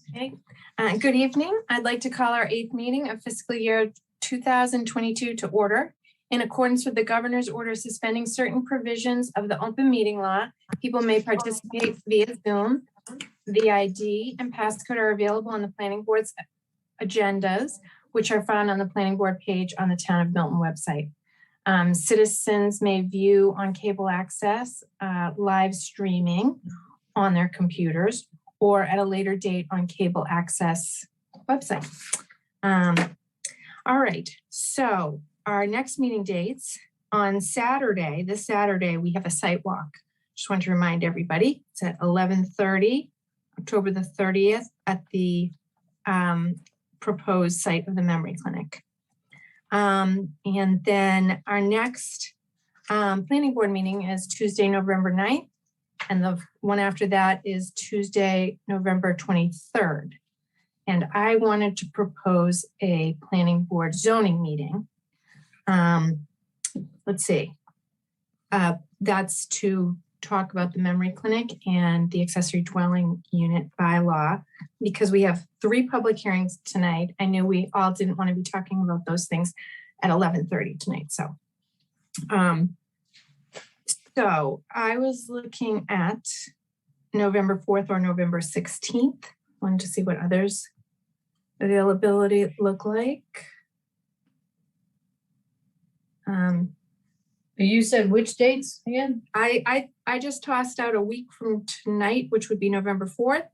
Okay. Good evening. I'd like to call our 8th meeting of fiscal year 2022 to order. In accordance with the governor's order suspending certain provisions of the open meeting law, people may participate via Zoom. The ID and passcode are available on the planning board's agendas, which are found on the planning board page on the Town of Milton website. Citizens may view on cable access live streaming on their computers or at a later date on cable access website. All right, so our next meeting dates on Saturday, this Saturday, we have a site walk. Just want to remind everybody, it's at 11:30, October the 30th at the proposed site of the memory clinic. And then our next planning board meeting is Tuesday, November 9th. And the one after that is Tuesday, November 23rd. And I wanted to propose a planning board zoning meeting. Let's see. That's to talk about the memory clinic and the accessory dwelling unit bylaw, because we have 3 public hearings tonight. I knew we all didn't want to be talking about those things at 11:30 tonight. So I was looking at November 4th or November 16th. Wanted to see what others' availability look like. You said which dates again? I just tossed out a week from tonight, which would be November 4th,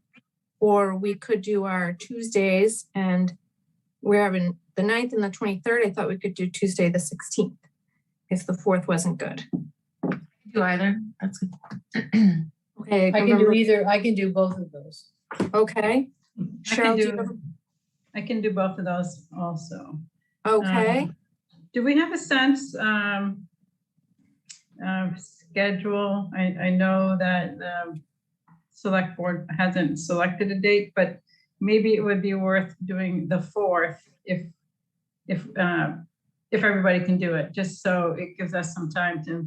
or we could do our Tuesdays, and we're having the 9th and the 23rd. I thought we could do Tuesday the 16th if the 4th wasn't good. Do either. That's good. Okay. I can do either. I can do both of those. Okay. Cheryl, I can do both of those also. okay. Do we have a sense schedule? I know that the select board hasn't selected a date, but maybe it would be worth doing the 4th if everybody can do it, just so it gives us some time to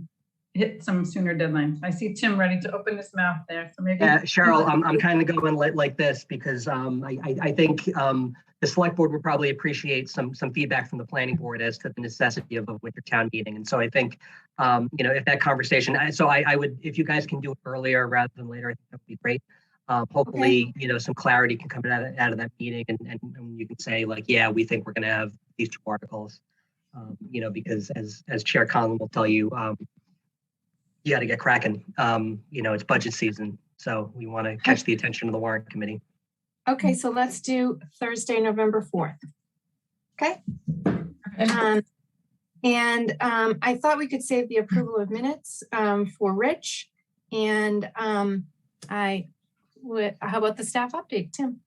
hit some sooner deadlines. I see Tim ready to open his mouth there, so maybe. Yeah, Cheryl, I'm kind of going like this because I think the select board would probably appreciate some feedback from the planning board as to the necessity of a winter town meeting. And so I think, if that conversation, I would, if you guys can do it earlier rather than later, I think that would be great. Hopefully, Okay. Some clarity can come out of that meeting and you can say like, yeah, we think we're going to have these 2 articles, because as Chair Conlon will tell you, you got to get cracking. It's budget season, so we want to catch the attention of the warrant committee. Okay, so let's do Thursday, November 4th. Okay. I thought we could save the approval of minutes for Rich. And how about the staff update, Tim?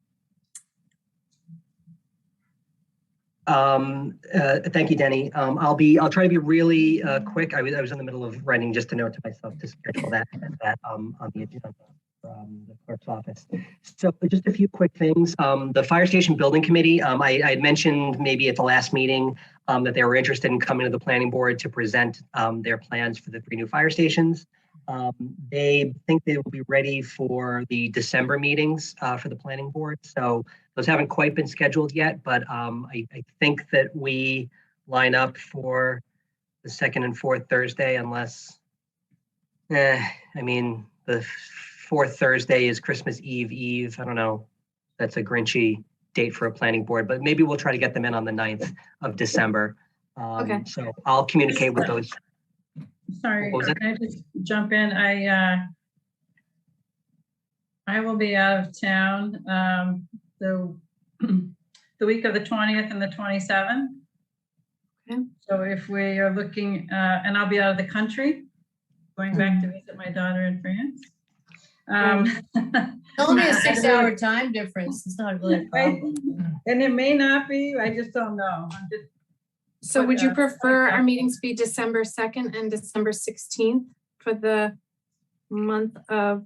Thank you, Denny. I'll try to be really quick. I was in the middle of writing just a note to myself to schedule that on the agenda from the clerk's office. So just a few quick things. The Fire Station Building Committee, I had mentioned maybe at the last meeting that they were interested in coming to the planning board to present their plans for the 3 new fire stations. They think they will be ready for the December meetings for the planning board. So those haven't quite been scheduled yet, but I think that we line up for the 2nd and 4th Thursday unless, the 4th Thursday is Christmas Eve. I don't know. That's a Grinchy date for a planning board, but maybe we'll try to get them in on the 9th of December. Okay. So I'll communicate with those. Sorry, can I just jump in? I will be out of town the week of the 20th and the 27th. Okay. So if we are looking, and I'll be out of the country, going back to visit my daughter in France. Only a 6-hour time difference. It's not really a problem. And it may not be, I just don't know. So would you prefer our meetings be December 2nd and December 16th for the month of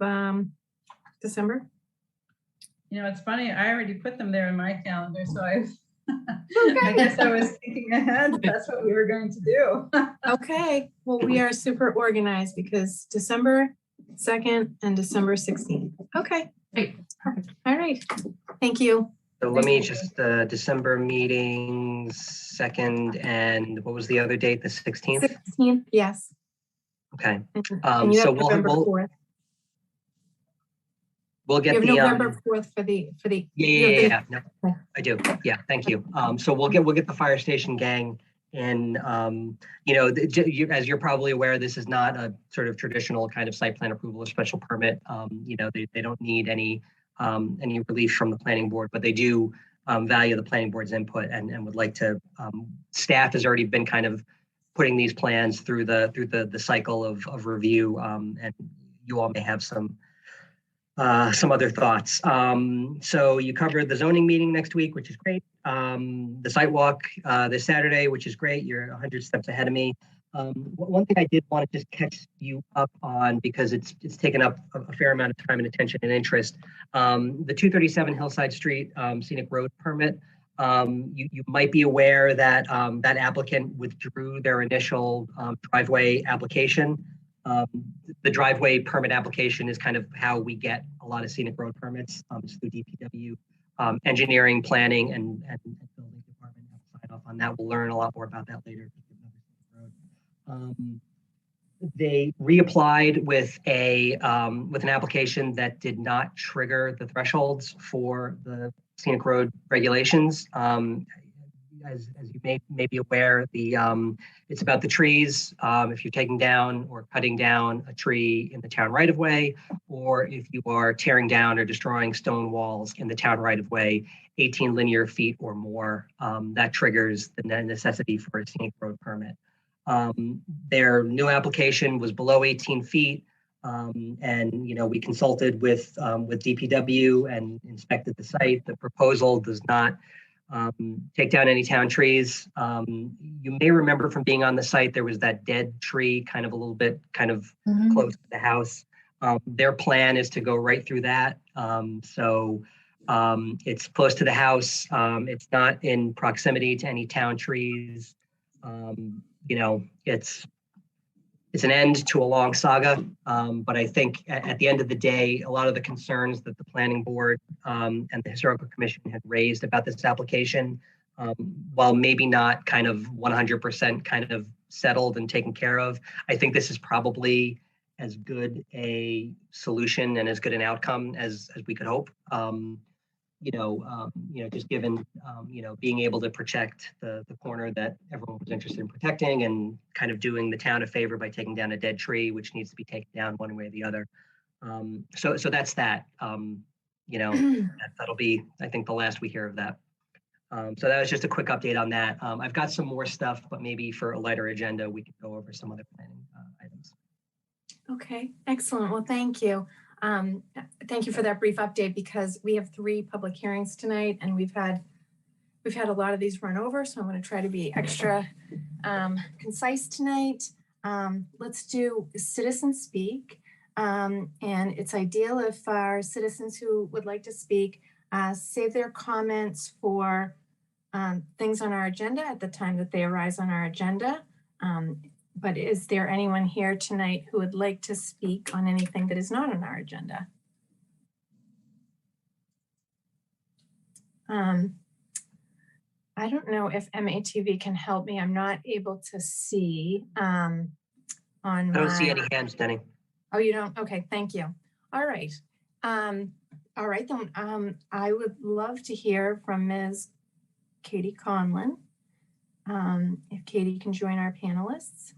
December? It's funny, I already put them there in my calendar, so I guess I was thinking ahead. That's what we were going to do. Okay, well, we are super organized because December 2nd and December 16th. Okay, great. Perfect. All right. Thank you. So let me just, December meetings, 2nd, and what was the other date, the 16th? 16th, yes. Okay, And you so have November 4th. we'll You get have the, November 4th for the, yeah, no, I do, yeah, thank you. So we'll get the fire station gang in, as you're probably aware, this is not a sort of traditional kind of site plan approval or special permit. They don't need any relief from the planning board, but they do value the planning board's input and would like to, staff has already been kind of putting these plans through the cycle of review, and you all may have some other thoughts. So you covered the zoning meeting next week, which is great. The site walk this Saturday, which is great. You're 100 steps ahead of me. One thing I did want to just catch you up on, because it's taken up a fair amount of time and attention and interest. The 237 Hillside Street scenic road permit. You might be aware that that applicant withdrew their initial driveway application. The driveway permit application is kind of how we get a lot of scenic road permits. It's through DPW, engineering, planning, and building department have to sign off on that. We'll learn a lot more about that later. They reapplied with an application that did not trigger the thresholds for the scenic road regulations. As you may be aware, it's about the trees. If you're taking down or cutting down a tree in the town right of way, or if you are tearing down or destroying stone walls in the town right of way, 18 linear feet or more, that triggers the necessity for a scenic road permit. Their new application was below 18 feet. And we consulted with DPW and inspected the site. The proposal does not take down any town trees. You may remember from being on the site, there was that dead tree kind of a little bit close to the house. Their plan is to go right through that. So it's close to the house. It's not in proximity to any town trees. It's an end to a long saga, but I think at the end of the day, a lot of the concerns that the planning board and the historical commission had raised about this application, while maybe not kind of 100% kind of settled and taken care of, I think this is probably as good a solution and as good an outcome as we could hope. Just given, being able to protect the corner that everyone was interested in protecting and kind of doing the town a favor by taking down a dead tree, which needs to be taken down one way or the other. So that's that. That'll be, I think, the last we hear of that. So that was just a quick update on that. I've got some more stuff, but maybe for a lighter agenda, we could go over some other planning items. Okay, excellent. Well, thank you. Thank you for that brief update, because we have 3 public hearings tonight and we've had a lot of these run over. So I'm going to try to be extra concise tonight. Let's do citizen speak. And it's ideal if our citizens who would like to speak save their comments for things on our agenda at the time that they arise on our agenda. But is there anyone here tonight who would like to speak on anything that is not on our agenda? I don't know if MATV can help me. I'm not able to see on I don't see any hands, Denny. Oh, you don't? Okay, thank you. All right. All right, then I would love to hear from Ms. Katie Conlon. If Katie can join our panelists.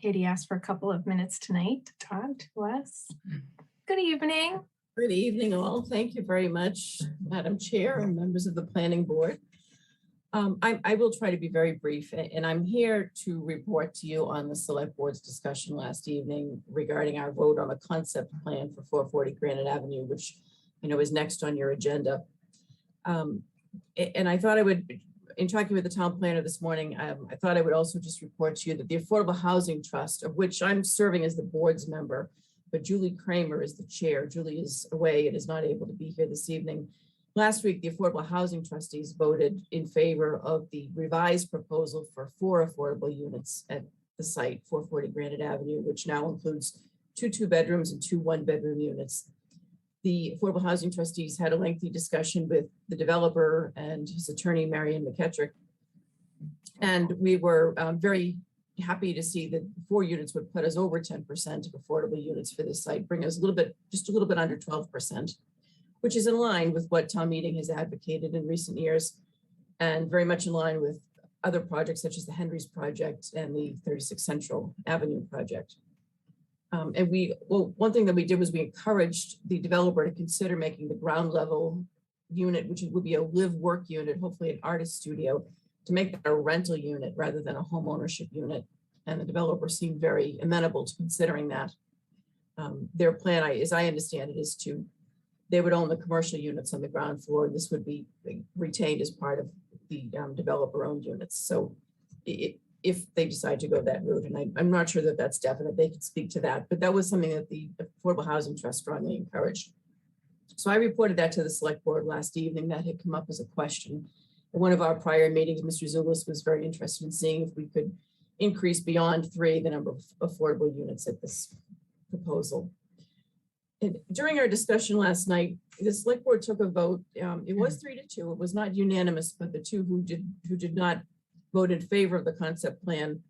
Katie asked for a couple of minutes tonight to talk to us. Good evening. Good evening, all. Thank you very much, Madam Chair and members of the Planning Board. I will try to be very brief, and I'm here to report to you on the Select Board's discussion last evening regarding our vote on the concept plan for 440 Granite Avenue, which is next on your agenda. And I thought I would, in talking with the town planner this morning, I thought I would also just report to you that the Affordable Housing Trust, of which I'm serving as the board's member, but Julie Kramer is the chair. Julie is away and is not able to be here this evening. Last week, the Affordable Housing Trustees voted in favor of the revised proposal for 4 affordable units at the site, 440 Granite Avenue, which now includes 2 2-bedrooms and 2 1-bedroom units. the Affordable Housing Trustees had a lengthy discussion with the developer and his attorney, Marion McKettrick. And we were very happy to see that 4 units would put us over 10% of affordable units for this site, bring us a little bit, just a little bit under 12%, which is in line with what town meeting has advocated in recent years, and very much in line with other projects such as the Henry's project and the 36 Central Avenue project. One thing that we did was we encouraged the developer to consider making the ground level unit, which would be a live work unit, hopefully an artist studio, to make that a rental unit rather than a home ownership unit. And the developer seemed very amenable to considering that. Their plan, as I understand it, is they would own the commercial units on the ground floor, and this would be retained as part of the developer-owned units. So if they decide to go that route, and I'm not sure that that's definite, they could speak to that, but that was something that the Affordable Housing Trust strongly encouraged. So I reported that to the select board last evening. That had come up as a question. In one of our prior meetings, Mr. Zulus was very interested in seeing if we could increase beyond 3 the number of affordable units at this proposal. And during our discussion last night, the select board took a vote. It was 3-2. It was not unanimous, but the two who did not vote in favor of the concept plan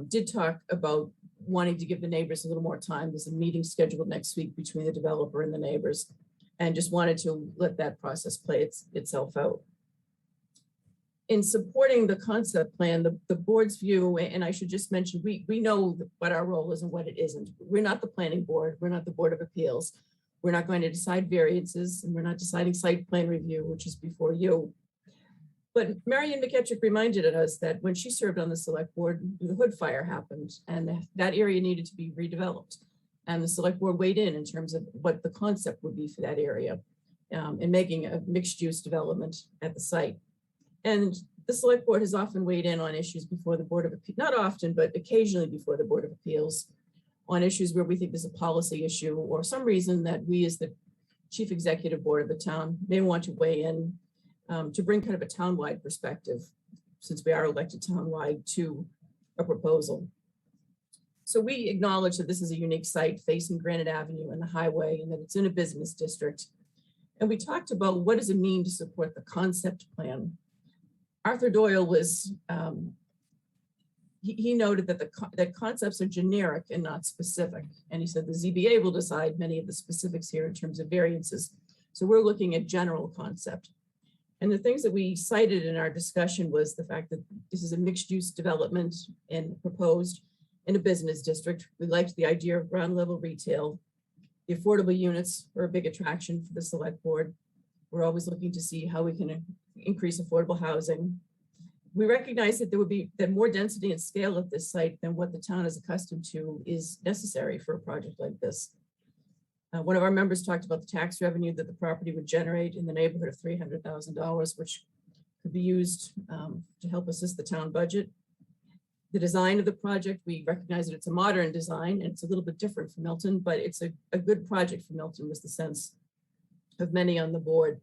did talk about wanting to give the neighbors a little more time. There's a meeting scheduled next week between the developer and the neighbors, and just wanted to let that process play itself out. In supporting the concept plan, the board's view, and I should just mention, we know what our role is and what it isn't. We're not the planning board. We're not the Board of Appeals. We're not going to decide variances, and we're not deciding site plan review, which is before you. But Marion McKettrick reminded us that when she served on the select board, the Hood fire happened, and that area needed to be redeveloped. And the select board weighed in terms of what the concept would be for that area, in making a mixed use development at the site. And the select board has often weighed in on issues before the Board of Appeals, not often, but occasionally before the Board of Appeals, on issues where we think there's a policy issue or some reason that we as the chief executive board of the town may want to weigh in to bring kind of a townwide perspective, since we are elected townwide, to a proposal. So we acknowledge that this is a unique site facing Granite Avenue and the highway, and that it's in a business district. And we talked about what does it mean to support the concept plan. Arthur Doyle was, he noted that that concepts are generic and not specific. And he said the ZBA will decide many of the specifics here in terms of variances. So we're looking at general concept. And the things that we cited in our discussion was the fact that this is a mixed use development and proposed in a business district. We liked the idea of ground level retail. The affordable units are a big attraction for the select board. We're always looking to see how we can increase affordable housing. We recognize that there would be more density and scale at this site than what the town is accustomed to is necessary for a project like this. One of our members talked about the tax revenue that the property would generate in the neighborhood of $300,000, which could be used to help assist the town budget. The design of the project, we recognize that it's a modern design and it's a little bit different from Milton, but it's a good project for Milton, was the sense of many on the board.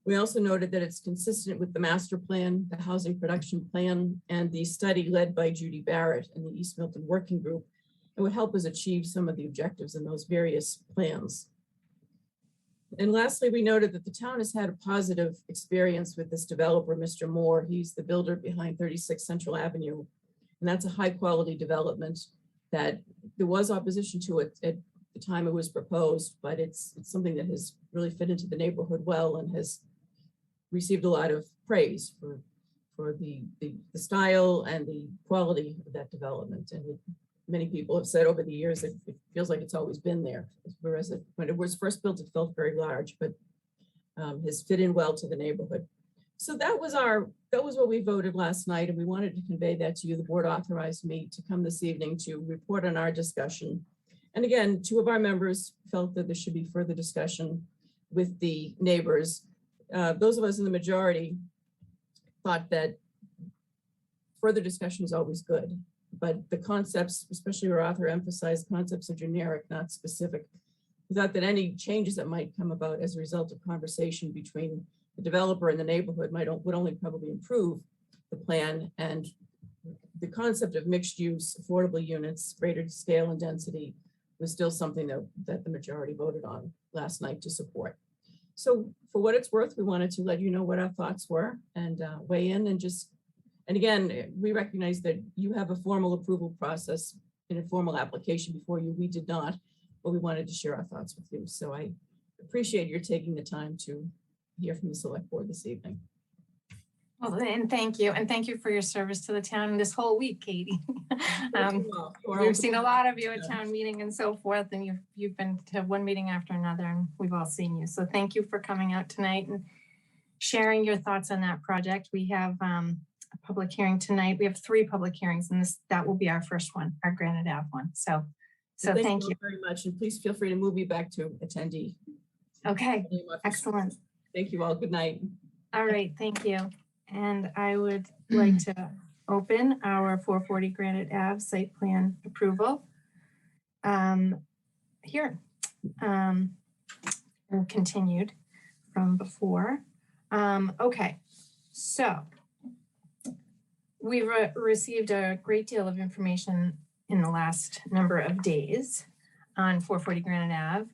We also noted that it's consistent with the master plan, the housing production plan, and the study led by Judy Barrett and the East Milton Working Group. It would help us achieve some of the objectives in those various plans. And lastly, we noted that the town has had a positive experience with this developer, Mr. Moore. He's the builder behind 36 Central Avenue. And that's a high quality development that there was opposition to it at the time it was proposed, but it's something that has really fit into the neighborhood well and has received a lot of praise for the style and the quality of that development. And many people have said over the years that it feels like it's always been there. Whereas when it was first built, it felt very large, but has fit in well to the neighborhood. So that was what we voted last night, and we wanted to convey that to you. The board authorized me to come this evening to report on our discussion. And again, 2 of our members felt that there should be further discussion with the neighbors. Those of us in the majority thought that further discussion is always good, but the concepts, especially where Arthur emphasized, concepts are generic, not specific. We thought that any changes that might come about as a result of conversation between the developer and the neighborhood would only probably improve the plan, and the concept of mixed use, affordable units, greater scale and density was still something that the majority voted on last night to support. So for what it's worth, we wanted to let you know what our thoughts were and weigh in and again, we recognize that you have a formal approval process in a formal application before you. We did not, but we wanted to share our thoughts with you. So I appreciate your taking the time to hear from the select board this evening. Well, and thank you. And thank you for your service to the town this whole week, Katie. We've seen a lot of you at town meeting and so forth, and you've been to one meeting after another, and we've all seen you. So thank you for coming out tonight and sharing your thoughts on that project. We have a public hearing tonight. We have 3 public hearings, and that will be our first one, our Granite Ave one. So thank you very much. And please feel free to move me back to attendee. Okay, excellent. Thank you all. Good night. All right, thank you. And I would like to open our 440 Granite Ave site plan approval here and continued from before. Okay, so we received a great deal of information in the last number of days on 440 Granite Ave.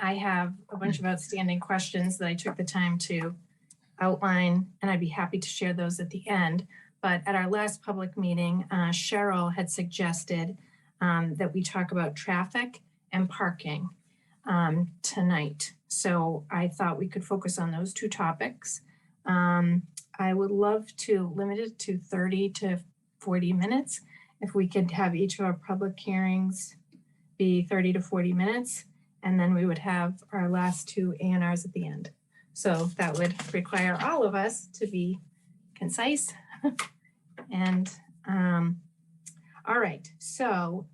I have a bunch of outstanding questions that I took the time to outline, and I'd be happy to share those at the end. But at our last public meeting, Cheryl had suggested that we talk about traffic and parking tonight. So I thought we could focus on those 2 topics. I would love to limit it to 30 to 40 minutes. If we could have each of our public hearings be 30 to 40 minutes, and then we would have our last 2 A&Rs at the end. So that would require all of us to be concise. And all right, so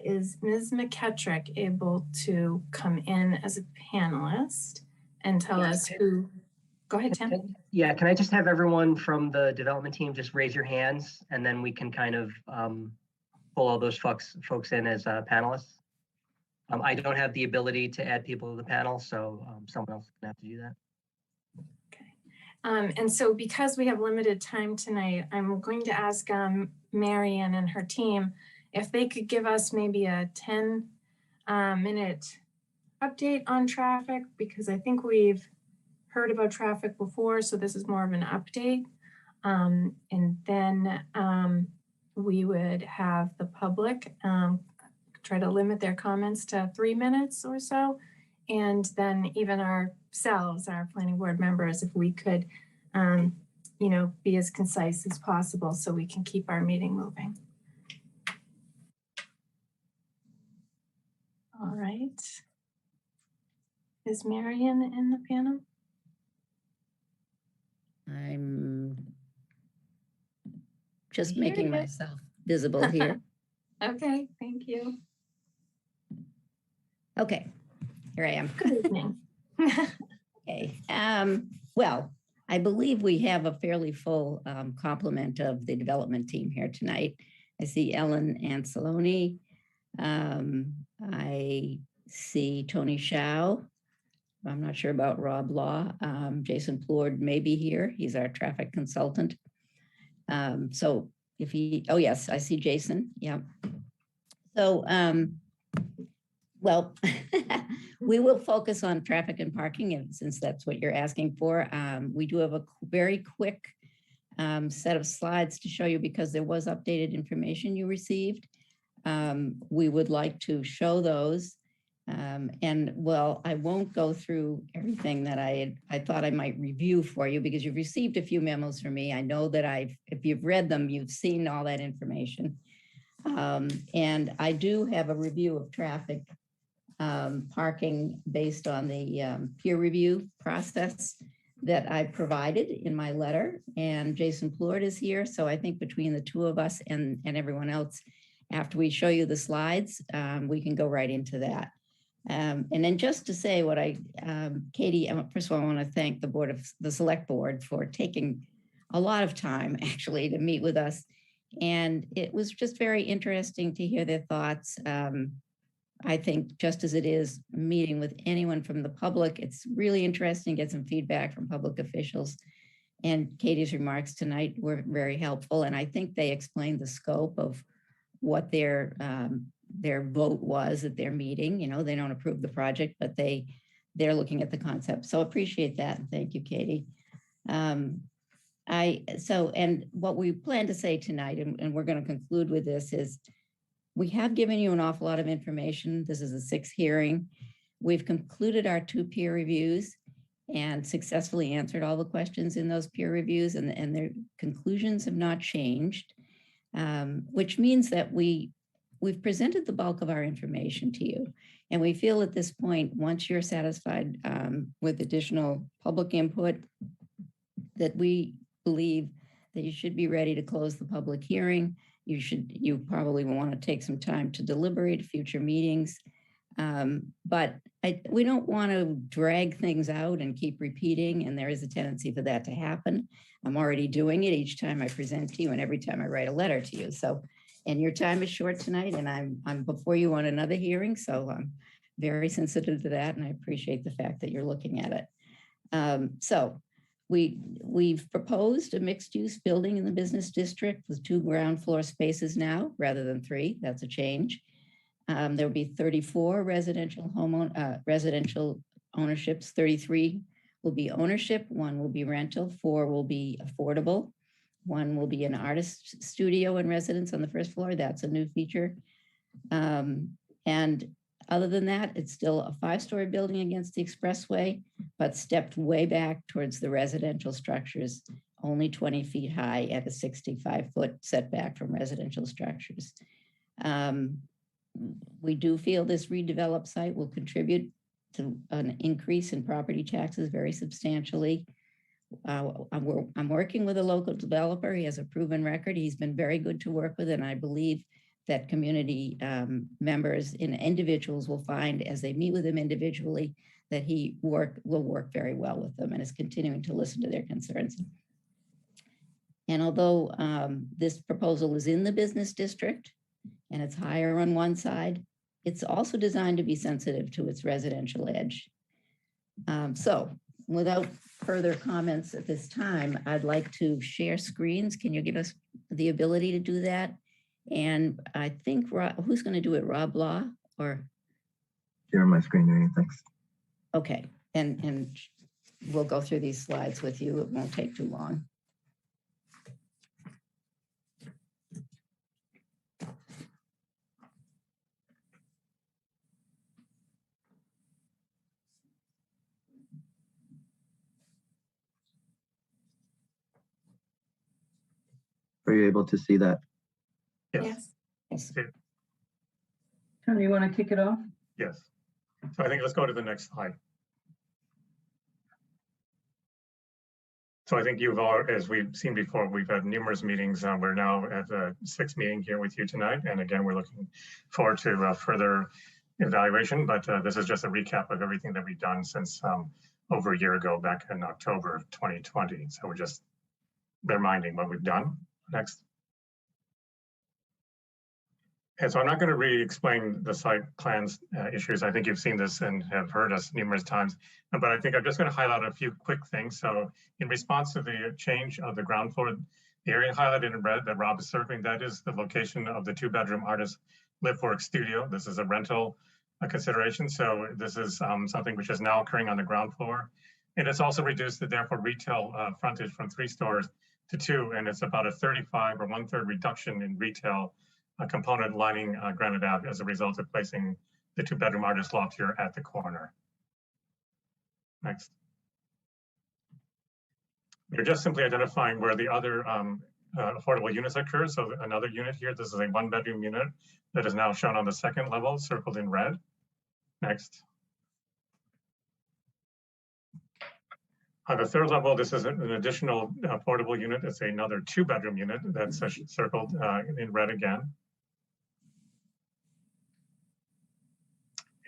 is Ms. McKettrick able to come in as a panelist and tell us who? Go ahead, Tim. Yeah, can I just have everyone from the development team just raise your hands, and then we can kind of pull all those folks in as panelists. I don't have the ability to add people to the panel, so someone else is gonna have to do that. Okay. And so because we have limited time tonight, I'm going to ask Marian and her team if they could give us maybe a 10-minute update on traffic, because I think we've heard about traffic before, so this is more of an update. And then we would have the public try to limit their comments to 3 minutes or so. And then even ourselves, our planning board members, if we could, be as concise as possible so we can keep our meeting moving. All right. Is Marian in the panel? I'm just making myself visible here. Okay, thank you. Okay, here I am. Good evening. Okay, well, I believe we have a fairly full complement of the development team here tonight. I see Ellen Anceloni. I see Tony Shao. I'm not sure about Rob Law. Jason Plord may be here. He's our traffic consultant. So if oh yes, I see Jason, yeah. So, well, we will focus on traffic and parking since that's what you're asking for. We do have a very quick set of slides to show you because there was updated information you received. We would like to show those. And well, I won't go through everything that I thought I might review for you because you've received a few memos from me. I know that if you've read them, you've seen all that information. And I do have a review of traffic parking based on the peer review process that I provided in my letter. And Jason Plord is here. So I think between the 2 of us and everyone else, after we show you the slides, we can go right into that. And then just to say what Katie, first of all, I want to thank the select board for taking a lot of time actually to meet with us. And it was just very interesting to hear their thoughts. I think just as it is meeting with anyone from the public, it's really interesting to get some feedback from public officials. And Katie's remarks tonight were very helpful. And I think they explained the scope of what they're their vote was at their meeting. You know, they don't approve the project, but they're looking at the concept. So appreciate that. And thank you, Katie. And what we plan to say tonight, and we're going to conclude with this, is we have given you an awful lot of information. This is a 6th hearing. We've concluded our 2 peer reviews and successfully answered all the questions in those peer reviews, and their conclusions have not changed, which means that we've presented the bulk of our information to you. And we feel at this point, once you're satisfied with additional public input, that we believe that you should be ready to close the public hearing. You probably want to take some time to deliberate future meetings. But we don't want to drag things out and keep repeating, and there is a tendency for that to happen. I'm already doing it each time I present to you and every time I write a letter to you. So, and your time is short tonight, and I'm before you on another hearing, so I'm very sensitive to that, and I appreciate the fact that you're looking at it. So we've proposed a mixed-use building in the business district with 2 ground floor spaces now rather than 3. That's a change. There will be 34 residential ownerships. 33 will be ownership, 1 will be rental, 4 will be affordable. 1 will be an artist studio and residence on the 1st floor. That's a new feature. And other than that, it's still a 5-story building against the expressway, but stepped way back towards the residential structures, only 20 feet high at a 65-foot setback from residential structures. We do feel this redeveloped site will contribute to an increase in property taxes very substantially. I'm working with a local developer. He has a proven record. He's been very good to work with, and I believe that community members and individuals will find as they meet with him individually that he will work very well with them and is continuing to listen to their concerns. And although this proposal is in the business district and it's higher on one side, it's also designed to be sensitive to its residential edge. So without further comments at this time, I'd like to share screens. Can you give us the ability to do that? And I think, who's going to do it? Rob Law or? Share my screen, thanks. Okay, and we'll go through these slides with you. It won't take too long. Are you able to see that? Yes. Yes. Tony, you want to kick it off? Yes. So I think let's go to the next slide. So I think you've all, as we've seen before, we've had numerous meetings. We're now at the 6th meeting here with you tonight. And again, we're looking forward to further evaluation, but this is just a recap of everything that we've done since over a year ago, back in October of 2020. So we're just reminding what we've done. Next. And so I'm not going to really explain the site plans issues. I think you've seen this and have heard us numerous times, but I think I'm just going to highlight a few quick things. So in response to the change of the ground floor, the area highlighted in red that Rob is serving, that is the location of the 2-bedroom artist live work studio. This is a rental consideration. So this is something which is now occurring on the ground floor. And it's also reduced the therefore retail frontage from 3 stores to 2. And it's about a 35 or 1/3 reduction in retail component lining Granite Ave as a result of placing the 2-bedroom artist loft here at the corner. Next. You're just simply identifying where the other affordable units occur. So another unit here, this is a 1-bedroom unit that is now shown on the 2nd level, circled in red. Next. On the 3rd level, this is an additional affordable unit. It's another 2-bedroom unit that's circled in red again.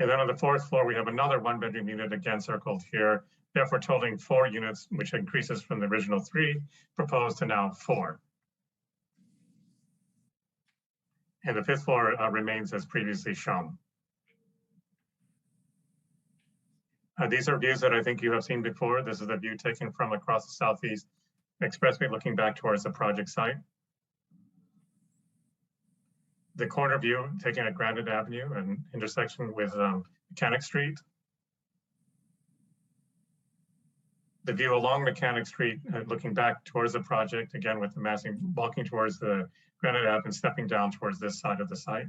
And then on the 4th floor, we have another 1-bedroom unit again circled here, therefore totaling 4 units, which increases from the original 3 proposed to now 4. And the 5th floor remains as previously shown. These are views that I think you have seen before. This is a view taken from across the Southeast Expressway looking back towards the project site. the corner view taken at Granite Avenue and intersection with Mechanic Street. The view along Mechanic Street, looking back towards the project, again with the massing, walking towards the Granite Ave and stepping down towards this side of the site.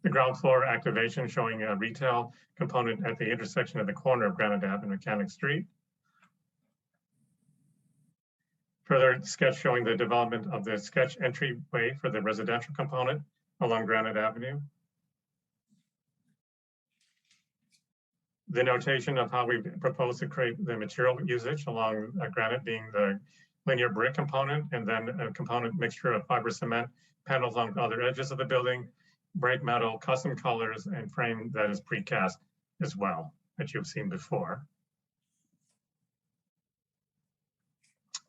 The ground floor activation showing a retail component at the intersection of the corner of Granite Ave and Mechanic Street. Further sketch showing the development of the sketch entryway for the residential component along Granite Avenue. The notation of how we propose to create the material usage along granite being the linear brick component, and then a component mixture of fiber cement panels along other edges of the building, break metal, custom colors, and frame that is precast as well, that you've seen before.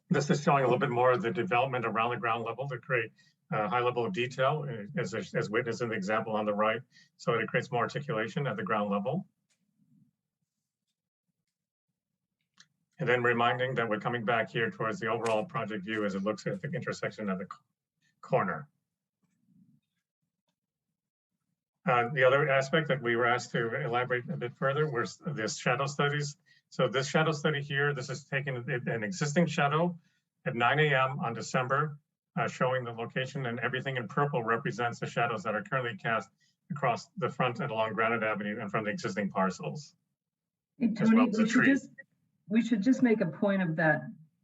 This is showing a little bit more of the development around the ground level to create a high level of detail, as witnessed in the example on the right, so it creates more articulation at the ground level. And then reminding that we're coming back here towards the overall project view as it looks at the intersection of the corner. The other aspect that we were asked to elaborate a bit further was the shadow studies. So this shadow study here, this is taking an existing shadow at 9 a.m. on December, showing the location, and everything in purple represents the shadows that are currently cast across the front and along Granite Avenue and from the existing parcels. Hey, Tony, we should just make a point of that.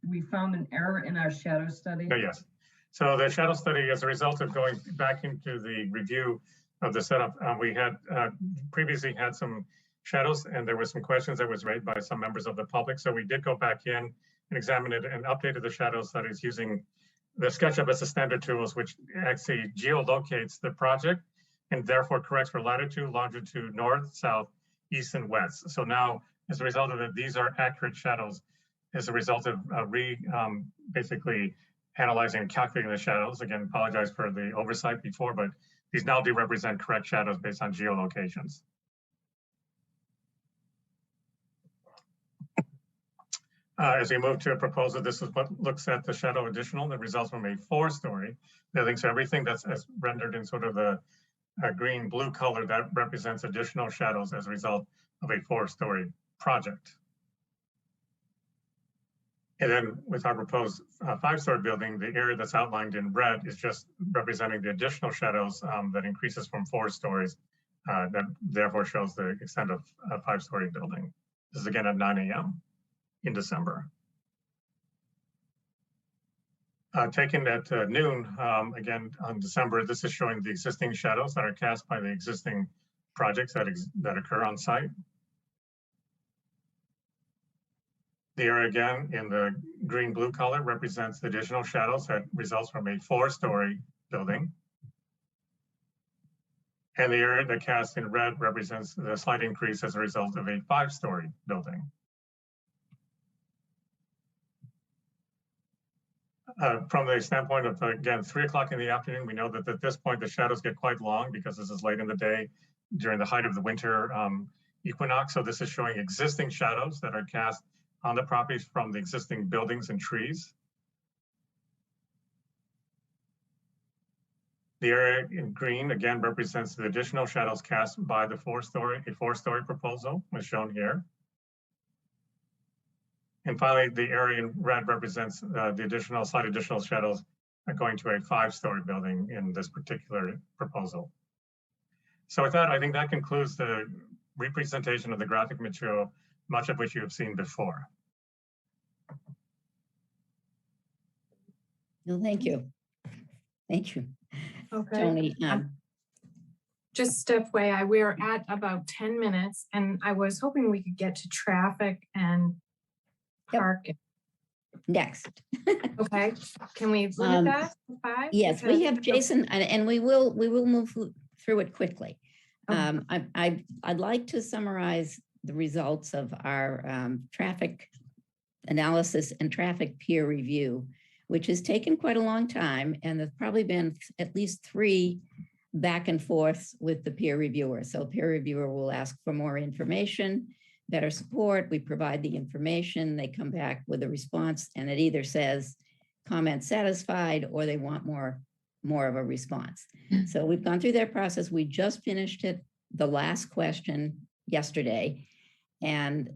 We found an error in our shadow study. Oh, yes. So the shadow study, as a result of going back into the review of the setup, we had previously had some shadows, and there were some questions that was raised by some members of the public. So we did go back in and examine it and updated the shadow studies using the SketchUp as a standard tools, which actually geolocates the project and therefore corrects for latitude, longitude, north, south, east, and west. So now, as a result of it, these are accurate shadows as a result of basically analyzing and calculating the shadows. Again, apologize for the oversight before, but these now do represent correct shadows based on geolocations. As we move to a proposal, this is what looks at the shadow additional that results from a 4-story building. So everything that's rendered in sort of the green blue color, that represents additional shadows as a result of a 4-story project. And then with our proposed 5-story building, the area that's outlined in red is just representing the additional shadows that increases from 4 stories, that therefore shows the extent of a 5-story building. This is again at 9 a.m. in December. Taken at noon, again on December, this is showing the existing shadows that are cast by the existing projects that occur on site. The area again in the green-blue color represents the additional shadows that results from a 4-story building. And the area that cast in red represents the slight increase as a result of a 5-story building. From the standpoint of, again, 3 o'clock in the afternoon, we know that at this point the shadows get quite long because this is late in the day during the height of the winter equinox. So this is showing existing shadows that are cast on the properties from the existing buildings and trees. The area in green again represents the additional shadows cast by the 4-story proposal, as shown here. And finally, the area in red represents the slight additional shadows going to a 5-story building in this particular proposal. So with that, I think that concludes the representation of the graphic material, much of which you have seen before. No, thank you. Thank you, Okay. Tony. Just FYI, we're at about 10 minutes and I was hoping we could get to traffic and Yep. parking. Next. Okay, can we limit that to 5? Yes, we Because- have Jason, and we will move through it quickly. Okay. I'd like to summarize the results of our traffic analysis and traffic peer review, which has taken quite a long time, and there's probably been at least 3 back and forths with the peer reviewer. So peer reviewer will ask for more information, better support. We provide the information, they come back with a response, and it either says, comment satisfied or they want more of a response. So we've gone through that process. We just finished it, the last question yesterday, and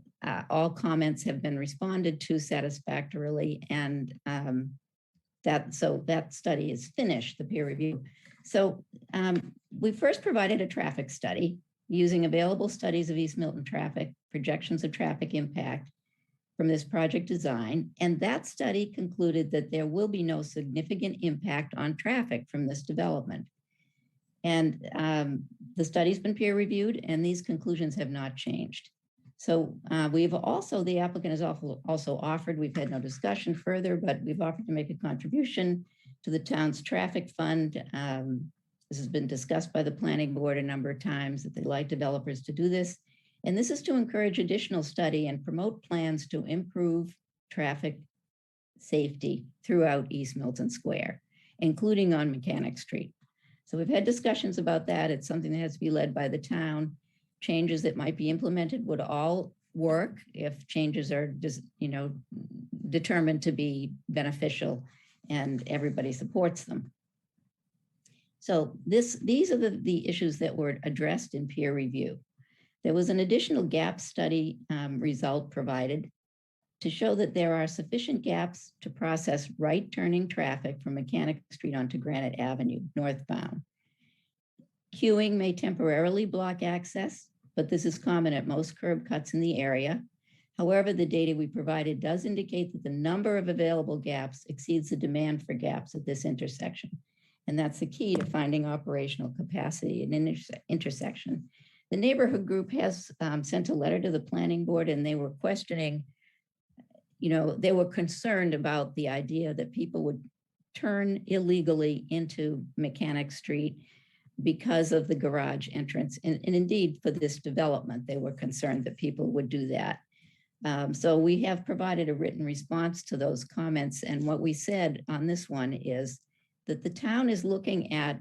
all comments have been responded to satisfactorily, and that study is finished, the peer review. So we first provided a traffic study using available studies of East Milton traffic, projections of traffic impact from this project design. And that study concluded that there will be no significant impact on traffic from this development. And the study's been peer reviewed and these conclusions have not changed. So the applicant has also offered, we've had no discussion further, but we've offered to make a contribution to the town's traffic fund. This has been discussed by the planning board a number of times that they'd like developers to do this. And this is to encourage additional study and promote plans to improve traffic safety throughout East Milton Square, including on Mechanic Street. So we've had discussions about that. It's something that has to be led by the town. Changes that might be implemented would all work if changes are just, determined to be beneficial and everybody supports them. So these are the issues that were addressed in peer review. There was an additional gap study result provided to show that there are sufficient gaps to process right turning traffic from Mechanic Street onto Granite Avenue northbound. Queuing may temporarily block access, but this is common at most curb cuts in the area. However, the data we provided does indicate that the number of available gaps exceeds the demand for gaps at this intersection. And that's the key to finding operational capacity in an intersection. The neighborhood group has sent a letter to the planning board and they were questioning, they were concerned about the idea that people would turn illegally into Mechanic Street because of the garage entrance. And indeed, for this development, they were concerned that people would do that. So we have provided a written response to those comments. And what we said on this one is that the town is looking at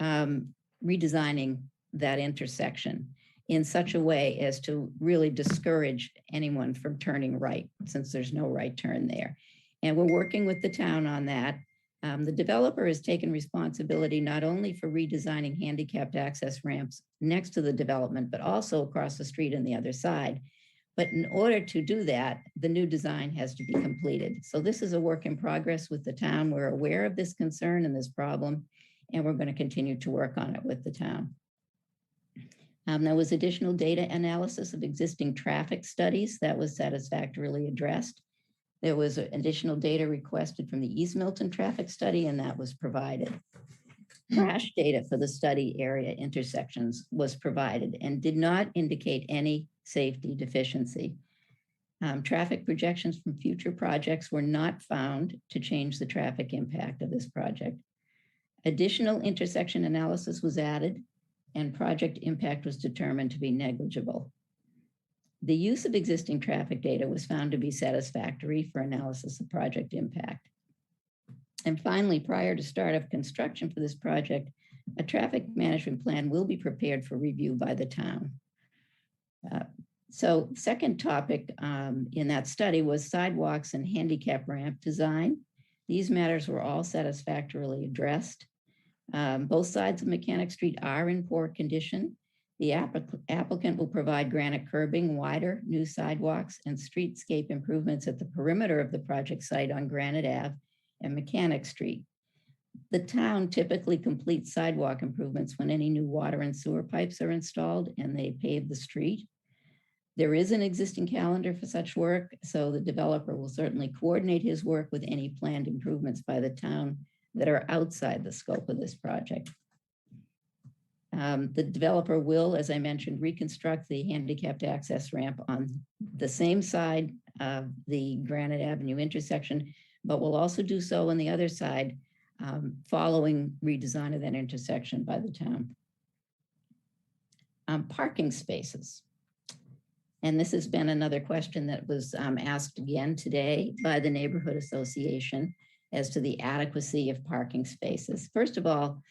redesigning that intersection in such a way as to really discourage anyone from turning right, since there's no right turn there. And we're working with the town on that. The developer has taken responsibility not only for redesigning handicapped access ramps next to the development, but also across the street on the other side. But in order to do that, the new design has to be completed. So this is a work in progress with the town. We're aware of this concern and this problem, and we're going to continue to work on it with the town. There was additional data analysis of existing traffic studies that was satisfactorily addressed. There was additional data requested from the East Milton traffic study, and that was provided. Crash data for the study area intersections was provided and did not indicate any safety deficiency. Traffic projections from future projects were not found to change the traffic impact of this project. Additional intersection analysis was added, and project impact was determined to be negligible. The use of existing traffic data was found to be satisfactory for analysis of project impact. And finally, prior to start of construction for this project, a traffic management plan will be prepared for review by the town. So second topic in that study was sidewalks and handicap ramp design. These matters were all satisfactorily addressed. Both sides of Mechanic Street are in poor condition. The applicant will provide granite curbing, wider new sidewalks, and streetscape improvements at the perimeter of the project site on Granite Ave and Mechanic Street. The town typically completes sidewalk improvements when any new water and sewer pipes are installed and they pave the street. There is an existing calendar for such work, so the developer will certainly coordinate his work with any planned improvements by the town that are outside the scope of this project. The developer will, as I mentioned, reconstruct the handicapped access ramp on the same side of the Granite Avenue intersection, but will also do so on the other side following redesign of that intersection by the town. Parking spaces. And this has been another question that was asked again today by the Neighborhood Association as to the adequacy of parking spaces. First of all,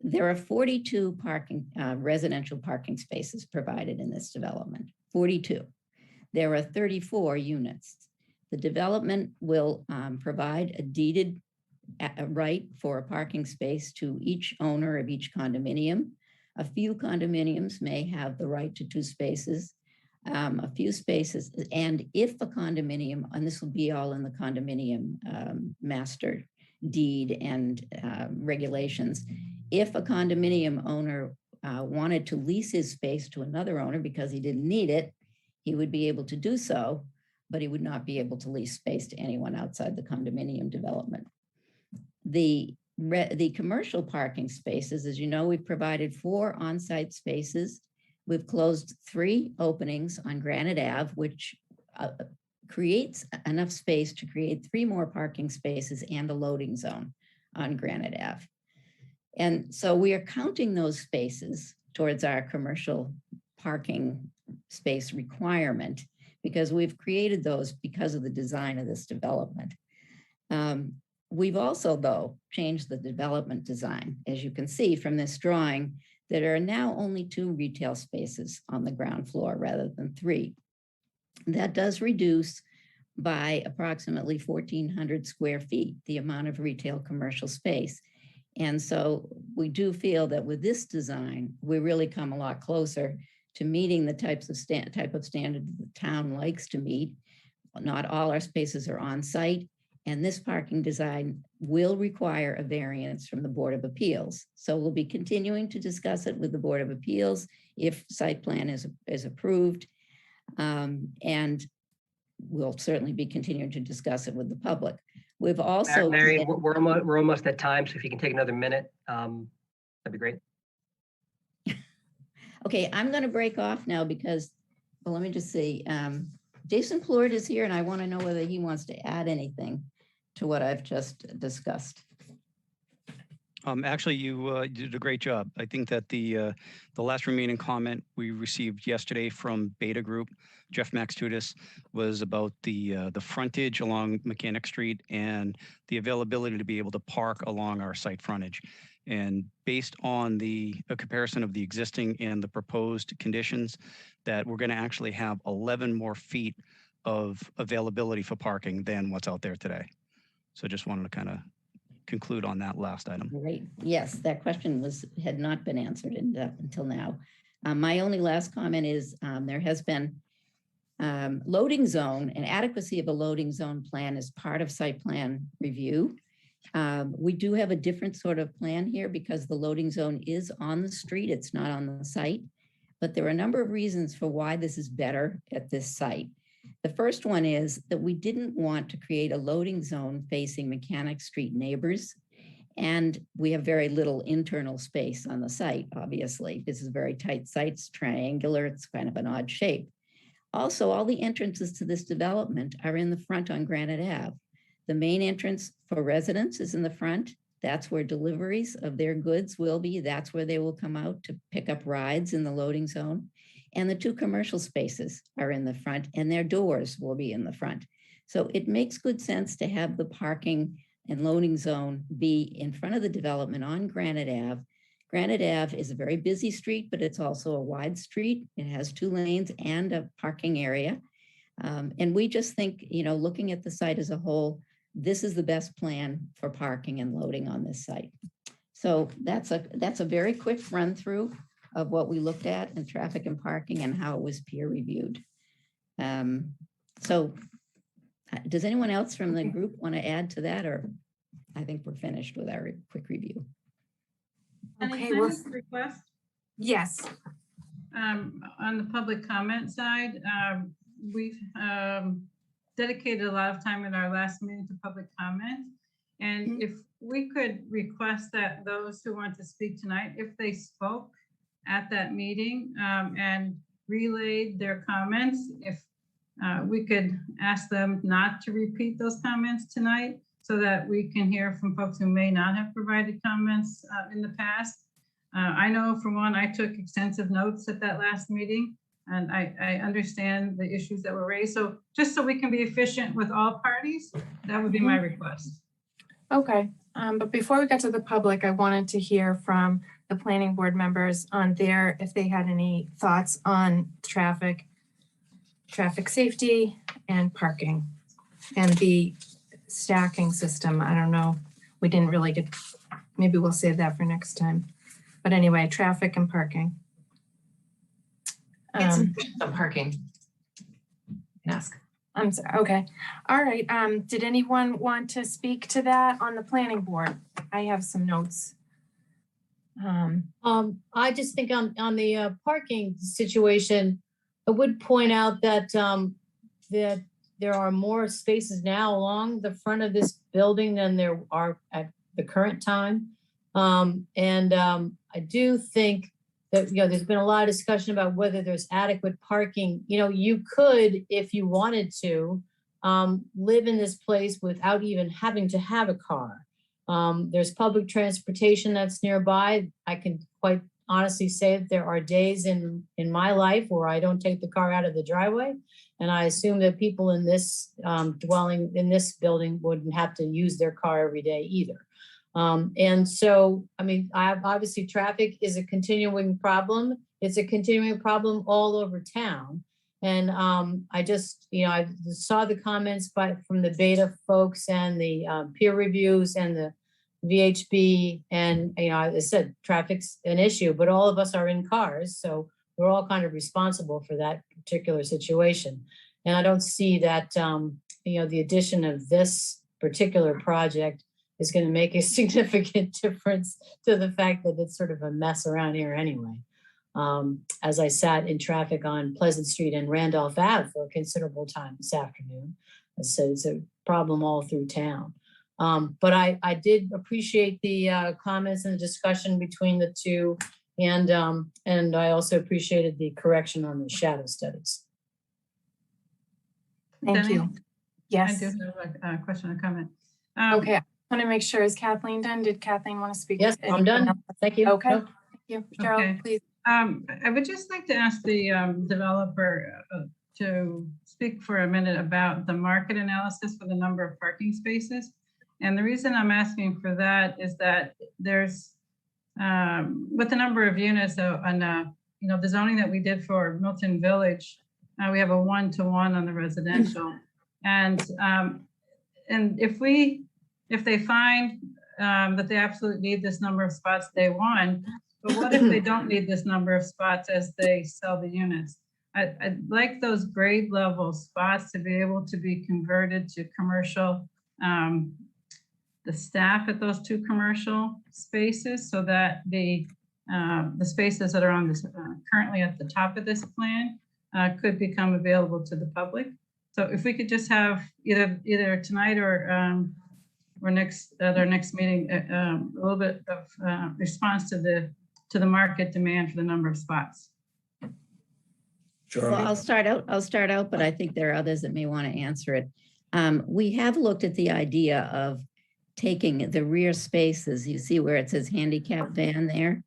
there are 42 residential parking spaces provided in this development, 42. There are 34 units. The development will provide a deeded right for a parking space to each owner of each condominium. A few condominiums may have the right to 2 spaces, a few spaces, and if a condominium, and this will be all in the condominium master deed and regulations, if a condominium owner wanted to lease his space to another owner because he didn't need it, he would be able to do so, but he would not be able to lease space to anyone outside the condominium development. The commercial parking spaces, as you know, we've provided 4 on-site spaces. We've closed 3 openings on Granite Ave, which creates enough space to create 3 more parking spaces and a loading zone on Granite Ave. And so we are counting those spaces towards our commercial parking space requirement because we've created those because of the design of this development. We've also, though, changed the development design. As you can see from this drawing, there are now only 2 retail spaces on the ground floor rather than 3. That does reduce by approximately 1,400 square feet, the amount of retail commercial space. And so we do feel that with this design, we really come a lot closer to meeting the type of standard the town likes to meet. Not all our spaces are on site, and this parking design will require a variance from the Board of Appeals. So we'll be continuing to discuss it with the Board of Appeals if site plan is approved. And we'll certainly be continuing to discuss it with the public. We've also— Mary, we're almost at time, so if you can take another minute, that'd be great. Okay, I'm going to break off now because, well, let me just see. Jason Plord is here, and I want to know whether he wants to add anything to what I've just discussed. Actually, you did a great job. I think that the last remaining comment we received yesterday from Beta Group, Jeff Maxtudis, was about the frontage along Mechanic Street and the availability to be able to park along our site frontage. And based on a comparison of the existing and the proposed conditions, that we're going to actually have 11 more feet of availability for parking than what's out there today. So just wanted to kind of conclude on that last item. Great. Yes, that question had not been answered until now. My only last comment is there has been loading zone and adequacy of a loading zone plan as part of site plan review. We do have a different sort of plan here because the loading zone is on the street. It's not on the site, but there are a number of reasons for why this is better at this site. The first one is that we didn't want to create a loading zone facing Mechanic Street neighbors. And we have very little internal space on the site, obviously. This is a very tight site, it's triangular, it's kind of an odd shape. Also, all the entrances to this development are in the front on Granite Ave. The main entrance for residents is in the front. That's where deliveries of their goods will be. That's where they will come out to pick up rides in the loading zone. And the 2 commercial spaces are in the front and their doors will be in the front. So it makes good sense to have the parking and loading zone be in front of the development on Granite Ave. Granite Ave is a very busy street, but it's also a wide street. It has 2 lanes and a parking area. And we just think, looking at the site as a whole, this is the best plan for parking and loading on this site. So that's a very quick run through of what we looked at in traffic and parking and how it was peer reviewed. So does anyone else from the group want to add to that, or I think we're finished with our quick review? Okay, well, Request? yes. On the public comment side, we've dedicated a lot of time in our last meeting to public comment. And if we could request that those who want to speak tonight, if they spoke at that meeting and relayed their comments, if we could ask them not to repeat those comments tonight so that we can hear from folks who may not have provided comments in the past. I know for one, I took extensive notes at that last meeting and I understand the issues that were raised. So just so we can be efficient with all parties, that would be my request. Okay, but before we get to the public, I wanted to hear from the planning board members on if they had any thoughts on traffic safety and parking. And the stacking system, I don't know, we didn't really get, maybe we'll save that for next time. But anyway, traffic and parking. Get some parking. Ask. I'm sorry, okay. All right, did anyone want to speak to that on the planning board? I have some notes. I just think on the parking situation, I would point out that that there are more spaces now along the front of this building than there are at the current time. I do think that, there's been a lot of discussion about whether there's adequate parking. You could, if you wanted to, live in this place without even having to have a car. There's public transportation that's nearby. I can quite honestly say that there are days in my life where I don't take the car out of the driveway. And I assume that people in this dwelling in this building wouldn't have to use their car every day either. And so, obviously traffic is a continuing problem. It's a continuing problem all over town. And I just, I saw the comments from the Beta folks and the peer reviews and the VHB. And, as I said, traffic's an issue, but all of us are in cars. So we're all kind of responsible for that particular situation. And I don't see that, the addition of this particular project is going to make a significant difference to the fact that it's sort of a mess around here anyway. As I sat in traffic on Pleasant Street and Randolph Ave for a considerable time this afternoon, I said it's a problem all through town. But I did appreciate the comments and the discussion between the two, and I also appreciated the correction on the shadow studies. Thank Denny? you. Yes. I do have a question or comment. Okay, I want to make sure, is Kathleen done? Did Kathleen want to speak? Yes, I'm done. Thank you. Okay, Nope. thank you. Cheryl, Okay. please. I would just like to ask the developer to speak for a minute about the market analysis for the number of parking spaces. And the reason I'm asking for that is that there's, with the number of units on, the zoning that we did for Milton Village, we have a 1-to-1 on the residential. And if they find that they absolutely need this number of spots day one, but what if they don't need this number of spots as they sell the units? I'd like those grade level spots to be able to be converted to commercial, the staff at those two commercial spaces, so that the spaces that are on this currently at the top of this plan could become available to the public. So if we could just have either tonight or next at our next meeting a little bit of response to the market demand for the number of spots. Well, I'll start out, but I think there are others that may want to answer it. We have looked at the idea of taking the rear spaces, you see where it says handicap van there,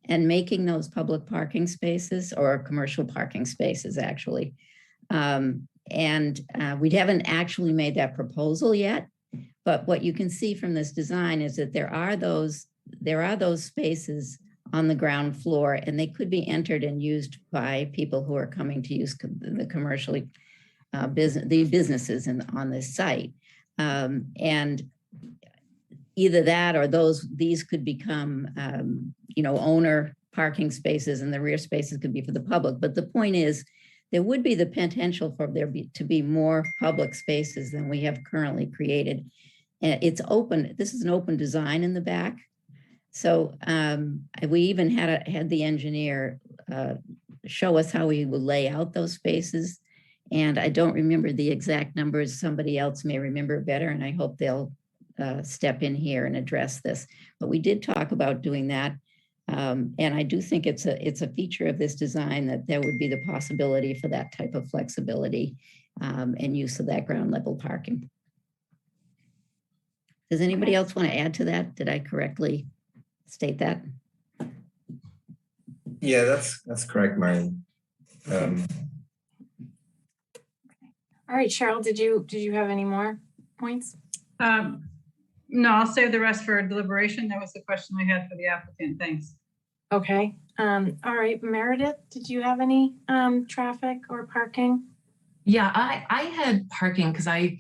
and making those public parking spaces or commercial parking spaces actually. We haven't actually made that proposal yet, but what you can see from this design is that there are those spaces on the ground floor, and they could be entered and used by people who are coming to use the commercially businesses on this site. And either that or these could become, owner parking spaces, and the rear spaces could be for the public. But the point is, there would be the potential for there to be more public spaces than we have currently created. And it's open. This is an open design in the back. So we even had the engineer show us how we would lay out those spaces. And I don't remember the exact numbers. Somebody else may remember better, and I hope they'll step in here and address this. But we did talk about doing that. And I do think it's a feature of this design that there would be the possibility for that type of flexibility and use of that ground level parking. Does anybody else want to add to that? Did I correctly state that? Yeah, that's correct, Marion. All right, Cheryl, did you have any more points? No, I'll save the rest for deliberation. That was the question I had for the applicant. Thanks. Okay. All right, Meredith, did you have any traffic or parking? Yeah, I had parking because I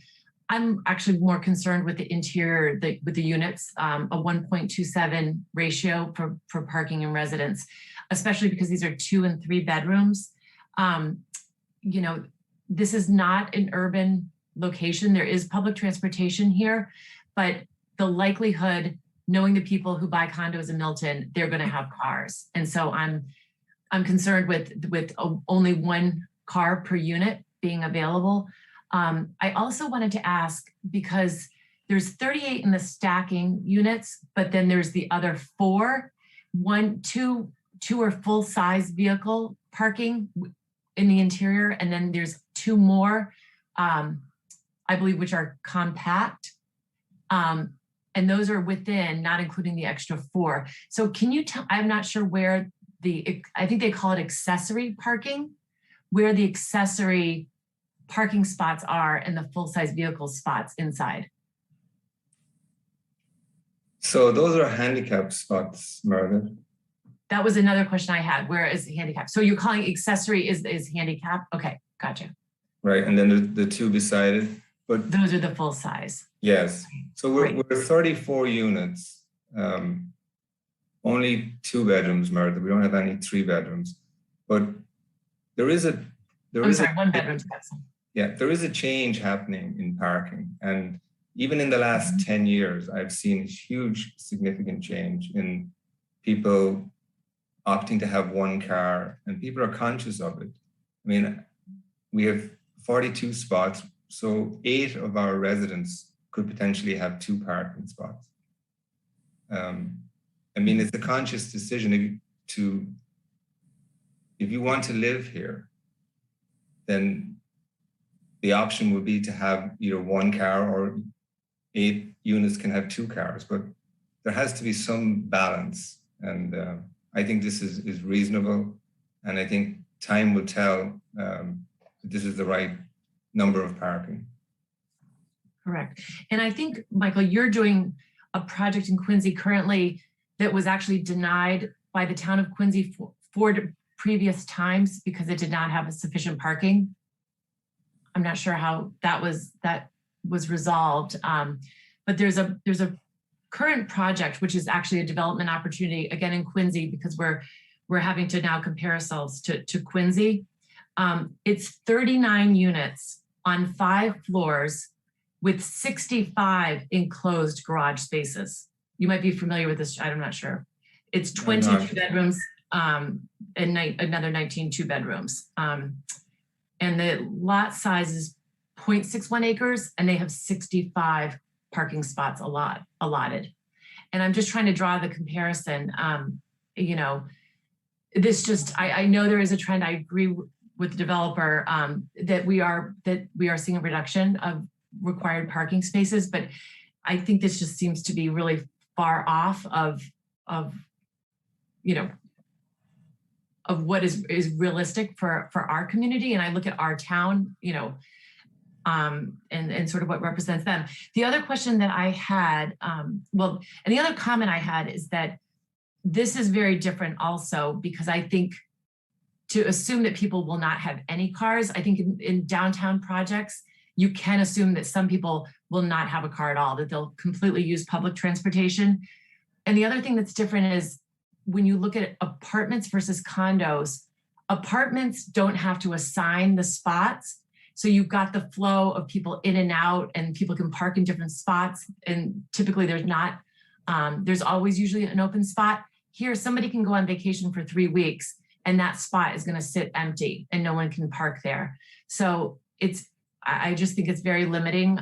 I'm actually more concerned with the interior, with the units, a 1.27 ratio for parking and residence, especially because these are 2 and 3 bedrooms. You know, this is not an urban location. There is public transportation here, but the likelihood, knowing the people who buy condos in Milton, they're going to have cars. And so I'm concerned with only 1 car per unit being available. I also wanted to ask, because there's 38 in the stacking units, but then there's the other 4, 2 are full-size vehicle parking in the interior, and then there's 2 more, I believe, which are compact. And those are within, not including the extra 4. So can you tell, I'm not sure where I think they call it accessory parking, where the accessory parking spots are and the full-size vehicle spots inside. So those are handicap spots, Meredith. That was another question I had. Where is the handicap? So you're calling accessory is handicap? Okay, gotcha. Right, and then the 2 beside it. But those are the full size. Yes. So we're 34 units. Only 2 bedrooms, Meredith. We don't have any 3 bedrooms. But there is a 1 bedroom. Yeah, there is a change happening in parking. And even in the last 10 years, I've seen a huge, significant change in people opting to have 1 car, and people are conscious of it. I mean, we have 42 spots, so 8 of our residents could potentially have 2 parking spots. I mean, it's a conscious decision if you want to live here, then the option would be to have either 1 car, or 8 units can have 2 cars, but there has to be some balance. And I think this is reasonable. And I think time will tell that this is the right number of parking. Correct. And I think, Michael, you're doing a project in Quincy currently that was actually denied by the town of Quincy for previous times because it did not have a sufficient parking. I'm not sure how that was resolved, but there's a current project, which is actually a development opportunity, again in Quincy, because we're having to now compare ourselves to Quincy. It's 39 units on 5 floors with 65 enclosed garage spaces. You might be familiar with this, I'm not sure. It's 22 bedrooms and another 19 2-bedrooms. And the lot size is 0.61 acres, and they have 65 parking spots allotted. And I'm just trying to draw the comparison. You know, this just, I know there is a trend. I agree with the developer that we are seeing a reduction of required parking spaces, but I think this just seems to be really far off of you know, of what is realistic for our community. And I look at our town, you know, and sort of what represents them. The other question that I had, and the other comment I had is that this is very different also, because I think to assume that people will not have any cars, I think in downtown projects, you can assume that some people will not have a car at all, that they'll completely use public transportation. And the other thing that's different is when you look at apartments versus condos, apartments don't have to assign the spots. So you've got the flow of people in and out, and people can park in different spots. And typically there's not, there's always usually an open spot. Here, somebody can go on vacation for 3 weeks and that spot is going to sit empty and no one can park there. So I just think it's very limiting,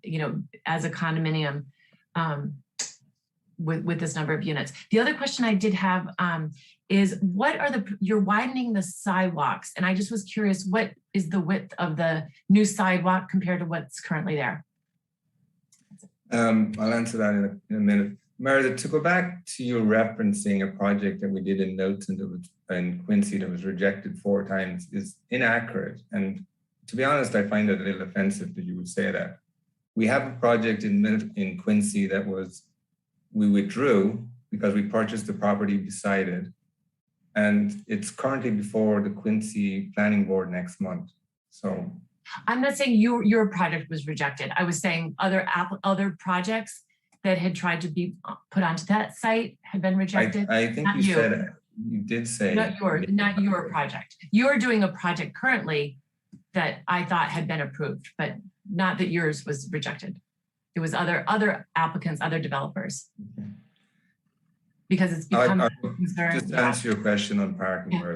you know, as a condominium with this number of units. The other question I did have is you're widening the sidewalks. And I just was curious, what is the width of the new sidewalk compared to what's currently there? I'll answer that in a minute. Meredith, to go back to you referencing a project that we did in Milton that was in Quincy that was rejected 4 times is inaccurate. And to be honest, I find it a little offensive that you would say that. We have a project in Quincy that we withdrew because we purchased the property beside it. And it's currently before the Quincy Planning Board next month. So I'm not saying your project was rejected. I was saying other projects that had tried to be put onto that site had been rejected. I think Not you said, you did say. Not your project. You're doing a project currently that I thought had been approved, but not that yours was rejected. It was other applicants, other developers. Okay. Because it's become a concern. Just to answer your question on parking, Yeah.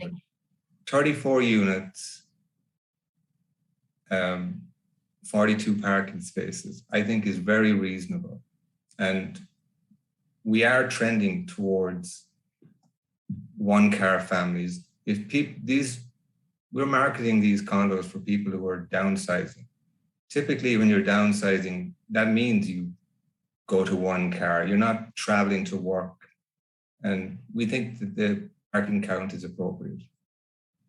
34 units, 42 parking spaces, I think is very reasonable. And we are trending towards one-car families. If we're marketing these condos for people who are downsizing. Typically, when you're downsizing, that means you go to one car. You're not traveling to work. And we think that the parking count is appropriate.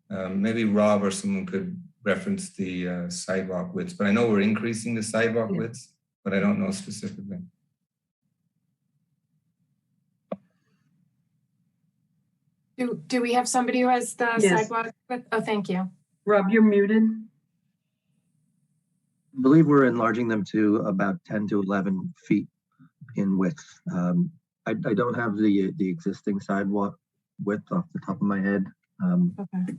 Maybe Rob or someone could reference the sidewalk widths, but I know we're increasing the sidewalk widths, but I don't know specifically. Do we have somebody who has the Yes. sidewalk with? Oh, thank you. Rob, you're muted. I believe we're enlarging them to about 10 to 11 feet in width. I don't have the existing sidewalk width off the top of my head. Okay.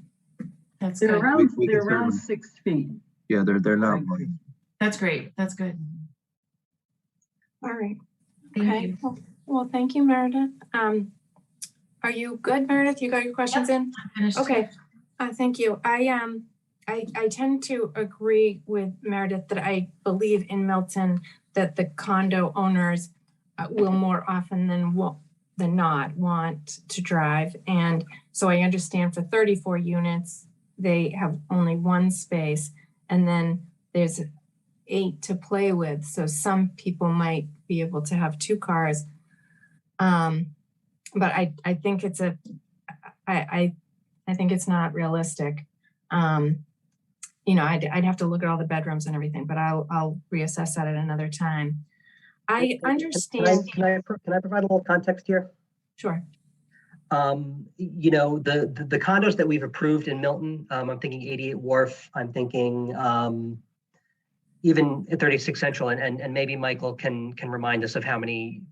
That's They're good. around, We they're can around certainly- 6 feet. Yeah, they're not wide. That's great. That's good. All right. Thank Okay. you. Well, thank you, Meredith. Are you good, Meredith? You got your questions in? Finished. Okay. Thank you. I tend to agree with Meredith that I believe in Milton that the condo owners will more often than not want to drive. And so I understand for 34 units, they have only one space, and then there's 8 to play with. So some people might be able to have 2 cars. But I think it's I think it's not realistic. You know, I'd have to look at all the bedrooms and everything, but I'll reassess that at another time. I understand. Can I provide a little context here? Sure. You know, the condos that we've approved in Milton, I'm thinking 88 Wharf, I'm thinking even at 36 Central, and maybe Michael can remind us of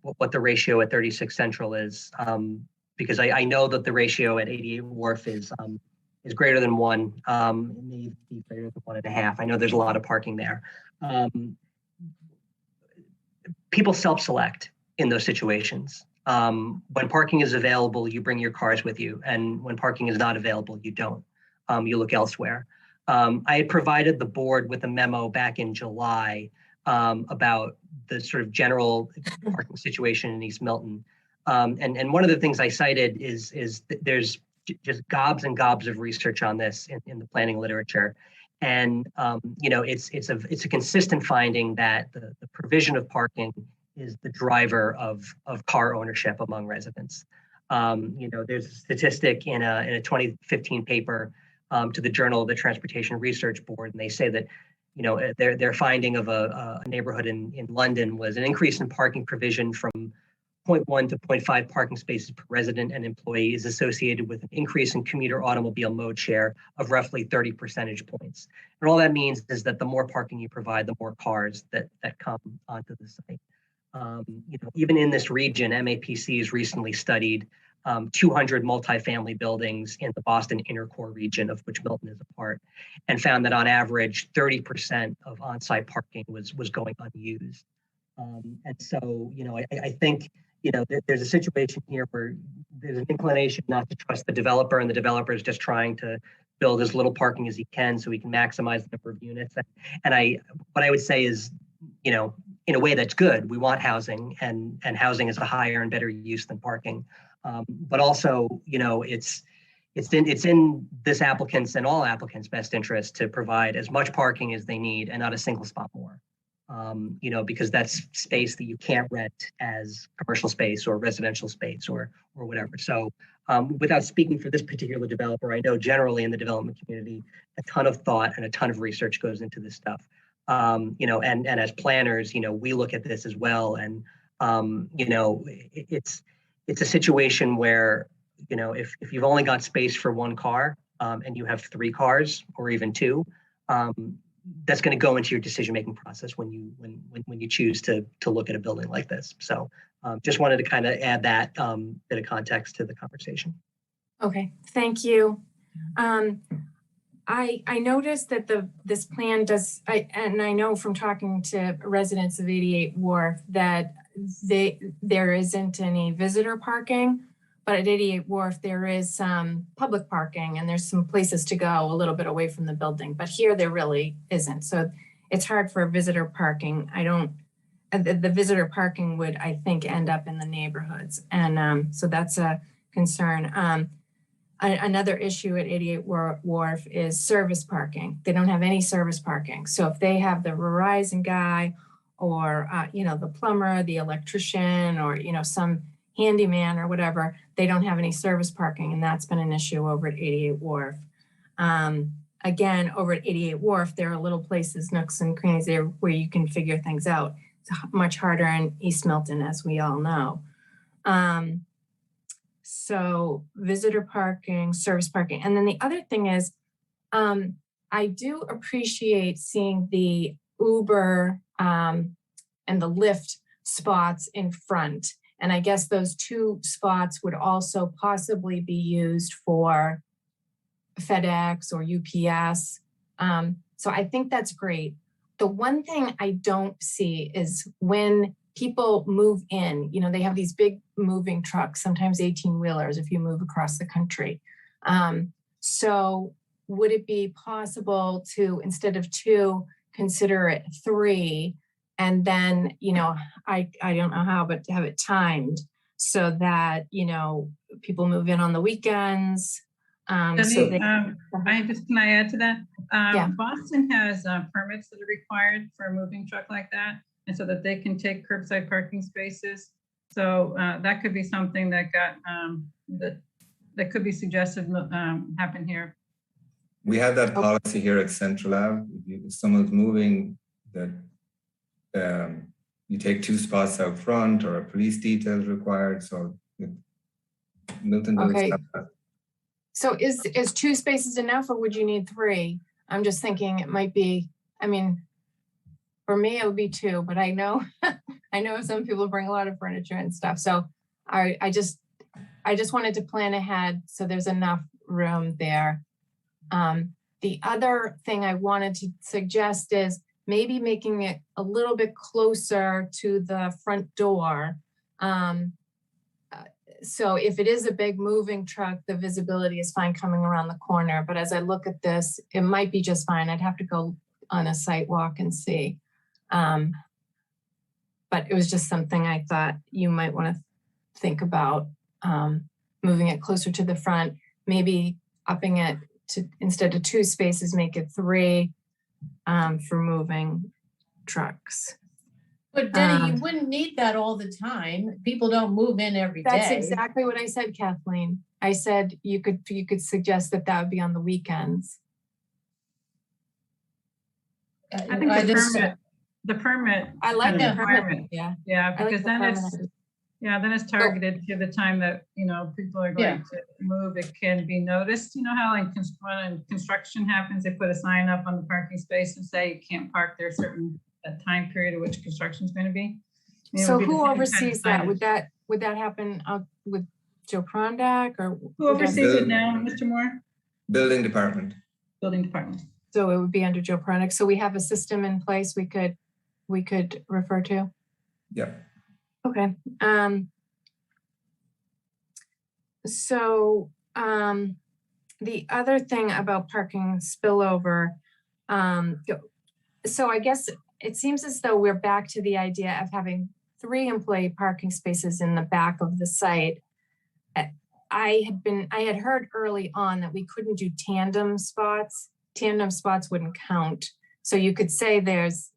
what the ratio at 36 Central is, because I know that the ratio at 88 Wharf is greater than 1, maybe greater than 1.5. I know there's a lot of parking there. People self-select in those situations. When parking is available, you bring your cars with you, and when parking is not available, you don't. You look elsewhere. I had provided the board with a memo back in July about the sort of general parking situation in East Milton. And one of the things I cited is there's just gobs and gobs of research on this in the planning literature. And you know, it's a consistent finding that the provision of parking is the driver of car ownership among residents. You know, there's a statistic in a 2015 paper to the Journal of the Transportation Research Board, and they say that, you know, their finding of a neighborhood in London was an increase in parking provision from 0.1 to 0.5 parking spaces per resident and employee is associated with an increase in commuter automobile mode share of roughly 30 percentage points. And all that means is that the more parking you provide, the more cars that come onto the site. You know, even in this region, MAPC has recently studied 200 multifamily buildings in the Boston inner core region, of which Milton is a part, and found that on average, 30% of on-site parking was going unused. And so, you know, I think, you know, there's a situation here where there's an inclination not to trust the developer, and the developer is just trying to build as little parking as he can so he can maximize the number of units. And what I would say is, you know, in a way that's good. We want housing, and housing is a higher and better use than parking. But also, you know, it's in this applicant's and all applicants' best interest to provide as much parking as they need and not a single spot more. You know, because that's space that you can't rent as commercial space or residential space or whatever. So without speaking for this particular developer, I know generally in the development community, a ton of thought and a ton of research goes into this stuff. You know, and as planners, you know, we look at this as well. And, you know, it's a situation where, you know, if you've only got space for 1 car and you have 3 cars or even 2, that's going to go into your decision-making process when you choose to look at a building like this. So just wanted to kind of add that bit of context to the conversation. Okay, thank you. I noticed that this plan does, and I know from talking to residents of 88 Wharf that there isn't any visitor parking, but at 88 Wharf there is some public parking and there's some places to go a little bit away from the building, but here there really isn't. So it's hard for visitor parking. The visitor parking would, I think, end up in the neighborhoods. And so that's a concern. Another issue at 88 Wharf is service parking. They don't have any service parking. So if they have the Verizon guy or, the plumber, the electrician, or, some handyman or whatever, they don't have any service parking. And that's been an issue over at 88 Wharf. Again, over at 88 Wharf, there are little places, nooks and crannies there where you can figure things out. It's much harder in East Milton, as we all know. So visitor parking, service parking. And then the other thing is, I do appreciate seeing the Uber and the Lyft spots in front. And I guess those 2 spots would also possibly be used for FedEx or UPS. So I think that's great. The one thing I don't see is when people move in, they have these big moving trucks, sometimes 18-wheelers if you move across the country. So would it be possible to, instead of 2, consider it 3? And then, I don't know how, but to have it timed so that, people move in on the weekends. Can I add to that? Yeah. Boston has permits that are required for a moving truck like that, and so that they can take curbside parking spaces. So that could be something that that could be suggested happen here. We have that policy here at Central Ave. If someone's moving, that you take 2 spots out front, or a police detail is required. So Milton does have that. So is 2 spaces enough, or would you need 3? I'm just thinking it might be, for me, it would be 2, but I know, some people bring a lot of furniture and stuff. So I just wanted to plan ahead so there's enough room there. The other thing I wanted to suggest is maybe making it a little bit closer to the front door. So if it is a big moving truck, the visibility is fine coming around the corner. But as I look at this, it might be just fine. I'd have to go on a site walk and see. But it was just something I thought you might want to think about, moving it closer to the front, maybe upping it to, instead of 2 spaces, make it 3 for moving trucks. But Denny, you wouldn't need that all the time. People don't move in every day. That's exactly what I said, Kathleen. I said you could suggest that would be on the weekends. I think the permit. I like the permit. Yeah. Yeah, because then it's targeted to the time that, people are going to move. It can be noticed. You know how when construction happens, they put a sign up on the parking space and say you can't park there a certain time period of which construction is going to be. So who oversees that? Would that happen with Joe Prondak, or who oversees it now, Mr. Moore? Building department. Building department. So it would be under Joe Prondak. So we have a system in place we could refer to. Yeah. Okay. So the other thing about parking spillover, so I guess it seems as though we're back to the idea of having 3 employee parking spaces in the back of the site. I had heard early on that we couldn't do tandem spots. Tandem spots wouldn't count. So you could say there's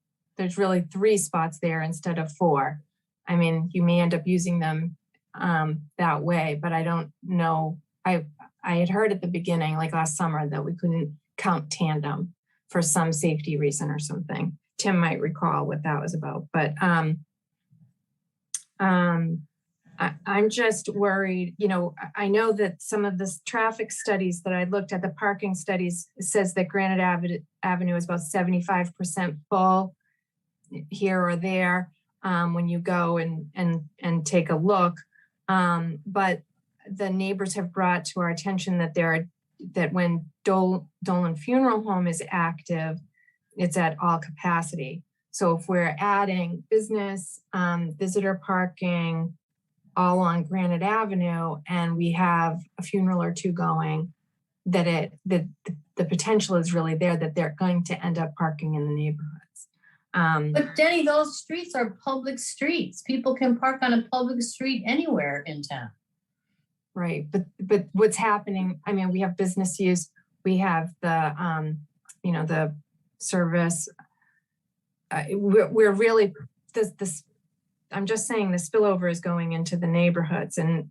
really 3 spots there instead of 4. I mean, you may end up using them that way, but I don't know. I had heard at the beginning, like last summer, that we couldn't count tandem for some safety reason or something. Tim might recall what that was about, but I'm just worried, I know that some of the traffic studies that I looked at, the parking studies, says that Granite Avenue is about 75% full here or there when you go and take a look. But the neighbors have brought to our attention that when Dolan Funeral Home is active, it's at all capacity. So if we're adding business, visitor parking, all on Granite Avenue, and we have a funeral or two going, that the potential is really there that they're going to end up parking in the neighborhoods. But Denny, those streets are public streets. People can park on a public street anywhere in town. Right, but what's happening, I mean, we have business use, we have the, the service. We're really, this, I'm just saying the spillover is going into the neighborhoods and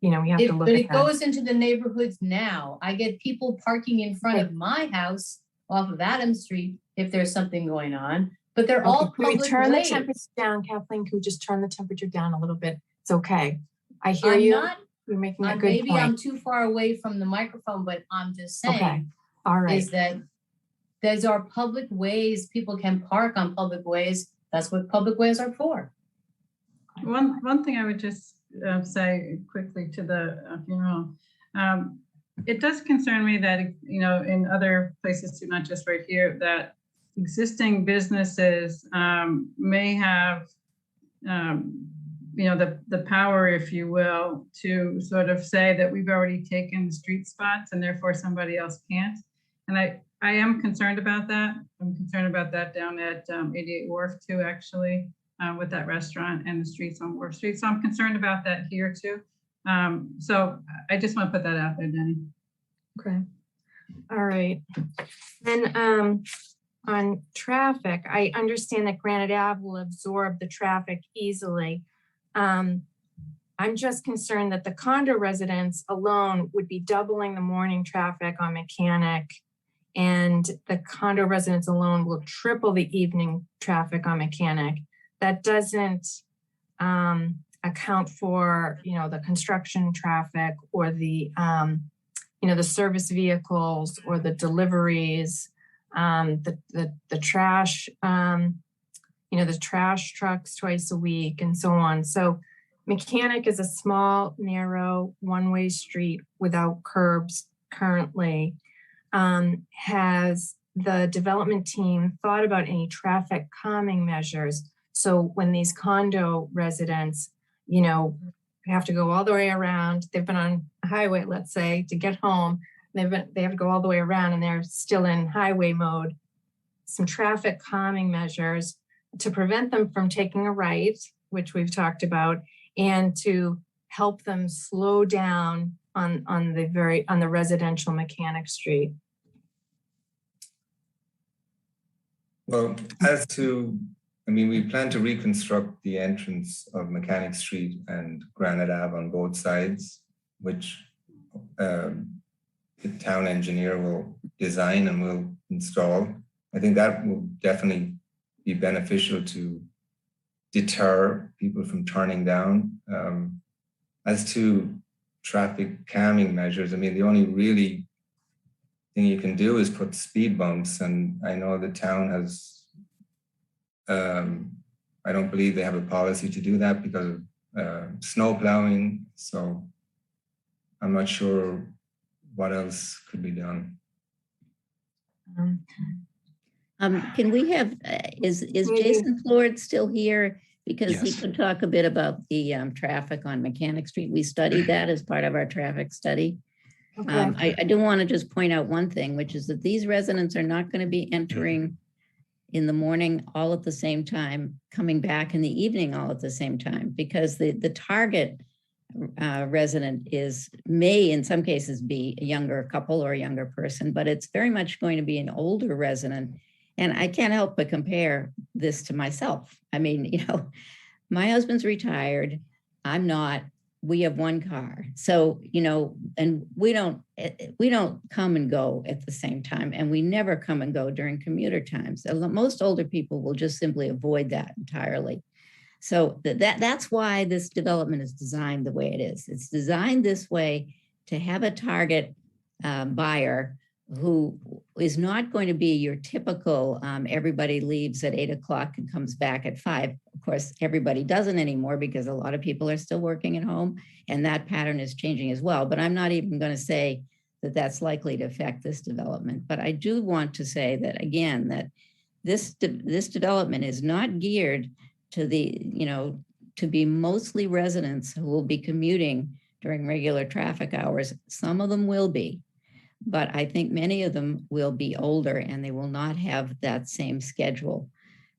we have to look But at it that. goes into the neighborhoods now. I get people parking in front of my house off of Adams Street if there's something going on, but they're all Can we public turn ways. the temperature down, Kathleen? Can we just turn the temperature down a little bit? It's okay. I hear I'm you. not, You're making a good maybe point. I'm too far away from the microphone, but I'm just Okay. saying All right. is that those are public ways. People can park on public ways. That's what public ways are for. One thing I would just say quickly to the funeral, it does concern me that, in other places too, not just right here, that existing businesses may have, the power, if you will, to sort of say that we've already taken the street spots and therefore somebody else can't. And I am concerned about that. I'm concerned about that down at 88 Wharf too, actually, with that restaurant and the streets on Wharf Street. So I'm concerned about that here too. So I just want to put that out there, Denny. Okay. All right. Then on traffic, I understand that Granite Ave will absorb the traffic easily. I'm just concerned that the condo residents alone would be doubling the morning traffic on Mechanic, and the condo residents alone will triple the evening traffic on Mechanic. That doesn't account for, the construction traffic or the, the service vehicles or the deliveries, the trash, the trash trucks twice a week and so on. So Mechanic is a small, narrow, one-way street without curbs currently. Has the development team thought about any traffic calming measures? So when these condo residents, have to go all the way around, they've been on a highway, let's say, to get home, they have to go all the way around and they're still in highway mode. Some traffic calming measures to prevent them from taking a right, which we've talked about, and to help them slow down on the residential Mechanic Street. Well, we plan to reconstruct the entrance of Mechanic Street and Granite Ave on both sides, which the town engineer will design and will install. I think that will definitely be beneficial to deter people from turning down. As to traffic calming measures, the only really thing you can do is put speed bumps, and I know the town has I don't believe they have a policy to do that because of snow plowing. So I'm not sure what else could be done. Can we have, is Jason Flord still here? Because he Yes. could talk a bit about the traffic on Mechanic Street. We studied that as part of our traffic study. Okay. I do want to just point out one thing, which is that these residents are not going to be entering in the morning all at the same time, coming back in the evening all at the same time, because the target resident may in some cases be a younger couple or a younger person, but it's very much going to be an older resident. And I can't help but compare this to myself. My husband's retired, I'm not. We have one car. So, and we don't come and go at the same time, and we never come and go during commuter times. Most older people will just simply avoid that entirely. So that's why this development is designed the way it is. It's designed this way to have a target buyer who is not going to be your typical everybody leaves at 8 o'clock and comes back at 5. Of course, everybody doesn't anymore because a lot of people are still working at home, and that pattern is changing as well. But I'm not even going to say that that's likely to affect this development. But I do want to say that, again, that this development is not geared to to be mostly residents who will be commuting during regular traffic hours. Some of them will be, but I think many of them will be older and they will not have that same schedule.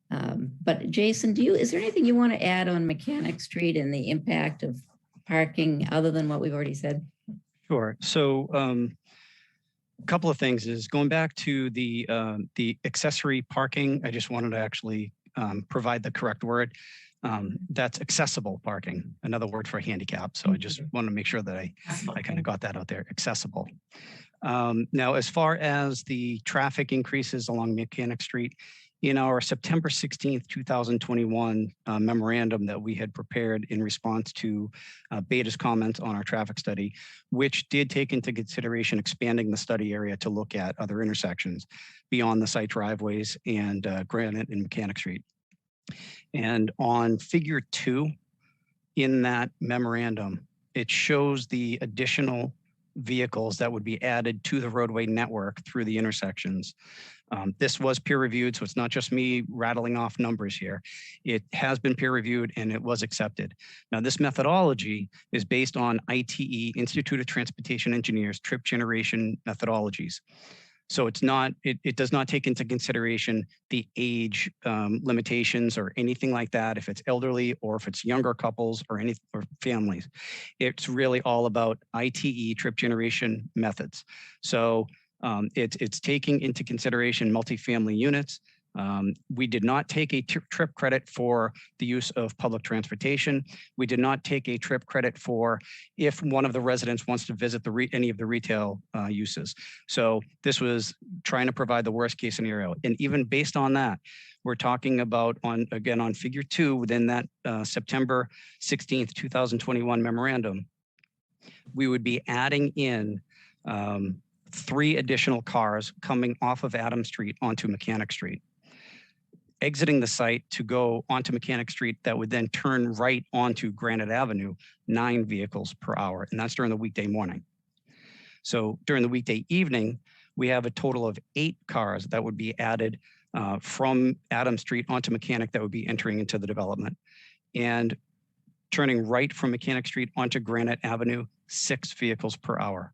But Jason, is there anything you want to add on Mechanic Street and the impact of parking other than what we've already said? Sure. So a couple of things is going back to the accessory parking. I just wanted to actually provide the correct word. That's accessible parking, another word for handicap. So I just want to make sure that I kind of got that out there, accessible. Now, as far as the traffic increases along Mechanic Street, in our September 16th, 2021 memorandum that we had prepared in response to Beta's comments on our traffic study, which did take into consideration expanding the study area to look at other intersections beyond the site driveways and Granite and Mechanic Street. And on figure 2 in that memorandum, it shows the additional vehicles that would be added to the roadway network through the intersections. This was peer reviewed, so it's not just me rattling off numbers here. It has been peer reviewed and it was accepted. Now, this methodology is based on ITE, Institute of Transportation Engineers, trip generation methodologies. So it's not, it does not take into consideration the age limitations or anything like that, if it's elderly or if it's younger couples or families. It's really all about ITE, trip generation methods. So it's taking into consideration multifamily units. We did not take a trip credit for the use of public transportation. We did not take a trip credit for if one of the residents wants to visit any of the retail uses. So this was trying to provide the worst case scenario. And even based on that, we're talking about on figure 2 within that September 16th, 2021 memorandum, we would be adding in 3 additional cars coming off of Adams Street onto Mechanic Street, exiting the site to go onto Mechanic Street that would then turn right onto Granite Avenue, 9 vehicles per hour, and that's during the weekday morning. So during the weekday evening, we have a total of 8 cars that would be added from Adams Street onto Mechanic that would be entering into the development. And turning right from Mechanic Street onto Granite Avenue, 6 vehicles per hour.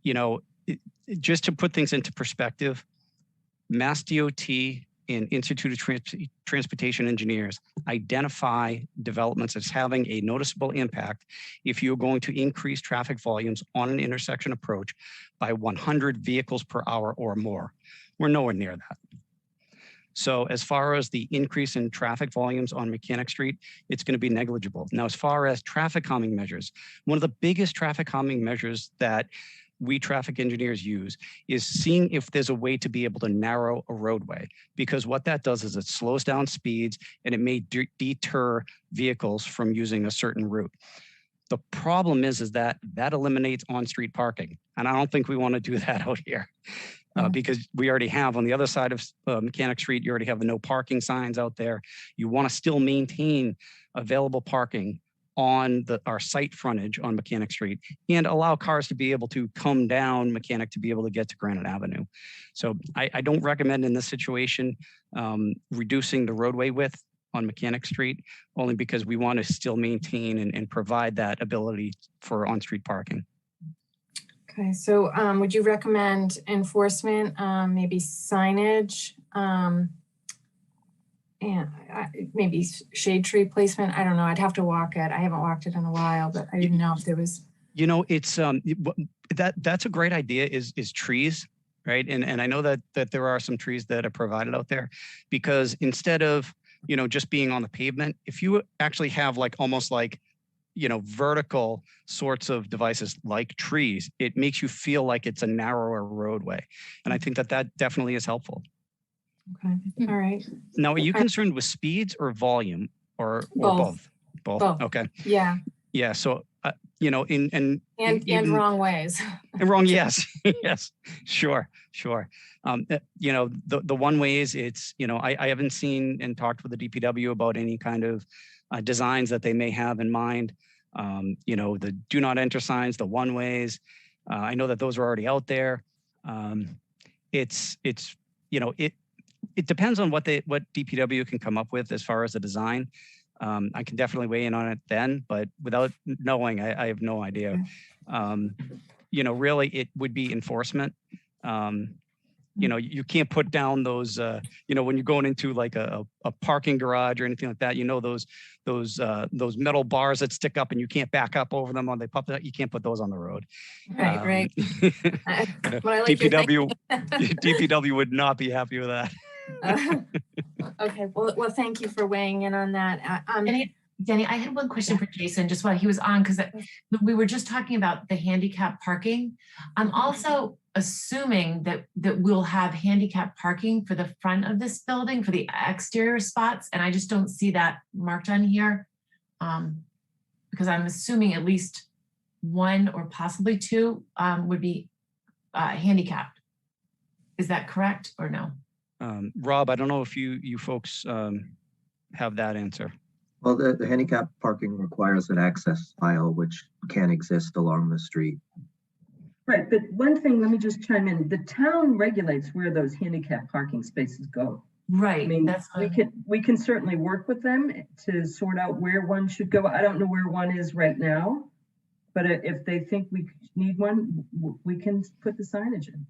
You know, just to put things into perspective, Mass DOT and Institute of Transportation Engineers identify developments as having a noticeable impact if you're going to increase traffic volumes on an intersection approach by 100 vehicles per hour or more. We're nowhere near that. So as far as the increase in traffic volumes on Mechanic Street, it's going to be negligible. Now, as far as traffic calming measures, one of the biggest traffic calming measures that we traffic engineers use is seeing if there's a way to be able to narrow a roadway, because what that does is it slows down speeds and it may deter vehicles from using a certain route. The problem is that eliminates on-street parking. And I don't think we want to do that out here because we already have on the other side of Mechanic Street, you already have the no parking signs out there. You want to still maintain available parking on our site frontage on Mechanic Street and allow cars to be able to come down Mechanic to be able to get to Granite Avenue. So I don't recommend in this situation reducing the roadway width on Mechanic Street, only because we want to still maintain and provide that ability for on-street parking. Okay, so would you recommend enforcement, maybe signage, and maybe shade tree placement? I don't know. I'd have to walk it. I haven't walked it in a while, but I didn't know if there was. You know, it's that's a great idea. Is trees, right? And I know that there are some trees that are provided out there, because instead of just being on the pavement, if you actually have almost like vertical sorts of devices like trees, it makes you feel like it's a narrower roadway, and I think that definitely is helpful. Okay. All right. Now, are you concerned with speeds or volume? or Both. both? Both, Both. okay. Yeah, Yeah, so, you know, and even- wrong ways. Wrong, yes, yes, sure. You know, the one way is it's, you know, I haven't seen and talked with the DPW about any kind of designs that they may have in mind. You know, the do not enter signs, the one ways. I know that those are already out there. It's, you know, it depends on what DPW can come up with as far as the design. I can definitely weigh in on it then, but without knowing, I have no idea. You know, really, it would be enforcement. You know, you can't put down those, you know, when you're going into like a parking garage or anything like that, you know, those metal bars that stick up and you can't back up over them when they pop out, you can't put those on the road. Right. You know, What I like your DPW would not be happy with that. Okay, well, thank you for weighing in on that. Denny, I had one question for Jason, just while he was on, because we were just talking about the handicap parking. I'm also assuming that we'll have handicap parking for the front of this building, for the exterior spots, and I just don't see that marked on here. Because I'm assuming at least one or possibly two would be handicapped. Is that correct or no? Rob, I don't know if you folks have that answer. Well, the handicap parking requires an access aisle, which can exist along the street. Right, but one thing, let me just chime in. The town regulates where those handicap parking spaces go. Right. I mean, that's we can certainly work with them to sort out where one should go. I don't know where one is right now, but if they think we need one, we can put the signage in.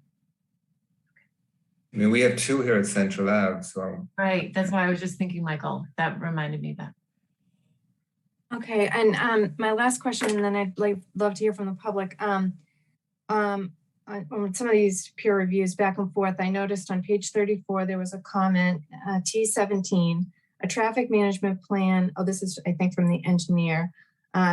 I mean, we have two here at Central Ave, so. Right, that's why I was just thinking, Michael, that reminded me of that. Okay, and my last question, and then I'd love to hear from the public. On some of these peer reviews back and forth, I noticed on page 34, there was a comment, T17, a traffic management plan. Oh, this is, I think, from the engineer,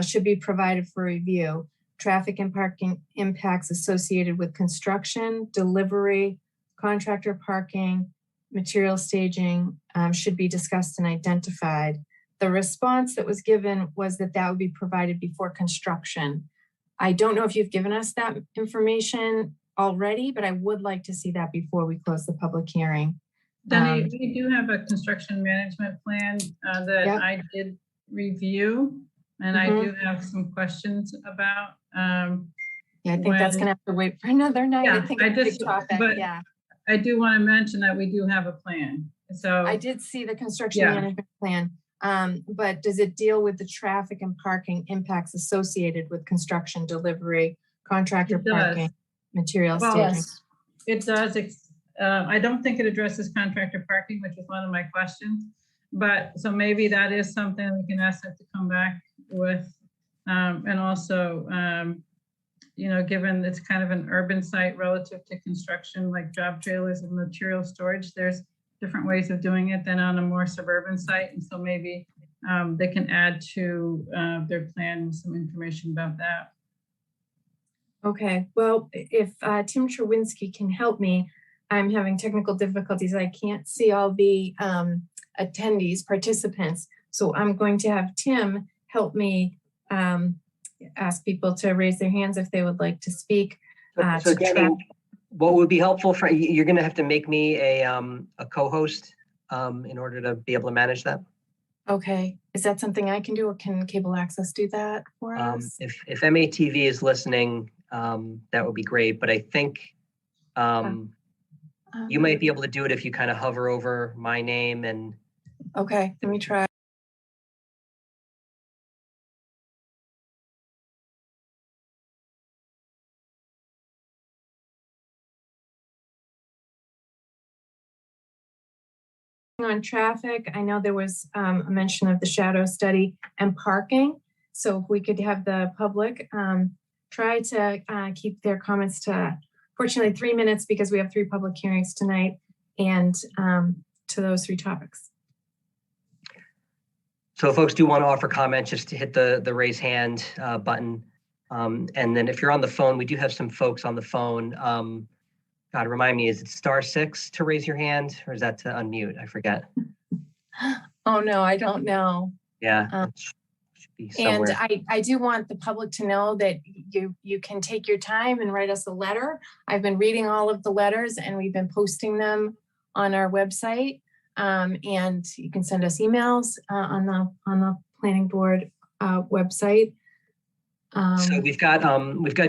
should be provided for review. Traffic and parking impacts associated with construction, delivery, contractor parking, material staging should be discussed and identified. The response that was given was that would be provided before construction. I don't know if you've given us that information already, but I would like to see that before we close the public hearing. Denny, we do have a construction management plan that I did review, and I do have some questions about. Yeah, I think that's gonna have to wait for another night. Yeah, I think it's a big topic, but yeah. I do want to mention that we do have a plan. So I did see the construction management plan. But does it deal with the traffic and parking impacts associated with construction, delivery, contractor parking, material staging? It does. I don't think it addresses contractor parking, which is one of my questions. But so maybe that is something we can ask them to come back with. And also, you know, given it's kind of an urban site relative to construction, like job trailers and material storage, there's different ways of doing it than on a more suburban site. And so maybe they can add to their plan with some information about that. Okay, well, if Tim Cherwinski can help me, I'm having technical difficulties. I can't see all the attendees, participants. So I'm going to have Tim help me ask people to raise their hands if they would like to speak. So Jenny, what would be helpful for, you're gonna have to make me a co-host in order to be able to manage that. Okay, is that something I can do, or can Cable Access do that for us? If MATV is listening, that would be great, but I think you might be able to do it if you kind of hover over my name and. Okay, let me try. On traffic, I know there was a mention of the shadow study and parking. So if we could have the public try to keep their comments to, fortunately, 3 minutes, because we have 3 public hearings tonight, and to those 3 topics. So if folks do want to offer comments, just to hit the raise hand button. And then if you're on the phone, we do have some folks on the phone. God, remind me, is it *6 to raise your hand, or is that to unmute? I forget. Oh, no, I don't know. Yeah. Um, it should be And somewhere. I do want the public to know that you can take your time and write us a letter. I've been reading all of the letters and we've been posting them on our website. And you can send us emails on the planning board website. So we've got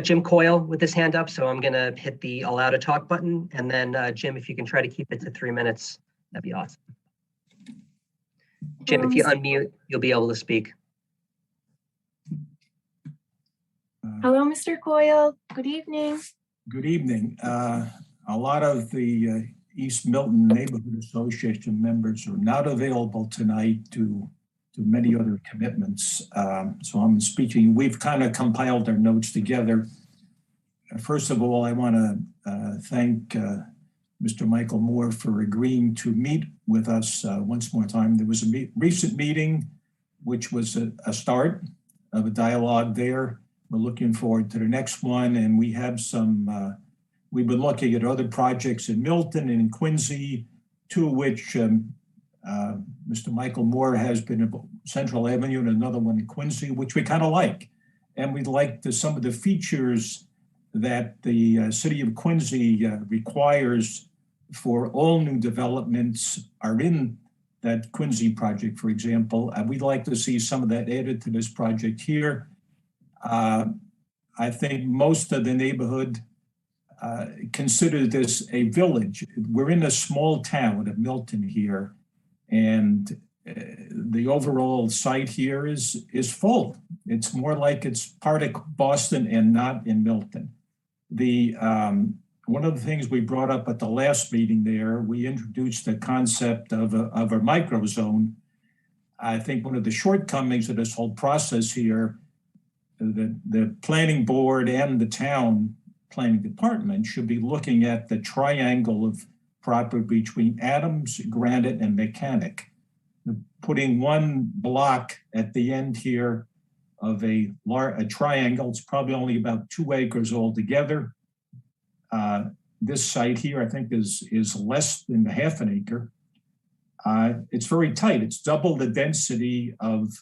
Jim Coyle with his hand up, so I'm gonna hit the allow to talk button, and then Jim, if you can try to keep it to 3 minutes, that'd be awesome. Jim, if you unmute, you'll be able to speak. Hello, Mr. Coyle. Good evening. Good evening. A lot of the East Milton Neighborhood Association members are not available tonight to many other commitments. So I'm speaking, we've kind of compiled our notes together. First of all, I want to thank Mr. Michael Moore for agreeing to meet with us once more time. There was a recent meeting, which was a start of a dialogue there. We're looking forward to the next one, and we have some, we've been looking at other projects in Milton and in Quincy, two of which Mr. Michael Moore has been at Central Avenue and another one in Quincy, which we kind of like. And we like some of the features that the city of Quincy requires for all new developments are in that Quincy project, for example. We'd like to see some of that added to this project here. I think most of the neighborhood consider this a village. We're in a small town of Milton here, and the overall site here is full. It's more like it's part of Boston and not in Milton. One of the things we brought up at the last meeting there, we introduced the concept of a microzone. I think one of the shortcomings of this whole process here, the planning board and the town planning department should be looking at the triangle of property between Adams, Granite, and Mechanic. Putting one block at the end here of a triangle, it's probably only about 2 acres altogether. This site here, I think, is less than half an acre. It's very tight. It's double the density of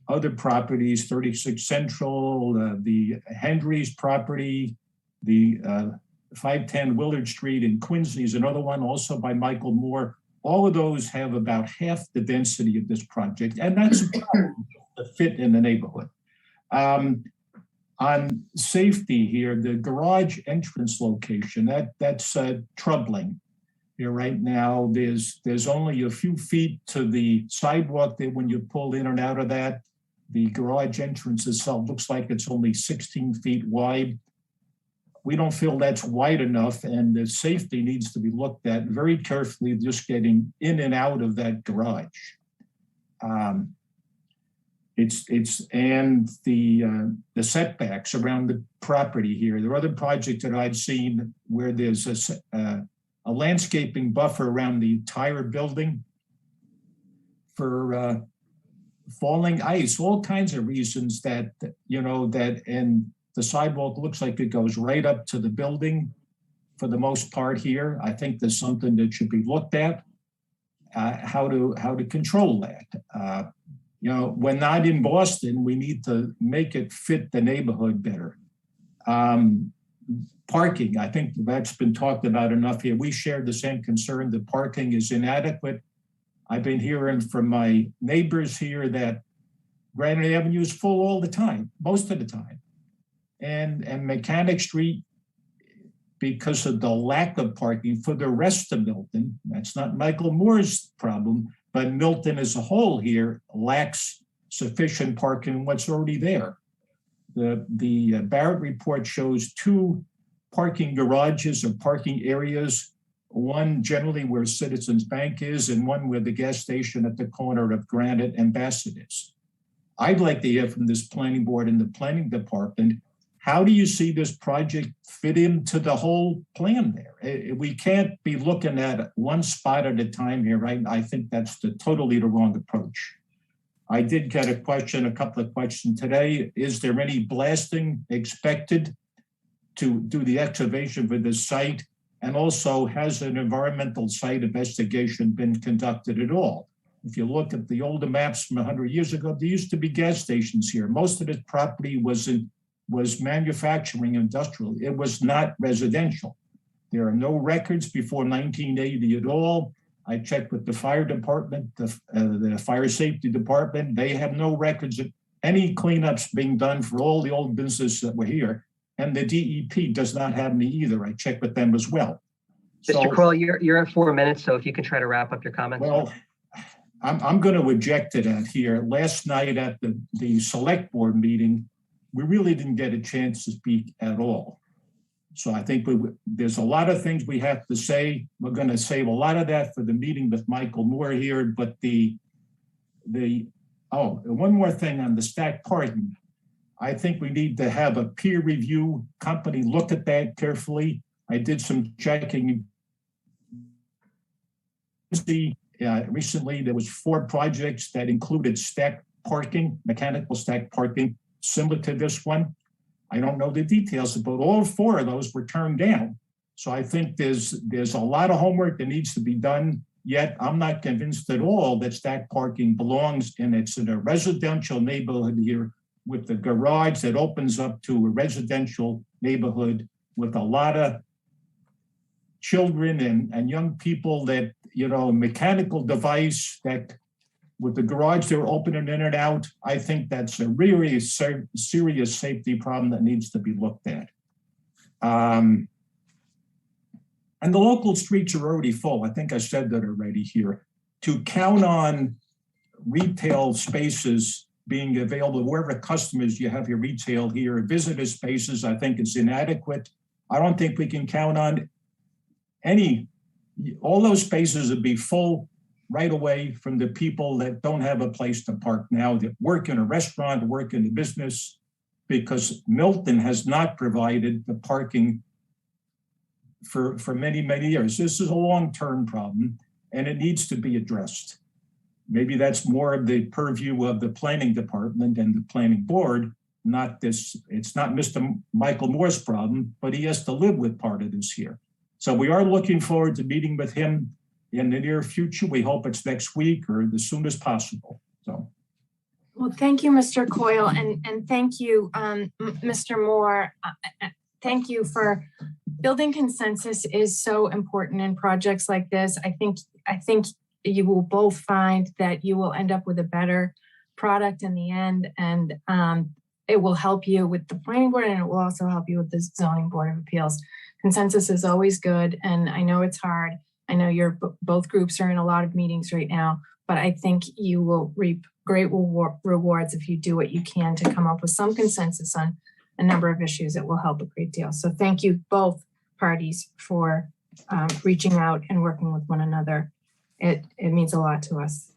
other properties, 36 Central, the Hendry's property, the 510 Willard Street in Quincy is another one, also by Michael Moore. All of those have about half the density of this project, and that's a problem to fit in the neighborhood. On safety here, the garage entrance location, that's troubling. Here right now, there's only a few feet to the sidewalk there when you pull in and out of that. The garage entrance itself looks like it's only 16 feet wide. We don't feel that's wide enough, and the safety needs to be looked at very carefully, just getting in and out of that garage. And the setbacks around the property here. There are other projects that I've seen where there's a landscaping buffer around the entire building for falling ice, all kinds of reasons that, and the sidewalk looks like it goes right up to the building for the most part here. I think there's something that should be looked at, how to control that. When not in Boston, we need to make it fit the neighborhood better. Parking, I think that's been talked about enough here. We share the same concern that parking is inadequate. I've been hearing from my neighbors here that Granite Avenue is full all the time, most of the time. And Mechanic Street, because of the lack of parking for the rest of Milton, that's not Michael Moore's problem, but Milton as a whole here lacks sufficient parking in what's already there. The Barrett report shows 2 parking garages or parking areas, one generally where Citizens Bank is and one where the gas station at the corner of Granite and Bassett is. I'd like to hear from this planning board and the planning department, how do you see this project fit into the whole plan there? We can't be looking at one spot at a time here, right? I think that's totally the wrong approach. I did get a couple of questions today. Is there any blasting expected to do the excavation for this site? And also, has an environmental site investigation been conducted at all? If you look at the older maps from 100 years ago, there used to be gas stations here. Most of this property was manufacturing industrial. It was not residential. There are no records before 1980 at all. I checked with the fire department, the fire safety department. They have no records of any cleanups being done for all the old businesses that were here. And the DEP does not have any either. I checked with them as well. Mr. Kroll, you're at 4 minutes, so if you can try to wrap up your comments. Well, I'm going to object to that here. Last night at the select board meeting, we really didn't get a chance to speak at all. So I think there's a lot of things we have to say. We're going to save a lot of that for the meeting with Michael Moore here. But one more thing on the stacked parking. I think we need to have a peer review company look at that carefully. I did some checking. Recently, there was 4 projects that included stacked parking, mechanical stacked parking, similar to this one. I don't know the details, but all 4 of those were turned down. So I think there's a lot of homework that needs to be done. Yet I'm not convinced at all that stacked parking belongs in a residential neighborhood here with the garage that opens up to a residential neighborhood with a lot of children and young people that, mechanical device that with the garage they're opening in and out. I think that's a really serious safety problem that needs to be looked at. And the local streets are already full. I think I said that already here. To count on retail spaces being available wherever customers you have your retail here, visitor spaces, I think it's inadequate. I don't think we can count on all those spaces would be full right away from the people that don't have a place to park now, that work in a restaurant, work in the business, because Milton has not provided the parking for many, many years. This is a long-term problem and it needs to be addressed. Maybe that's more of the purview of the planning department and the planning board, not this. It's not Mr. Michael Moore's problem, but he has to live with part of this here. So we are looking forward to meeting with him in the near future. We hope it's next week or as soon as possible. So. Well, thank you, Mr. Coyle, and thank you, Mr. Moore. Thank you for building consensus is so important in projects like this. I think you will both find that you will end up with a better product in the end, and it will help you with the planning board, and it will also help you with the zoning board of appeals. Consensus is always good, and I know it's hard. I know both groups are in a lot of meetings right now, but I think you will reap great rewards if you do what you can to come up with some consensus on a number of issues. It will help a great deal. So thank you both parties for reaching out and working with one another. It means a lot to us.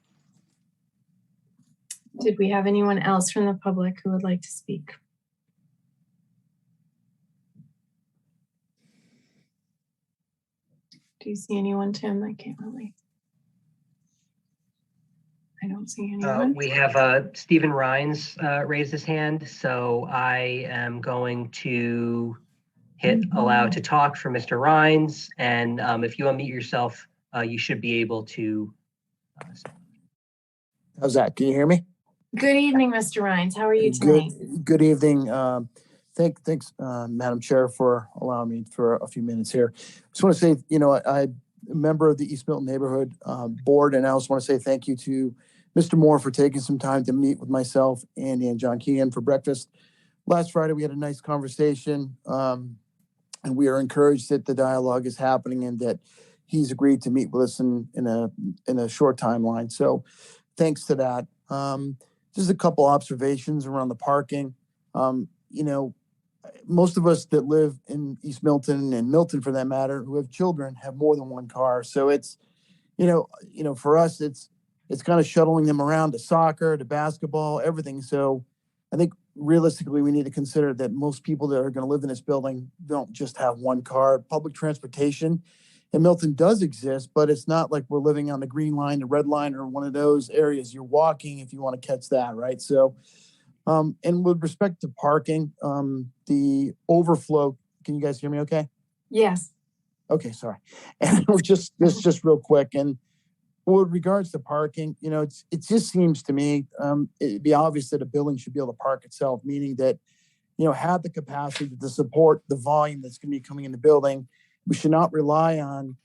Did we have anyone else from the public who would like to speak? Do you see anyone, Tim? I can't really. I don't see anyone. We have Stephen Rhines raised his hand, so I am going to hit allow to talk for Mr. Rhines, and if you unmute yourself, you should be able to. How's that? Can you hear me? Good evening, Mr. Rhines. How are you tonight? Good evening. Thanks, Madam Chair, for allowing me for a few minutes here. Just want to say, I'm a member of the East Milton Neighborhood Board, and I also want to say thank you to Mr. Moore for taking some time to meet with myself, Andy, and John Keegan for breakfast. Last Friday, we had a nice conversation, and we are encouraged that the dialogue is happening and that he's agreed to meet with us in a short timeline. So thanks to that. Just a couple observations around the parking. Most of us that live in East Milton and Milton, for that matter, who have children, have more than one car. So it's, for us, it's kind of shuttling them around to soccer, to basketball, everything. So I think realistically, we need to consider that most people that are going to live in this building don't just have one car. Public transportation in Milton does exist, but it's not like we're living on the green line, the red line, or one of those areas. You're walking if you want to catch that, right? So, and with respect to parking, the overflow, can you guys hear me okay? Yes. Okay, sorry. And this just real quick. And Well, with regards to parking, it just seems to me, it'd be obvious that a building should be able to park itself, meaning that, have the capacity to support the volume that's going to be coming in the building. We should not rely on,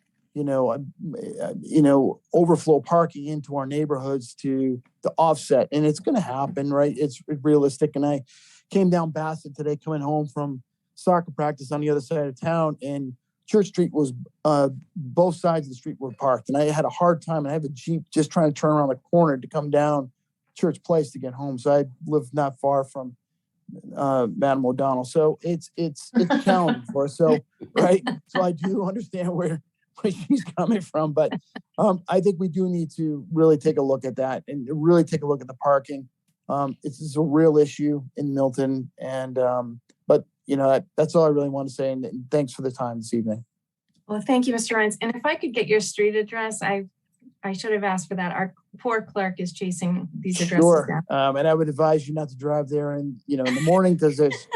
overflow parking into our neighborhoods to offset. And it's going to happen, right? It's realistic. And I came down Bassett today, coming home from soccer practice on the other side of town, and Church Street was, both sides of the street were parked. And I had a hard time. And I have a Jeep just trying to turn around the corner to come down Church Place to get home. So I live not far from Madam O'Donnell. So it's a challenge for us. So, right. So I do understand where she's coming from, but I think we do need to really take a look at that and really take a look at the parking. It's a real issue in Milton. And, but that's all I really want to say. And thanks for the time this evening. Well, thank you, Mr. Rhines. And if I could get your street address, I should have asked for that. Our poor clerk is chasing these addresses Sure. down. And I would advise you not to drive there in the morning because there's,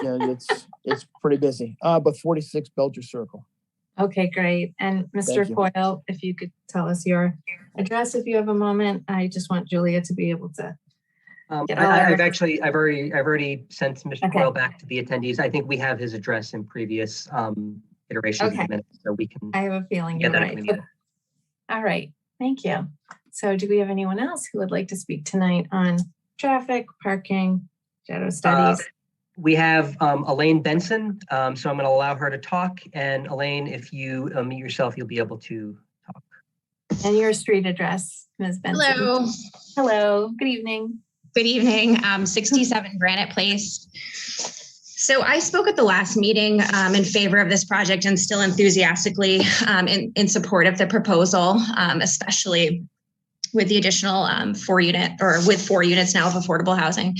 it's pretty busy. But 46 Belcher Circle. Okay, great. And Mr. Coyle, if you could tell us your address, if you have a moment. I just want Julia to be able to. I've already sent Mr. Coyle back to the attendees. I think we have his address in previous iterations of the minutes, so we can. I have a feeling you're right. All right, thank you. So do we have anyone else who would like to speak tonight on traffic, parking, shadow studies? We have Elaine Benson, so I'm going to allow her to talk. And Elaine, if you mute yourself, you'll be able to talk. And your street address, Ms. Benson. Hello. Hello, good evening. Good evening, 67 Granite Place. So I spoke at the last meeting in favor of this project and still enthusiastically in support of the proposal, especially with the additional 4 units now of affordable housing.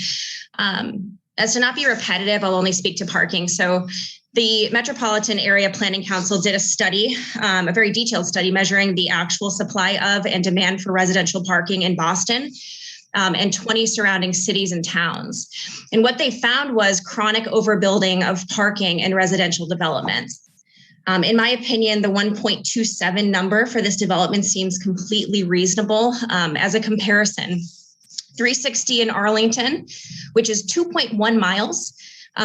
As to not be repetitive, I'll only speak to parking. So the Metropolitan Area Planning Council did a study, a very detailed study measuring the actual supply of and demand for residential parking in Boston and 20 surrounding cities and towns. And what they found was chronic overbuilding of parking in residential developments. In my opinion, the 1.27 number for this development seems completely reasonable. As a comparison, 360 in Arlington, which is 2.1 miles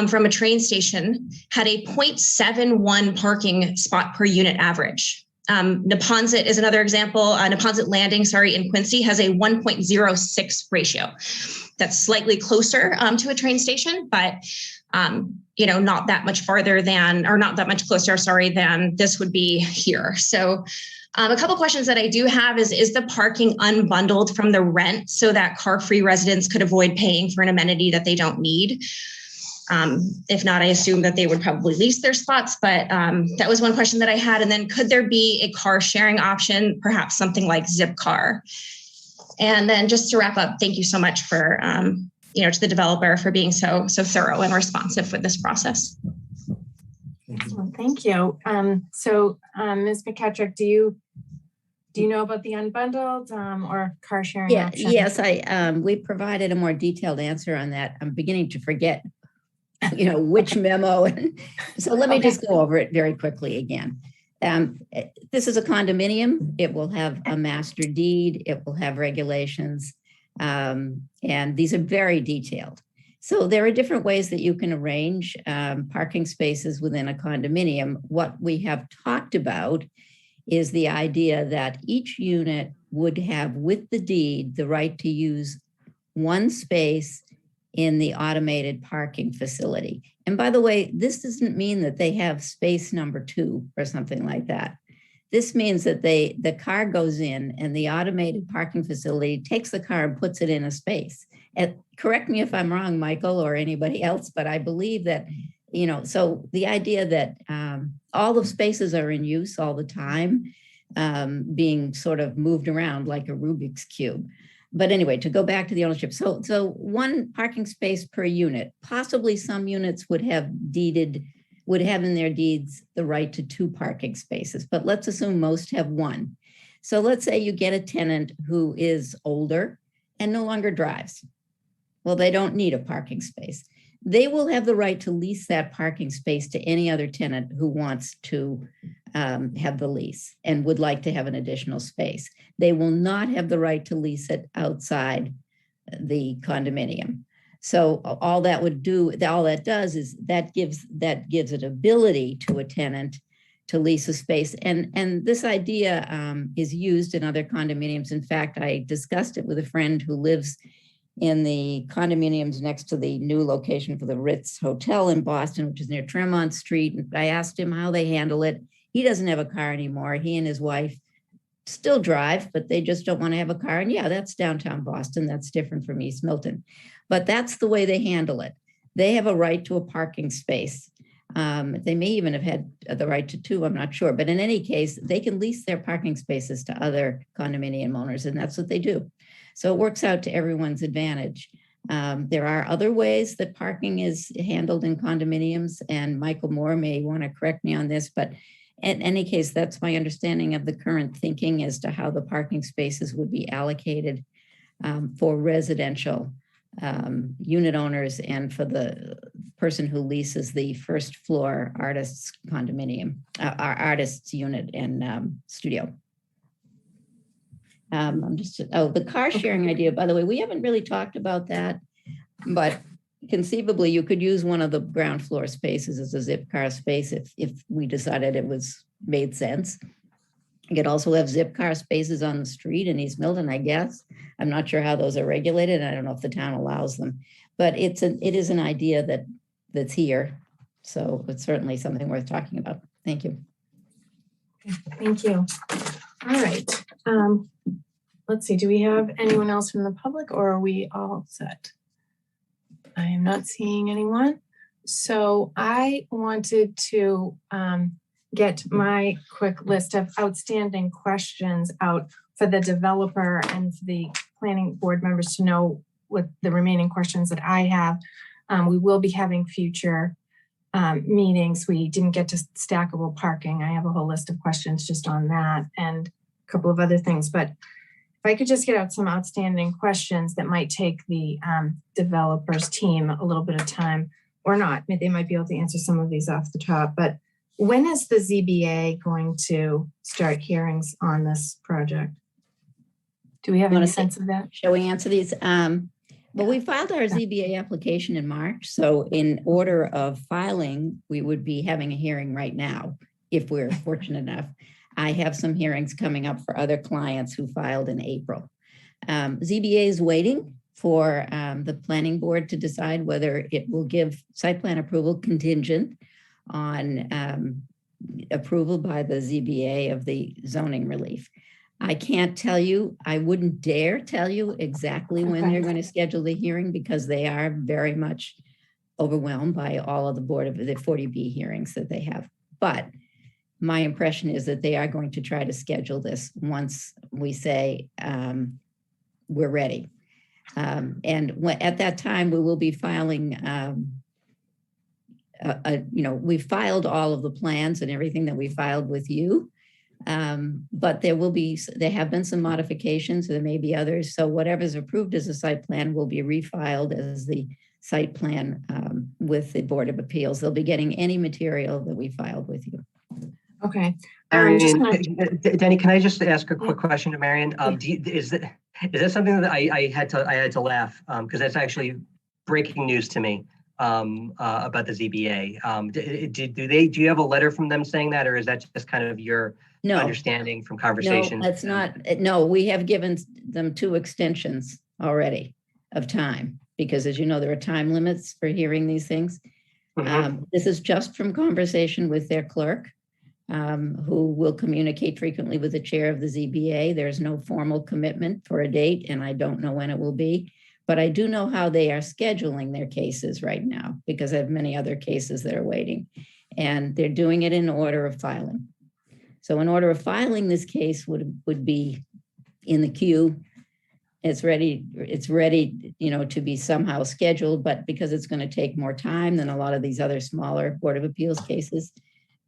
from a train station, had a 0.71 parking spot per unit average. Neponset is another example. Neponset Landing, in Quincy has a 1.06 ratio. That's slightly closer to a train station, but not that much farther than, or not that much closer, than this would be here. So a couple questions that I do have is the parking unbundled from the rent so that car-free residents could avoid paying for an amenity that they don't need? If not, I assume that they would probably lease their spots, but that was one question that I had. And then could there be a car sharing option, perhaps something like Zipcar? And then just to wrap up, thank you so much for, to the developer for being so thorough and responsive with this process. Well, thank you. Ms. McKettrick, do you know about the unbundled or car sharing option? Yes, we provided a more detailed answer on that. I'm beginning to forget which memo. So let me just go over it very quickly again. This is a condominium. It will have a master deed. It will have regulations. And these are very detailed. So there are different ways that you can arrange parking spaces within a condominium. What we have talked about is the idea that each unit would have with the deed the right to use one space in the automated parking facility. And by the way, this doesn't mean that they have space number 2 or something like that. This means that the car goes in and the automated parking facility takes the car and puts it in a space. And correct me if I'm wrong, Michael, or anybody else, but I believe that, so the idea that all the spaces are in use all the time, being sort of moved around like a Rubik's Cube. But anyway, to go back to the ownership. So one parking space per unit. Possibly some units would have in their deeds the right to 2 parking spaces, but let's assume most have 1. So let's say you get a tenant who is older and no longer drives. Well, they don't need a parking space. They will have the right to lease that parking space to any other tenant who wants to have the lease and would like to have an additional space. They will not have the right to lease it outside the condominium. So all that would do, all that does is that gives an ability to a tenant to lease a space. And this idea is used in other condominiums. In fact, I discussed it with a friend who lives in the condominiums next to the new location for the Ritz Hotel in Boston, which is near Tremont Street. And I asked him how they handle it. He doesn't have a car anymore. He and his wife still drive, but they just don't want to have a car. And yeah, that's downtown Boston. That's different from East Milton. But that's the way they handle it. They have a right to a parking space. They may even have had the right to two, I'm not sure. But in any case, they can lease their parking spaces to other condominium owners, and that's what they do. So it works out to everyone's advantage. There are other ways that parking is handled in condominiums, and Michael Moore may want to correct me on this, but in any case, that's my understanding of the current thinking as to how the parking spaces would be allocated for residential unit owners and for the person who leases the first floor artist's condominium, artist's unit and studio. The car sharing idea, by the way, we haven't really talked about that, but conceivably you could use one of the ground floor spaces as a zip car space if we decided it made sense. You could also have zip car spaces on the street in East Milton, I guess. I'm not sure how those are regulated. I don't know if the town allows them, but it is an idea that's here. So it's certainly something worth talking about. Thank you. Thank you. All right. Let's see, do we have anyone else from the public or are we all set? I am not seeing anyone. So I wanted to get my quick list of outstanding questions out for the developer and for the planning board members to know what the remaining questions that I have. We will be having future meetings. We didn't get to stackable parking. I have a whole list of questions just on that and a couple of other things, but if I could just get out some outstanding questions that might take the developers team a little bit of time or not. They might be able to answer some of these off the top, but when is the ZBA going to start hearings on this project? Do we have any sense of that? Shall we answer these? Well, we filed our ZBA application in March. So in order of filing, we would be having a hearing right now, if we're fortunate enough. I have some hearings coming up for other clients who filed in April. ZBA is waiting for the planning board to decide whether it will give site plan approval contingent on approval by the ZBA of the zoning relief. I can't tell you, I wouldn't dare tell you exactly when they're going to schedule the hearing because they are very much overwhelmed by all of the 40B hearings that they have. But my impression is that they are going to try to schedule this once we say we're ready. And at that time, we will be filing, we filed all of the plans and everything that we filed with you. But there have been some modifications, there may be others. So whatever's approved as a site plan will be refiled as the site plan with the Board of Appeals. They'll be getting any material that we filed with you. Okay. Denny, can I just ask a quick question to Marion? Is that something that I had to laugh because that's actually breaking news to me about the ZBA. Do you have a letter from them saying that, or is that just kind of your understanding from conversations? No, that's not. No, we have given them 2 extensions already of time because, as you know, there are time limits for hearing these things. Mm-hmm. This is just from conversation with their clerk, who will communicate frequently with the chair of the ZBA. There's no formal commitment for a date, and I don't know when it will be. But I do know how they are scheduling their cases right now because I have many other cases that are waiting, and they're doing it in order of filing. So in order of filing, this case would be in the queue. It's ready, to be somehow scheduled, but because it's going to take more time than a lot of these other smaller Board of Appeals cases,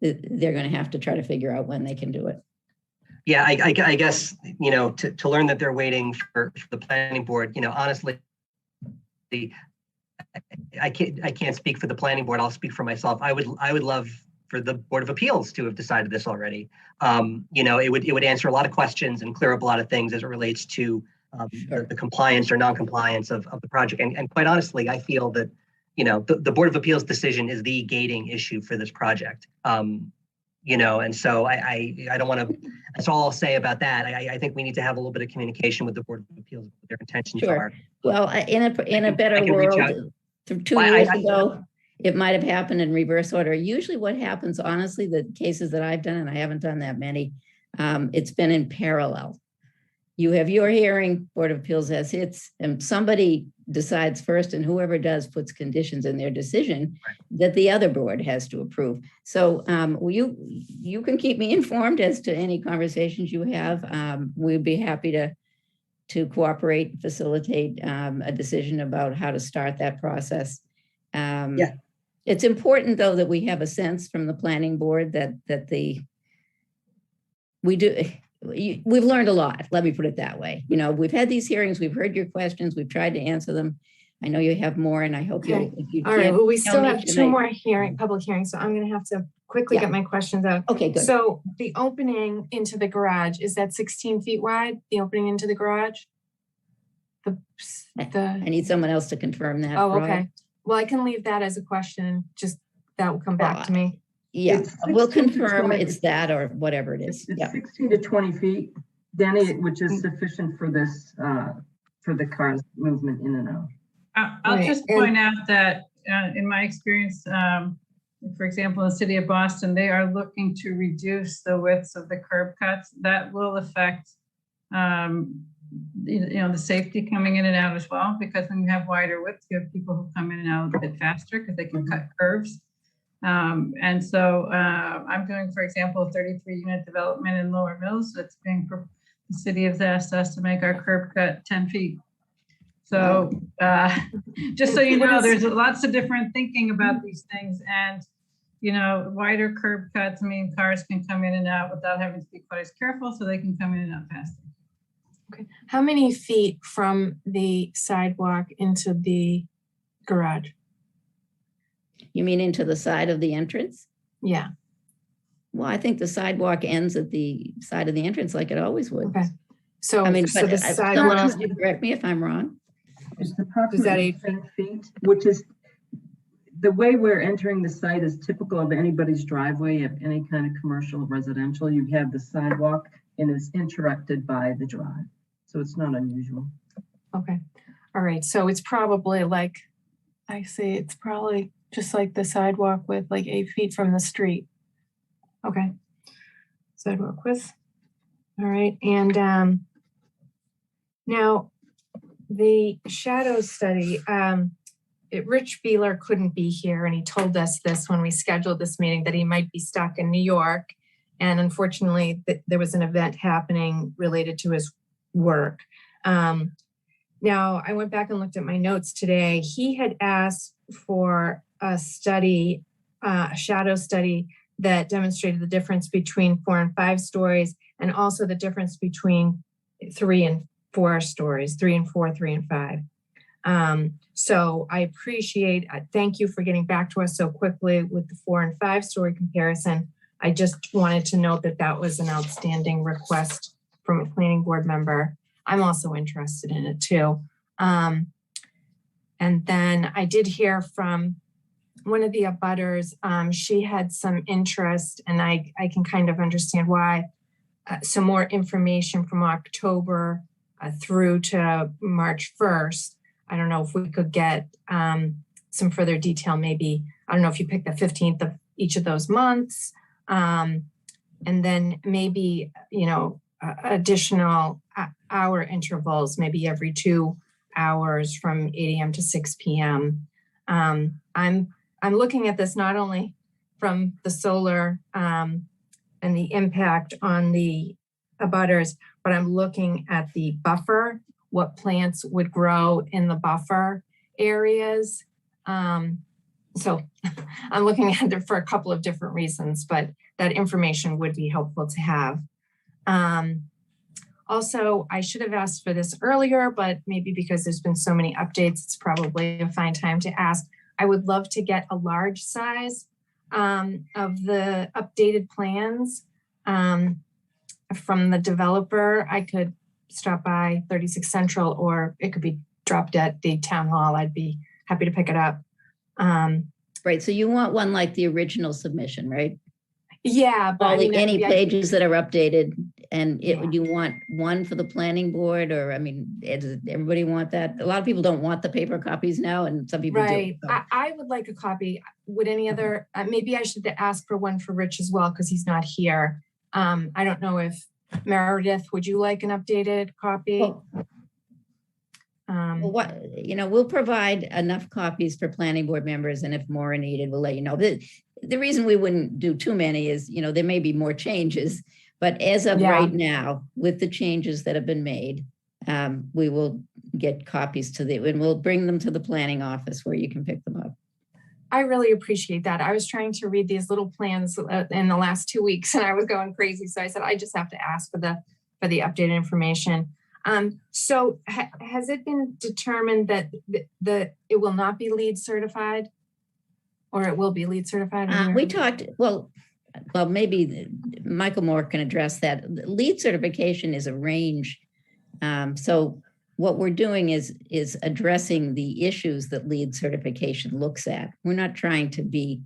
they're going to have to try to figure out when they can do it. Yeah, I guess, to learn that they're waiting for the planning board, honestly, I can't speak for the planning board. I'll speak for myself. I would love for the Board of Appeals to have decided this already. It would answer a lot of questions and clear up a lot of things as it relates to the compliance or non-compliance of the project. And quite honestly, I feel that, the Board of Appeals decision is the gating issue for this project. And so I don't want to, that's all I'll say about that. I think we need to have a little bit of communication with the Board of Appeals, what their intentions are. Well, in a better world, 2 years ago, it might have happened in reverse order. Usually what happens, honestly, the cases that I've done, and I haven't done that many, it's been in parallel. You have your hearing, Board of Appeals has its, and somebody decides first, and whoever does puts conditions in their decision that the other board has to approve. So you can keep me informed as to any conversations you have. We'd be happy to cooperate, facilitate a decision about how to start that process. It's important, though, that we have a sense from the planning board we've learned a lot. Let me put it that way. We've had these hearings, we've heard your questions, we've tried to answer them. I know you have more, and I hope Okay. you All right, well, we still have tonight. 2 more public hearings, so I'm going to have to quickly get my questions out. Okay, good. So the opening into the garage, is that 16 feet wide, the opening into the garage? I need someone else to confirm that. Oh, Rod. okay. Well, I can leave that as a question, just that will come back to me. Yeah, It's we'll 16 to confirm 20. it's that or whatever it is. It's Yeah. 16 to 20 feet, Denny, which is sufficient for this, for the car's movement in and out. I'll Right, just and- point out that in my experience, for example, in the city of Boston, they are looking to reduce the widths of the curb cuts. That will affect, the safety coming in and out as well, because when you have wider widths, you have people who come in and out a bit faster because they can cut curves. And so I'm doing, for example, a 33-unit development in Lower Mills. That's the city has asked us to make our curb cut 10 feet. So just so you know, there's lots of different thinking about these things. And, wider curb cuts mean cars can come in and out without having to be quite as careful, so they can come in and out faster. Okay. How many feet from the sidewalk into the garage? You mean into the side of the entrance? Yeah. Well, I think the sidewalk ends at the side of the entrance like it always would. Okay. So, I mean, so but the someone else sidewalk, can correct me if I'm wrong. It's Is that approximately 8 10 feet, which is, the way we're entering the site is typical of anybody's driveway of any kind of commercial or residential. You have the sidewalk and it's interrupted by the drive. So it's not unusual. okay. All right. So it's probably it's probably just like the sidewalk with like 8 feet from the street. Okay. Sidewalk width. All right. And now the shadow study, Rich Beeler couldn't be here, and he told us this when we scheduled this meeting, that he might be stuck in New York. And unfortunately, there was an event happening related to his work. Now, I went back and looked at my notes today. He had asked for a study, a shadow study that demonstrated the difference between 4 and 5 stories, and also the difference between 3 and 4 stories, 3 and 4, 3 and 5. So I appreciate, thank you for getting back to us so quickly with the 4 and 5 story comparison. I just wanted to note that that was an outstanding request from a planning board member. I'm also interested in it too. And then I did hear from one of the abutters. She had some interest, and I can kind of understand why, some more information from October through to March 1st. I don't know if we could get some further detail, maybe. I don't know if you pick the 15th of each of those months. And then maybe, additional hour intervals, maybe every 2 hours from 8 a.m. to 6 p.m. I'm looking at this not only from the solar and the impact on the abutters, but I'm looking at the buffer, what plants would grow in the buffer areas. So I'm looking at it for a couple of different reasons, but that information would be helpful to have. Also, I should have asked for this earlier, but maybe because there's been so many updates, it's probably a fine time to ask. I would love to get a large size of the updated plans from the developer. I could stop by 36 Central, or it could be dropped at the town hall. I'd be happy to pick it up. Right, so you want one like the original submission, right? Yeah, but I All the, mean, any maybe pages that are updated, and it, you want one for the planning board, or, I mean, does everybody want that? A lot of people don't want the paper copies now, and some people do. Right. so. I would like a copy. Would any other, maybe I should ask for one for Rich as well, because he's not here. I don't know if Meredith, would you like an updated copy? Well, well, what, we'll provide enough copies for planning board members, and if more are needed, we'll let you know. The reason we wouldn't do too many is, there may be more changes, but as of right now, with the changes that have been made, we will get copies and we'll bring them to the planning office where you can pick them up. I really appreciate that. I was trying to read these little plans in the last 2 weeks, and I was going crazy. So I said, I just have to ask for the updated information. So has it been determined that it will not be LEED certified, or it will be LEED certified? We talked, well, maybe Michael Moore can address that. LEED certification is a range. So what we're doing is addressing the issues that LEED certification looks at. We're not trying to be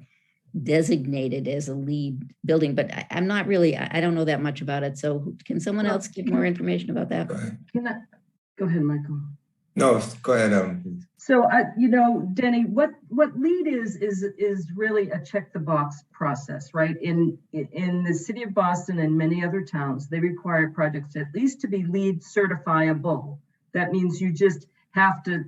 designated as a LEED building, but I'm not really, I don't know that much about it. So can someone else give more information about that? Go ahead, Michael. No, go ahead. Please. So, Denny, what LEED is really a check the box process, right? In the city of Boston and many other towns, they require projects at least to be LEED certifiable. That means you just have to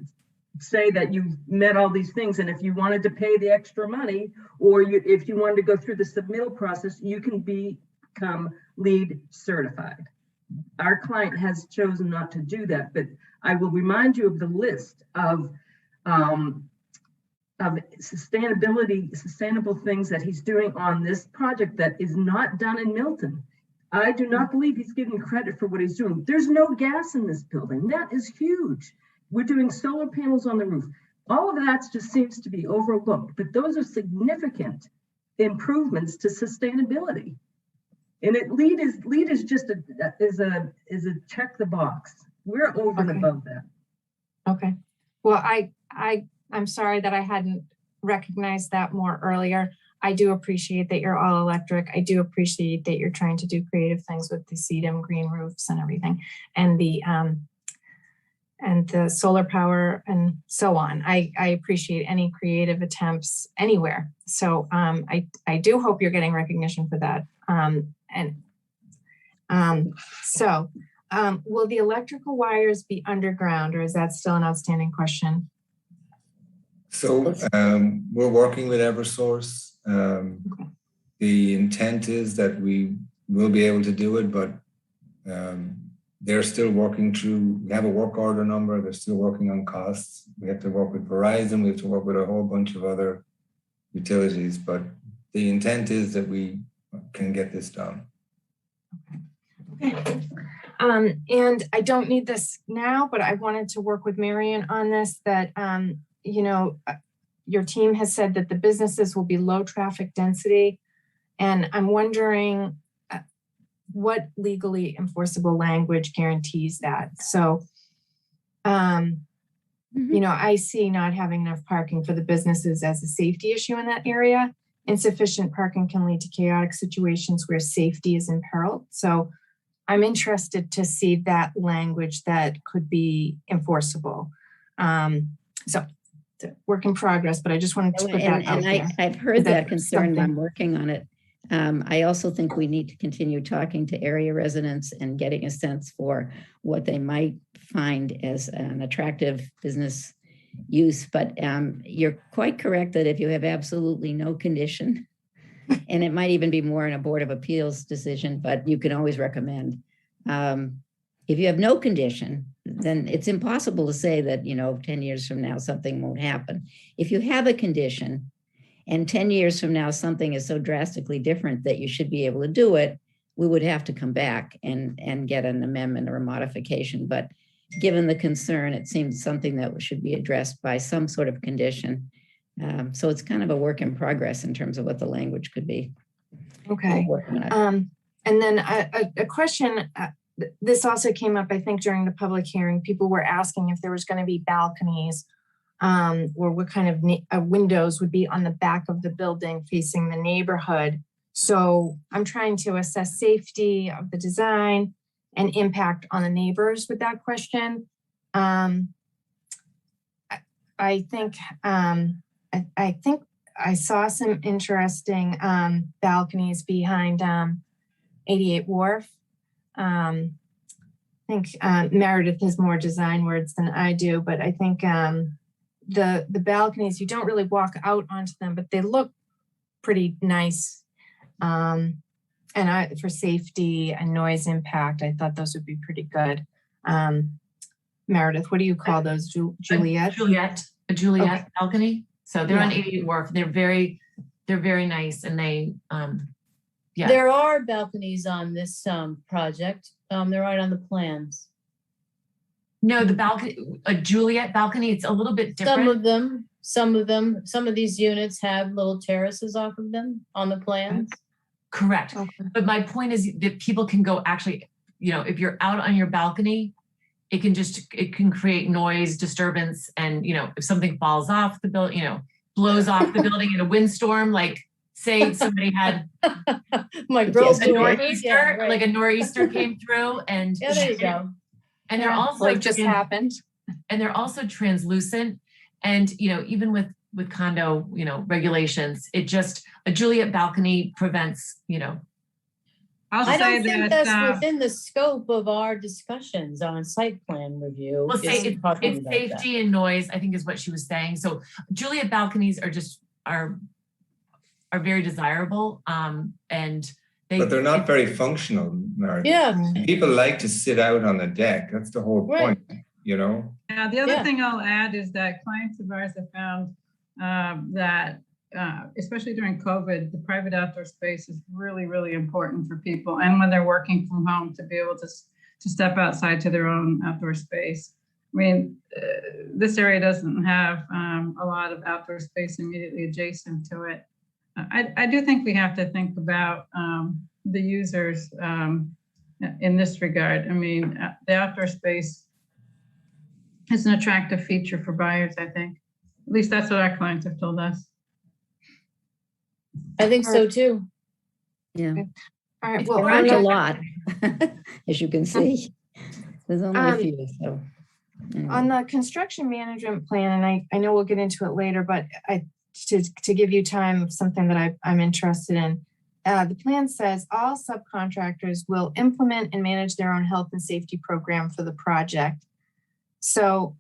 say that you've met all these things. And if you wanted to pay the extra money, or if you wanted to go through the submittal process, you can become LEED certified. Our client has chosen not to do that, but I will remind you of the list of sustainable things that he's doing on this project that is not done in Milton. I do not believe he's getting credit for what he's doing. There's no gas in this building. That is huge. We're doing solar panels on the roof. All of that just seems to be overlooked, but those are significant improvements to sustainability. And LEED is just a check the box. We're over and above that. Okay. Well, I'm sorry that I hadn't recognized that more earlier. I do appreciate that you're all electric. I do appreciate that you're trying to do creative things with the CDM green roofs and everything, and the solar power and so on. I appreciate any creative attempts anywhere. So I do hope you're getting recognition for that. Will the electrical wires be underground, or is that still an outstanding question? So we're working with Eversource. The intent is that we will be able to do it, but they're still working through, we have a work order number, they're still working on costs. We have to work with Verizon, we have to work with a whole bunch of other utilities, but the intent is that we can get this done. Okay. And I don't need this now, but I wanted to work with Marion on this, that, your team has said that the businesses will be low traffic density. And I'm wondering what legally enforceable language guarantees that. So, I see not having enough parking for the businesses as a safety issue in that area. Insufficient parking can lead to chaotic situations where safety is imperiled. So I'm interested to see that language that could be enforceable. So it's a work in progress, but I just wanted to put that out there. I've heard that concern, and I'm working on it. I also think we need to continue talking to area residents and getting a sense for what they might find as an attractive business use. But you're quite correct that if you have absolutely no condition, and it might even be more in a Board of Appeals decision, but you can always recommend. If you have no condition, then it's impossible to say that, 10 years from now, something won't happen. If you have a condition and 10 years from now, something is so drastically different that you should be able to do it, we would have to come back and get an amendment or a modification. But given the concern, it seems something that should be addressed by some sort of condition. So it's kind of a work in progress in terms of what the language could be. Okay. And then a question, this also came up, I think, during the public hearing. People were asking if there was going to be balconies or what kind of windows would be on the back of the building facing the neighborhood. So I'm trying to assess safety of the design and impact on the neighbors with that question. I think I saw some interesting balconies behind 88 Wharf. I think Meredith has more design words than I do, but I think the balconies, you don't really walk out onto them, but they look pretty nice. And for safety and noise impact, I thought those would be pretty good. Meredith, what do you call those? Juliet? A Juliet Okay. balcony. So they're on Yeah. 88 Wharf. They're very nice, and they yeah. There are balconies on this project. They're right on the plans. No, the balcony, a Juliet balcony, it's a little bit different. Some of these units have little terraces off of them on the plans. Correct. Okay. But my point is that people can go actually, if you're out on your balcony, it can create noise disturbance. And, if something falls off the building, blows off the building in a windstorm, like say somebody had My girls a do it. nor'easter, Yeah, right. like a nor'easter came through and Yeah, there you go. And they're also like just happened. and they're also translucent. And, even with condo, regulations, a Juliet balcony prevents, I don't think that's within the scope of our discussions on site plan review. Well, say is talking it's about safety and noise, I think is what she was saying. So Juliet balconies are very desirable. And But they're not very functional, Meredith. Yeah. People like to sit out on the deck. That's the whole point, Now, the other thing I'll add is that clients of ours have found that, especially during COVID, the private outdoor space is really, really important for people. And when they're working from home, to be able to step outside to their own outdoor space. I mean, this area doesn't have a lot of outdoor space immediately adjacent to it. I do think we have to think about the users in this regard. I mean, the outdoor space is an attractive feature for buyers, I think. At least that's what our clients have told us. I think so too. Yeah. All right. There Well, aren't a lot, as you can see. There's only a few, so. anyway. on the construction management plan, and I know we'll get into it later, but to give you time, something that I'm interested in. The plan says all subcontractors will implement and manage their own health and safety program for the project. So,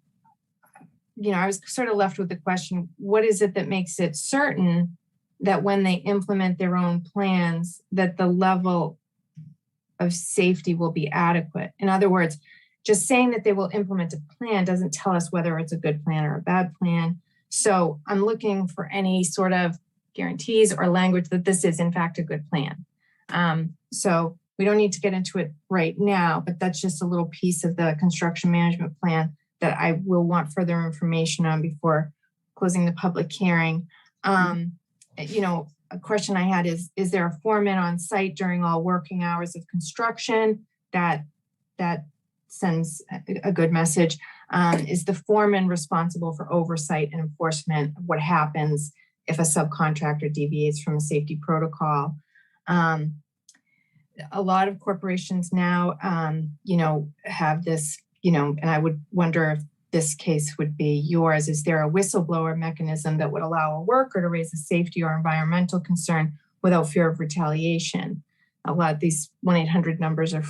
I was sort of left with the question, what is it that makes it certain that when they implement their own plans, that the level of safety will be adequate? In other words, just saying that they will implement a plan doesn't tell us whether it's a good plan or a bad plan. So I'm looking for any sort of guarantees or language that this is in fact a good plan. So we don't need to get into it right now, but that's just a little piece of the construction management plan that I will want further information on before closing the public hearing. A question I had is there a foreman on site during all working hours of construction? That sends a good message. Is the foreman responsible for oversight and enforcement of what happens if a subcontractor deviates from a safety protocol? A lot of corporations now, have this, and I would wonder if this case would be yours. Is there a whistleblower mechanism that would allow a worker to raise a safety or environmental concern without fear of retaliation? A lot of these 1-800 numbers are,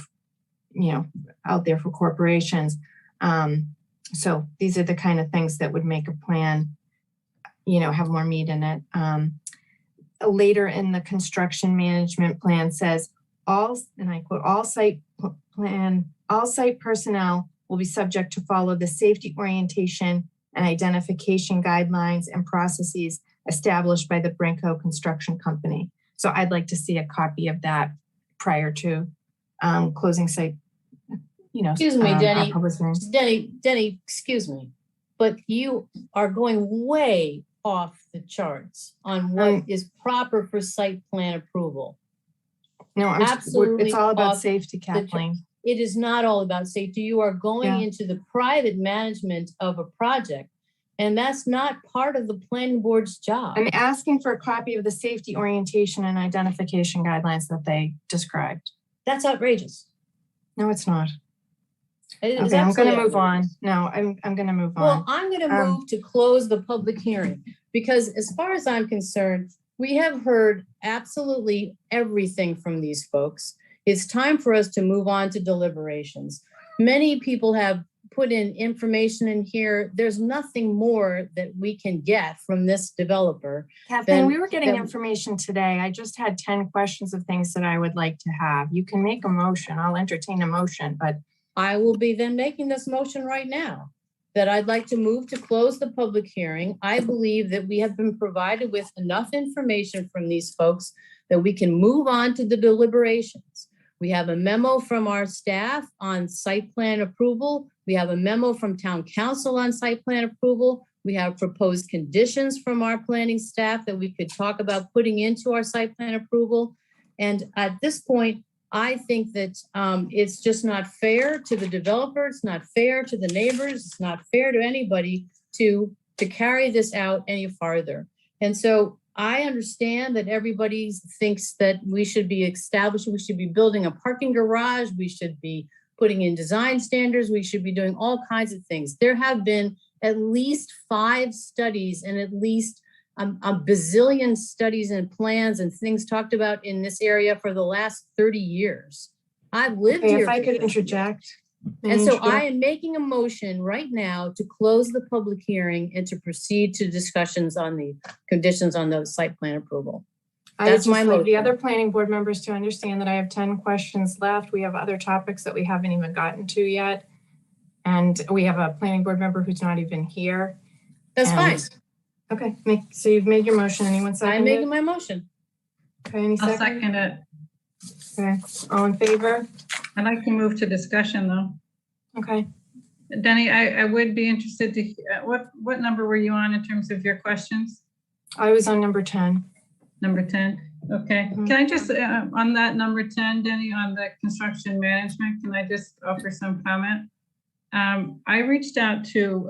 out there for corporations. So these are the kind of things that would make a plan, have more meat in it. Later in the construction management plan says and I quote, all site personnel will be subject to follow the safety orientation and identification guidelines and processes established by the Brinko Construction Company. So I'd like to see a copy of that prior to closing site, Excuse me, our Denny. public hearing. Denny, excuse me, but you are going way off the charts on what is proper for site plan approval. No, Absolutely it's all about off safety, the chart. Kathleen. It is not all about safety. You are going Yeah. into the private management of a project, and that's not part of the planning board's job. I'm asking for a copy of the safety orientation and identification guidelines that they described. That's outrageous. No, it's not. It is Okay, I'm going to absolutely move on. outrageous. No, I'm going to move Well, on. I'm going to move to close the public hearing because as far as I'm concerned, we have heard absolutely everything from these folks. It's time for us to move on to deliberations. Many people have put in information in here. There's nothing more that we can get from this developer. Kathleen, we were getting information today. I just had 10 questions of things that I would like to have. You can make a motion. I'll entertain a motion, but I will be then making this motion right now that I'd like to move to close the public hearing. I believe that we have been provided with enough information from these folks that we can move on to the deliberations. We have a memo from our staff on site plan approval. We have a memo from town council on site plan approval. We have proposed conditions from our planning staff that we could talk about putting into our site plan approval. And at this point, I think that it's just not fair to the developer. It's not fair to the neighbors. It's not fair to anybody to carry this out any farther. And so I understand that everybody thinks that we should be building a parking garage. We should be putting in design standards. We should be doing all kinds of things. There have been at least 5 studies and at least a bazillion studies and plans and things talked about in this area for the last 30 years. I've lived here. if I could interject. And so I am making a motion right now to close the public hearing and to proceed to discussions on the conditions on the site plan approval. I would That's just my like the motion. other planning board members to understand that I have 10 questions left. We have other topics that we haven't even gotten to yet. And we have a planning board member who's not even here. That's fine. Okay, so you've made your motion. Anyone second I'm it? making my motion. Okay, any I'll second? second it. Okay, all in favor? I'd like to move to discussion though. Okay. Denny, I would be interested to, what number were you on in terms of your questions? I was on number 10. Number 10, okay. Can I just, on that number 10, Denny, on the construction management, can I just offer some comment? I reached out to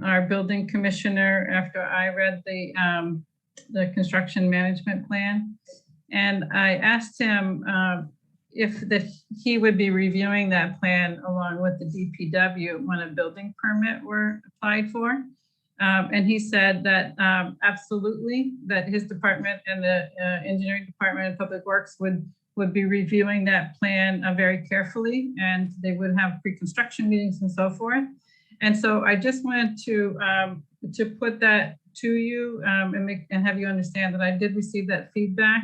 our building commissioner after I read the construction management plan. And I asked him if he would be reviewing that plan along with the DPW when a building permit were applied for. And he said that absolutely, that his department and the engineering department and public works would be reviewing that plan very carefully, and they would have pre-construction meetings and so forth. And so I just wanted to put that to you and have you understand that I did receive that feedback,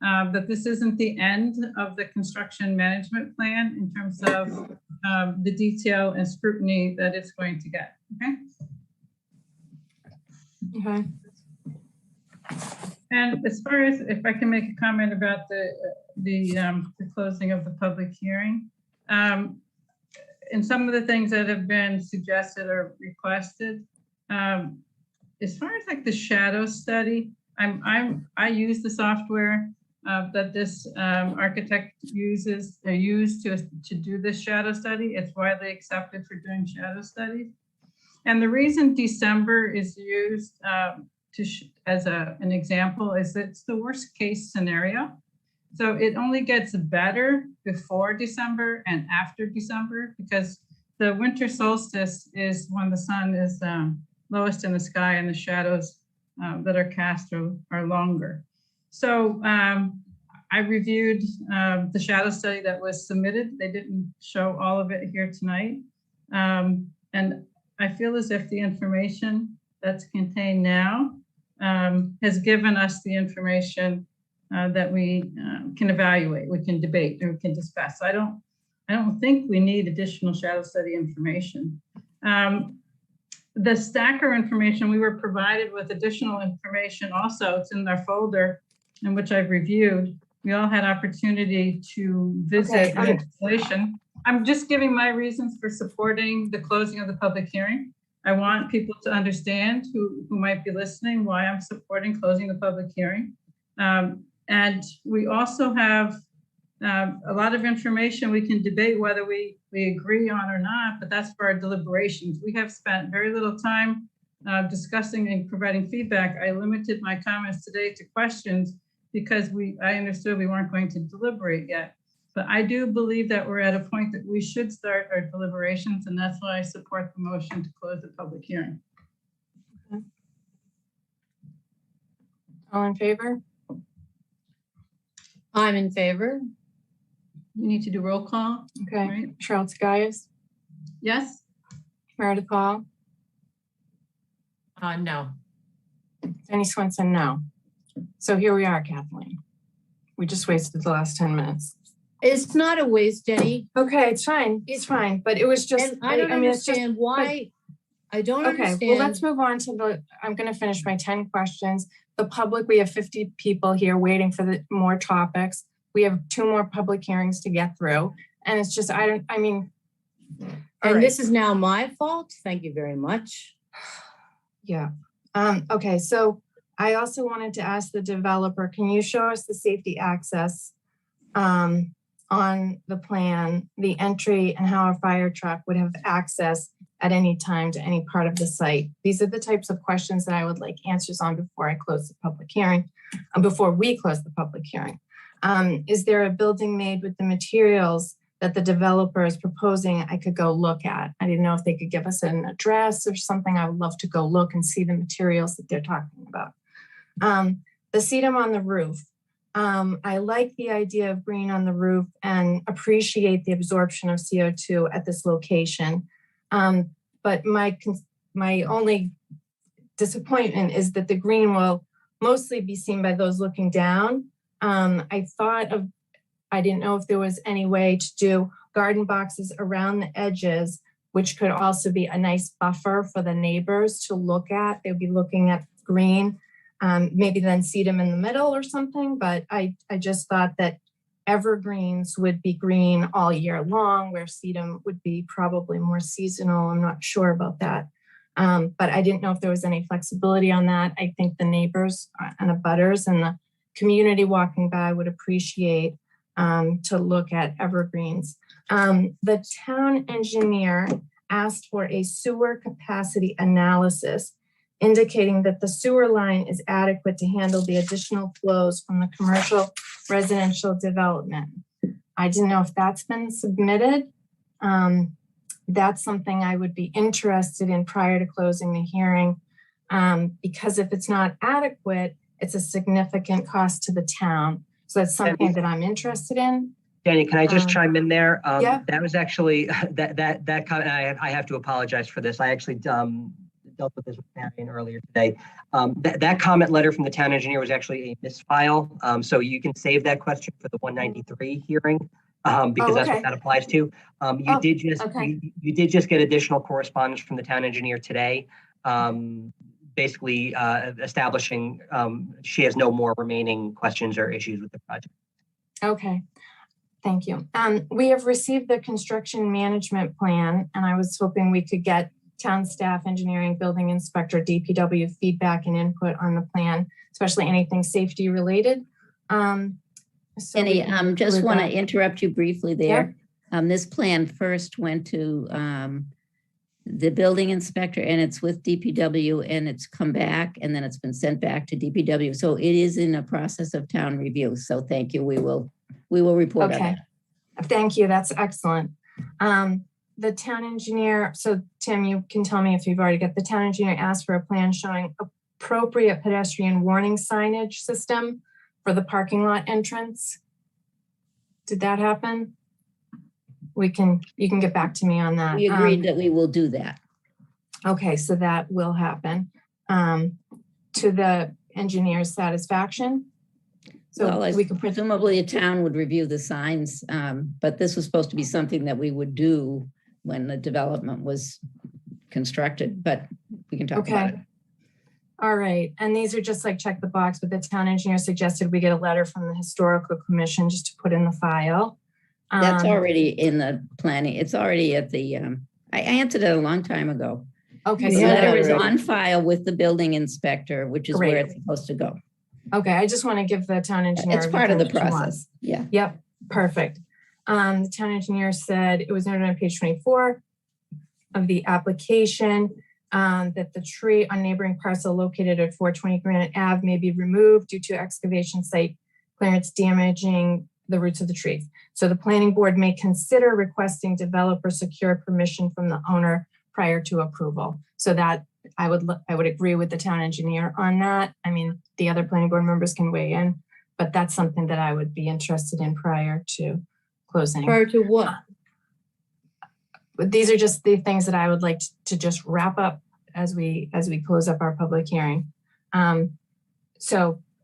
that this isn't the end of the construction management plan in terms of the detail and scrutiny that it's going to get, okay? Okay. And as far as, if I can make a comment about the closing of the public hearing, and some of the things that have been suggested or requested, as far as like the shadow study, I use the software that this architect used to do this shadow study. It's widely accepted for doing shadow studies. And the reason December is used as an example is that it's the worst case scenario. So it only gets better before December and after December, because the winter solstice is when the sun is lowest in the sky and the shadows that are cast are longer. So I reviewed the shadow study that was submitted. They didn't show all of it here tonight. And I feel as if the information that's contained now has given us the information that we can evaluate, we can debate, or we can discuss. I don't think we need additional shadow study information. The stacker information, we were provided with additional information also. It's in our folder in which I've reviewed we all had opportunity to visit the installation. I'm just giving my reasons for supporting the closing of the public hearing. I want people to understand who might be listening, why I'm supporting closing the public hearing. And we also have a lot of information we can debate whether we agree on or not, but that's for our deliberations. We have spent very little time discussing and providing feedback. I limited my comments today to questions because I understood we weren't going to deliberate yet. But I do believe that we're at a point that we should start our deliberations, and that's why I support the motion to close the public hearing. All in favor? I'm in favor. We need to do roll call. Okay. Right? Cheryl Tagayas, Yes? Meredith Hall, No. Jenny Swenson, no. So here we are, Kathleen. We just wasted the last 10 minutes. It's not a waste, Jenny. Okay, it's fine. It's fine. But it was just, And I don't mean, it's just, understand why. I don't okay, understand. well, let's move on to I'm going to finish my 10 questions. The public, we have 50 people here waiting for more topics. We have 2 more public hearings to get through. And it's just, and this is now my fault. Thank you very much. Yeah. Okay, so I also wanted to ask the developer, can you show us the safety access on the plan, the entry, and how a fire truck would have access at any time to any part of the site? These are the types of questions that I would like answers on before I close the public hearing, before we close the public hearing. Is there a building made with the materials that the developer is proposing I could go look at? I didn't know if they could give us an address or something. I would love to go look and see the materials that they're talking about. The sedum on the roof. I like the idea of green on the roof and appreciate the absorption of CO2 at this location. But my only disappointment is that the green will mostly be seen by those looking down. I didn't know if there was any way to do garden boxes around the edges, which could also be a nice buffer for the neighbors to look at. They'll be looking at green, maybe then sedum in the middle or something. But I just thought that evergreens would be green all year long, where sedum would be probably more seasonal. I'm not sure about that. But I didn't know if there was any flexibility on that. I think the neighbors and the abutters and the community walking by would appreciate to look at evergreens. The town engineer asked for a sewer capacity analysis, indicating that the sewer line is adequate to handle the additional flows from the commercial residential development. I didn't know if that's been submitted. That's something I would be interested in prior to closing the hearing, because if it's not adequate, it's a significant cost to the town. So that's something that I'm interested in. Danny, can I just chime in there? Yeah. That was actually, that comment, I have to apologize for this. I actually dealt with this with Marion earlier today. That comment letter from the town engineer was actually a misfile. So you can save that question for the 193 hearing, because that's what that applies to. You did just get additional correspondence from the town engineer today, basically establishing she has no more remaining questions or issues with the project. Okay, thank you. We have received the construction management plan, and I was hoping we could get town staff, engineering, building inspector, DPW feedback and input on the plan, especially anything safety related. Jenny, just want to interrupt you briefly there. Yeah. This plan first went to the building inspector, and it's with DPW, and it's come back, and then it's been sent back to DPW. So it is in a process of town review. So thank you. We will report on that. Thank you. That's excellent. The town engineer, so Tim, you can tell me if you've already got, the town engineer asked for a plan showing appropriate pedestrian warning signage system for the parking lot entrance. Did that happen? You can get back to me on that. We agreed that we will do that. Okay, so that will happen to the engineer's satisfaction. So well, we could presumably a town would review the signs, but this was supposed to be something that we would do when the development was constructed, but we can talk about it. All right, and these are just like check the box, but the town engineer suggested we get a letter from the historical commission just to put in the file. That's already in the planning. It's already at the, I answered it a long time ago. Okay, The so letter is that- on file with the building inspector, which is where Great. it's supposed to go. Okay, I just want to give the town engineer. It's part of the everything she wants. process. Yeah. Yep, perfect. The town engineer said it was noted on page 24 of the application that the tree on neighboring parcel located at 420 Granite Ave may be removed due to excavation site clearance damaging the roots of the trees. So the planning board may consider requesting developer secure permission from the owner prior to approval. So that I would agree with the town engineer on that. I mean, the other planning board members can weigh in, but that's something that I would be interested in prior to closing. Prior to what? But these are just the things that I would like to just wrap up as we close up our public hearing.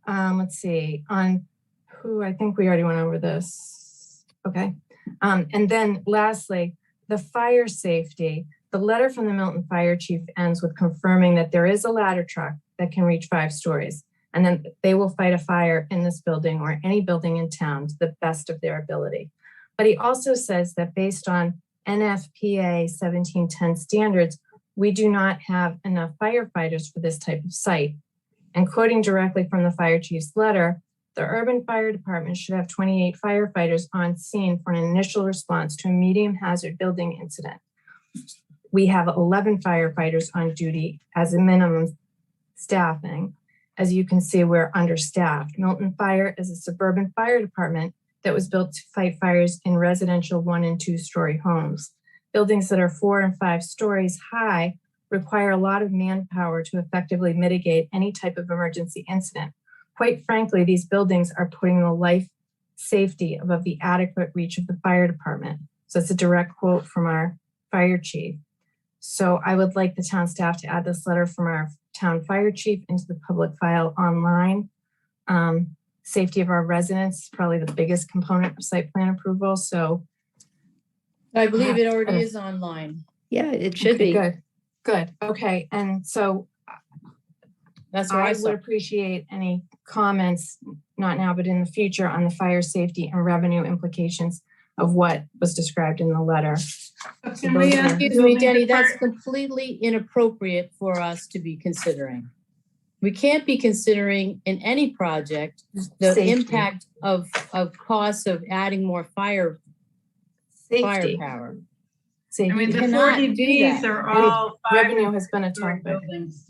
Let's see, on who, I think we already went over this. Okay. And then lastly, the fire safety. The letter from the Milton Fire Chief ends with confirming that there is a ladder truck that can reach 5 stories, and then they will fight a fire in this building or any building in town to the best of their ability. But he also says that based on NFPA 1710 standards, we do not have enough firefighters for this type of site. And quoting directly from the fire chief's letter, the urban fire department should have 28 firefighters on scene for an initial response to a medium hazard building incident. We have 11 firefighters on duty as a minimum staffing. As you can see, we're understaffed. Milton Fire is a suburban fire department that was built to fight fires in residential 1- and 2-story homes. Buildings that are 4 and 5 stories high require a lot of manpower to effectively mitigate any type of emergency incident. Quite frankly, these buildings are putting the life safety above the adequate reach of the fire department. So it's a direct quote from our fire chief. So I would like the town staff to add this letter from our town fire chief into the public file online. Safety of our residents is probably the biggest component of site plan approval. So I believe it already is online. Yeah, it should be. Good. Okay. And so That's what I I saw. would appreciate any comments, not now, but in the future, on the fire safety and revenue implications of what was described in the letter. Can we ask you, Excuse me, Denny, that's completely inappropriate for us to be considering. We can't be considering in any project the Safety. impact of costs of adding more firepower. Safety. I mean, the cannot do 40Bs that. are all Revenue has been a 5-story topic. buildings.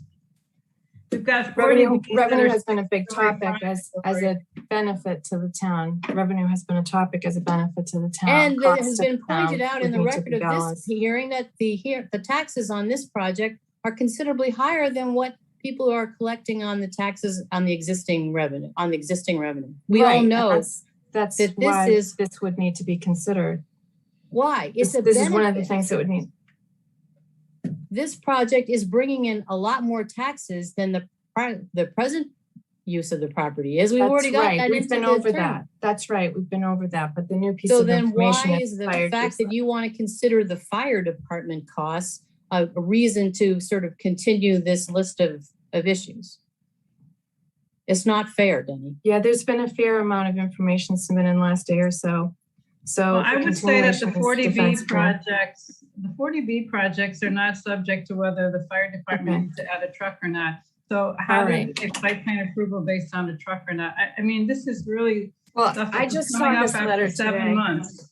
We've got 40 Revenue has been a big topic as a benefit to the town. Revenue has been a topic as a benefit to the town. And it Costs has to been the town pointed out in the would need to record be of this balanced. hearing that the taxes on this project are considerably higher than what people are collecting on the taxes on the existing revenue, We Right, all and know that's that why this would need to be considered. why. It's a This is one of the benefit. things that would need. This project is bringing in a lot more taxes than the present use of the property is. We've already got that We've into been the over term. that. That's right. We've been over that. But the new piece So of then information. why is the fire fact chief- that you want to consider the fire department costs a reason to sort of continue this list of issues? It's not fair, Denny. Yeah, there's been a fair amount of information submitted in the last day or so. So Well, I would say that the continuation is 40B defensible. projects are not subject to whether the fire department needs to add a truck or not. So how All do right. you get site plan approval based on a truck or not? I mean, this is really Well, stuff I that's just coming saw up this after letter 7 today. months.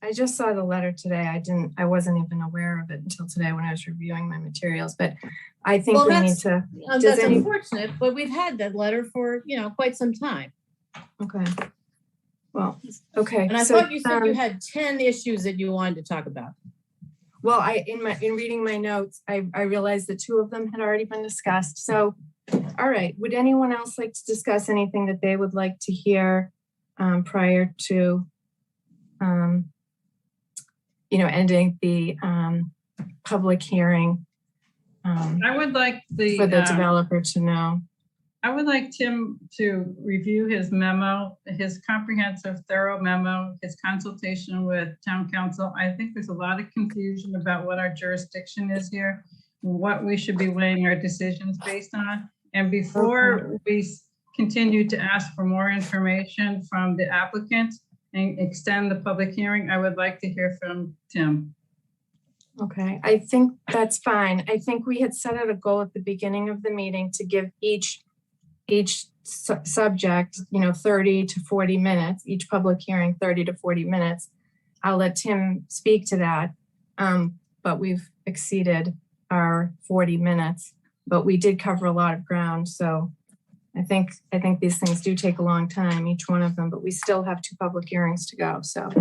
I just saw the letter today. I wasn't even aware of it until today when I was reviewing my materials, but I think Well, we need that's- to. Does That's any- unfortunate, but we've had that letter for, quite some time. Okay. Well, okay. And I so, thought you said you um, had 10 issues that you wanted to talk about. Well, in reading my notes, I realized that 2 of them had already been discussed. So, all right. Would anyone else like to discuss anything that they would like to hear prior to, ending the public hearing I would like for the developer to know? I would like Tim to review his memo, his comprehensive, thorough memo, his consultation with town council. I think there's a lot of confusion about what our jurisdiction is here, what we should be weighing our decisions based on. And before we continue to ask for more information from the applicant and extend the public hearing, I would like to hear from Tim. Okay, I think that's fine. I think we had set out a goal at the beginning of the meeting to give each subject, 30 to 40 minutes, each public hearing 30 to 40 minutes. I'll let Tim speak to that, but we've exceeded our 40 minutes, but we did cover a lot of ground. So I think these things do take a long time, each one of them, but we still have 2 public hearings to go. So.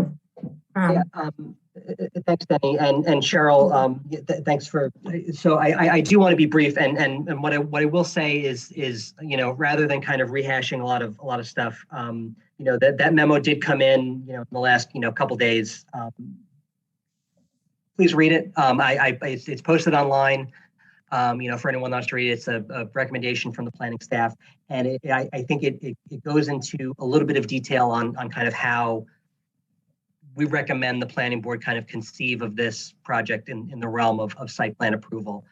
Thanks, Denny, and Cheryl. Thanks for. So I do want to be brief, and what I will say is rather than kind of rehashing a lot of stuff, that memo did come in in the last couple days. Please read it. It's posted online. For anyone who wants to read it, it's a recommendation from the planning staff, and I think it goes into a little bit of detail on kind of how we recommend the planning board kind of conceive of this project in the realm of site plan approval.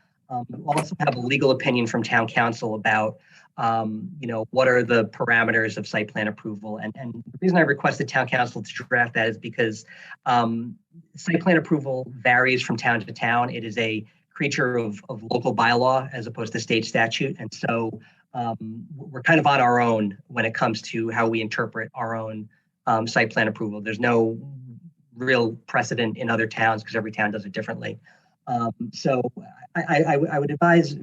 We'll also have a legal opinion from town council about, what are the parameters of site plan approval. And the reason I requested town council to draft that is because site plan approval varies from town to town. It is a creature of local bylaw as opposed to state statute. And so we're kind of on our own when it comes to how we interpret our own site plan approval. There's no real precedent in other towns because every town does it differently. So I would advise,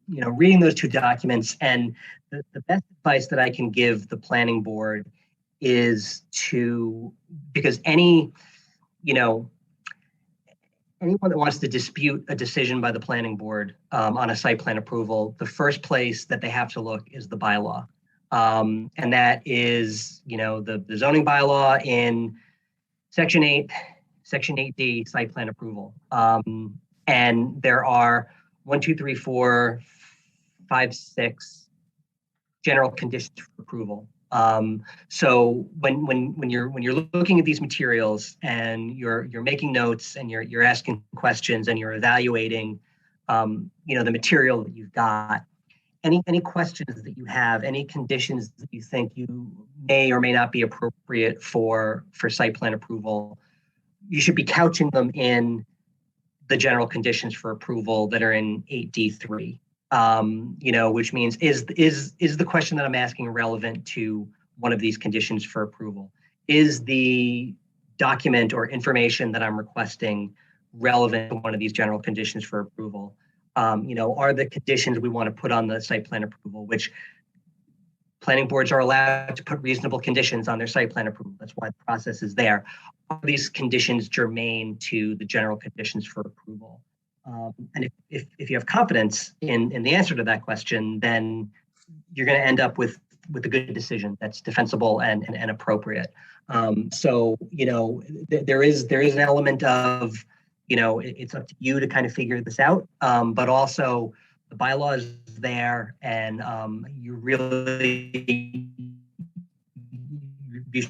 reading those 2 documents, and the best advice that I can give the planning board is because anyone that wants to dispute a decision by the planning board on a site plan approval, the first place that they have to look is the bylaw. And that is, the zoning bylaw in Section 8D, site plan approval. And there are 1, 2, 3, 4, 5, 6 general conditions for approval. So when you're looking at these materials and you're making notes and you're asking questions and you're evaluating, the material that you've got, any questions that you have, any conditions that you think you may or may not be appropriate for site plan approval, you should be couching them in the general conditions for approval that are in 8D3. Which means is the question that I'm asking relevant to one of these conditions for approval? Is the document or information that I'm requesting relevant to one of these general conditions for approval? Are the conditions we want to put on the site plan approval, which planning boards are allowed to put reasonable conditions on their site plan approval. That's why the process is there. Are these conditions germane to the general conditions for approval? And if you have confidence in the answer to that question, then you're going to end up with a good decision that's defensible and appropriate. So there is an element of it's up to you to kind of figure this out, but also the bylaw is there, and you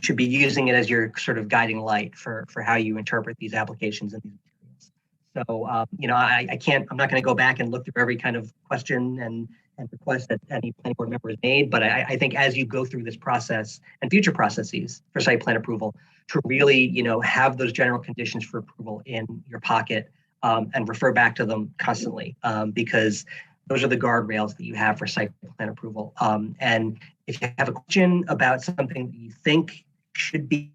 should be using it as your sort of guiding light for how you interpret these applications and these materials. So I'm not going to go back and look through every kind of question and request that any planning board member has made, but I think as you go through this process and future processes for site plan approval, to really have those general conditions for approval in your pocket and refer back to them constantly, because those are the guardrails that you have for site plan approval. And if you have a question about something that you think should be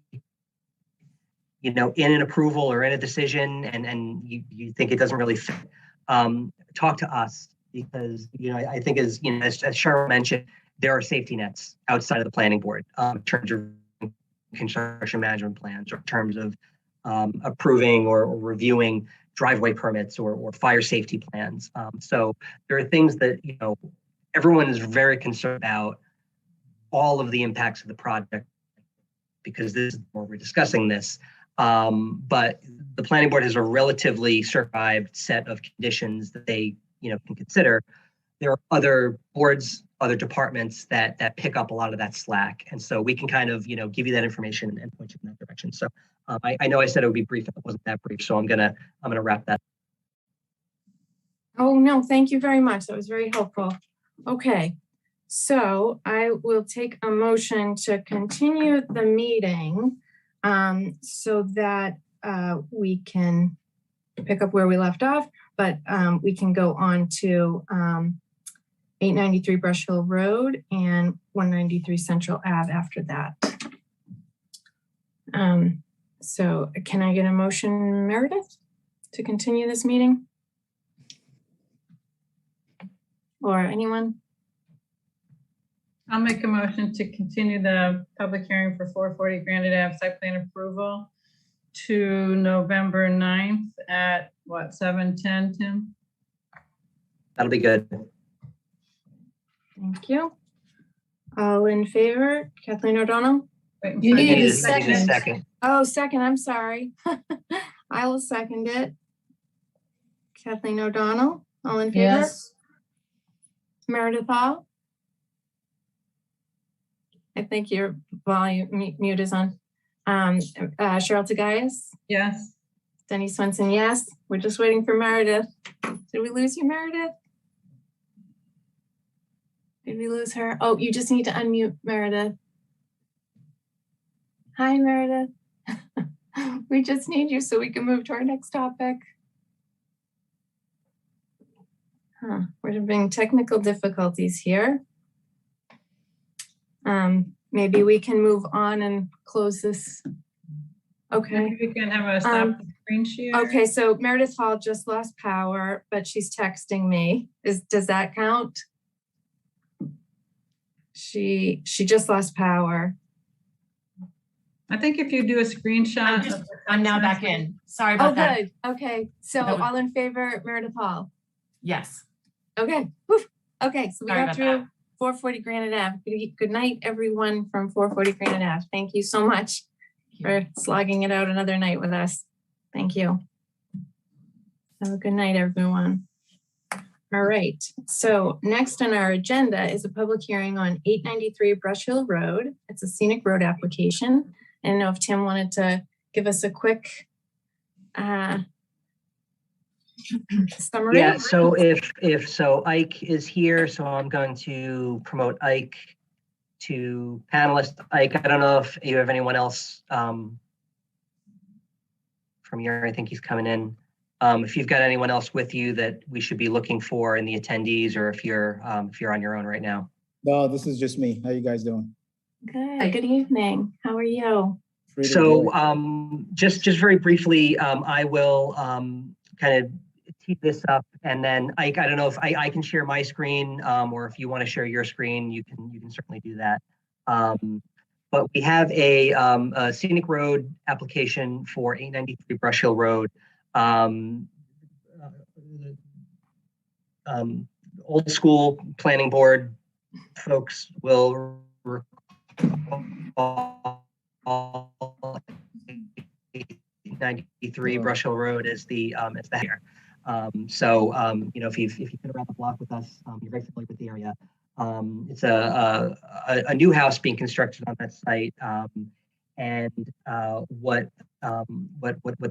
in an approval or in a decision, and you think it doesn't really fit, talk to us, because I think as Cheryl mentioned, there are safety nets outside of the planning board in terms of construction management plans, or in terms of approving or reviewing driveway permits or fire safety plans. So there are things that everyone is very concerned about, all of the impacts of the project, because this is where we're discussing this. But the planning board has a relatively circumscribed set of conditions that they can consider. There are other boards, other departments that pick up a lot of that slack, and so we can kind of give you that information and point you in that direction. So I know I said it would be brief, and it wasn't that brief, so I'm gonna wrap that. Oh no, thank you very much. That was very helpful. Okay, so I will take a motion to continue the meeting so that we can pick up where we left off, but we can go on to 893 Brush Hill Road and 193 Central Ave after that. So can I get a motion, Meredith, to continue this meeting? Or anyone? I'll make a motion to continue the public hearing for 440 Granite Ave site plan approval to November 9th at what, 7:10, Tim? That'll be good. Thank you. All in favor? Kathleen O'Donnell? Waiting You for need the- a second. Oh, second, I'm sorry. I will second it. Kathleen O'Donnell, all in favor? Yes. Meredith Hall? I think your volume mute is on. Cheryl Tagayas? Yes. Denny Swenson, yes. We're just waiting for Meredith. Did we lose you, Meredith? Did we lose her? Oh, you just need to unmute Meredith. Hi, Meredith. We just need you so we can move to our next topic. We're having technical difficulties here. Maybe we can move on and close this. Okay. Maybe we can have a stop the screen share. Okay, so Meredith Hall just lost power, but she's texting me. Does that count? She just lost power. I think if you do a screenshot. I'm now back in. Sorry Oh, about that. good. Okay, so That was- all in favor, Meredith Hall? Yes. Okay. Whew. Okay, so we Sorry got about through that. 440 Granite Ave. Good night, everyone from 440 Granite Ave. Thank you so much for slogging it out another night with us. Thank you. Have a good night, everyone. All right, so next on our agenda is a public hearing on 893 Brush Hill Road. It's a scenic road application. I don't know if Tim wanted to give us a quick summary. Yeah, so if so, Ike is here, so I'm going to promote Ike to panelist. Ike, I don't know if you have anyone else from here. I think he's coming in. If you've got anyone else with you that we should be looking for in the attendees, or if you're on your own right now. No, this is just me. How you guys doing? Good. Good evening. How are you? Pretty So good. just very briefly, I will kind of tee this up, and then Ike, I don't know if I can share my screen, or if you want to share your screen, you can certainly do that. But we have a scenic road application for 893 Brush Hill Road. Old school planning board folks will recall 893 Brush Hill Road as the here. So you know, if you've been around the block with us, you're very familiar with the area. It's a new house being constructed on that site, and what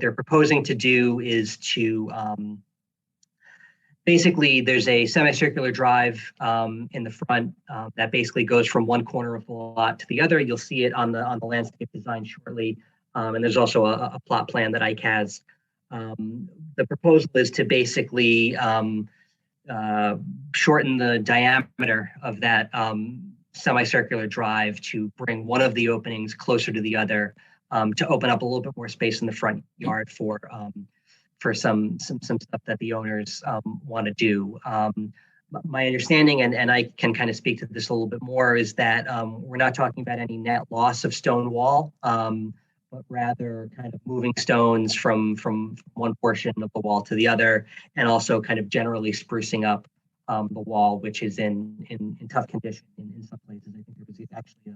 they're proposing to do is to basically, there's a semicircular drive in the front that basically goes from one corner of the lot to the other. You'll see it on the landscape design shortly, and there's also a plot plan that Ike has. The proposal is to basically shorten the diameter of that semicircular drive to bring one of the openings closer to the other, to open up a little bit more space in the front yard for some stuff that the owners want to do. My understanding, and I can kind of speak to this a little bit more, is that we're not talking about any net loss of stone wall, but rather kind of moving stones from one portion of the wall to the other, and also kind of generally sprucing up the wall, which is in tough condition in some places. I think there was actually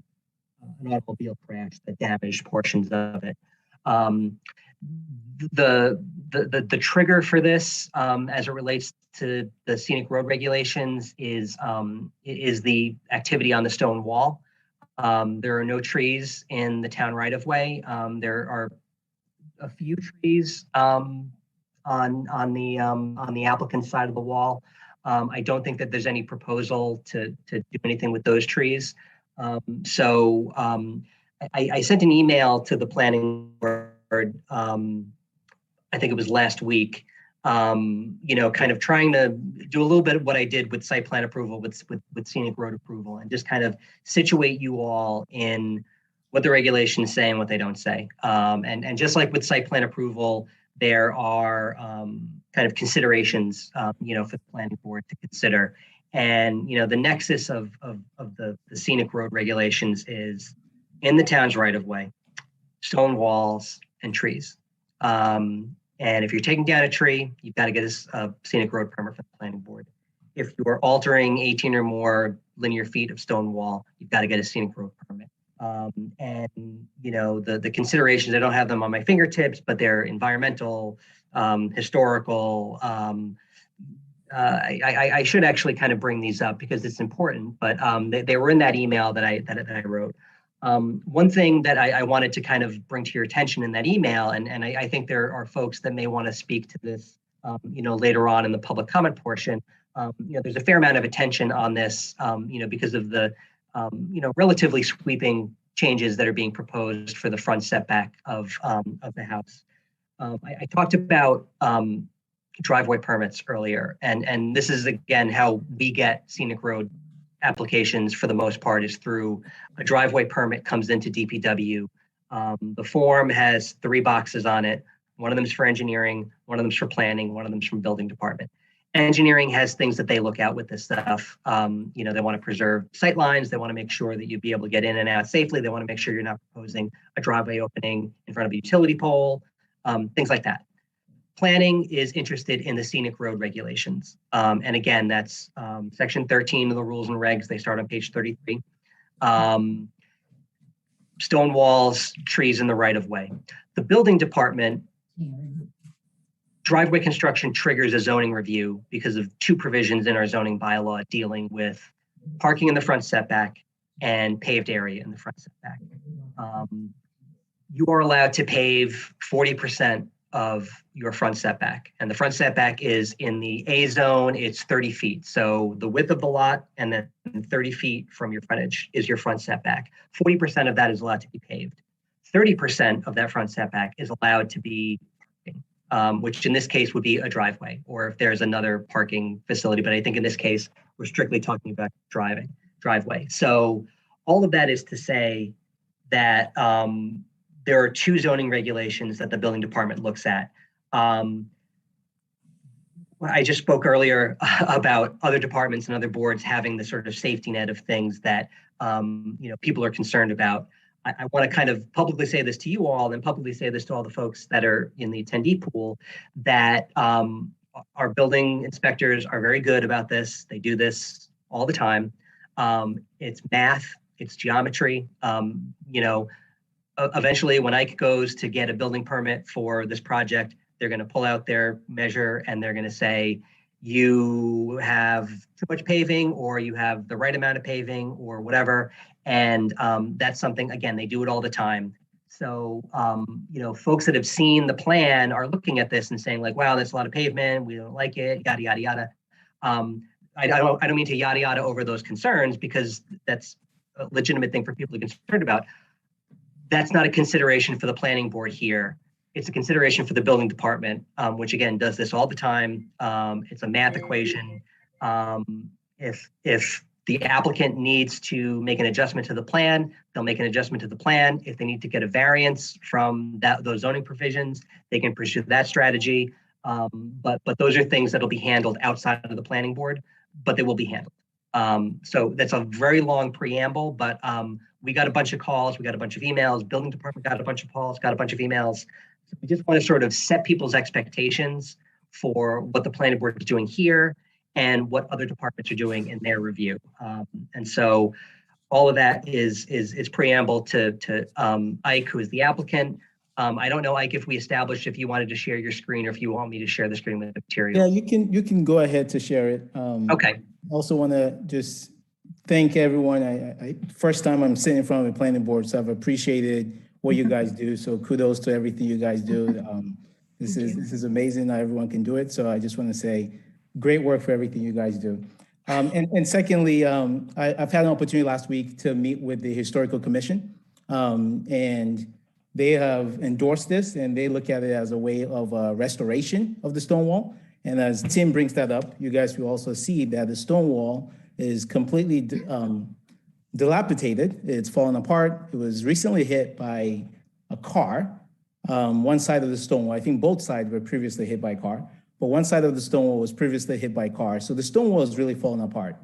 an automobile crash that damaged portions of it. The trigger for this, as it relates to the scenic road regulations, is the activity on the stone wall. There are no trees in the town right of way. There are a few trees on the applicant's side of the wall, I don't think that there's any proposal to do anything with those trees. I sent an email to the planning board, I think it was last week, kind of trying to do a little bit of what I did with site plan approval, with scenic road approval, and just kind of situate you all in what the regulations say and what they don't say. And just like with site plan approval, there are kind of considerations, for the planning board to consider. And, the nexus of the scenic road regulations is in the town's right of way, stone walls and trees. And if you're taking down a tree, you've got to get a scenic road permit from the planning board. If you're altering 18 or more linear feet of stone wall, you've got to get a scenic road permit. The considerations, I don't have them on my fingertips, but they're environmental, historical. I should actually kind of bring these up because it's important, but they were in that email that I wrote. One thing that I wanted to kind of bring to your attention in that email, and I think there are folks that may want to speak to this, later on in the public comment portion. There's a fair amount of attention on this, because of the, relatively sweeping changes that are being proposed for the front setback of the house. I talked about driveway permits earlier, and this is again how we get scenic road applications for the most part is through a driveway permit comes into DPW. The form has 3 boxes on it. One of them is for engineering, one of them is for planning, one of them is from building department. Engineering has things that they look at with this stuff. They want to preserve sight lines. They want to make sure that you'd be able to get in and out safely. They want to make sure you're not proposing a driveway opening in front of a utility pole, things like that. Planning is interested in the scenic road regulations. And again, that's section 13 of the rules and regs. They start on page 33. Stone walls, trees in the right of way. The building department, driveway construction triggers a zoning review because of 2 provisions in our zoning bylaw dealing with parking in the front setback and paved area in the front setback. You are allowed to pave 40% of your front setback. And the front setback is in the A zone, it's 30 feet. So the width of the lot and then 30 feet from your frontage is your front setback. 40% of that is allowed to be paved. 30% of that front setback is allowed to be parking, which in this case would be a driveway, or if there's another parking facility. But I think in this case, we're strictly talking about driveway. So all of that is to say that there are 2 zoning regulations that the building department looks at. I just spoke earlier about other departments and other boards having the sort of safety net of things that people are concerned about. I want to kind of publicly say this to you all and publicly say this to all the folks that are in the attendee pool, that our building inspectors are very good about this. They do this all the time. It's math, it's geometry. Eventually, when Ike goes to get a building permit for this project, they're going to pull out their measure and they're going to say, you have too much paving, or you have the right amount of paving, or whatever. And that's something, again, they do it all the time. So, folks that have seen the plan are looking at this and saying like, wow, there's a lot of pavement. We don't like it, yada, yada, yada. I don't mean to yada, yada over those concerns, because that's a legitimate thing for people to be concerned about. That's not a consideration for the planning board here. It's a consideration for the building department, which again does this all the time. It's a math equation. If the applicant needs to make an adjustment to the plan, they'll make an adjustment to the plan. If they need to get a variance from those zoning provisions, they can pursue that strategy. But those are things that'll be handled outside of the planning board, but they will be handled. So that's a very long preamble, but we got a bunch of calls, we got a bunch of emails, building department got a bunch of calls, got a bunch of emails. So we just want to sort of set people's expectations for what the planning board is doing here and what other departments are doing in their review. And so all of that is preamble to Ike, who is the applicant. I don't know, Ike, if we established if you wanted to share your screen or if you want me to share the screen with the material. Yeah, you can go ahead to share it. Okay. Also want to just thank everyone. I first time I'm sitting in front of the planning board, so I've appreciated what you guys do. So kudos to everything you guys do. This is amazing that everyone can do it. So I just want to say great work for everything you guys do. And secondly, I've had an opportunity last week to meet with the Historical Commission, and they have endorsed this, and they look at it as a way of restoration of the stone wall. And as Tim brings that up, you guys will also see that the stone wall is completely dilapidated. It's fallen apart. It was recently hit by a car. One side of the stone wall, I think both sides were previously hit by a car, but one side of the stone wall was previously hit by a car. So the stone wall is really falling apart.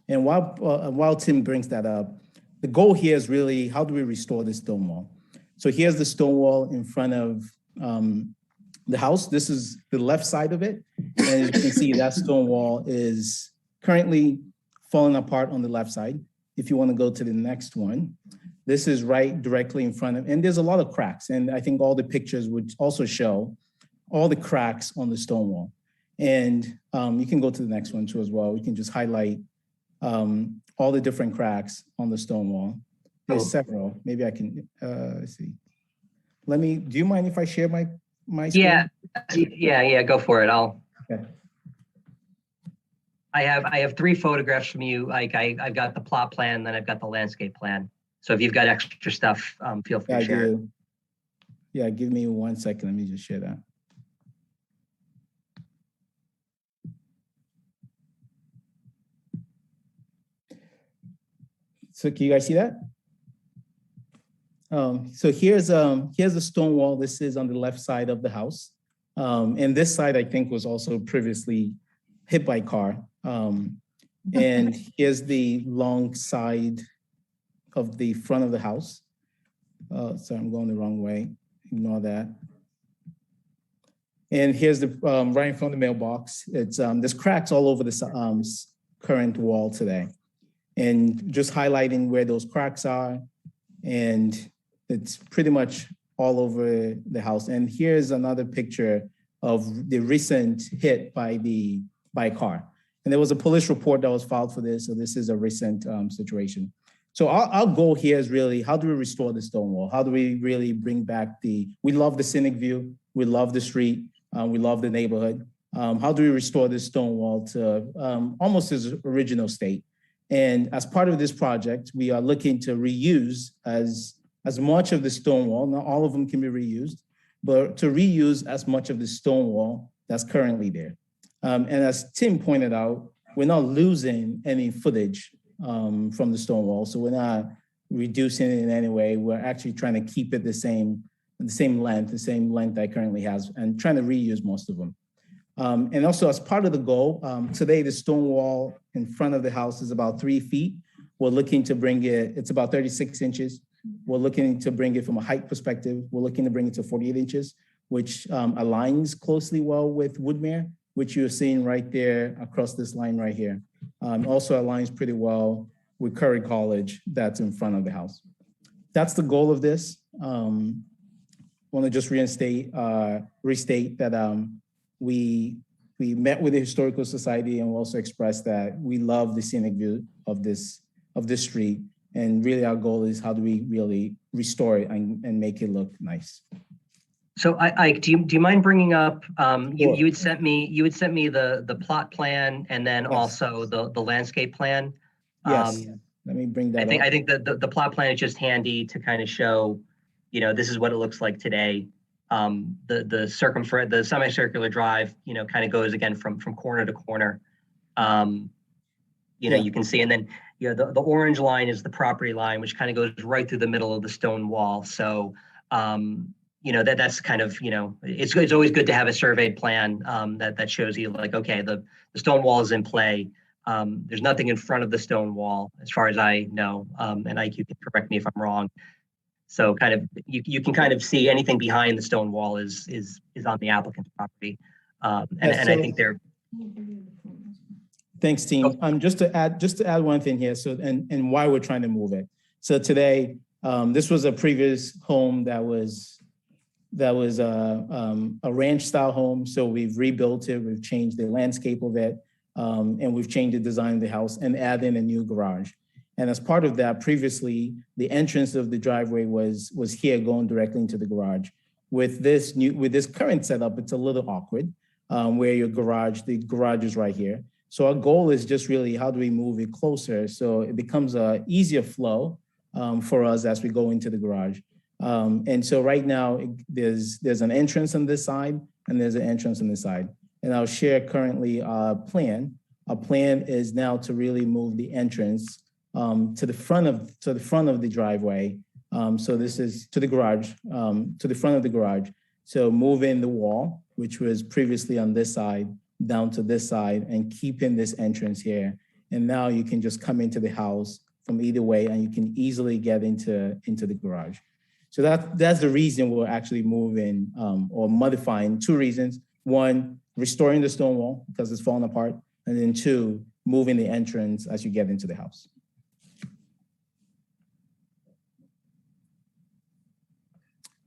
And while Tim brings that up, the goal here is really, how do we restore this stone wall? So here's the stone wall in front of the house. This is the left side of it. And as you can see, that stone wall is currently falling apart on the left side. If you want to go to the next one, this is right directly in front of, and there's a lot of cracks. And I think all the pictures would also show all the cracks on the stone wall. And you can go to the next one too as well. We can just highlight all the different cracks on the stone wall. There's several. Maybe I can, let's see. Do you mind if I share my screen? Yeah, go for it. Okay. I have 3 photographs from you. Like I've got the plot plan, then I've got the landscape plan. So if you've got extra stuff, feel free to share it. Yeah, give me 1 second. Let me just share that. So can you guys see that? So here's the stone wall. This is on the left side of the house. And this side, I think, was also previously hit by a car. And here's the long side of the front of the house. Sorry, I'm going the wrong way. Ignore that. And here's the right in front of the mailbox. It's there's cracks all over the current wall today. And just highlighting where those cracks are. And it's pretty much all over the house. And here's another picture of the recent hit by a car. And there was a police report that was filed for this. So this is a recent situation. So our goal here is really, how do we restore the stone wall? How do we really bring back we love the scenic view. We love the street. We love the neighborhood. How do we restore this stone wall to almost its original state? And as part of this project, we are looking to reuse as much of the stone wall. Not all of them can be reused, but to reuse as much of the stone wall that's currently there. And as Tim pointed out, we're not losing any footage from the stone wall. So we're not reducing it in any way. We're actually trying to keep it the same length that it currently has, and trying to reuse most of them. And also as part of the goal, today the stone wall in front of the house is about 3 feet. We're looking to bring it's about 36 inches. We're looking to bring it from a height perspective. We're looking to bring it to 48 inches, which aligns closely well with Woodmere, which you're seeing right there across this line right here. Also aligns pretty well with Curry College that's in front of the house. That's the goal of this. Want to just restate that we met with the Historical Society and also expressed that we love the scenic view of this street. And really our goal is, how do we really restore it and make it look nice? So Ike, do you mind bringing up, Sure. you had sent me the plot plan and then also the landscape plan. Yes, let me bring that up. I think the plot plan is just handy to kind of show, this is what it looks like today. The semicircular drive, kind of goes again from corner to corner. You can see, and then the orange line is the property line, which kind of goes right through the middle of the stone wall. So that's kind of, it's always good to have a surveyed plan that shows you, like, okay, the stone wall is in play. There's nothing in front of the stone wall, as far as I know. And Ike, you can correct me if I'm wrong. So kind of, you can kind of see anything behind the stone wall is on the applicant's property. I think they're. Thanks, team. Just to add one thing here. So, and why we're trying to move it. So today, this was a previous home that was a ranch style home. So we've rebuilt it, we've changed the landscape of it, and we've changed the design of the house and added in a new garage. And as part of that, previously, the entrance of the driveway was here, going directly into the garage. With this current setup, it's a little awkward. where the garage is right here. So our goal is just really how do we move it closer so it becomes a easier flow for us as we go into the garage. And so right now there's an entrance on this side and there's an entrance on this side. And I'll share currently our plan. Our plan is now to really move the entrance to the front of the driveway. So this is to the garage, to the front of the garage. So move in the wall, which was previously on this side, down to this side, and keep in this entrance here. And now you can just come into the house from either way, and you can easily get into the garage. So that's the reason we're actually moving or modifying. Two reasons: one, restoring the stone wall because it's falling apart, and then two, moving the entrance as you get into the house.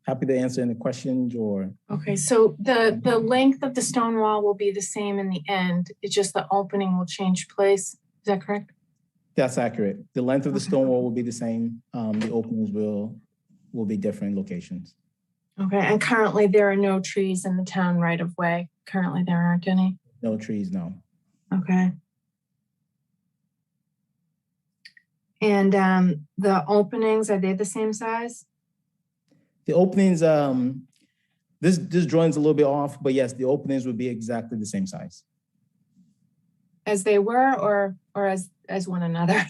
Happy to answer any questions or. Okay, so the length of the stone wall will be the same in the end. It's just the opening will change place. Is that correct? That's accurate. The length of the stone wall will be the same. The openings will be different locations. Okay, and currently there are no trees in the town right of way. Currently there aren't any. No trees, no. Okay. And the openings, are they the same size? The openings, this drawing's a little bit off, but yes, the openings would be exactly the same size. As they were or as one another?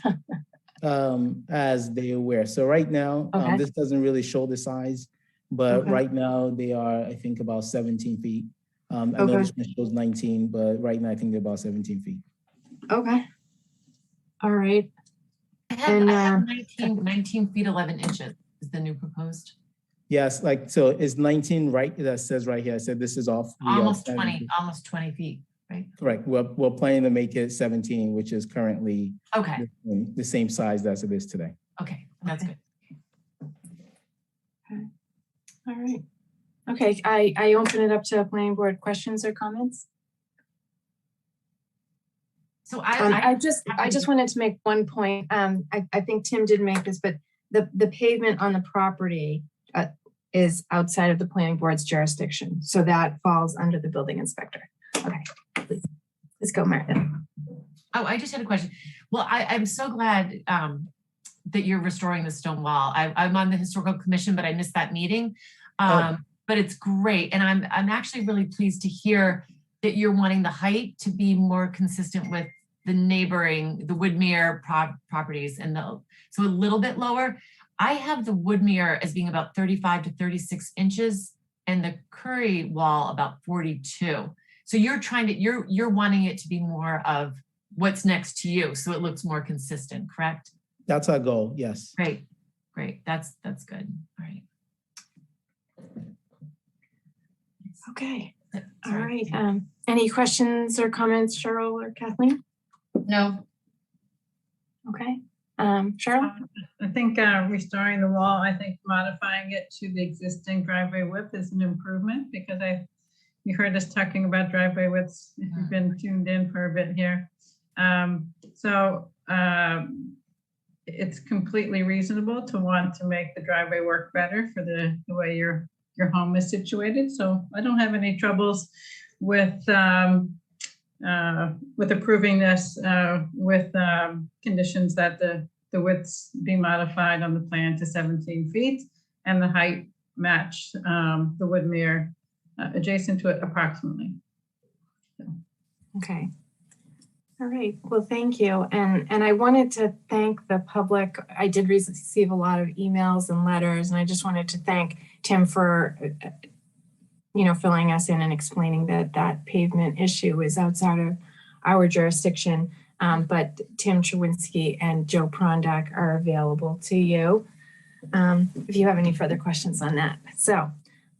As they were. So right now, Okay. This doesn't really show the size, but Okay. right now they are, I think, about 17 feet. I know Okay. this one shows 19, but right now I think they're about 17 feet. Okay. All right. I have 19 feet, 11 inches is the new proposed. Yes, so it's 19, right? That says right here. I said this is off. Almost 20 feet, right? Correct. We're planning to make it 17, which is currently Okay. the same size as it is today. Okay, that's good. Okay. All right. Okay, I open it up to planning board questions or comments. So I just wanted to make one point. I think Tim did make this, but the pavement on the property is outside of the planning board's jurisdiction. So that falls under the building inspector. Okay, please. Let's go, Meredith. Oh, I just had a question. Well, I'm so glad that you're restoring the stone wall. I'm on the historical commission, but I missed that meeting. But it's great. And I'm actually really pleased to hear that you're wanting the height to be more consistent with the neighboring, the Woodmere properties so a little bit lower. I have the Woodmere as being about 35 to 36 inches and the Curry wall about 42. So you're wanting it to be more of what's next to you. So it looks more consistent, correct? That's our goal, yes. Great. That's good. All right. Okay. All right. Any questions or comments, Cheryl or Kathleen? No. Okay. Cheryl? I think restoring the wall, I think modifying it to the existing driveway width is an improvement because you heard us talking about driveway widths if you've been tuned in for a bit here. It's completely reasonable to want to make the driveway work better for the way your home is situated. So I don't have any troubles with approving this with conditions that the widths be modified on the plan to 17 feet and the height match the Woodmere adjacent to it approximately. So. Okay. All right. Well, thank you. And I wanted to thank the public. I did receive a lot of emails and letters, and I just wanted to thank Tim for filling us in and explaining that pavement issue is outside of our jurisdiction. But Tim Chewinski and Joe Prondak are available to you if you have any further questions on that. So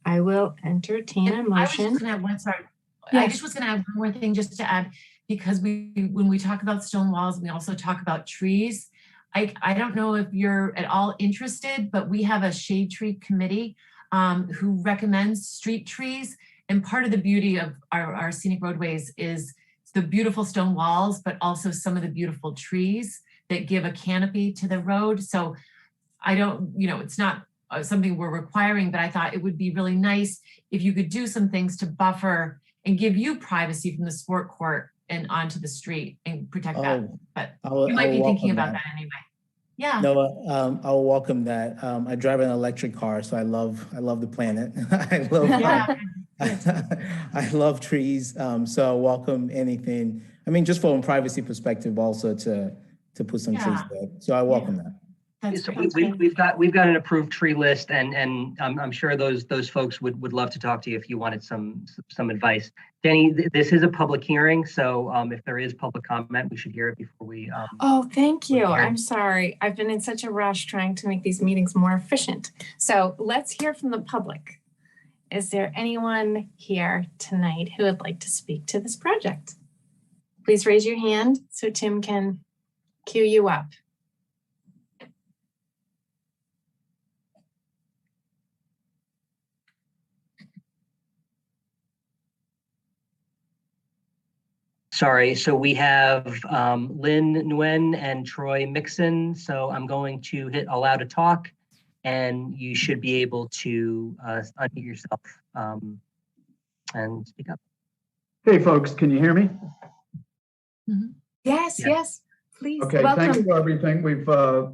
I will entertain a motion. I was just going to add one more thing just to add, because when we talk about stone walls, we also talk about trees. I don't know if you're at all interested, but we have a shade tree committee who recommends street trees. And part of the beauty of our scenic roadways is the beautiful stone walls, but also some of the beautiful trees that give a canopy to the road. So it's not something we're requiring, but I thought it would be really nice if you could do some things to buffer and give you privacy from the sport court and onto the street and protect that. Oh, But I'll you might be thinking welcome about that anyway. Yeah. No, I'll welcome that. I drive an electric car, so I love the planet. I love, I love trees. So I'll welcome anything. I mean, just from a privacy perspective, also to put some trees there. So I welcome that. So we've got an approved tree list, and I'm sure those folks would love to talk to you if you wanted some advice. Denny, this is a public hearing, so if there is public comment, we should hear it before we. Oh, thank you. I'm sorry. I've been in such a rush trying to make these meetings more efficient. So let's hear from the public. Is there anyone here tonight who would like to speak to this project? Please raise your hand so Tim can cue you up. Sorry, so we have Lynn Nguyen and Troy Mixon. So I'm going to hit allow to talk, and you should be able to unmute yourself and speak up. Hey, folks, can you hear me? Mm-hmm. Yes, yes, please. Okay, welcome. Thanks for everything.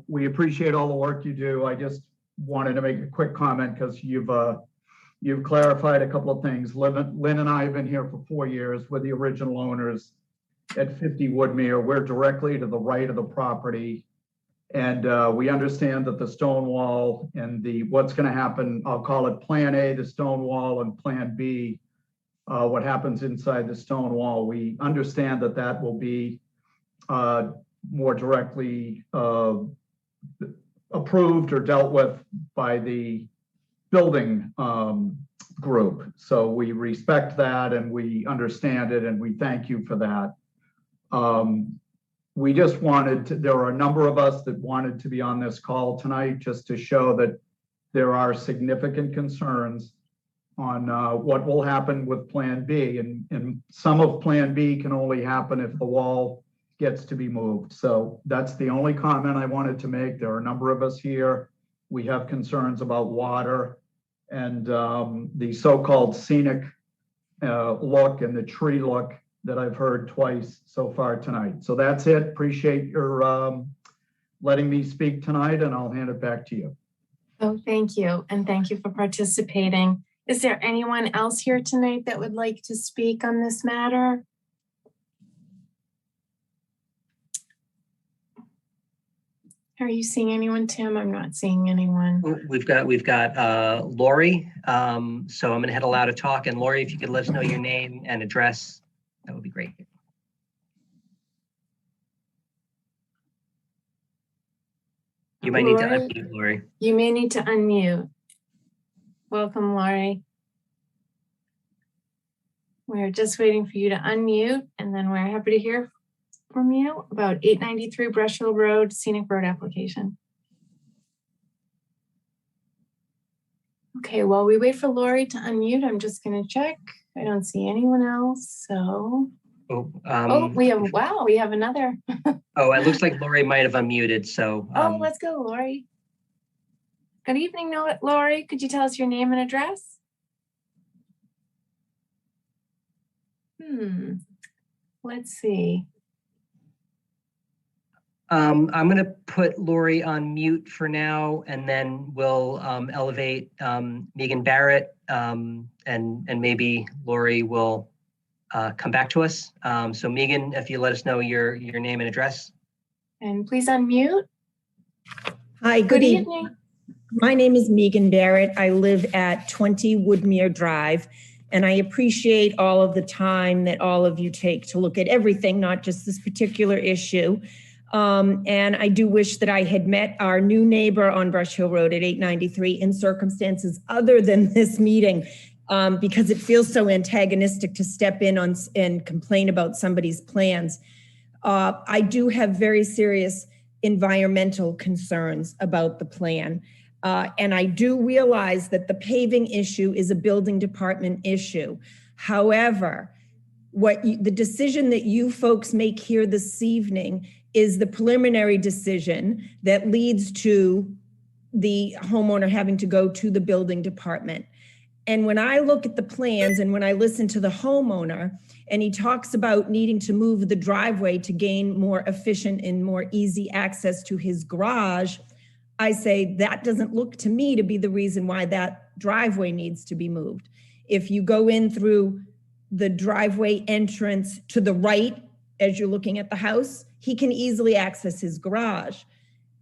We appreciate all the work you do. I just wanted to make a quick comment because you've clarified a couple of things. Lynn and I have been here for 4 years. We're the original owners at 50 Woodmere. We're directly to the right of the property. And we understand that the stone wall and what's going to happen, I'll call it Plan A, the stone wall, and Plan B, what happens inside the stone wall. We understand that will be more directly approved or dealt with by the building group. So we respect that and we understand it and we thank you for that. We just there are a number of us that wanted to be on this call tonight just to show that there are significant concerns on what will happen with Plan B. And some of Plan B can only happen if the wall gets to be moved. So that's the only comment I wanted to make. There are a number of us here. We have concerns about water and the so-called scenic look and the tree look that I've heard twice so far tonight. So that's it. Appreciate your letting me speak tonight, and I'll hand it back to you. Oh, thank you. And thank you for participating. Is there anyone else here tonight that would like to speak on this matter? Are you seeing anyone, Tim? I'm not seeing anyone. We've got Lori. So I'm going to hit allow to talk. And Lori, if you could let us know your name and address, that would be great. You might need to unmute, Lori. You may need to unmute. Welcome, Lori. We're just waiting for you to unmute, and then we're happy to hear from you about 893 Brush Hill Road Scenic Road application. Okay, while we wait for Lori to unmute, I'm just going to check. I don't see anyone else, so. We have another. Oh, it looks like Lori might have unmuted, so. Let's go, Lori. Good evening, Lori. Could you tell us your name and address? Let's see. I'm going to put Lori on mute for now, and then we'll elevate Megan Barrett, and maybe Lori will come back to us. So Megan, if you let us know your name and address. And please unmute. Hi, good evening. My name is Megan Barrett. I live at 20 Woodmere Drive, and I appreciate all of the time that all of you take to look at everything, not just this particular issue. And I do wish that I had met our new neighbor on Brush Hill Road at 893 in circumstances other than this meeting, because it feels so antagonistic to step in on and complain about somebody's plans. I do have very serious environmental concerns about the plan. And I do realize that the paving issue is a building department issue. However, the decision that you folks make here this evening is the preliminary decision that leads to the homeowner having to go to the building department. And when I look at the plans and when I listen to the homeowner, and he talks about needing to move the driveway to gain more efficient and more easy access to his garage, I say that doesn't look to me to be the reason why that driveway needs to be moved. If you go in through the driveway entrance to the right, as you're looking at the house, he can easily access his garage.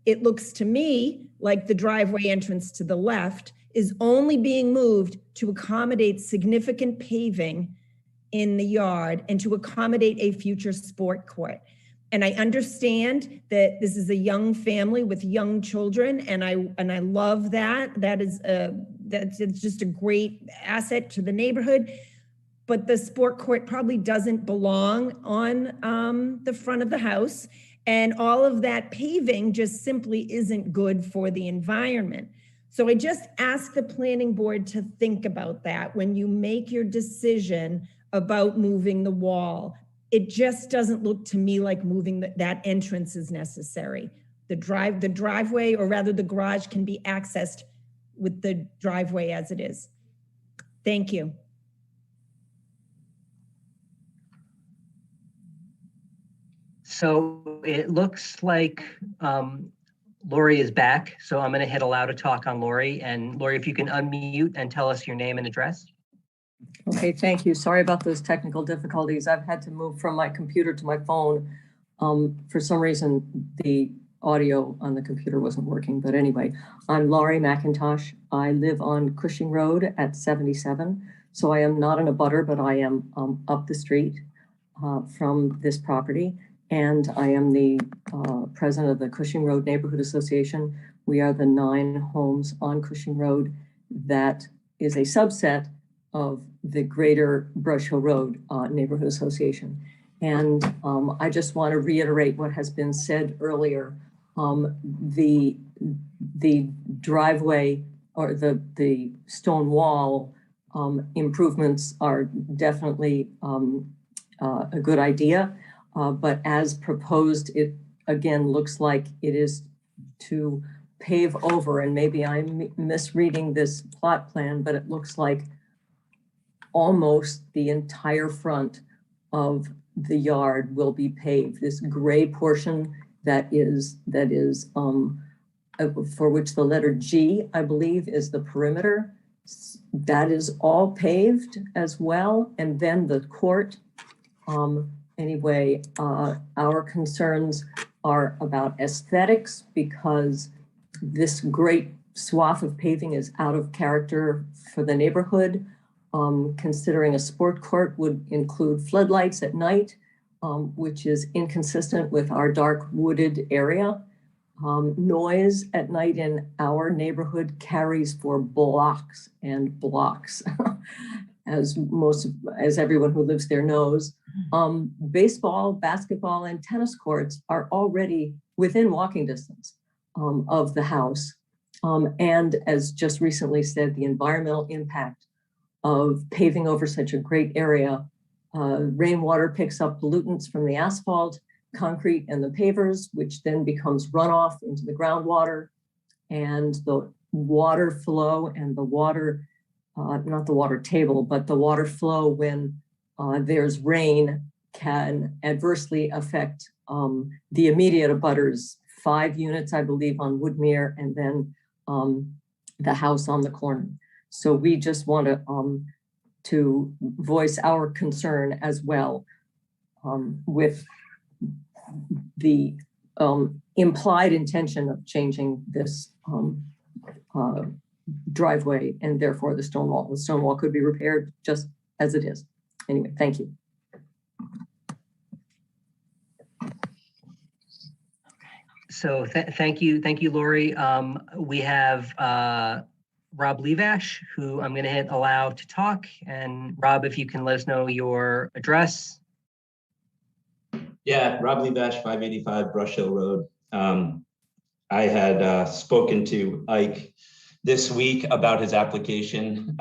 It looks to me like the driveway entrance to the left is only being moved to accommodate significant paving in the yard and to accommodate a future sport court. And I understand that this is a young family with young children, and I love that. That's just a great asset to the neighborhood. But the sport court probably doesn't belong on the front of the house. And all of that paving just simply isn't good for the environment. So I just ask the planning board to think about that when you make your decision about moving the wall. It just doesn't look to me like moving that entrance is necessary. The driveway, or rather the garage, can be accessed with the driveway as it is. Thank you. So it looks like Lori is back. So I'm going to hit allow to talk on Lori. And Lori, if you can unmute and tell us your name and address. Okay, thank you. Sorry about those technical difficulties. I've had to move from my computer to my phone. For some reason, the audio on the computer wasn't working. But anyway, I'm Laurie McIntosh. I live on Cushing Road at 77. So I am not in a butter, but I am up the street from this property. And I am the president of the Cushing Road Neighborhood Association. We are the 9 homes on Cushing Road that is a subset of the Greater Brush Hill Road Neighborhood Association. And I just want to reiterate what has been said earlier. The driveway or the stone wall improvements are definitely a good idea. But as proposed, it again looks like it is to pave over, and maybe I'm misreading this plot plan, but it looks like almost the entire front of the yard will be paved. This gray portion that is for which the letter G, I believe, is the perimeter. That is all paved as well. And then the court, anyway, our concerns are about aesthetics because this great swath of paving is out of character for the neighborhood. Considering a sport court would include floodlights at night, which is inconsistent with our dark wooded area. Noise at night in our neighborhood carries for blocks and blocks, as everyone who lives there knows. Baseball, basketball, and tennis courts are already within walking distance of the house. And as just recently said, the environmental impact of paving over such a great area. Rainwater picks up pollutants from the asphalt, concrete, and the pavers, which then becomes runoff into the groundwater. And the water flow and the water, not the water table, but the water flow when there's rain can adversely affect the immediate abutters, 5 units, I believe, on Woodmere, and then the house on the corner. So we just want to voice our concern as well with the implied intention of changing this driveway and therefore the stone wall. The stone wall could be repaired just as it is. Anyway, thank you. So thank you, Lori. We have Rob Levash, who I'm going to hit allow to talk. And Rob, if you can let us know your address. Yeah, Rob Levash, 585 Brush Hill Road. I had spoken to Ike this week about his application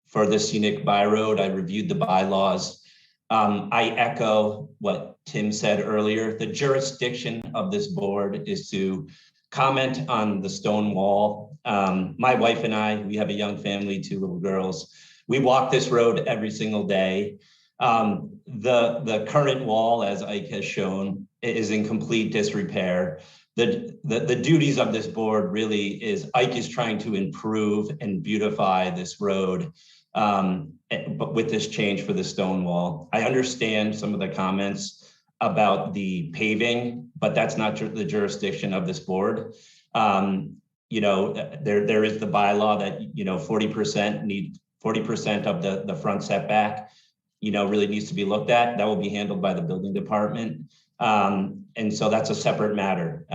for the scenic by road. I reviewed the bylaws. I echo what Tim said earlier. The jurisdiction of this board is to comment on the stone wall. My wife and I, we have a young family, 2 little girls. We walk this road every single day. The current wall, as Ike has shown, is in complete disrepair. The duties of this board really is Ike is trying to improve and beautify this road, but with this change for the stone wall. I understand some of the comments about the paving, but that's not the jurisdiction of this board. You know, there is the bylaw that, you know, 40% of the front setback, you know, really needs to be looked at. That will be handled by the building department. And so that's a separate matter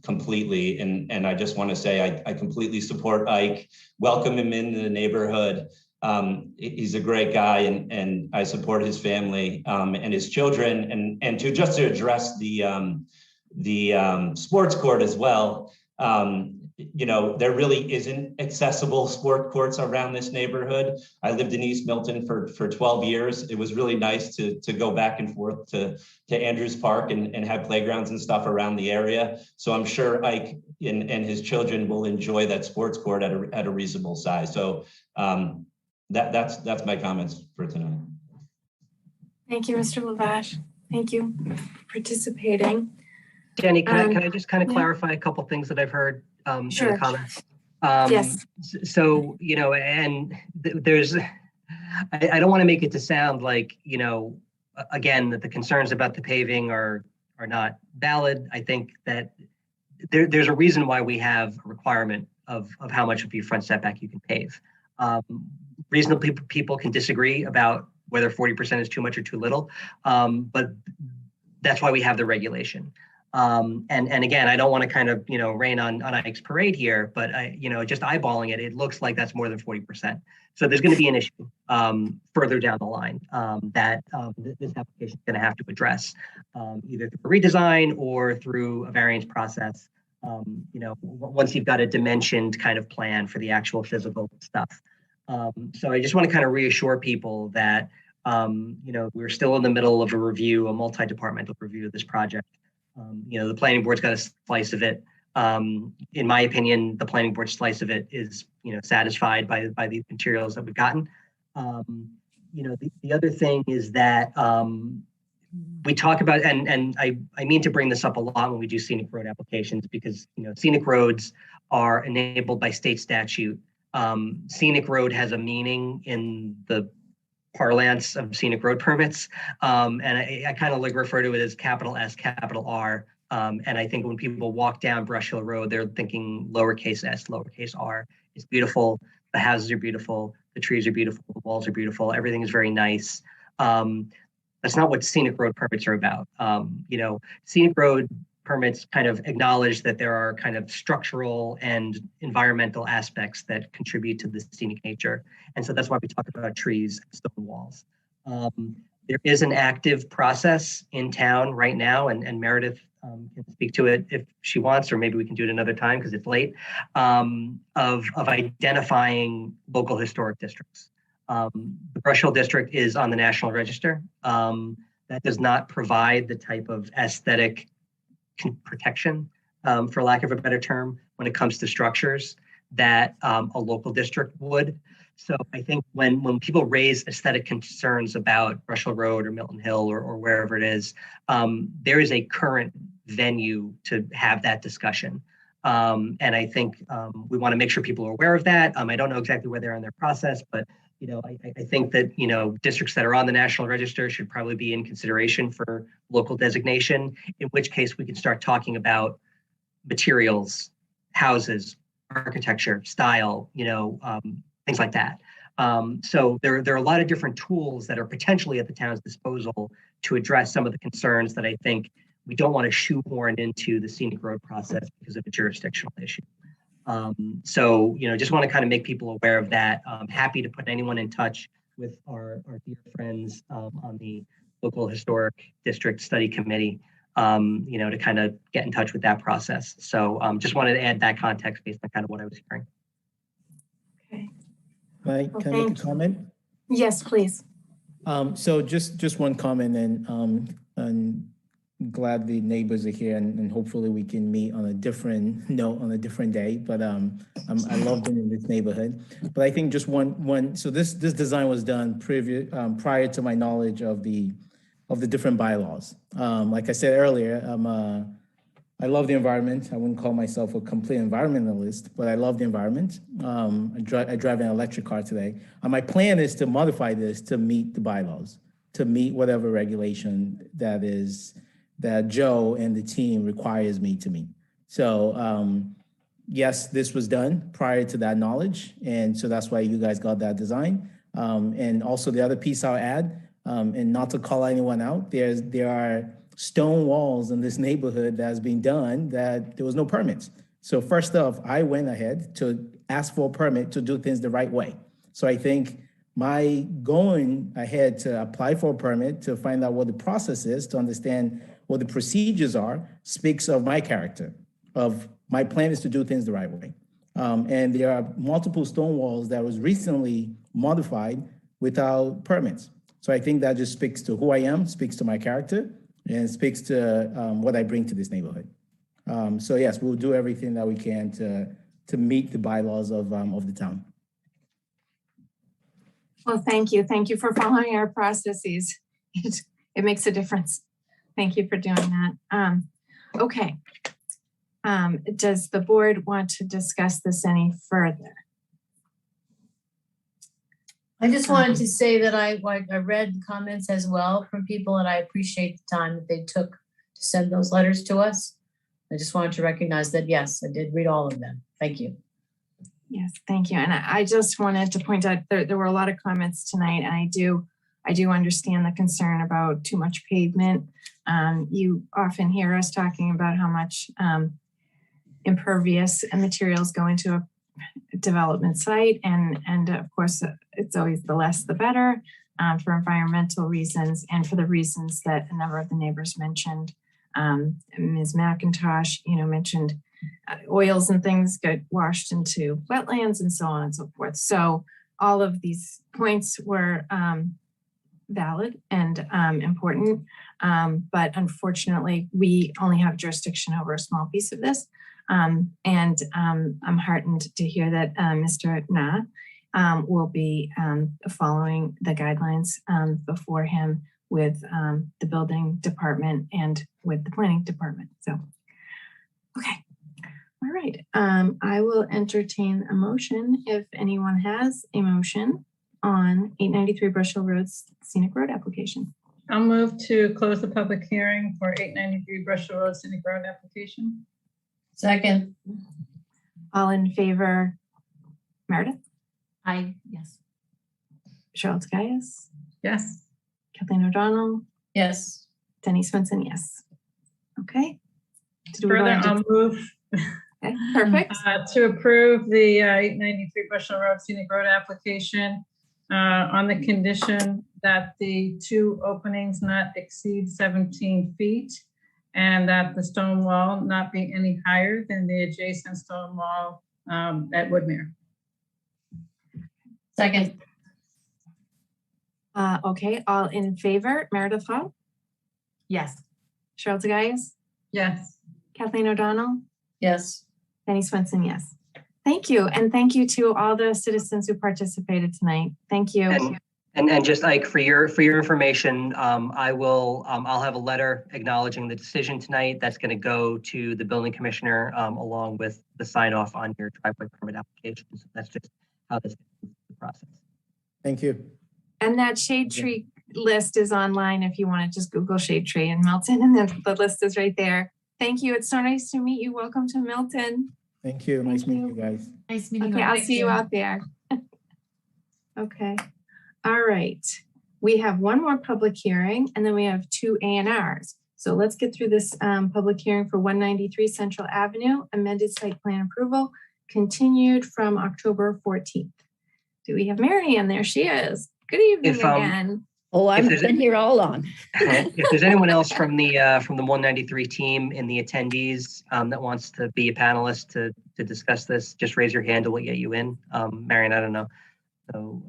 completely. And I just want to say I completely support Ike, welcome him into the neighborhood. He's a great guy, and I support his family and his children. And to just to address the sports court as well, you know, there really isn't accessible sport courts around this neighborhood. I lived in East Milton for 12 years. It was really nice to go back and forth to Andrews Park and have playgrounds and stuff around the area. So I'm sure Ike and his children will enjoy that sports court at a reasonable size. So that's my comments for tonight. Thank you, Mr. Lavash. Thank you for participating. Jenny, can I just kind of clarify a couple things that I've heard in the comments? Yes. So, you know, and there's, I don't want to make it to sound like, you know, again, that the concerns about the paving are not valid. I think that there's a reason why we have a requirement of how much of your front setback you can pave. Reasonable people can disagree about whether 40% is too much or too little, but that's why we have the regulation. And again, I don't want to kind of, you know, rain on Ike's parade here, but you know, just eyeballing it, it looks like that's more than 40%. So there's going to be an issue further down the line that this application is going to have to address, either through a redesign or through a variance process. You know, once you've got a dimensioned kind of plan for the actual physical stuff. So I just want to kind of reassure people that, you know, we're still in the middle of a review, a multi-departmental review of this project. You know, the planning board's got a slice of it. In my opinion, the planning board slice of it is, you know, satisfied by the materials that we've gotten. You know, the other thing is that we talk about, and I mean to bring this up a lot when we do scenic road applications, because, you know, scenic roads are enabled by state statute. Scenic road has a meaning in the parlance of scenic road permits. And I kind of like refer to it as capital S, capital R. And I think when people walk down Brush Hill Road, they're thinking lowercase s, lowercase r. It's beautiful. The houses are beautiful. The trees are beautiful. The walls are beautiful. Everything is very nice. That's not what scenic road permits are about. You know, scenic road permits kind of acknowledge that there are kind of structural and environmental aspects that contribute to the scenic nature. And so that's why we talk about trees and stone walls. There is an active process in town right now, and Meredith can speak to it if she wants, or maybe we can do it another time because it's late, of identifying local historic districts. The Brush Hill District is on the National Register. That does not provide the type of aesthetic protection, for lack of a better term, when it comes to structures that a local district would. So I think when people raise aesthetic concerns about Brush Hill Road or Milton Hill or wherever it is, there is a current venue to have that discussion. And I think we want to make sure people are aware of that. I don't know exactly where they're in their process, but you know, I think that, you know, districts that are on the National Register should probably be in consideration for local designation, in which case we can start talking about materials, houses, architecture, style, you know, things like that. So there are a lot of different tools that are potentially at the town's disposal to address some of the concerns that I think we don't want to shoehorn into the scenic road process because of a jurisdictional issue. So, you know, just want to kind of make people aware of that. I'm happy to put anyone in touch with our dear friends on the local historic district study committee, you know, to kind of get in touch with that process. So just wanted to add that context based on kind of what I was hearing. Okay. Can I make a comment? Yes, please. So just one comment, and glad the neighbors are here, and hopefully we can meet on a different note on a different day. But I love being in this neighborhood. But I think just one. So this design was done prior to my knowledge of the different bylaws. Like I said earlier, I love the environment. I wouldn't call myself a complete environmentalist, but I love the environment. I drive an electric car today. My plan is to modify this to meet the bylaws, to meet whatever regulation that Joe and the team requires me to meet. So yes, this was done prior to that knowledge. And so that's why you guys got that design. And also the other piece I'll add, and not to call anyone out, there are stone walls in this neighborhood that has been done that there was no permits. So first off, I went ahead to ask for a permit to do things the right way. So I think my going ahead to apply for a permit to find out what the process is, to understand what the procedures are, speaks of my character, of my plan is to do things the right way. And there are multiple stone walls that was recently modified without permits. So I think that just speaks to who I am, speaks to my character, and speaks to what I bring to this neighborhood. So yes, we'll do everything that we can to meet the bylaws of the town. Well, thank you. Thank you for following our processes. It makes a difference. Thank you for doing that. Okay. Does the board want to discuss this any further? I just wanted to say that I read comments as well from people, and I appreciate the time that they took to send those letters to us. I just wanted to recognize that, yes, I did read all of them. Thank you. Yes, thank you. And I just wanted to point out there were a lot of comments tonight, and I do understand the concern about too much pavement. You often hear us talking about how much impervious materials go into a development site, and of course it's always the less the better, for environmental reasons and for the reasons that a number of the neighbors mentioned. Ms. McIntosh, mentioned oils and things get washed into wetlands and so on and so forth. So all of these points were valid and important, but unfortunately we only have jurisdiction over a small piece of this. And I'm heartened to hear that Mr. Na will be following the guidelines before him with the building department and with the planning department. So, okay. All right. I will entertain a motion if anyone has a motion on 893 Brush Hill Road's scenic road application. I'll move to close the public hearing for 893 Brush Hill Road scenic road application. Second. All in favor, Meredith? Aye, yes. Charlotte Gaius? Yes. Kathleen O'Donnell? Yes. Denny Swenson, yes. Okay. Further, I'll move okay, perfect. To approve the 893 Brush Hill Road scenic road application on the condition that the two openings not exceed 17 feet and that the stone wall not be any higher than the adjacent stone wall at Woodmere. Second. Okay, all in favor, Meredith Hall? Yes. Charlotte Gaius? Yes. Kathleen O'Donnell? Yes. Penny Swenson, yes. Thank you. And thank you to all the citizens who participated tonight. Thank you. And just like for your information, I'll have a letter acknowledging the decision tonight. That's going to go to the building commissioner along with the sign off on your driveway permit application. So that's just how this is the process. Thank you. And that shade tree list is online if you want to just Google shade tree in Milton, and then the list is right there. Thank you. It's so nice to meet you. Welcome to Milton. Thank you. Nice meeting you guys. Nice meeting you. Okay, I'll see you out there. Okay. All right. We have one more public hearing, and then we have two A&Rs. So let's get through this public hearing for 193 Central Avenue, amended site plan approval, continued from October 14th. Do we have Mary in there? She is. Good evening again. Oh, I've been here all along. If there's anyone else from the 193 team in the attendees that wants to be a panelist to discuss this, just raise your hand. We'll get you in. Marion, I don't know. So.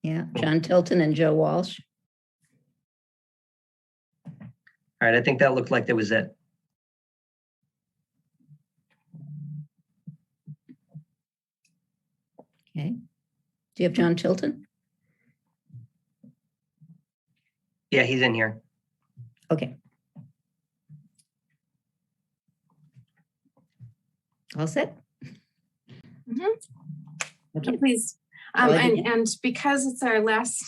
Yeah, John Tilton and Joe Walsh. All right, I think that looked like that was it. Okay. Do you have John Tilton? Yeah, he's in here. Okay. All set? Okay, please. Shall I begin? And because it's our last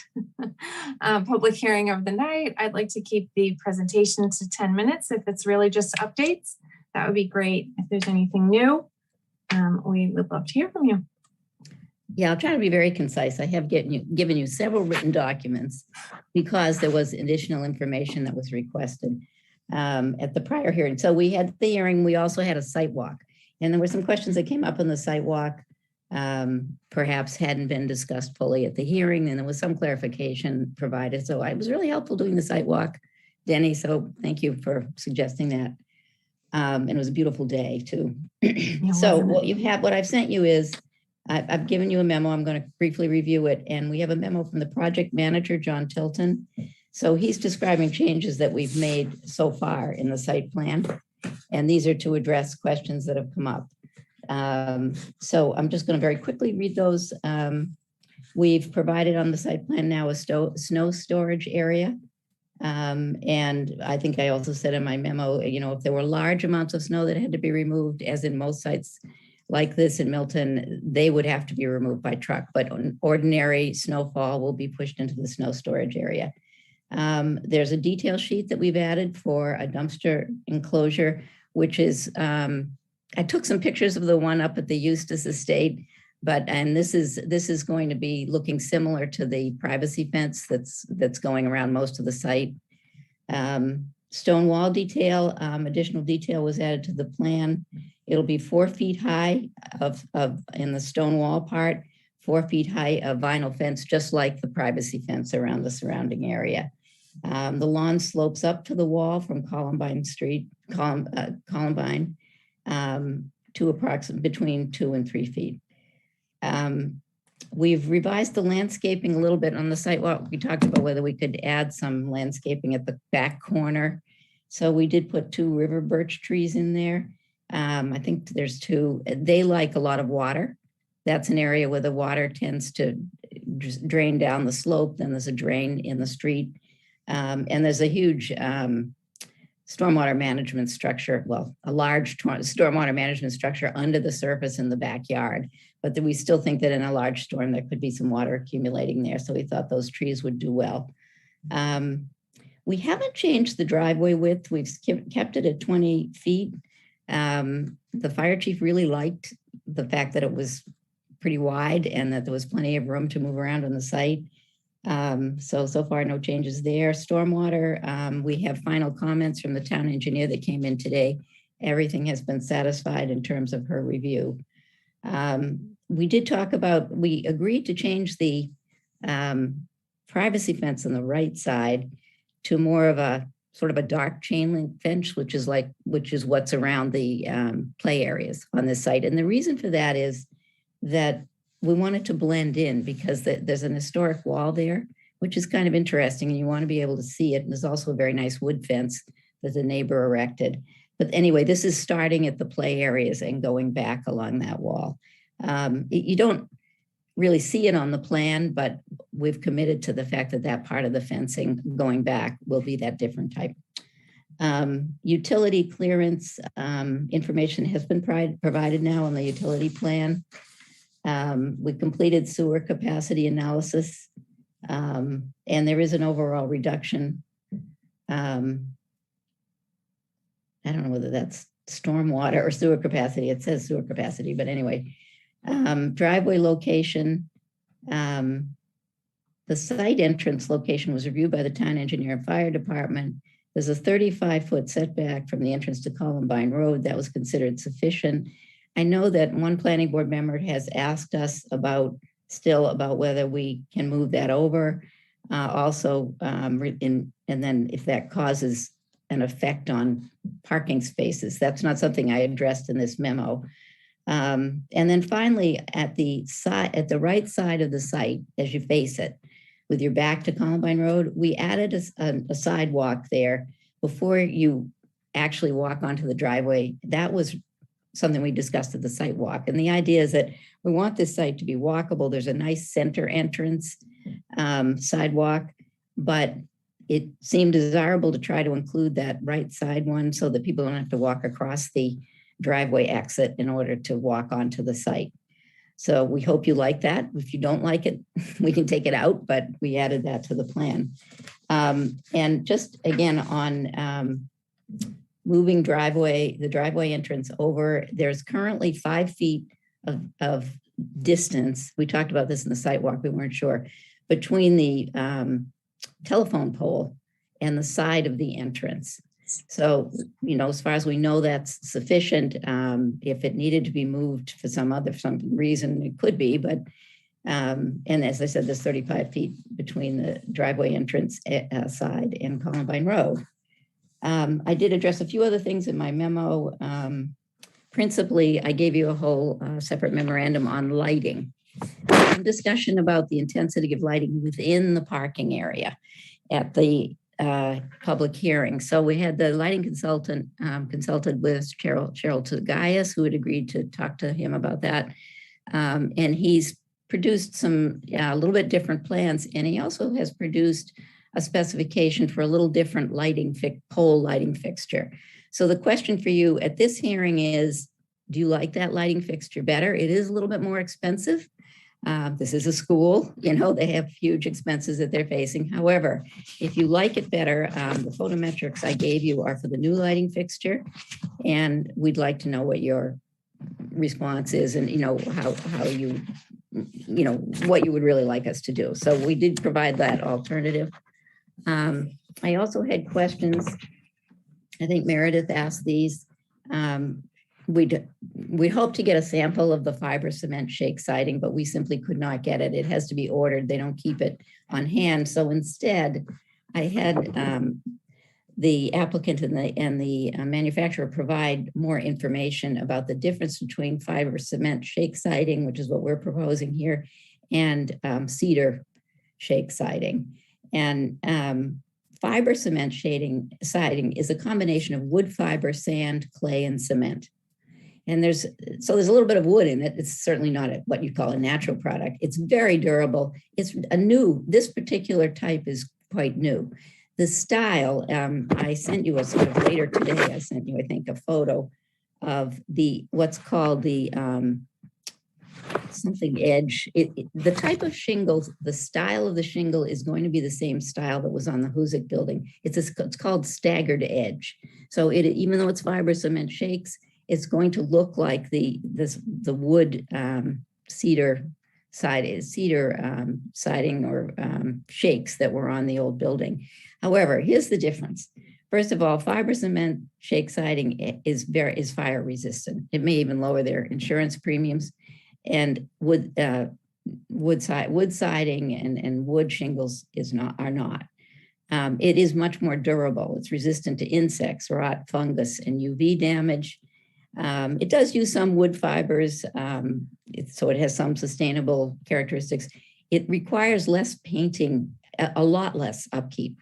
public hearing of the night, I'd like to keep the presentation to 10 minutes. If it's really just updates, that would be great. If there's anything new, we would love to hear from you. Yeah, I'll try to be very concise. I have given you several written documents because there was additional information that was requested at the prior hearing. So we had the hearing, we also had a site walk, and there were some questions that came up on the site walk, perhaps hadn't been discussed fully at the hearing, and there was some clarification provided. So I was really helpful doing the site walk, Denny, so thank you for suggesting that. And it was a beautiful day too. So what I've sent you is, I've given you a memo. I'm going to briefly review it. And we have a memo from the project manager, John Tilton. So he's describing changes that we've made so far in the site plan. And these are to address questions that have come up. So I'm just going to very quickly read those. We've provided on the site plan now a snow storage area. And I think I also said in my memo, if there were large amounts of snow that had to be removed, as in most sites like this in Milton, they would have to be removed by truck, but ordinary snowfall will be pushed into the snow storage area. There's a detail sheet that we've added for a dumpster enclosure, which is, I took some pictures of the one up at the Eustis Estate, and this is going to be looking similar to the privacy fence that's going around most of the site. Stone wall detail, additional detail was added to the plan. It'll be 4 feet high in the stone wall part, 4 feet high of vinyl fence, just like the privacy fence around the surrounding area. The lawn slopes up to the wall from Columbine Street, Columbine, to approximately between 2 and 3 feet. We've revised the landscaping a little bit on the site. Well, we talked about whether we could add some landscaping at the back corner. So we did put 2 river birch trees in there. I think there's 2. They like a lot of water. That's an area where the water tends to just drain down the slope. Then there's a drain in the street. And there's a huge stormwater management structure, well, a large stormwater management structure under the surface in the backyard. But we still think that in a large storm, there could be some water accumulating there. So we thought those trees would do well. We haven't changed the driveway width. We've kept it at 20 feet. The fire chief really liked the fact that it was pretty wide and that there was plenty of room to move around on the site. So far, no changes there. Stormwater, we have final comments from the town engineer that came in today. Everything has been satisfied in terms of her review. We did talk about, we agreed to change the privacy fence on the right side to more of a sort of a dark chain link fence, which is what's around the play areas on this site. And the reason for that is that we want it to blend in because there's an historic wall there, which is kind of interesting, and you want to be able to see it. And there's also a very nice wood fence that the neighbor erected. But anyway, this is starting at the play areas and going back along that wall. You don't really see it on the plan, but we've committed to the fact that that part of the fencing going back will be that different type. Utility clearance information has been provided now on the utility plan. We completed sewer capacity analysis, and there is an overall reduction. I don't know whether that's stormwater or sewer capacity. It says sewer capacity, but anyway. Driveway location. The site entrance location was reviewed by the town engineer and fire department. There's a 35-foot setback from the entrance to Columbine Road that was considered sufficient. I know that one planning board member has asked us about whether we can move that over. Also, and then if that causes an effect on parking spaces, that's not something I addressed in this memo. And then finally, at the right side of the site, as you face it, with your back to Columbine Road, we added a sidewalk there before you actually walk onto the driveway. That was something we discussed at the site walk. And the idea is that we want this site to be walkable. There's a nice center entrance sidewalk, but it seemed desirable to try to include that right side one so that people don't have to walk across the driveway exit in order to walk onto the site. So we hope you like that. If you don't like it, we can take it out, but we added that to the plan. And just again on moving the driveway entrance over, there's currently 5 feet of distance. We talked about this in the site walk, we weren't sure, between the telephone pole and the side of the entrance. So, as far as we know, that's sufficient. If it needed to be moved for some reason, it could be, but, and as I said, there's 35 feet between the driveway entrance side and Columbine Road. I did address a few other things in my memo. Principally, I gave you a whole separate memorandum on lighting. Some discussion about the intensity of lighting within the parking area at the public hearing. So we had the lighting consultant consulted with Cheryl Tagayas, who had agreed to talk to him about that. And he's produced some a little bit different plans. And he also has produced a specification for a little different pole lighting fixture. So the question for you at this hearing is, do you like that lighting fixture better? It is a little bit more expensive. This is a school, they have huge expenses that they're facing. However, if you like it better, the photometrics I gave you are for the new lighting fixture. And we'd like to know what your response is and, how you, what you would really like us to do. So we did provide that alternative. I also had questions. I think Meredith asked these. We hope to get a sample of the fiber cement shake siding, but we simply could not get it. It has to be ordered. They don't keep it on hand. So instead, I had the applicant and the manufacturer provide more information about the difference between fiber cement shake siding, which is what we're proposing here, and cedar shake siding. And fiber cement siding is a combination of wood fiber, sand, clay, and cement. And there's a little bit of wood in it. It's certainly not what you call a natural product. It's very durable. This particular type is quite new. The style, I sent you later today, I sent you, I think, a photo of what's called the something edge. The type of shingles, the style of the shingle is going to be the same style that was on the Huzik building. It's called staggered edge. So even though it's fiber cement shakes, it's going to look like the wood cedar siding or shakes that were on the old building. However, here's the difference. First of all, fiber cement shake siding is fire resistant. It may even lower their insurance premiums. And wood siding and wood shingles are not. It is much more durable. It's resistant to insects, rot, fungus, and UV damage. It does use some wood fibers, so it has some sustainable characteristics. It requires less painting, a lot less upkeep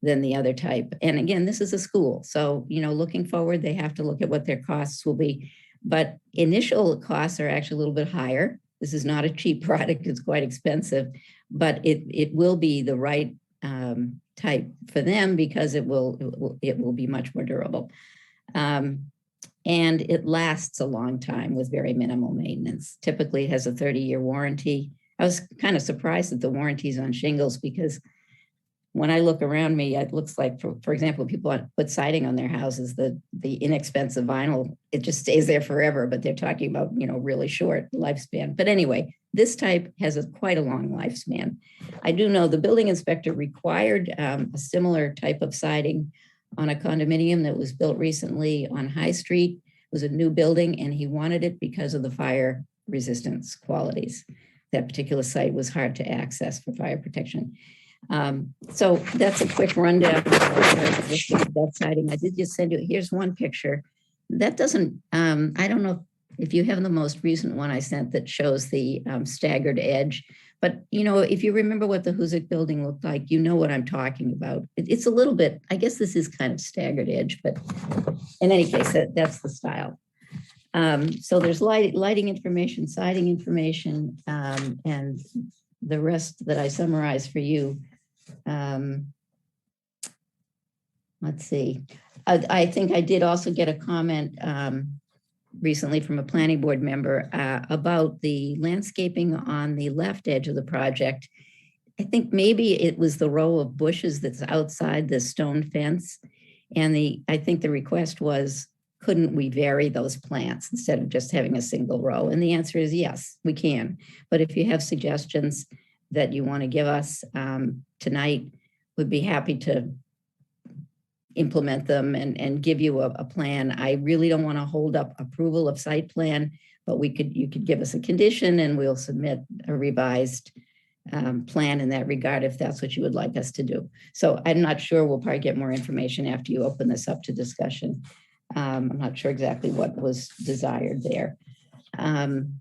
than the other type. And again, this is a school. So, looking forward, they have to look at what their costs will be. But initial costs are actually a little bit higher. This is not a cheap product. It's quite expensive, but it will be the right type for them because it will be much more durable. And it lasts a long time with very minimal maintenance. Typically it has a 30-year warranty. I was kind of surprised at the warranties on shingles because when I look around me, it looks like, for example, people put siding on their houses, the inexpensive vinyl, it just stays there forever, but they're talking about, really short lifespan. But anyway, this type has quite a long lifespan. I do know the building inspector required a similar type of siding on a condominium that was built recently on High Street. It was a new building and he wanted it because of the fire resistance qualities. That particular site was hard to access for fire protection. So that's a quick rundown of that siding. I did just send you, here's one picture. That doesn't, I don't know if you have the most recent one I sent that shows the staggered edge, but you know, if you remember what the Huzik building looked like, you know what I'm talking about. It's a little bit, I guess this is kind of staggered edge, but in any case, that's the style. So there's lighting information, siding information, and the rest that I summarized for you. Let's see. I think I did also get a comment recently from a planning board member about the landscaping on the left edge of the project. I think maybe it was the row of bushes that's outside the stone fence. And I think the request was, couldn't we vary those plants instead of just having a single row? And the answer is yes, we can. But if you have suggestions that you want to give us tonight, we'd be happy to implement them and give you a plan. I really don't want to hold up approval of site plan, but you could give us a condition and we'll submit a revised plan in that regard if that's what you would like us to do. So I'm not sure, we'll probably get more information after you open this up to discussion. I'm not sure exactly what was desired there. And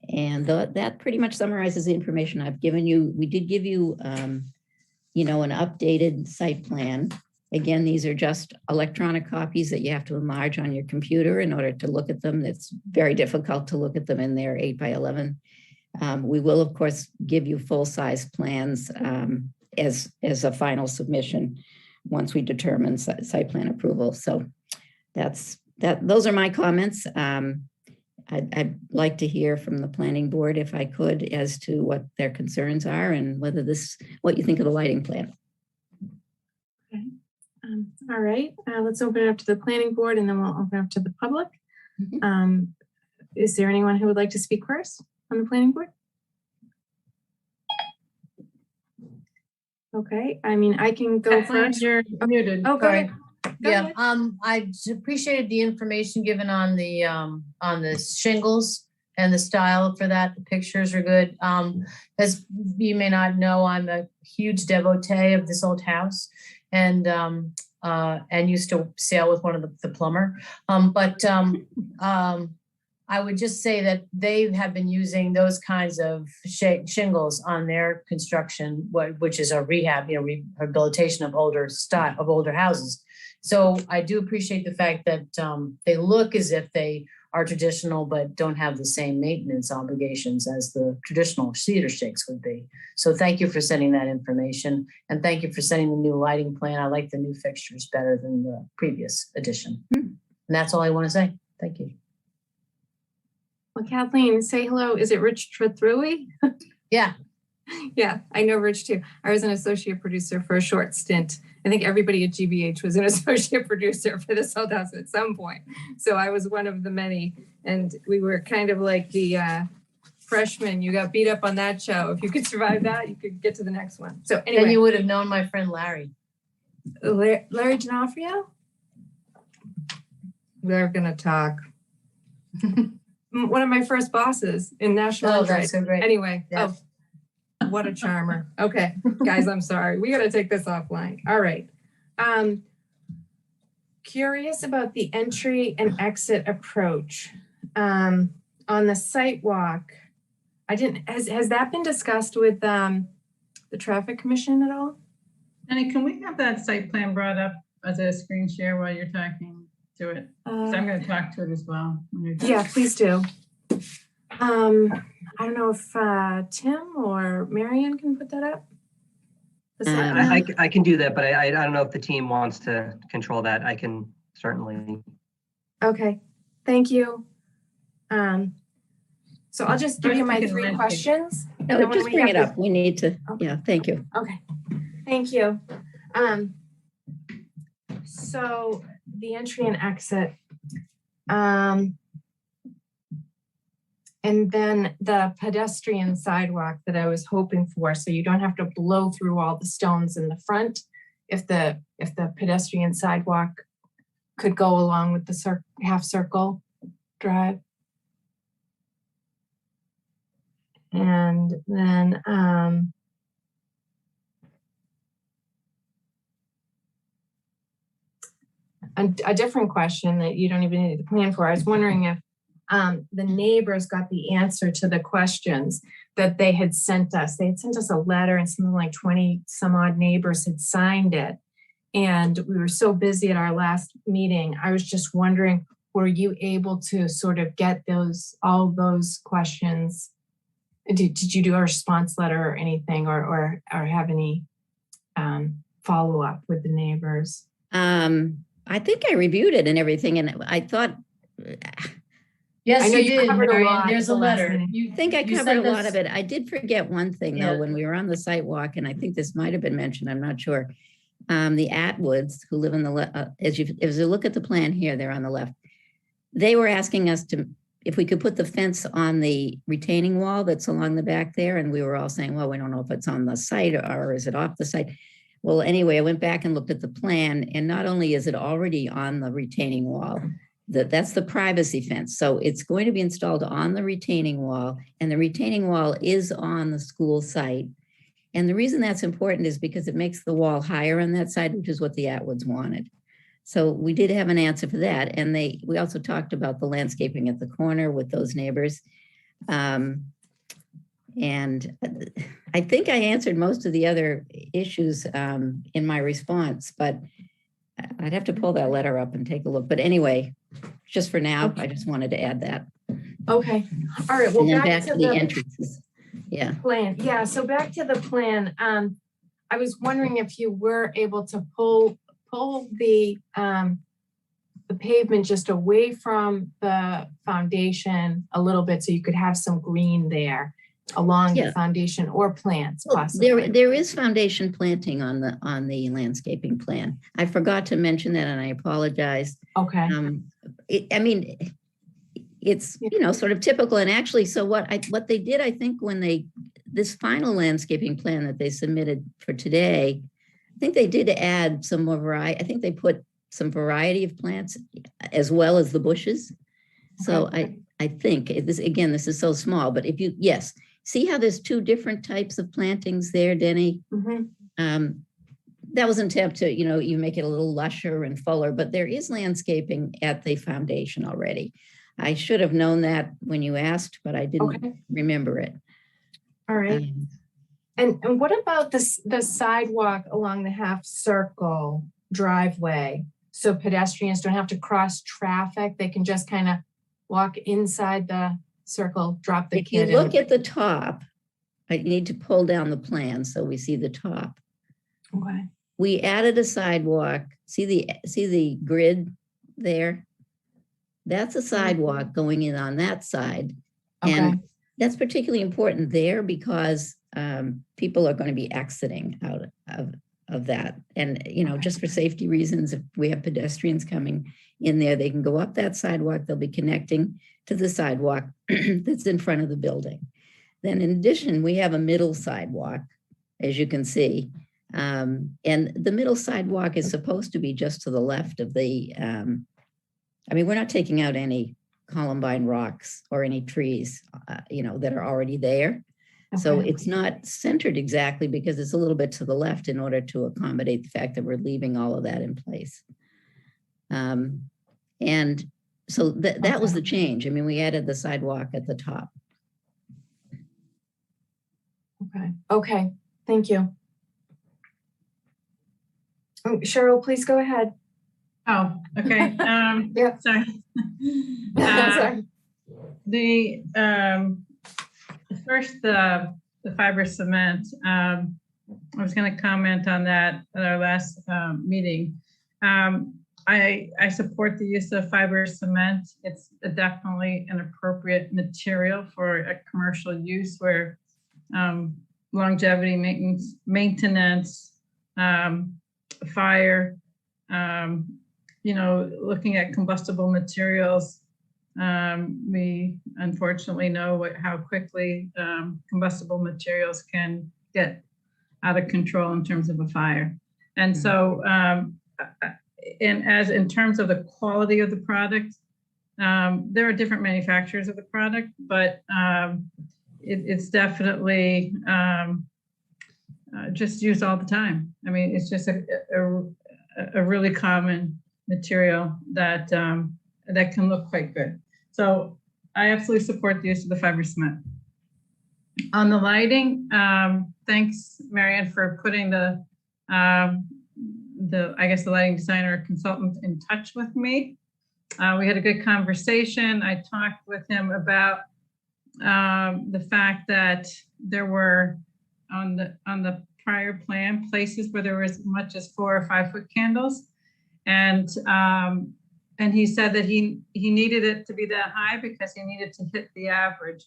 that pretty much summarizes the information I've given you. We did give you, you know, an updated site plan. Again, these are just electronic copies that you have to enlarge on your computer in order to look at them. It's very difficult to look at them in their 8x11. We will, of course, give you full-size plans as a final submission once we determine site plan approval. So those are my comments. I'd like to hear from the planning board, if I could, as to what their concerns are and what you think of the lighting plan. Okay. All right, let's open it up to the planning board and then we'll open up to the public. Is there anyone who would like to speak first on the planning board? Okay, I mean, I can go first. You're muted. Oh, go ahead. Go Yeah, ahead. I appreciated the information given on the shingles and the style for that. The pictures are good. As you may not know, I'm a huge devotee of this old house and used to sail with one of the plumber. I would just say that they have been using those kinds of shingles on their construction, which is a rehab, rehabilitation of older houses. So I do appreciate the fact that they look as if they are traditional, but don't have the same maintenance obligations as the traditional cedar shakes would be. So thank you for sending that information. And thank you for sending the new lighting plan. I like the new fixtures better than the previous edition. And that's all I want to say. Thank you. Well, Kathleen, say hello. Is it Rich Trethrui? Yeah. Yeah, I know Rich too. I was an associate producer for a short stint. I think everybody at GBH was an associate producer for this old house at some point. So I was one of the many. And we were kind of like the freshmen. You got beat up on that show. If you could survive that, you could get to the next one. So anyway. Then you would have known my friend Larry. Larry D'Onofrio? They're going to talk. One of my first bosses in National. Oh, that's so great. Anyway, Yeah. Oh, what a charmer. Okay, guys, I'm sorry. We got to take this offline. All right. Curious about the entry and exit approach on the site walk. Has that been discussed with the traffic commission at all? Annie, can we have that site plan brought up as a screen share while you're talking to it? So I'm going to talk to it as well. Yeah, please do. I don't know if Tim or Marianne can put that up. I can do that, but I don't know if the team wants to control that. I can certainly. Okay, thank you. So I'll just give you my 3 questions. No, just bring it up. We need to, yeah, thank you. Okay, thank you. So the entry and exit. And then the pedestrian sidewalk that I was hoping for, so you don't have to blow through all the stones in the front. If the pedestrian sidewalk could go along with the half circle drive. And then a different question that you don't even need to plan for. I was wondering if the neighbors got the answer to the questions that they had sent us. They had sent us a letter and something like 20 some odd neighbors had signed it. And we were so busy at our last meeting. I was just wondering, were you able to sort of get all those questions? Did you do a response letter or anything, or have any follow up with the neighbors? I think I reviewed it and everything, and I thought. Yes, I know you did, covered a Marion. lot There's a the last letter. meeting. I think I You covered a sent lot us- of it. I did forget one thing though, Yeah. when we were on the site walk, and I think this might have been mentioned, I'm not sure. The Atwoods, who live in the, as you look at the plan here, they're on the left. They were asking us if we could put the fence on the retaining wall that's along the back there. And we were all saying, well, we don't know if it's on the site or is it off the site? Well, anyway, I went back and looked at the plan, and not only is it already on the retaining wall, that's the privacy fence. So it's going to be installed on the retaining wall, and the retaining wall is on the school site. And the reason that's important is because it makes the wall higher on that side, which is what the Atwoods wanted. So we did have an answer for that. And we also talked about the landscaping at the corner with those neighbors. And I think I answered most of the other issues in my response, but I'd have to pull that letter up and take a look. But anyway, just for now, I just wanted to add that. Okay. All right. Well, And then back to the entrances. Yeah. plan. Yeah. So back to the plan. I was wondering if you were able to pull the pavement just away from the foundation a little bit, so you could have some green there along the foundation, or plants possibly. There is foundation planting on the landscaping plan. I forgot to mention that, and I apologize. Okay. It's sort of typical, and actually, so what they did, I think, when this final landscaping plan that they submitted for today, I think they did add some more variety. I think they put some variety of plants as well as the bushes. So I think this is so small, but if you see how there's two different types of plantings there, Denny. Mm-hmm. That was an attempt to you make it a little lusher and fuller, but there is landscaping at the foundation already. I should have known that when you asked, but I didn't remember it. All right. And what about the sidewalk along the half circle driveway? So pedestrians don't have to cross traffic. They can just kind of walk inside the circle, drop the kid. If you look at the top, I need to pull down the plan so we see the top. Okay. We added a sidewalk. See the grid there? That's a sidewalk going in on that side. Okay. And that's particularly important there because people are going to be exiting out of that. And, just for safety reasons, if we have pedestrians coming in there, they can go up that sidewalk. They'll be connecting to the sidewalk that's in front of the building. Then in addition, we have a middle sidewalk, as you can see. And the middle sidewalk is supposed to be just to the left of the, we're not taking out any Columbine rocks or any trees, that are already there. Okay. So it's not centered exactly because it's a little bit to the left in order to accommodate the fact that we're leaving all of that in place. And so that was the change. We added the sidewalk at the top. Okay. Thank you. Cheryl, please go ahead. Oh, okay. Yeah. Sorry. Sorry. The fiber cement. I was going to comment on that at our last meeting. I support the use of fiber cement. It's definitely an appropriate material for a commercial use where longevity maintenance, fire, looking at combustible materials. We unfortunately know how quickly combustible materials can get out of control in terms of a fire. And so, in terms of the quality of the product, there are different manufacturers of the product, but it's definitely just used all the time. It's just a really common material that that can look quite good. So I absolutely support the use of the fiber cement. On the lighting, thanks, Marianne, for putting the I guess the lighting designer consultant in touch with me. We had a good conversation. I talked with him about the fact that there were on the prior plan places where there was as much as 4 or 5 foot candles, and he said that he needed it to be that high because he needed to hit the average.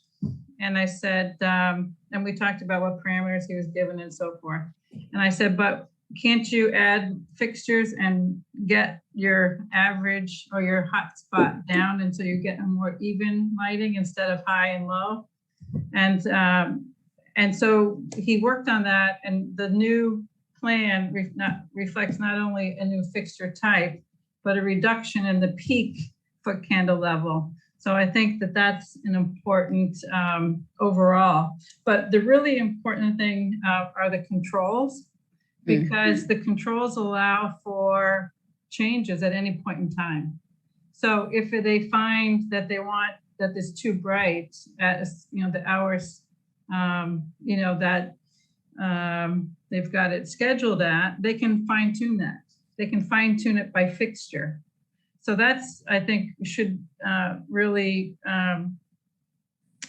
And I said, and we talked about what parameters he was given and so forth. And I said, but can't you add fixtures and get your average or your hot spot down, and so you get a more even lighting instead of high and low? And so he worked on that, and the new plan reflects not only a new fixture type, but a reduction in the peak foot candle level. So I think that that's an important overall. But the really important thing are the controls, because the controls allow for changes at any point in time. So if they find that they want that it's too bright, as the hours, that they've got it scheduled at, they can fine tune that. They can fine tune it by fixture. So that's, I think, should really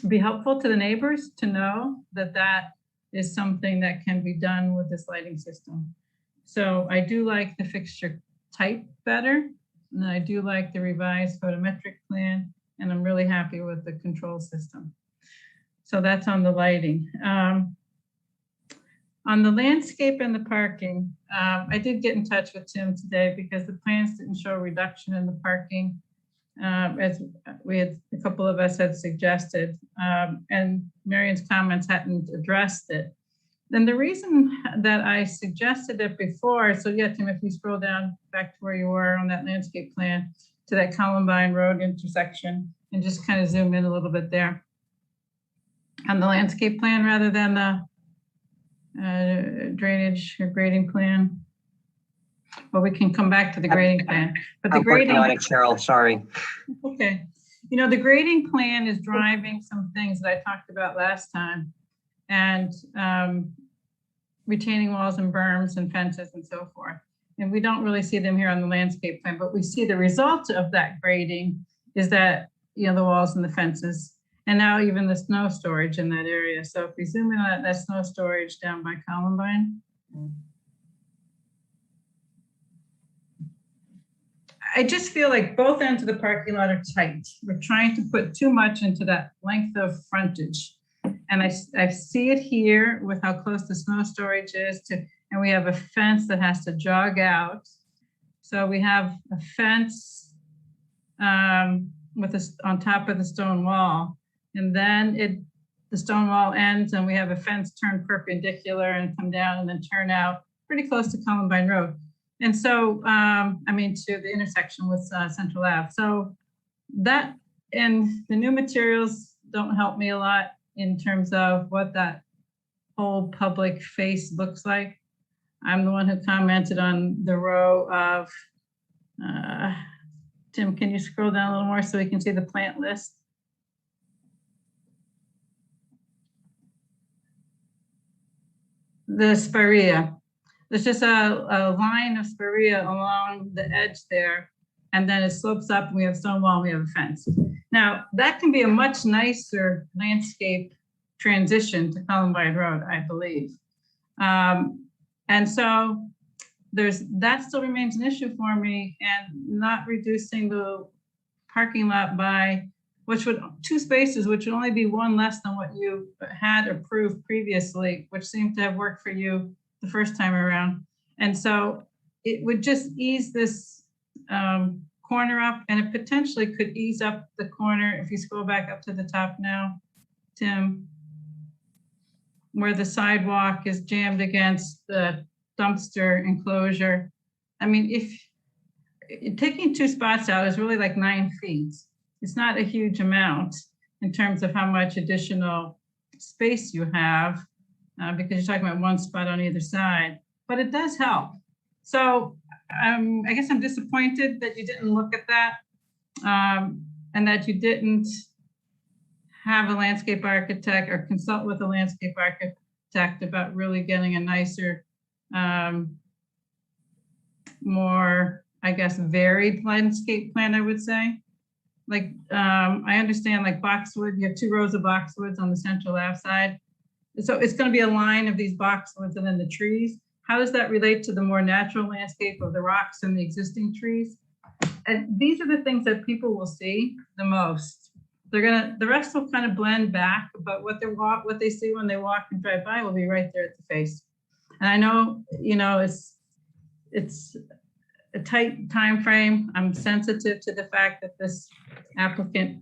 be helpful to the neighbors to know that that is something that can be done with this lighting system. So I do like the fixture type better, and I do like the revised photometric plan, and I'm really happy with the control system. So that's on the lighting. On the landscape and the parking, I did get in touch with Tim today because the plans didn't show a reduction in the parking, as we had, a couple of us had suggested, and Marion's comments hadn't addressed it. And the reason that I suggested it before, so yeah, Tim, if you scroll down back to where you were on that landscape plan to that Columbine Road intersection and just kind of zoom in a little bit there on the landscape plan rather than the drainage or grading plan. Well, we can come back to the grading plan, but the grading on it, Cheryl, sorry. Okay. The grading plan is driving some things that I talked about last time, and retaining walls and berms and fences and so forth. And we don't really see them here on the landscape plan, but we see the result of that grading is that, the walls and the fences, and now even the snow storage in that area. So if we zoom in on that snow storage down by Columbine, I just feel like both ends of the parking lot are tight. We're trying to put too much into that length of frontage. And I see it here with how close the snow storage is to, and we have a fence that has to jog out. So we have a fence on top of the stone wall. And then the stone wall ends and we have a fence turn perpendicular and come down and then turn out pretty close to Columbine Road. And so, to the intersection with Central Ave. So that, and the new materials don't help me a lot in terms of what that whole public face looks like. I'm the one who commented on the row of, Tim, can you scroll down a little more so we can see the plant list? The spirea. There's just a line of spirea along the edge there, and then it slopes up and we have stone wall and we have a fence. Now, that can be a much nicer landscape transition to Columbine Road, I believe. And so that still remains an issue for me, and not reducing the parking lot by, 2 spaces, which would only be 1 less than what you had approved previously, which seemed to have worked for you the first time around. And so it would just ease this corner up, and it potentially could ease up the corner if you scroll back up to the top now, Tim, where the sidewalk is jammed against the dumpster enclosure. I mean, if taking 2 spots out is really like 9 feet. It's not a huge amount in terms of how much additional space you have, because you're talking about 1 spot on either side, but it does help. So I guess I'm disappointed that you didn't look at that, and that you didn't have a landscape architect or consult with a landscape architect about really getting a nicer, more, I guess, varied landscape plan, I would say. Like, I understand like boxwood, you have 2 rows of boxwoods on the Central Ave side. So it's going to be a line of these boxwoods and then the trees. How does that relate to the more natural landscape of the rocks and the existing trees? And these are the things that people will see the most. The rest will kind of blend back, but what they see when they walk and drive by will be right there at the face. And I know, it's a tight time frame. I'm sensitive to the fact that this applicant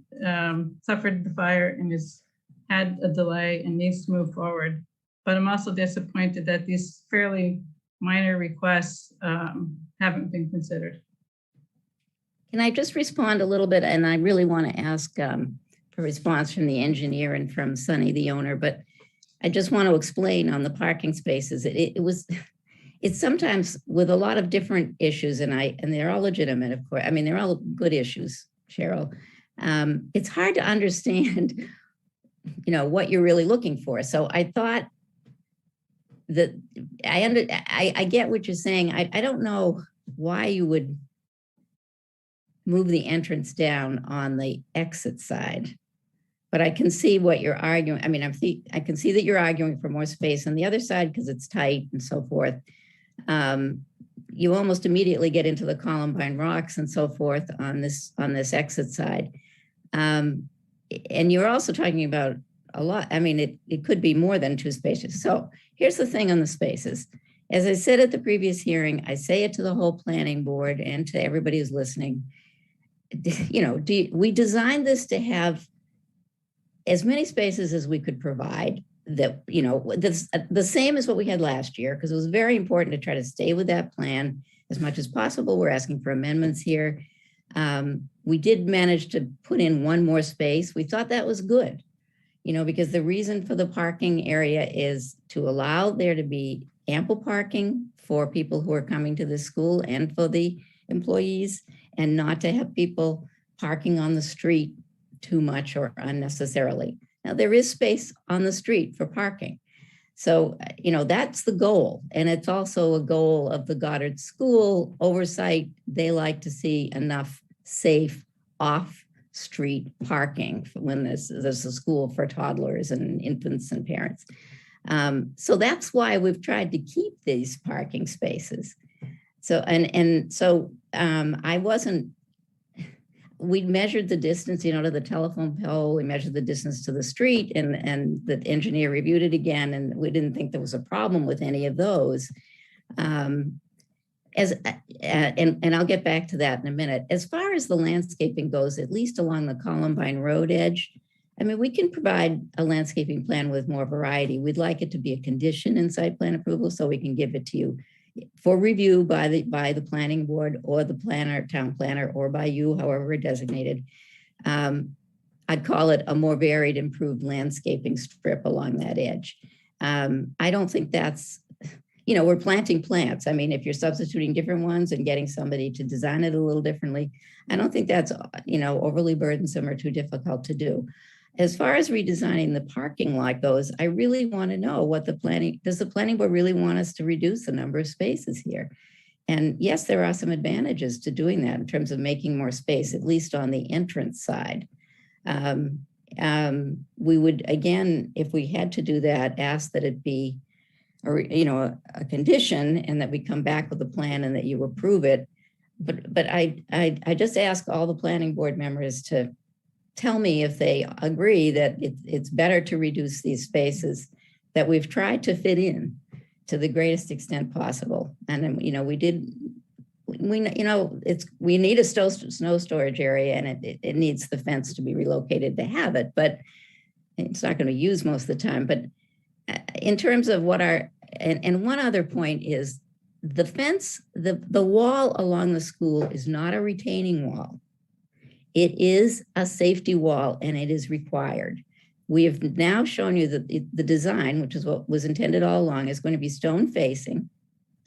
suffered the fire and has had a delay and needs to move forward. But I'm also disappointed that these fairly minor requests haven't been considered. Can I just respond a little bit? And I really want to ask for a response from the engineer and from Sunny, the owner, but I just want to explain on the parking spaces. It's sometimes with a lot of different issues, and they're all legitimate, of course. I mean, they're all good issues, Cheryl. It's hard to understand, what you're really looking for. So I thought that I get what you're saying. I don't know why you would move the entrance down on the exit side, but I can see what you're arguing. I mean, I can see that you're arguing for more space on the other side because it's tight and so forth. You almost immediately get into the Columbine rocks and so forth on this exit side. And you're also talking about a lot. I mean, it could be more than 2 spaces. So here's the thing on the spaces. As I said at the previous hearing, I say it to the whole planning board and to everybody who's listening. We designed this to have as many spaces as we could provide. That, the same as what we had last year, because it was very important to try to stay with that plan as much as possible. We're asking for amendments here. We did manage to put in 1 more space. We thought that was good, because the reason for the parking area is to allow there to be ample parking for people who are coming to the school and for the employees, and not to have people parking on the street too much or unnecessarily. Now, there is space on the street for parking. So, that's the goal. And it's also a goal of the Goddard School oversight. They like to see enough safe off-street parking when there's a school for toddlers and infants and parents. So that's why we've tried to keep these parking spaces. So, we measured the distance, to the telephone pole. We measured the distance to the street, and the engineer reviewed it again, and we didn't think there was a problem with any of those. And I'll get back to that in a minute. As far as the landscaping goes, at least along the Columbine Road edge, I mean, we can provide a landscaping plan with more variety. We'd like it to be a condition in site plan approval, so we can give it to you for review by the planning board or the town planner, or by you, however designated. I'd call it a more varied, improved landscaping strip along that edge. I don't think that's, we're planting plants. I mean, if you're substituting different ones and getting somebody to design it a little differently, I don't think that's, overly burdensome or too difficult to do. As far as redesigning the parking lot goes, I really want to know does the planning board really want us to reduce the number of spaces here? And yes, there are some advantages to doing that in terms of making more space, at least on the entrance side. We would, again, if we had to do that, ask that it be, a condition, and that we come back with a plan and that you approve it. But I just ask all the planning board members to tell me if they agree that it's better to reduce these spaces that we've tried to fit in to the greatest extent possible. And then, we need a snow storage area, and it needs the fence to be relocated to have it, but it's not going to be used most of the time. But in terms of and one other point is the fence, the wall along the school is not a retaining wall. It is a safety wall, and it is required. We have now shown you that the design, which is what was intended all along, is going to be stone facing.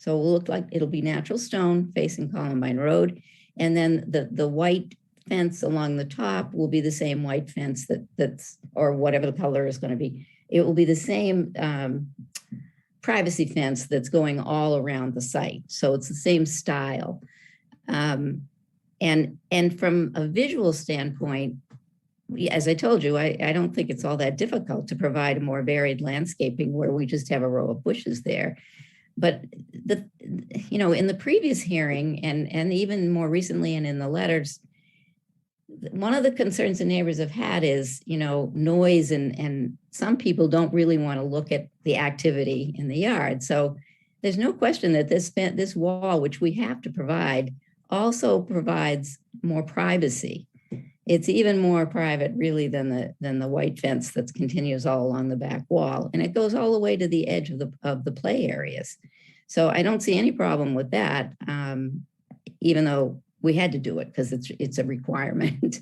So it will look like it'll be natural stone facing Columbine Road. And then the white fence along the top will be the same white fence that's, or whatever the color is going to be. It will be the same privacy fence that's going all around the site. So it's the same style. And from a visual standpoint, as I told you, I don't think it's all that difficult to provide a more varied landscaping where we just have a row of bushes there. But in the previous hearing and even more recently and in the letters, one of the concerns the neighbors have had is, noise, and some people don't really want to look at the activity in the yard. So there's no question that this wall, which we have to provide, also provides more privacy. It's even more private really than the white fence that continues all along the back wall. And it goes all the way to the edge of the play areas. So I don't see any problem with that, even though we had to do it because it's a requirement.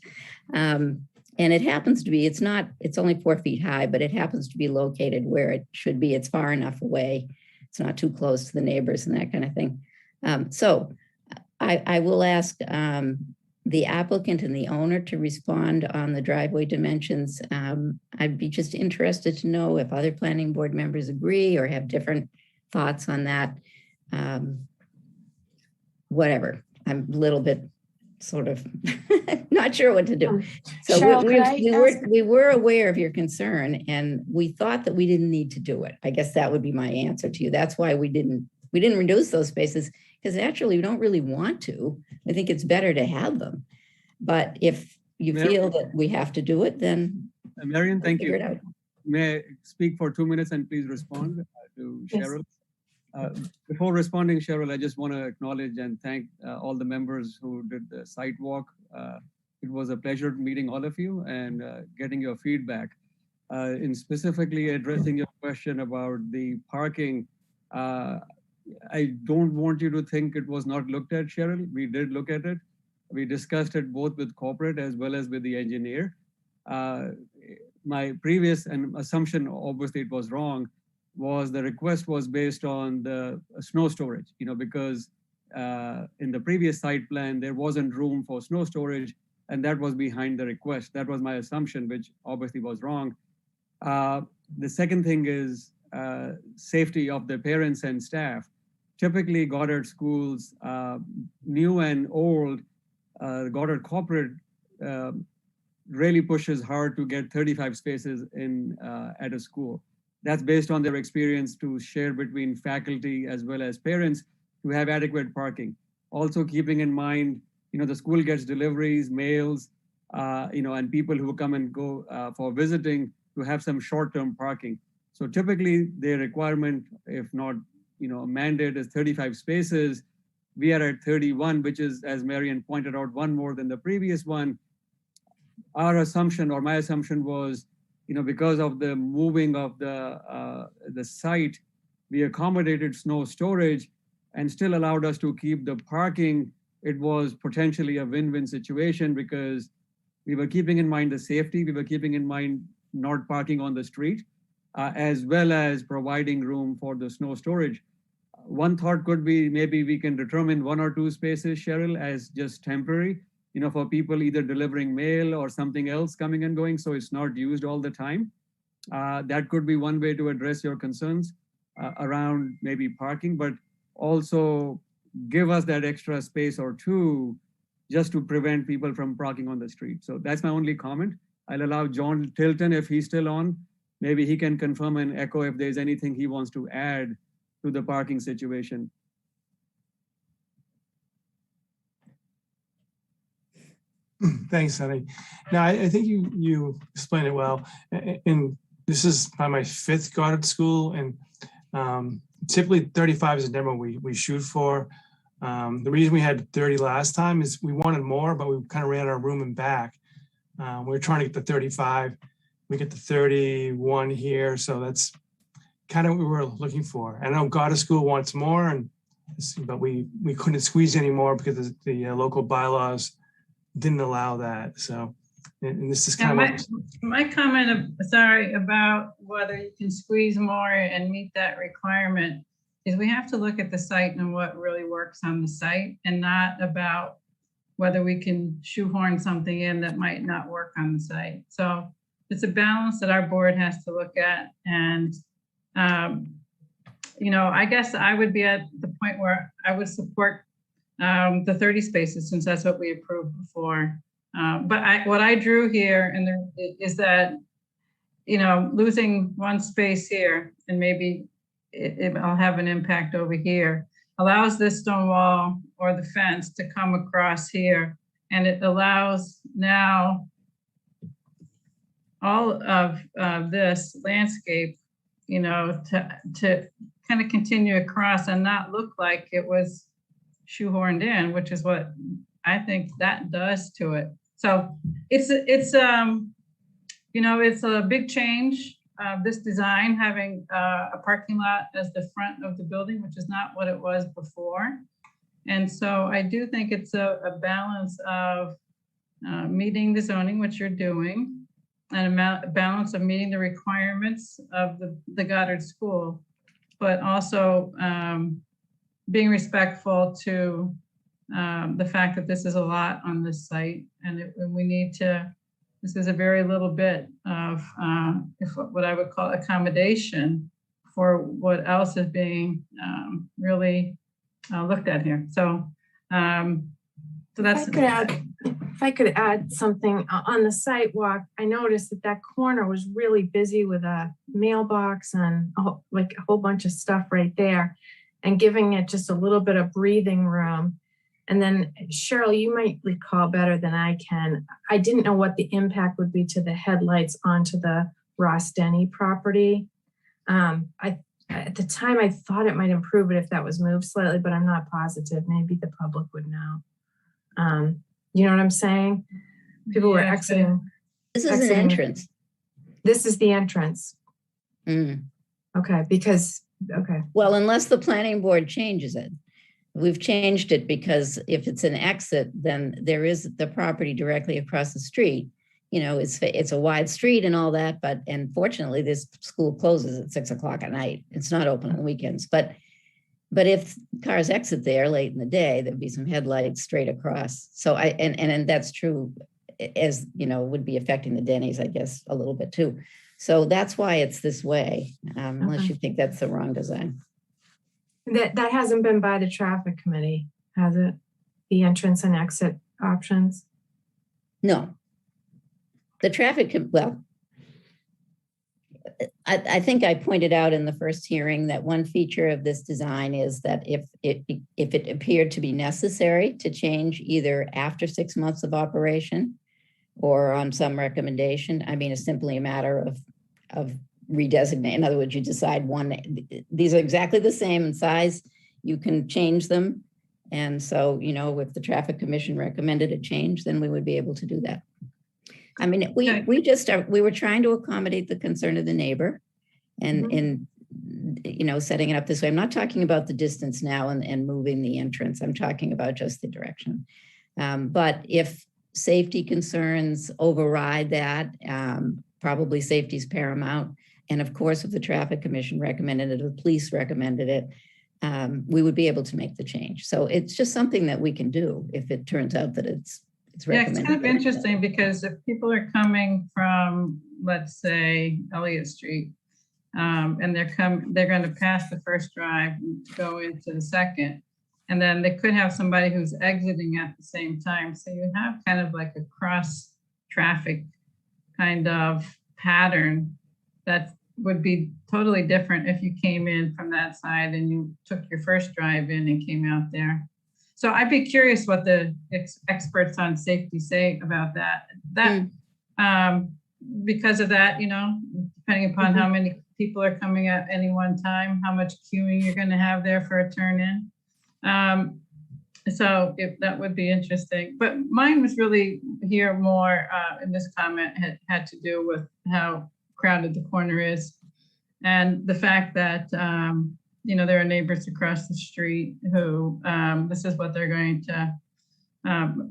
And it happens to be, it's only 4 feet high, but it happens to be located where it should be. It's far enough away. It's not too close to the neighbors and that kind of thing. So I will ask the applicant and the owner to respond on the driveway dimensions. I'd be just interested to know if other planning board members agree or have different thoughts on that. Whatever. I'm a little bit sort of not sure what to do. So Cheryl, we were aware of your concern, and we thought that we didn't need to do it. I guess that would be my answer to you. That's why we didn't reduce those spaces, because actually we don't really want to. I think it's better to have them. But if you feel that we have to do it, then Marion, thank you. Figure it out. May I speak for 2 minutes and please respond to Cheryl? Before responding, Cheryl, I just want to acknowledge and thank all the members who did the site walk. It was a pleasure meeting all of you and getting your feedback. In specifically addressing your question about the parking, I don't want you to think it was not looked at, Cheryl. We did look at it. We discussed it both with corporate as well as with the engineer. My previous assumption, obviously it was wrong, was the request was based on the snow storage, because in the previous site plan, there wasn't room for snow storage, and that was behind the request. That was my assumption, which obviously was wrong. The second thing is safety of the parents and staff. Typically, Goddard schools, new and old, Goddard corporate really pushes hard to get 35 spaces in at a school. That's based on their experience to share between faculty as well as parents to have adequate parking. Also keeping in mind, the school gets deliveries, mails, and people who come and go for visiting to have some short-term parking. So typically their requirement, if not, mandate is 35 spaces. We are at 31, which is, as Marion pointed out, one more than the previous one. Our assumption, or my assumption was, because of the moving of the site, we accommodated snow storage and still allowed us to keep the parking. It was potentially a win-win situation because we were keeping in mind the safety, we were keeping in mind not parking on the street, as well as providing room for the snow storage. One thought could be maybe we can determine 1 or 2 spaces, Cheryl, as just temporary, for people either delivering mail or something else coming and going, so it's not used all the time. That could be one way to address your concerns around maybe parking, but also give us that extra space or 2 just to prevent people from parking on the street. So that's my only comment. I'll allow John Tilton, if he's still on, maybe he can confirm and echo if there's anything he wants to add to the parking situation. Thanks, Sonny. Now, I think you explained it well. And this is probably my 5th Goddard school, and typically 35 is a number we shoot for. The reason we had 30 last time is we wanted more, but we kind of ran out of room and back. We were trying to get to 35. We get to 31 here, so that's kind of what we were looking for. I know Goddard School wants more, but we couldn't squeeze any more because the local bylaws didn't allow that. So, and this is kind of my comment about whether you can squeeze more and meet that requirement is we have to look at the site and what really works on the site and not about whether we can shoehorn something in that might not work on the site. So it's a balance that our board has to look at. And, you know, I guess I would be at the point where I would support the 30 spaces since that's what we approved before. But what I drew here is that, you know, losing one space here and maybe it'll have an impact over here, allows this stone wall or the fence to come across here. And it allows now all of this landscape, you know, to kind of continue across and not look like it was shoehorned in, which is what I think that does to it. So it's you know, it's a big change. This design, having a parking lot as the front of the building, which is not what it was before. And so I do think it's a balance of meeting the zoning, which you're doing, and a balance of meeting the requirements of the Goddard School, but also being respectful to the fact that this is a lot on this site, and we need to. This is a very little bit of what I would call accommodation for what else is being really looked at here. So, so that's. If I could add something on the sidewalk, I noticed that corner was really busy with a mailbox and like a whole bunch of stuff right there, and giving it just a little bit of breathing room. And then Cheryl, you might recall better than I can. I didn't know what the impact would be to the headlights onto the Ross Denny property. At the time, I thought it might improve it if that was moved slightly, but I'm not positive. Maybe the public would know. You know what I'm saying? People were exiting. This is an entrance. This is the entrance. Okay, because, okay. Well, unless the planning board changes it. We've changed it because if it's an exit, then there is the property directly across the street. You know, it's a wide street and all that, but unfortunately this school closes at 6 o'clock at night. It's not open on the weekends, but if cars exit there late in the day, there'd be some headlights straight across. So and that's true, as you know, would be affecting the Denny's, I guess, a little bit too. So that's why it's this way, unless you think that's the wrong design. That hasn't been by the traffic committee, has it? The entrance and exit options? No. The traffic, well, I think I pointed out in the first hearing that one feature of this design is that if it appeared to be necessary to change either after 6 months of operation or on some recommendation, I mean, it's simply a matter of redesignate. In other words, you decide these are exactly the same in size, you can change them. And so, you know, if the traffic commission recommended a change, then we would be able to do that. I mean, we were trying to accommodate the concern of the neighbor and you know, setting it up this way. I'm not talking about the distance now and moving the entrance. I'm talking about just the direction. But if safety concerns override that, probably safety is paramount. And of course, if the traffic commission recommended it, or the police recommended it, we would be able to make the change. So it's just something that we can do if it turns out that it's recommended. Yeah, it's kind of interesting because if people are coming from, let's say, Elliott Street, and they're going to pass the first drive and go into the second, and then they could have somebody who's exiting at the same time. So you have kind of like a cross traffic kind of pattern that would be totally different if you came in from that side and you took your first drive in and came out there. So I'd be curious what the experts on safety say about that. Because of that, you know, depending upon how many people are coming at any one time, how much queuing you're going to have there for a turn in. So if that would be interesting. But mine was really here more in this comment had to do with how crowded the corner is and the fact that you know, there are neighbors across the street who this is what they're going to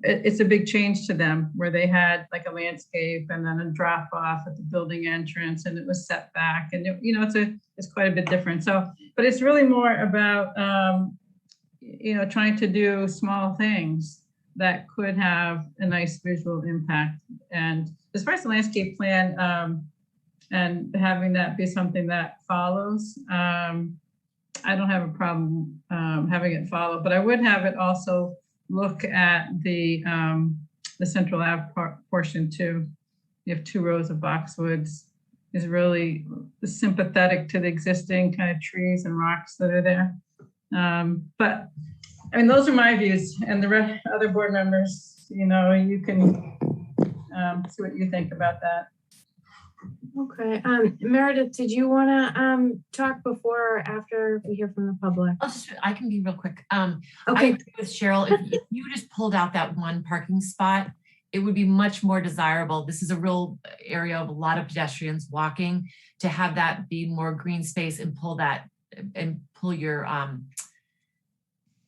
it's a big change to them, where they had like a landscape and then a drop off at the building entrance and it was set back, and you know, is quite a bit different. So, but it's really more about, trying to do small things that could have a nice visual impact. And as far as the landscape plan, and having that be something that follows, I don't have a problem having it follow, but I would have it also look at the Central Ave portion too. You have 2 rows of boxwoods, is really sympathetic to the existing kind of trees and rocks that are there. But I mean, those are my views, and the other board members, you can see what you think about that. Okay, Meredith, did you want to talk before or after we hear from the public? I can be real quick. I Okay. agree with Cheryl. If you just pulled out that one parking spot, it would be much more desirable. This is a real area of a lot of pedestrians walking. To have that be more green space and pull your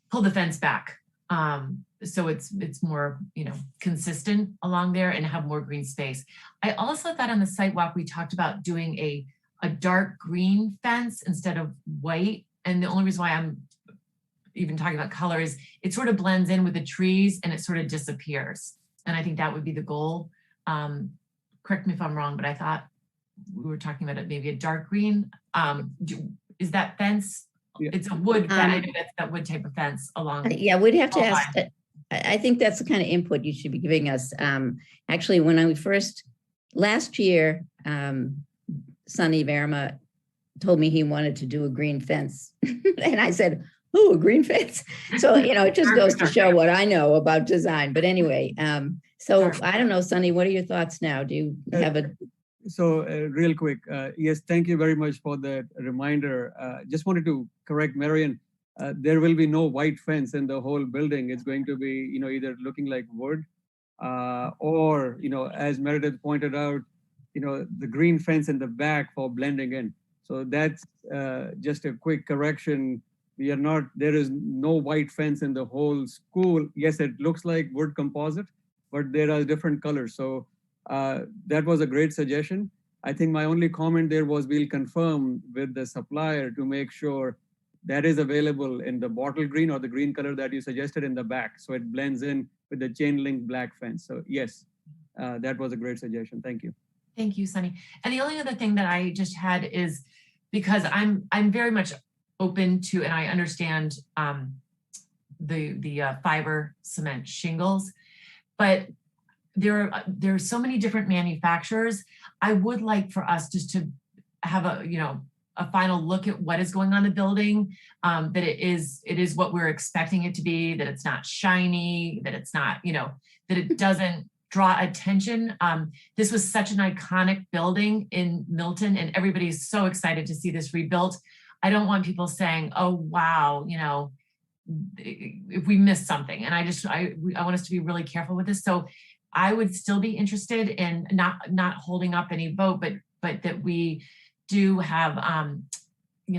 pull the fence back. So it's more, consistent along there and have more green space. I also thought on the site walk, we talked about doing a dark green fence instead of white. And the only reason why I'm even talking about color is it sort of blends in with the trees and it sort of disappears. And I think that would be the goal. Correct me if I'm wrong, but I thought we were talking about it, maybe a dark green. Is that fence? Yeah. It's a wood fence. That's that wood type of fence along. Yeah, we'd have to ask. I think that's the kind of input you should be giving us. Actually, when I first, last year, Sonny Verma told me he wanted to do a green fence. And I said, oh, a green fence. So, it just goes to show what I know about design. But anyway, so I don't know, Sonny, what are your thoughts now? Do you have a... So real quick, yes, thank you very much for that reminder. Just wanted to correct Marion. There will be no white fence in the whole building. It's going to be, either looking like wood or, as Meredith pointed out, the green fence in the back for blending in. So that's just a quick correction. There is no white fence in the whole school. Yes, it looks like wood composite, but there are different colors. So that was a great suggestion. I think my only comment there was we'll confirm with the supplier to make sure that is available in the bottle green or the green color that you suggested in the back. So it blends in with the chain link black fence. So yes, that was a great suggestion. Thank you. Thank you, Sonny. And the only other thing that I just had is because I'm very much open to, and I understand the fiber cement shingles, but there are so many different manufacturers. I would like for us just to have a final look at what is going on in the building, that it is what we're expecting it to be, that it's not shiny, that it's not, that it doesn't draw attention. This was such an iconic building in Milton and everybody's so excited to see this rebuilt. I don't want people saying, oh, wow, if we missed something. And I want us to be really careful with this. So I would still be interested in not holding up any vote, but that we do have,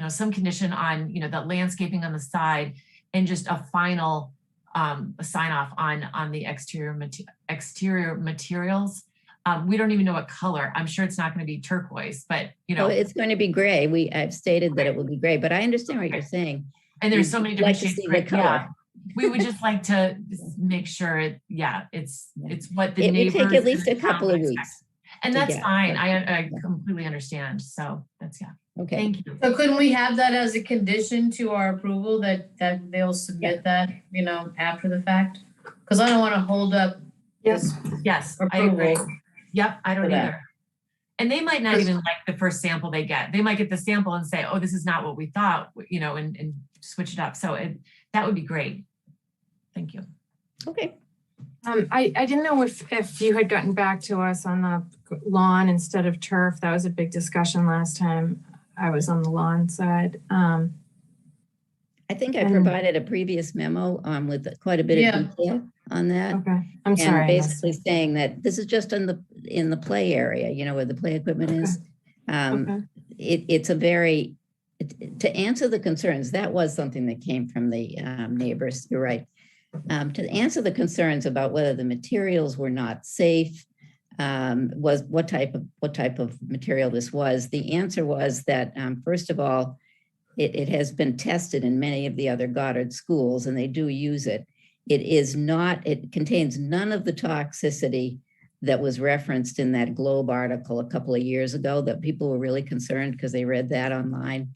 some condition on, the landscaping on the side and just a final sign off on the exterior materials. We don't even know what color. I'm sure it's not going to be turquoise, but Well, it's going to be gray. I've stated that it will be gray, but I understand what you're saying. And there's so many different shades. The color. Yeah. We would just like to make sure it's what the it neighbors. It would take at least a couple of weeks. And that's fine. I completely understand. So that's, Okay. Thank you. So couldn't we have that as a condition to our approval that they'll submit that, after the fact? Because I don't want to hold up. Yes, I agree. Yep, I don't For that. either. And they might not even like the first sample they get. They might get the sample and say, oh, this is not what we thought, and switch it up. So that would be great. Thank you. Okay. I didn't know if you had gotten back to us on the lawn instead of turf. That was a big discussion last time I was on the lawn side. I think I provided a previous memo with quite a bit of detail on that. Okay, I'm sorry. And basically saying that this is just in the play area, where the play equipment is. It's a very, to answer the concerns, that was something that came from the neighbors, you're right. To answer the concerns about whether the materials were not safe, was what type of material this was. The answer was that, first of all, it has been tested in many of the other Goddard schools, and they do use it. It contains none of the toxicity that was referenced in that Globe article a couple of years ago that people were really concerned because they read that online.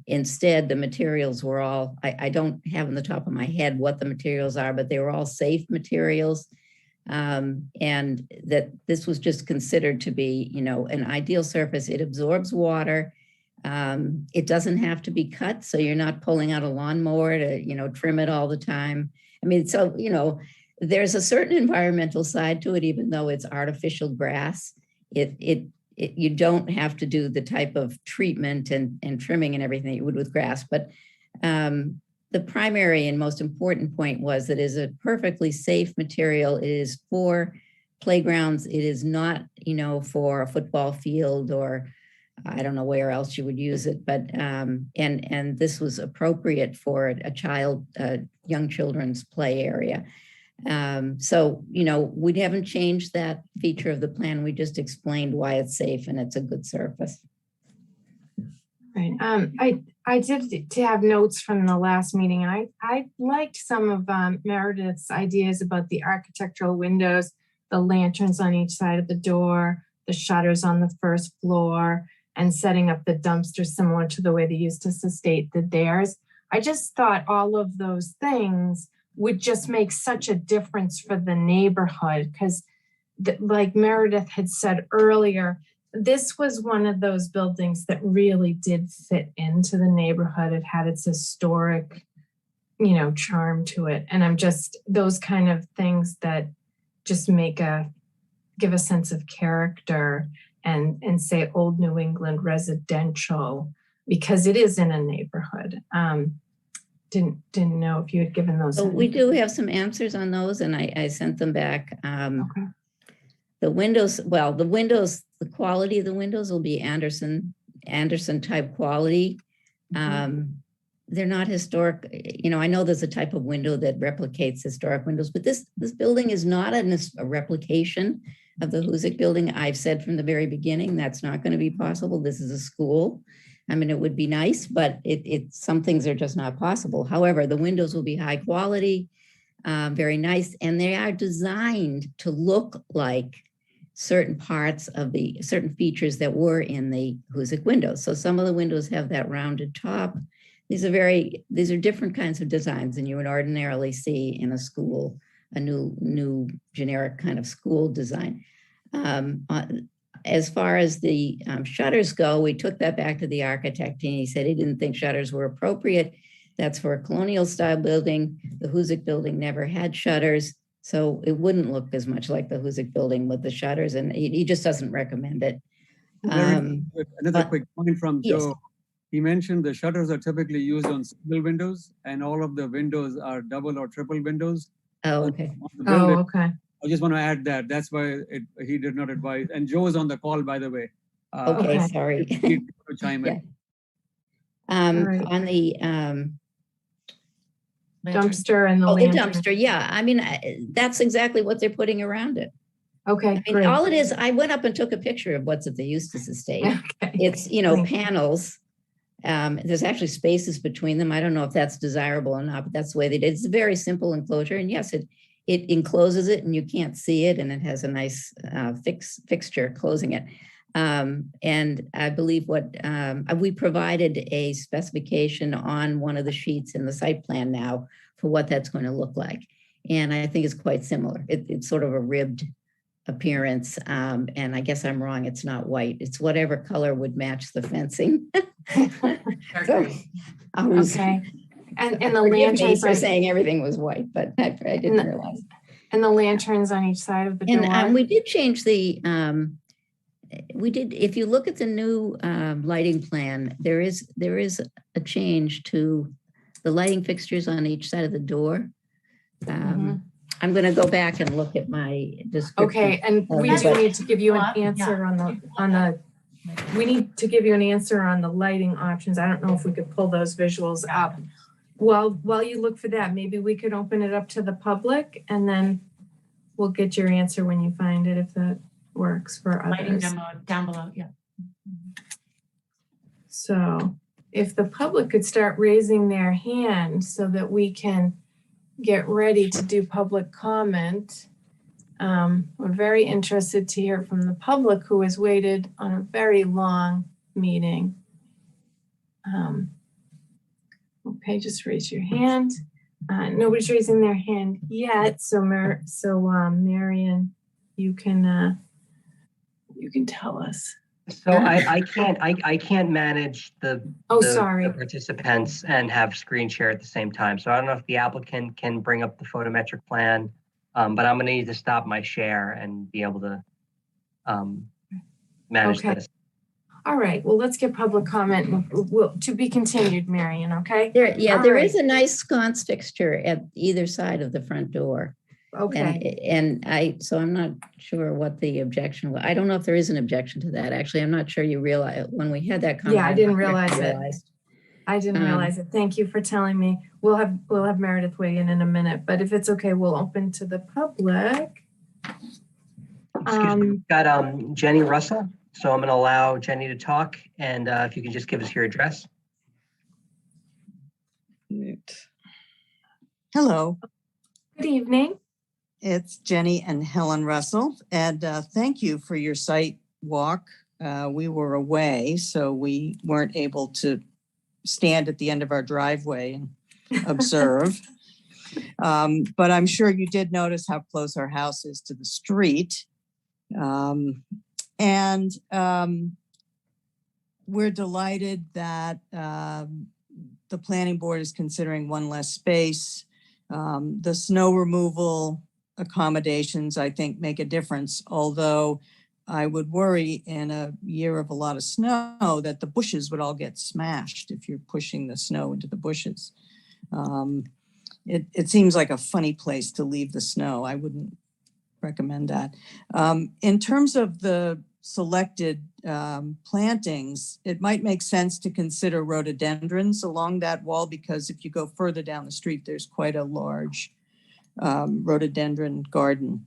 Instead, the materials were all, I don't have on the top of my head what the materials are, but they were all safe materials. And that this was just considered to be, an ideal surface. It absorbs water. It doesn't have to be cut, so you're not pulling out a lawnmower to, trim it all the time. I mean, so, there's a certain environmental side to it, even though it's artificial grass. You don't have to do the type of treatment and trimming and everything you would with grass. But the primary and most important point was that it is a perfectly safe material. It is for playgrounds. It is not, for a football field, or I don't know where else you would use it, but and this was appropriate for a young children's play area. So, we haven't changed that feature of the plan. We just explained why it's safe and it's a good surface. Right. I did to have notes from the last meeting, and I liked some of Meredith's ideas about the architectural windows, the lanterns on each side of the door, the shutters on the first floor, and setting up the dumpster similar to the way they used to sustain theirs. I just thought all of those things would just make such a difference for the neighborhood, because like Meredith had said earlier, this was one of those buildings that really did fit into the neighborhood. It had its historic, charm to it. And I'm just, those kind of things that just give a sense of character and say Old New England residential, because it is in a neighborhood. Didn't know if you had given those. So we do have some answers on those, and I sent them back. Okay. The windows, the quality of the windows will be Anderson type quality. They're not historic. I know there's a type of window that replicates historic windows, but this building is not a replication of the Huzik building. I've said from the very beginning, that's not going to be possible. This is a school. I mean, it would be nice, but some things are just not possible. However, the windows will be high quality, very nice, and they are designed to look like certain features that were in the Huzik windows. So some of the windows have that rounded top. These are different kinds of designs than you would ordinarily see in a school, a new generic kind of school design. As far as the shutters go, we took that back to the architect, and he said he didn't think shutters were appropriate. That's for a colonial style building. The Huzik building never had shutters, so it wouldn't look as much like the Huzik building with the shutters, and he just doesn't recommend it. Another quick point from yes. Joe. He mentioned the shutters are typically used on single windows, and all of the windows are double or triple windows. Oh, okay. Okay. I just want to add that. That's why he did not advise. And Joe is on the call, by the way. Okay, sorry. To chime in. Right. On the dumpster and the the lantern. dumpster, yeah. I mean, that's exactly what they're putting around it. Okay, I mean, great. all it is, I went up and took a picture of what's at the Eustis Estate. Okay. It's, panels. There's actually spaces between them. I don't know if that's desirable or not, but that's the way they did it. It's a very simple enclosure. And yes, it encloses it and you can't see it. And it has a nice fixture closing it. And I believe we provided a specification on one of the sheets in the site plan now for what that's going to look like. And I think it's quite similar. It's sort of a ribbed appearance. And I guess I'm wrong. It's not white. It's whatever color would match the fencing. So, okay. And the lanterns lanterns for saying everything was white, but I didn't realize. And the lanterns on each side of the door. And we did change the. If you look at the new lighting plan, there is a change to the lighting fixtures on each side of the door. I'm going to go back and look at my description. Okay, and we do need to give you an answer on the. We need to give you an answer on the lighting options. I don't know if we could pull those visuals up. While you look for that, maybe we could open it up to the public, and then we'll get your answer when you find it, if that works for Lighting others. demo down below, yeah. So if the public could start raising their hand so that we can get ready to do public comment. We're very interested to hear from the public who has waited on a very long meeting. Okay, just raise your hand. Nobody's raising their hand yet, so Marion, you can tell us. So I can't manage the sorry. the participants and have screen share at the same time. So I don't know if the applicant can bring up the photometric plan, but I'm going to need to stop my share and be able to manage this. All right. Well, let's get public comment. We'll, to be continued, Marion. Okay. There right. is a nice sconce fixture at either side of the front door. Okay. And so I'm not sure what the objection was. I don't know if there is an objection to that. Actually, I'm not sure you realize when we had that comment. Yeah, I didn't realize it. I didn't realize it. Thank you for telling me. We'll have Meredith weigh in a minute, but if it's okay, we'll open to the public. Excuse me. We've got Jenny Russell. So I'm going to allow Jenny to talk, and if you can just give us your address. Hello. Good evening. It's Jenny and Helen Russell, and thank you for your site walk. We were away, so we weren't able to stand at the end of our driveway and observe. But I'm sure you did notice how close our house is to the street. And we're delighted that the planning board is considering one less space. The snow removal accommodations, I think, make a difference, although I would worry in a year of a lot of snow that the bushes would all get smashed if you're pushing the snow into the bushes. It seems like a funny place to leave the snow. I wouldn't recommend that. In terms of the selected plantings, it might make sense to consider rhododendrons along that wall, because if you go further down the street, there's quite a large rhododendron garden.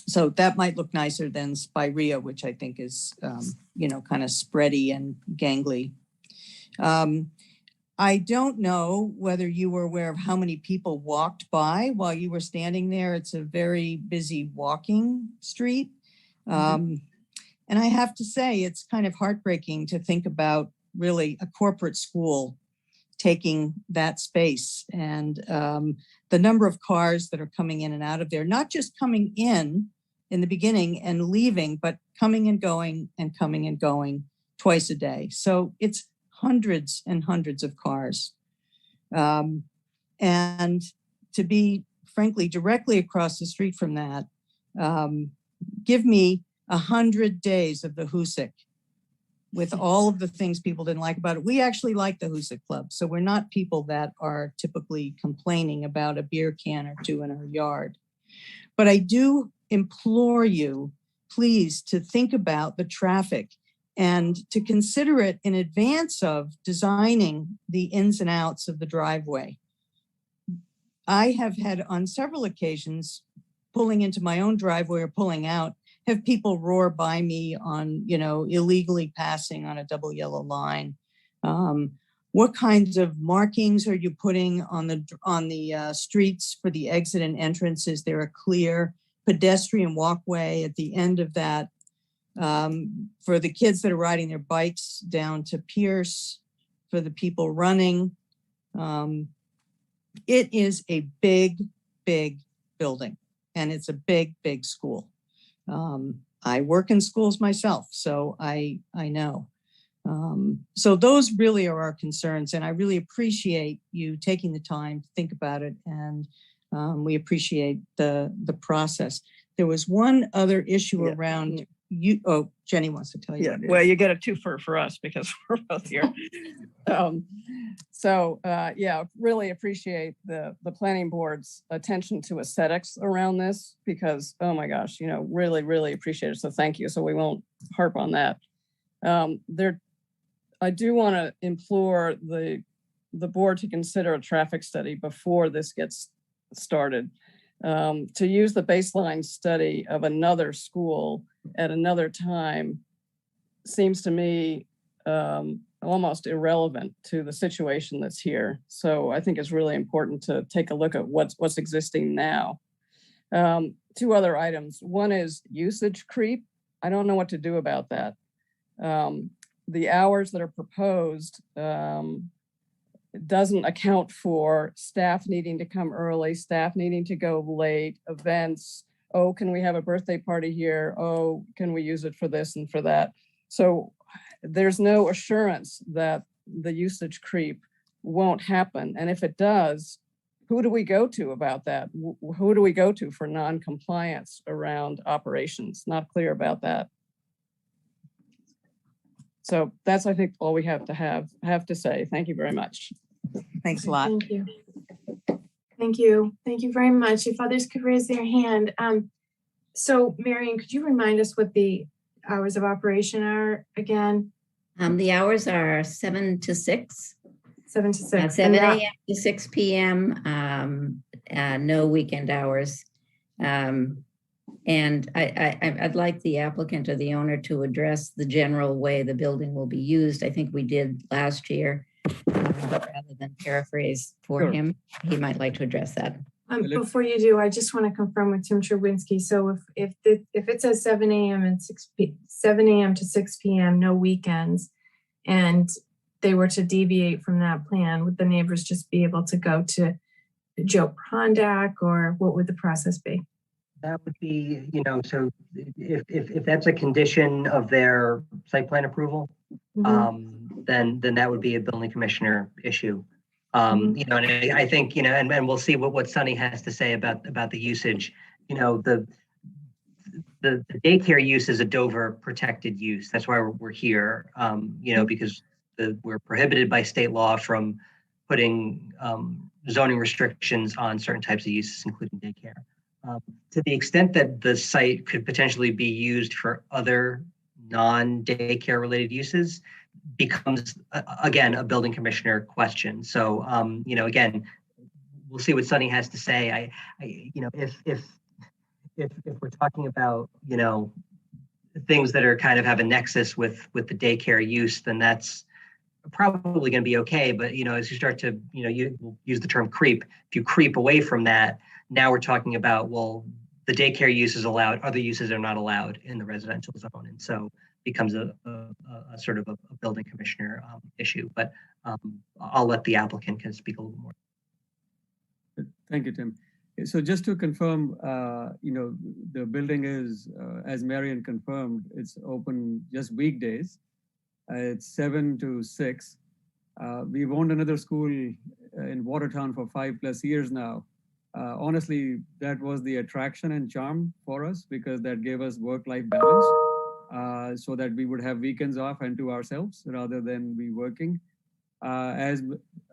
So that might look nicer than spirea, which I think is, kind of spready and gangly. I don't know whether you were aware of how many people walked by while you were standing there. It's a very busy walking street. And I have to say, it's kind of heartbreaking to think about really a corporate school taking that space, and the number of cars that are coming in and out of there, not just coming in the beginning and leaving, but coming and going and coming and going twice a day. So it's hundreds and hundreds of cars. And to be, frankly, directly across the street from that, give me 100 days of the Hoosick with all of the things people didn't like about it. We actually like the Hoosick Club. So we're not people that are typically complaining about a beer can or two in our yard. But I do implore you, please, to think about the traffic and to consider it in advance of designing the ins and outs of the driveway. I have had on several occasions pulling into my own driveway or pulling out, have people roar by me on, illegally passing on a double yellow line. What kinds of markings are you putting on the streets for the exit and entrance? Is there a clear pedestrian walkway at the end of that? For the kids that are riding their bikes down to Pierce, for the people running. It is a big, big building, and it's a big, big school. I work in schools myself, so I know. So those really are our concerns, and I really appreciate you taking the time to think about it, and we appreciate the process. There was one other issue around you. Oh, Jenny wants to tell you. Yeah, well, you get a twofer for us because we're both here. Really appreciate the planning board's attention to aesthetics around this, because, oh my gosh, really, really appreciate it. So thank you. So we won't harp on that. I do want to implore the board to consider a traffic study before this gets started. To use the baseline study of another school at another time seems to me almost irrelevant to the situation that's here. So I think it's really important to take a look at what's existing now. Two other items. One is usage creep. I don't know what to do about that. The hours that are proposed doesn't account for staff needing to come early, staff needing to go late, events. Oh, can we have a birthday party here? Oh, can we use it for this and for that? So there's no assurance that the usage creep won't happen. And if it does, who do we go to about that? Who do we go to for non-compliance around operations? Not clear about that. So that's, I think, all we have to say. Thank you very much. Thanks a lot. Thank you. Thank you. Thank you very much. If others could raise their hand. So Marion, could you remind us what the hours of operation are again? The hours are 7 to 6. 7 to 6. 7 a.m. to 6 p.m. No weekend hours. And I'd like the applicant or the owner to address the general way the building will be used. I think we did last year, but rather than paraphrase for Sure. him, he might like to address that. Before you do, I just want to confirm with Tim Cherwinski. So if it says 7 a.m. and 7 a.m. to 6 p.m., no weekends, and they were to deviate from that plan, would the neighbors just be able to go to Joe Prondak, or what would the process be? That would be, so if that's a condition of their site plan approval, then that would be a building commissioner issue. And I think, and we'll see what Sunny has to say about the usage. The daycare use is a Dover protected use. That's why we're here, because we're prohibited by state law from putting zoning restrictions on certain types of uses, including daycare. To the extent that the site could potentially be used for other non-daycare related uses becomes, again, a building commissioner question. So, again, we'll see what Sunny has to say. If we're talking about, things that are kind of have a nexus with the daycare use, then that's probably going to be okay. But, as you start to, you use the term creep, if you creep away from that, now we're talking about, well, the daycare use is allowed, other uses are not allowed in the residential zone. And so becomes a sort of a building commissioner issue, but I'll let the applicant can speak a little more. Thank you, Tim. So just to confirm, the building is, as Marion confirmed, it's open just weekdays. It's 7 to 6. We've owned another school in Watertown for 5+ years now. Honestly, that was the attraction and charm for us because that gave us work-life balance so that we would have weekends off and to ourselves rather than be working. As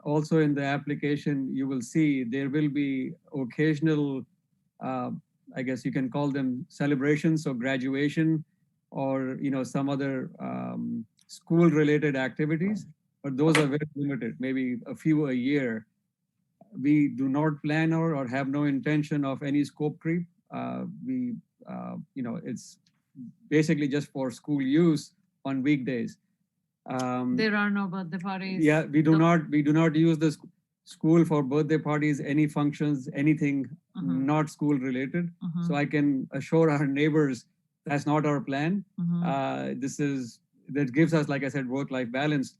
also in the application, you will see there will be occasional, I guess you can call them celebrations or graduation or, some other school-related activities, but those are very limited, maybe a few a year. We do not plan or have no intention of any scope creep. It's basically just for school use on weekdays. There are no birthday parties. Yeah, we do not use the school for birthday parties, any functions, anything not school related. So I can assure our neighbors that's not our plan. That gives us, like I said, work-life balance.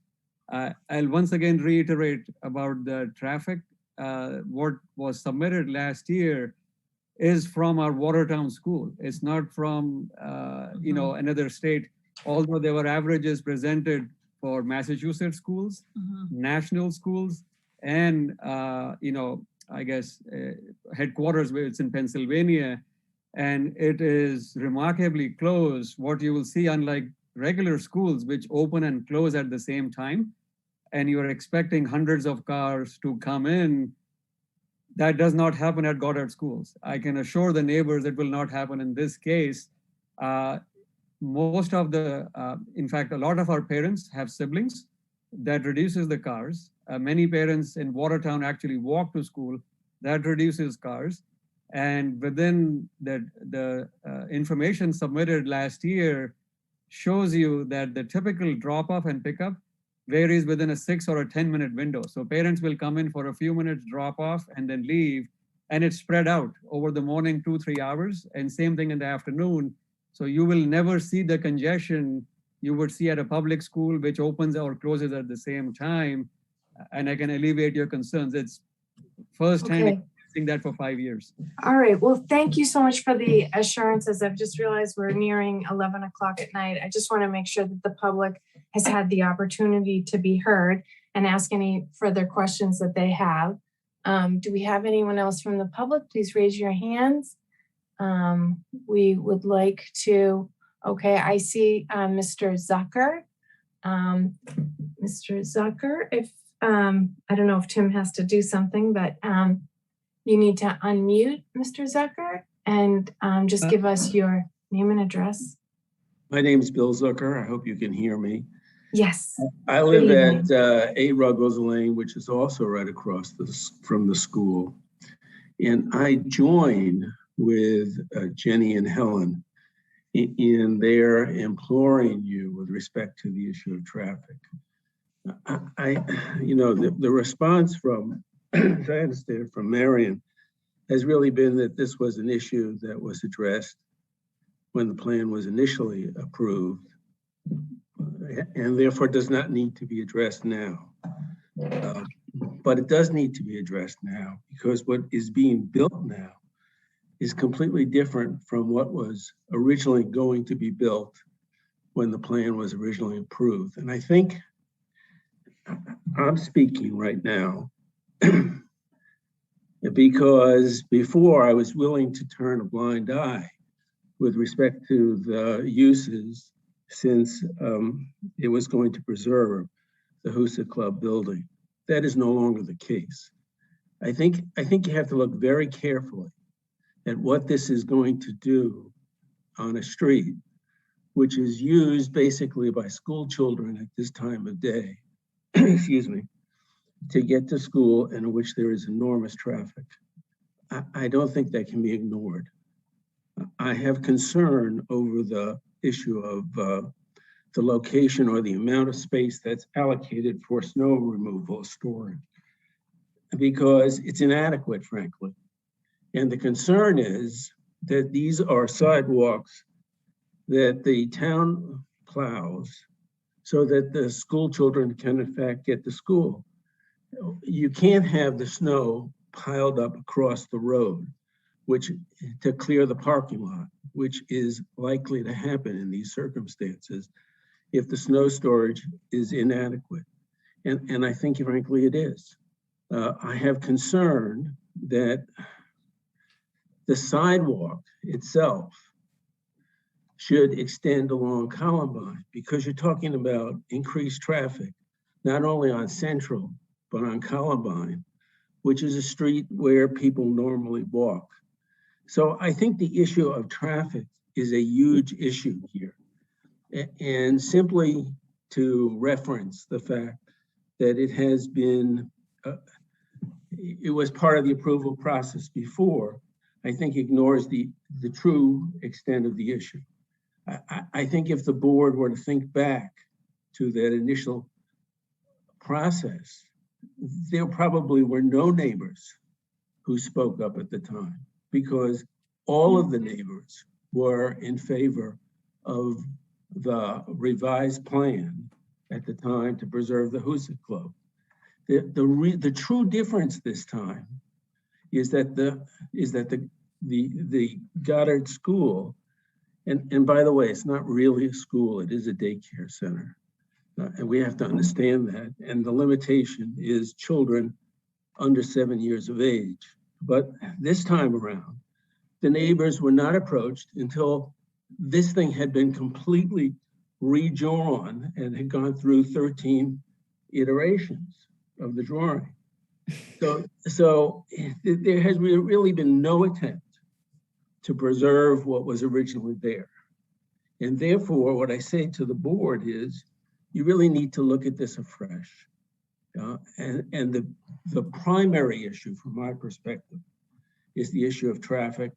I'll once again reiterate about the traffic. What was submitted last year is from our Watertown school. It's not from another state, although there were averages presented for Massachusetts schools, national schools, and I guess headquarters where it's in Pennsylvania, and it is remarkably close. What you will see, unlike regular schools which open and close at the same time, and you are expecting hundreds of cars to come in, that does not happen at Goddard schools. I can assure the neighbors it will not happen in this case. Most of in fact, a lot of our parents have siblings. That reduces the cars. Many parents in Watertown actually walk to school. That reduces cars. And within the information submitted last year shows you that the typical drop off and pickup varies within a 6 or a 10-minute window. So parents will come in for a few minutes, drop off, and then leave. And it's spread out over the morning 2-3 hours, and same thing in the afternoon. So you will never see the congestion you would see at a public school, which opens or closes at the same time. And I can alleviate your concerns. It's first-hand experiencing that for 5 years. All right. Well, thank you so much for the assurances. I've just realized we're nearing 11 o'clock at night. I just want to make sure that the public has had the opportunity to be heard and ask any further questions that they have. Do we have anyone else from the public? Please raise your hands. We would like to, okay, I see Mr. Zucker. Mr. Zucker, if, I don't know if Tim has to do something, but you need to unmute Mr. Zucker and just give us your name and address. My name is Bill Zucker. I hope you can hear me. Yes. I live at 8 Ruggles Lane, which is also right across from the school. And I join with Jenny and Helen in their imploring you with respect to the issue of traffic. The response from, as I understand it, from Marion has really been that this was an issue that was addressed when the plan was initially approved, and therefore does not need to be addressed now. But it does need to be addressed now, because what is being built now is completely different from what was originally going to be built when the plan was originally approved. And I think I'm speaking right now because before I was willing to turn a blind eye with respect to the uses, since it was going to preserve the Husa Club building. That is no longer the case. I think you have to look very carefully at what this is going to do on a street, which is used basically by school children at this time of day, excuse me, to get to school, and in which there is enormous traffic. I don't think that can be ignored. I have concern over the issue of the location or the amount of space that's allocated for snow removal storage, because it's inadequate, frankly. And the concern is that these are sidewalks that the town plows so that the school children can in fact get to school. You can't have the snow piled up across the road, which to clear the parking lot, which is likely to happen in these circumstances if the snow storage is inadequate. And I think frankly it is. I have concern that the sidewalk itself should extend along Columbine, because you're talking about increased traffic, not only on Central, but on Columbine, which is a street where people normally walk. So I think the issue of traffic is a huge issue here. And simply to reference the fact that it has been, it was part of the approval process before, I think ignores the true extent of the issue. I think if the board were to think back to that initial process, there probably were no neighbors who spoke up at the time, because all of the neighbors were in favor of the revised plan at the time to preserve the Husa Club. The true difference this time is that the Goddard School, and by the way, it's not really a school, it is a daycare center. And we have to understand that. And the limitation is children under 7 years of age. But this time around, the neighbors were not approached until this thing had been completely redrawn and had gone through 13 iterations of the drawing. So there has really been no attempt to preserve what was originally there. And therefore, what I say to the board is, you really need to look at this afresh. And the primary issue from my perspective is the issue of traffic,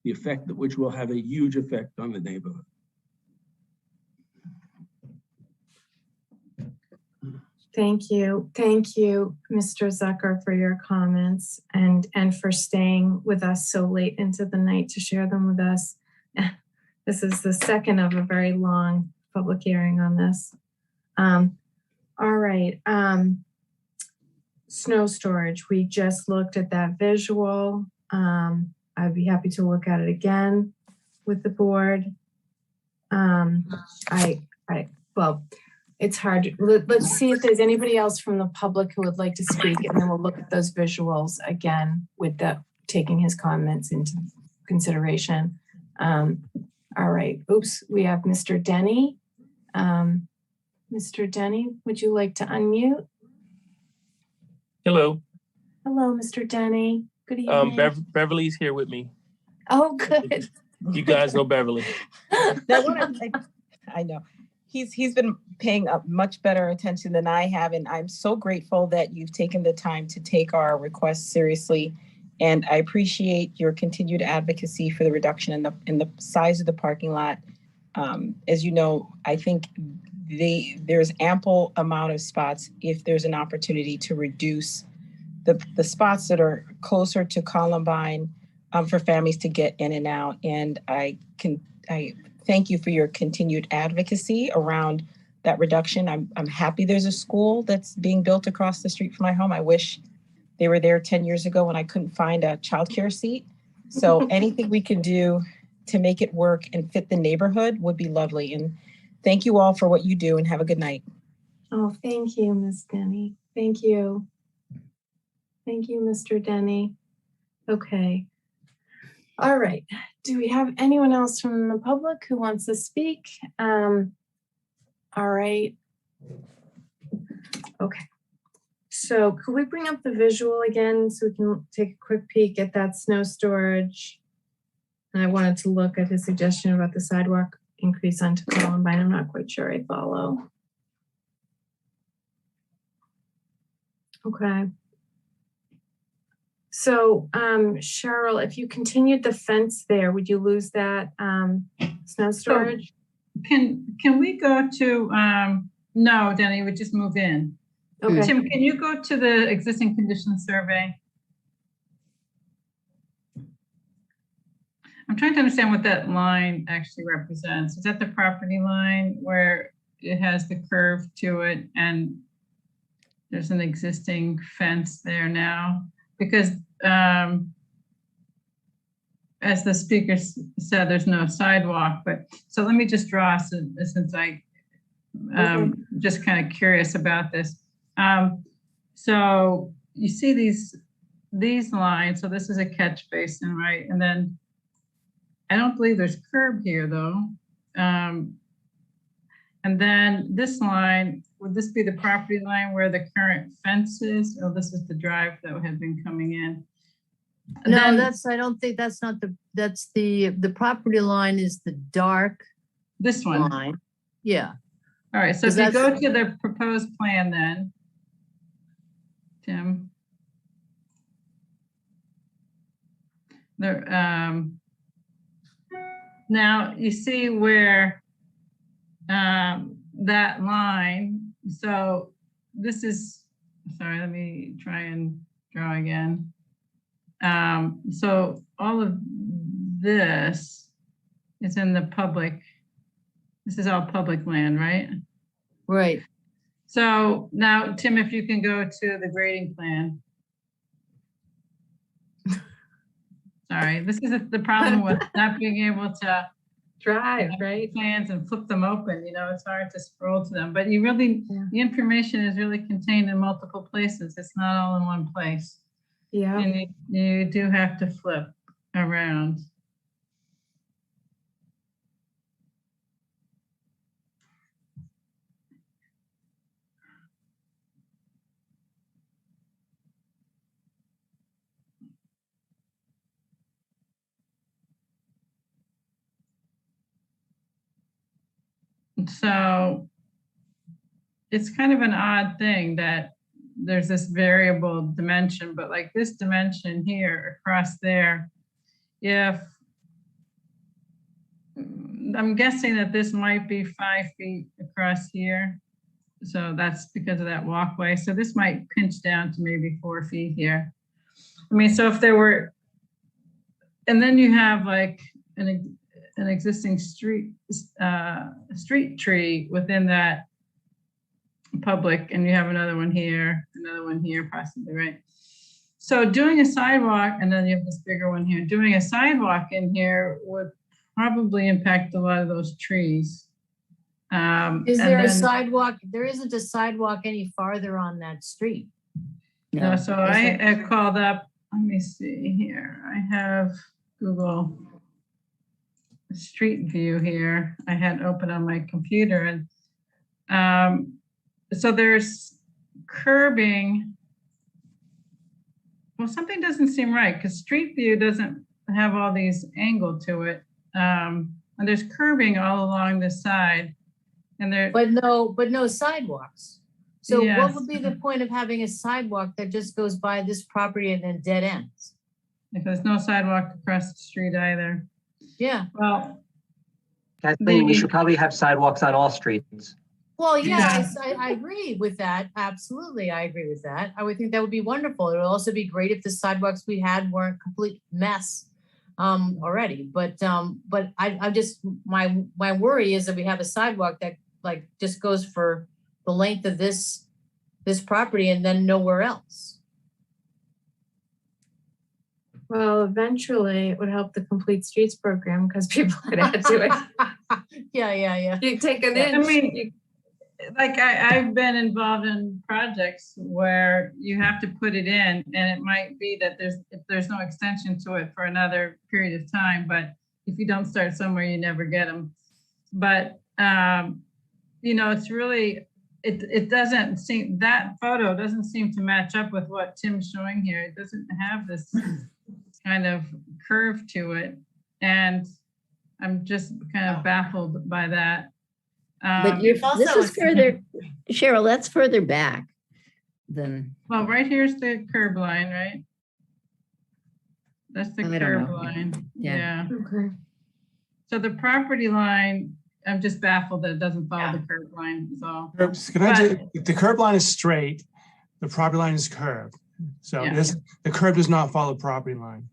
the effect that which will have a huge effect on the neighborhood. Thank you. Thank you, Mr. Zucker, for your comments and for staying with us so late into the night to share them with us. This is the second of a very long public hearing on this. All right. Snow storage. We just looked at that visual. I'd be happy to look at it again with the board. Well, it's hard. Let's see if there's anybody else from the public who would like to speak, and then we'll look at those visuals again with taking his comments into consideration. All right. Oops, we have Mr. Denny. Mr. Denny, would you like to unmute? Hello. Hello, Mr. Denny. Good evening. Beverly's here with me. Oh, good. You guys know Beverly. That one, I know. He's been paying up much better attention than I have, and I'm so grateful that you've taken the time to take our request seriously. And I appreciate your continued advocacy for the reduction in the size of the parking lot. As you know, I think there's ample amount of spots if there's an opportunity to reduce the spots that are closer to Columbine for families to get in and out. And I thank you for your continued advocacy around that reduction. I'm happy there's a school that's being built across the street from my home. I wish they were there 10 years ago when I couldn't find a childcare seat. So anything we can do to make it work and fit the neighborhood would be lovely. And thank you all for what you do, and have a good night. Oh, thank you, Ms. Denny. Thank you. Thank you, Mr. Denny. Okay. All right. Do we have anyone else from the public who wants to speak? All right. Okay. So could we bring up the visual again so we can take a quick peek at that snow storage? And I wanted to look at his suggestion about the sidewalk increase onto Columbine. I'm not quite sure I follow. Okay. So Cheryl, if you continued the fence there, would you lose that snow storage? So can we go to, no, Denny, we just move in. Okay. Tim, can you go to the existing condition survey? I'm trying to understand what that line actually represents. Is that the property line where it has the curve to it and there's an existing fence there now? Because as the speaker said, there's no sidewalk, but so let me just draw since I just kind of curious about this. So you see these lines, so this is a catch basin, right? And then I don't believe there's curb here though. And then this line, would this be the property line where the current fence is? Oh, this is the drive that had been coming in. And No, then I don't think that's not the property line is the dark this one. line. Yeah. All right, so if you go to the proposed plan then, Tim. There, now you see where that line, so this is, sorry, let me try and draw again. So all of this is in the public, this is all public land, right? Right. So now, Tim, if you can go to the grading plan. Sorry, this is the problem with not being able to drive, right? Plans and flip them open, you know, it's hard to scroll to them, but you really, the information is really contained in multiple places. It's not all in one place. Yeah. And you do have to flip around. So it's kind of an odd thing that there's this variable dimension, but like this dimension here across there, if I'm guessing that this might be 5 feet across here. So that's because of that walkway. So this might pinch down to maybe 4 feet here. I mean, so if there were, and then you have like an existing street tree within that public, and you have another one here possibly, right? So doing a sidewalk, and then you have this bigger one here, doing a sidewalk in here would probably impact a lot of those trees. Is there a sidewalk? There isn't a sidewalk any farther on that street. No, so I called up, let me see here. I have Google Street View here. I had open on my computer, and so there's curbing. Well, something doesn't seem right because Street View doesn't have all these angle to it. And there's curbing all along the side. And there, but no sidewalks. So yes. What would be the point of having a sidewalk that just goes by this property and then dead ends? If there's no sidewalk across the street either. Yeah. Well, Kathleen, we should probably have sidewalks on all streets. Well, yeah, I agree with that. Absolutely, I agree with that. I would think that would be wonderful. It would also be great if the sidewalks we had weren't a complete mess already. But I just my worry is that we have a sidewalk that like just goes for the length of this property and then nowhere else. Well, eventually it would help the Complete Streets program because people could add to it. Yeah. You take an inch. I mean, like I've been involved in projects where you have to put it in, and it might be that there's no extension to it for another period of time, but if you don't start somewhere, you never get them. But you know, it's really it doesn't seem, that photo doesn't seem to match up with what Tim's showing here. It doesn't have this kind of curve to it, and I'm just kind of baffled by that. But this is further, Cheryl, that's further back than. Well, right here's the curb line, right? That's the curb line. Yeah. Okay. So the property line, I'm just baffled that it doesn't follow the curb line is all. The curb line is straight, the property line is curved. So the curb does not follow the property line.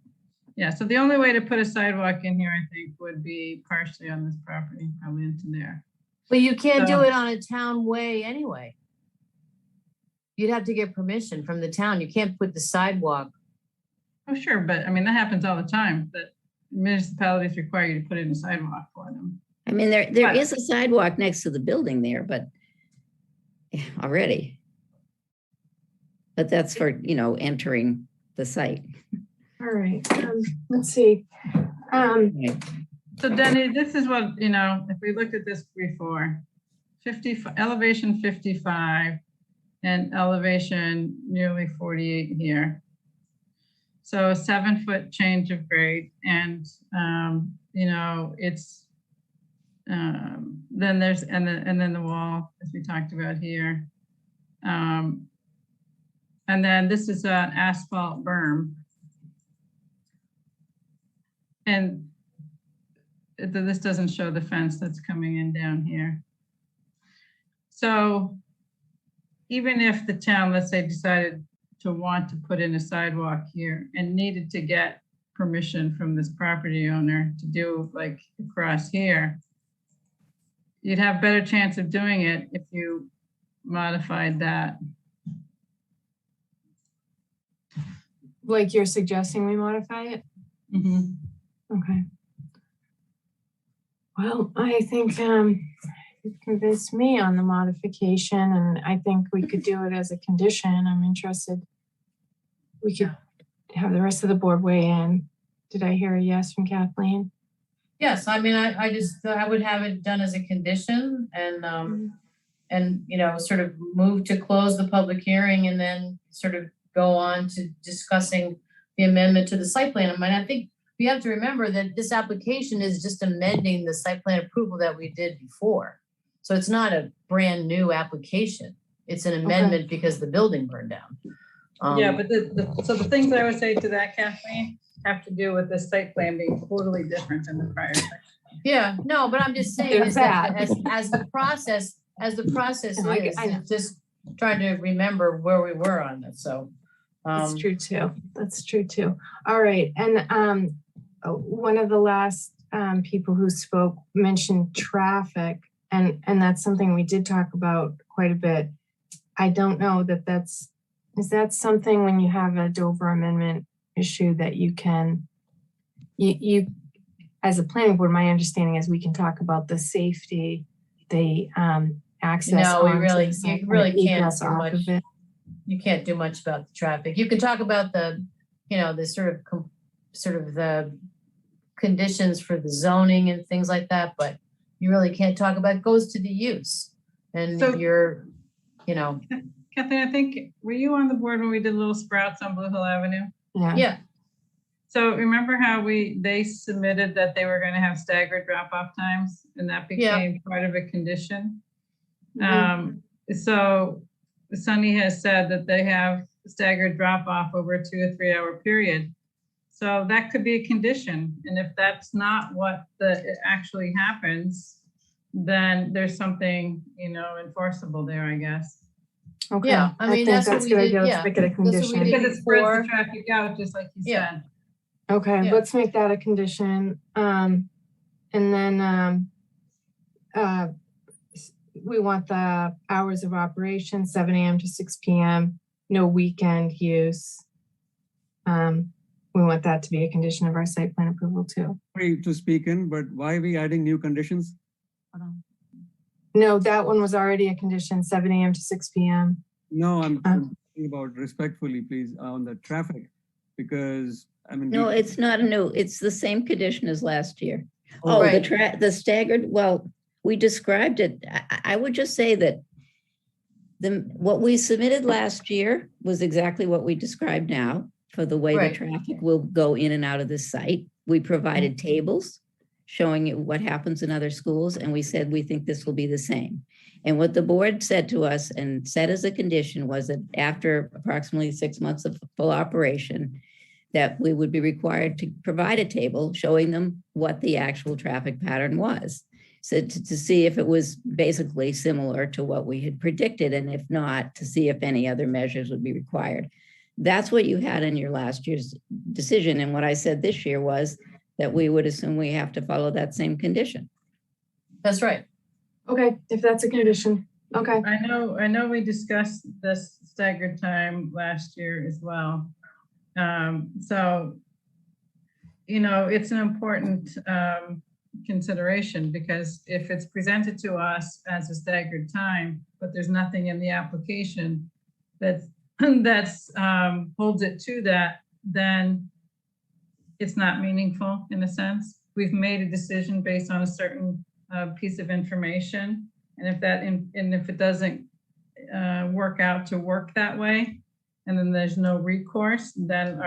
Yeah, so the only way to put a sidewalk in here, I think, would be partially on this property, probably into there. But you can't do it on a town way anyway. You'd have to get permission from the town. You can't put the sidewalk. Oh, sure, but I mean, that happens all the time, that municipalities require you to put in a sidewalk for them. I mean, there is a sidewalk next to the building there, but already. But that's for, you know, entering the site. All right, let's see. So Denny, this is what, you know, if we looked at this before, elevation 55 and elevation nearly 48 here. So a 7-foot change of grade, and you know, it's then there's and then the wall, as we talked about here, and then this is an asphalt berm, and this doesn't show the fence that's coming in down here. So even if the town, let's say, decided to want to put in a sidewalk here and needed to get permission from this property owner to do like across here, you'd have better chance of doing it if you modified that. Like you're suggesting we modify it? Mm-hmm. Okay. Well, I think you've convinced me on the modification, and I think we could do it as a condition. I'm interested. We could have the rest of the board weigh in. Did I hear a yes from Kathleen? Yes, I mean, I would have it done as a condition, and you know, sort of move to close the public hearing and then sort of go on to discussing the amendment to the site plan. I mean, I think we have to remember that this application is just amending the site plan approval that we did before. So it's not a brand new application. It's an amendment because the building burned down. Yeah, but so the things I would say to that, Kathleen, have to do with the site plan being totally different than the prior section. Yeah, no, but I'm just saying is that as the process No, is, just trying to remember where we were on this, so. That's true too. That's true too. All right, and one of the last people who spoke mentioned traffic, and that's something we did talk about quite a bit. I don't know is that something when you have a Dover amendment issue that you can, you as a planning board, my understanding is we can talk about the safety, the access. No, onto you the really can't egress do off much. of it. You can't do much about the traffic. You can talk about the, the sort of the conditions for the zoning and things like that, but you really can't talk about, it goes to the use. And So- you're, Kathleen, I think, were you on the board when we did Little Sprouts on Blue Hill Avenue? yeah. So remember how they submitted that they were going to have staggered drop-off times, and that became part of a condition? So Sunny has said that they have staggered drop-off over a 2 or 3 hour period. So that could be a condition. And if that's not what actually happens, then there's something, enforceable there, I guess. Okay. Yeah, I mean, think that's what a we good did, idea. Let's yeah. make it a That's what we condition. did. Because it spreads before. the traffic out, just like you said. Okay, Yeah. let's make that a condition. And then we want the hours of operation, 7 a.m. to 6 p.m., no weekend use. We want that to be a condition of our site plan approval too. Sorry to speak in, but why are we adding new conditions? No, that one was already a condition, 7 a.m. to 6 p.m. No, I'm talking about respectfully, please, on the traffic, because No, it's not it's the same condition as last year. Oh, Oh, the staggered, well, we described it. I would just say that what we submitted last year was exactly what we describe now for the way the traffic will go in and out of the site. We provided tables showing you what happens in other schools, and we said we think this will be the same. And what the board said to us and said as a condition was that after approximately 6 months of full operation, that we would be required to provide a table showing them what the actual traffic pattern was. So to see if it was basically similar to what we had predicted, and if not, to see if any other measures would be required. That's what you had in your last year's decision. And what I said this year was that we would assume we have to follow that same condition. That's right. Okay, if that's a condition. Okay. I know we discussed this staggered time last year as well. So, it's an important consideration, because if it's presented to us as a staggered time, but there's nothing in the application that's holds it to that, then it's not meaningful in a sense. We've made a decision based on a certain piece of information, and if it doesn't work out to work that way, and then there's no recourse, then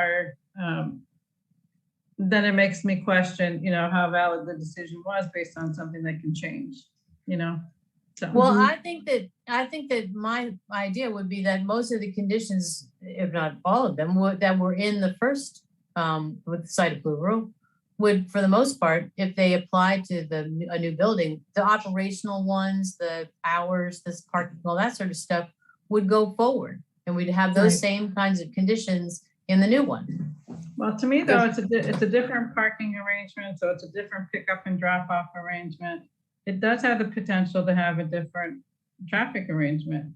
then it makes me question, how valid the decision was based on something that can change, So. Well, I think that my idea would be that most of the conditions, if not all of them, that were in the first with the site approval would, for the most part, if they apply to a new building, the operational ones, the hours, this parking, all that sort of stuff would go forward, and we'd have those same kinds of conditions in the new one. Well, to me though, it's a different parking arrangement, so it's a different pickup and drop off arrangement. It does have the potential to have a different traffic arrangement.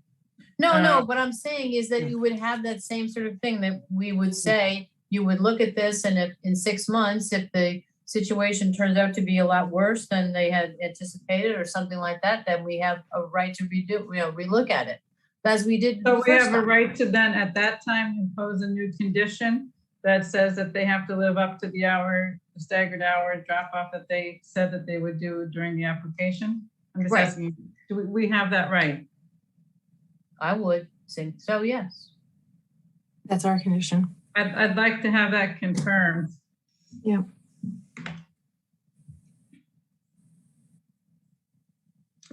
No, what I'm saying is that you would have that same sort of thing, that we would say, you would look at this, and if in 6 months, if the situation turns out to be a lot worse than they had anticipated or something like that, then we have a right to relook at it, as we did. So we have a right to then at that time impose a new condition that says that they have to live up to the staggered hour drop off that they said that they would do during the application. I'm just asking, do we have that right? I would think so, yes. That's our condition. I'd like to have that confirmed. Yeah.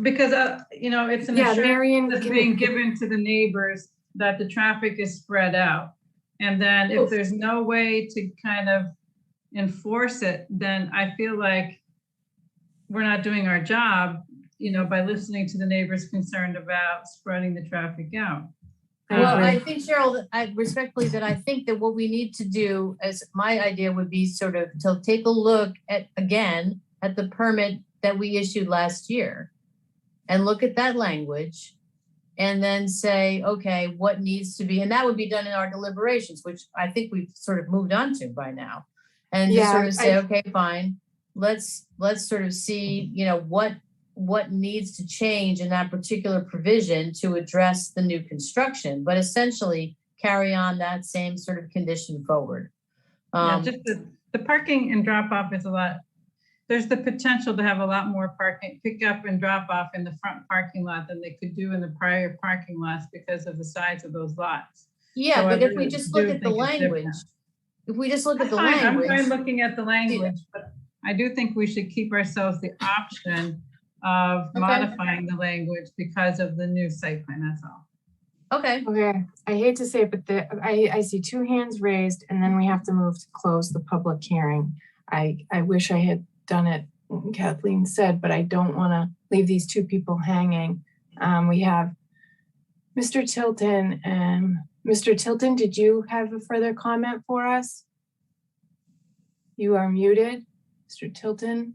Because, you know, it's an Yeah, assurance Marion, that's can being you- given to the neighbors that the traffic is spread out. And then if there's no way to kind of enforce it, then I feel like we're not doing our job, you know, by listening to the neighbors concerned about spreading the traffic out. Well, I think, Cheryl, I respectfully that I think that what we need to do, as my idea would be sort of to take a look at, again, at the permit that we issued last year and look at that language and then say, okay, what needs to be, and that would be done in our deliberations, which I think we've sort of moved on to by now. And just sort of say, okay, fine, let's sort of see, you know, what needs to change in that particular provision to address the new construction, but essentially carry on that same sort of condition forward. Yeah, just the parking and drop off is a lot. There's the potential to have a lot more parking, pick up and drop off in the front parking lot than they could do in the prior parking lots because of the size of those lots. Yeah, So but I if we really just look do at the think it's language, different. if we just look at the I'm language. fine looking at the language, but I do think we should keep ourselves the option of modifying the language because of the new site plan, that's all. Okay. Okay, I hate to say it, but I see two hands raised and then we have to move to close the public hearing. I wish I had done it, Kathleen said, but I don't want to leave these two people hanging. We have Mr. Tilton and Mr. Tilton, did you have a further comment for us? You are muted, Mr. Tilton.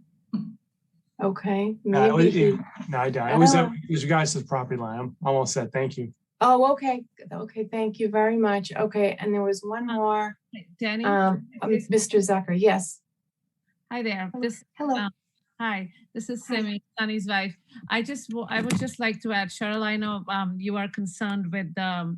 Okay, No, maybe. I don't. It was regards to the property line. I'm almost set. Thank you. Oh, okay. Okay, thank you very much. Okay, and there was one more. Danny? Mr. Zucker, yes. Hi there. Hello. Hi, this is Simi, Sunny's wife. I would just like to add, Cheryl, I know you are concerned with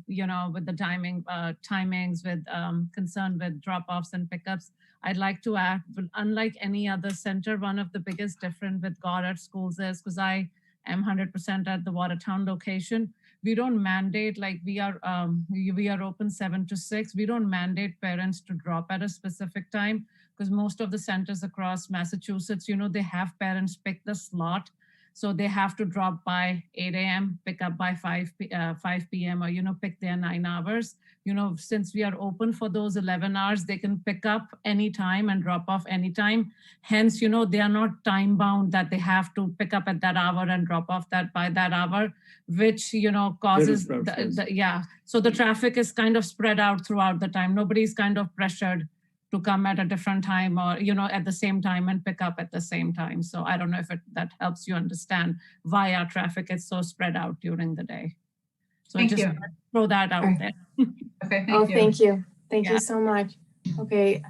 you know, with the timings, with concerned with drop-offs and pickups. I'd like to add, unlike any other center, one of the biggest difference with Goddard schools is, because I am 100% at the Watertown location, we don't mandate, like we are open 7 to 6. We don't mandate parents to drop at a specific time, because most of the centers across Massachusetts, you know, they have parents pick the slot. So they have to drop by 8 a.m., pick up by 5 p.m. or, you know, pick their 9 hours. You know, since we are open for those 11 hours, they can pick up anytime and drop off anytime. Hence, you know, they are not time bound that they have to pick up at that hour and drop off by that hour, which, you know, causes, so the traffic is kind of spread out throughout the time. Nobody's kind of pressured to come at a different time or, you know, at the same time and pick up at the same time. So I don't know if that helps you understand why our traffic is so spread out during the day. So Thank just you. throw that out there. Okay, Oh, thank you. Thank you so much. Okay,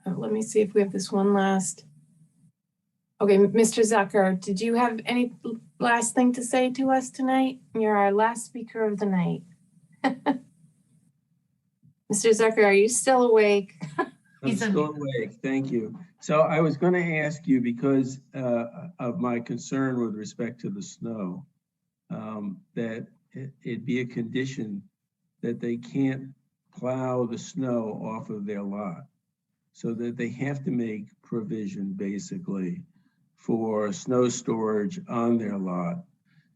let me see if we have this one last. Okay, Mr. Zucker, did you have any last thing to say to us tonight? You're our last speaker of the night. Mr. Zucker, are you still awake? I'm still awake, thank you. So I was going to ask you, because of my concern with respect to the snow, that it be a condition that they can't plow the snow off of their lot, so that they have to make provision basically for snow storage on their lot.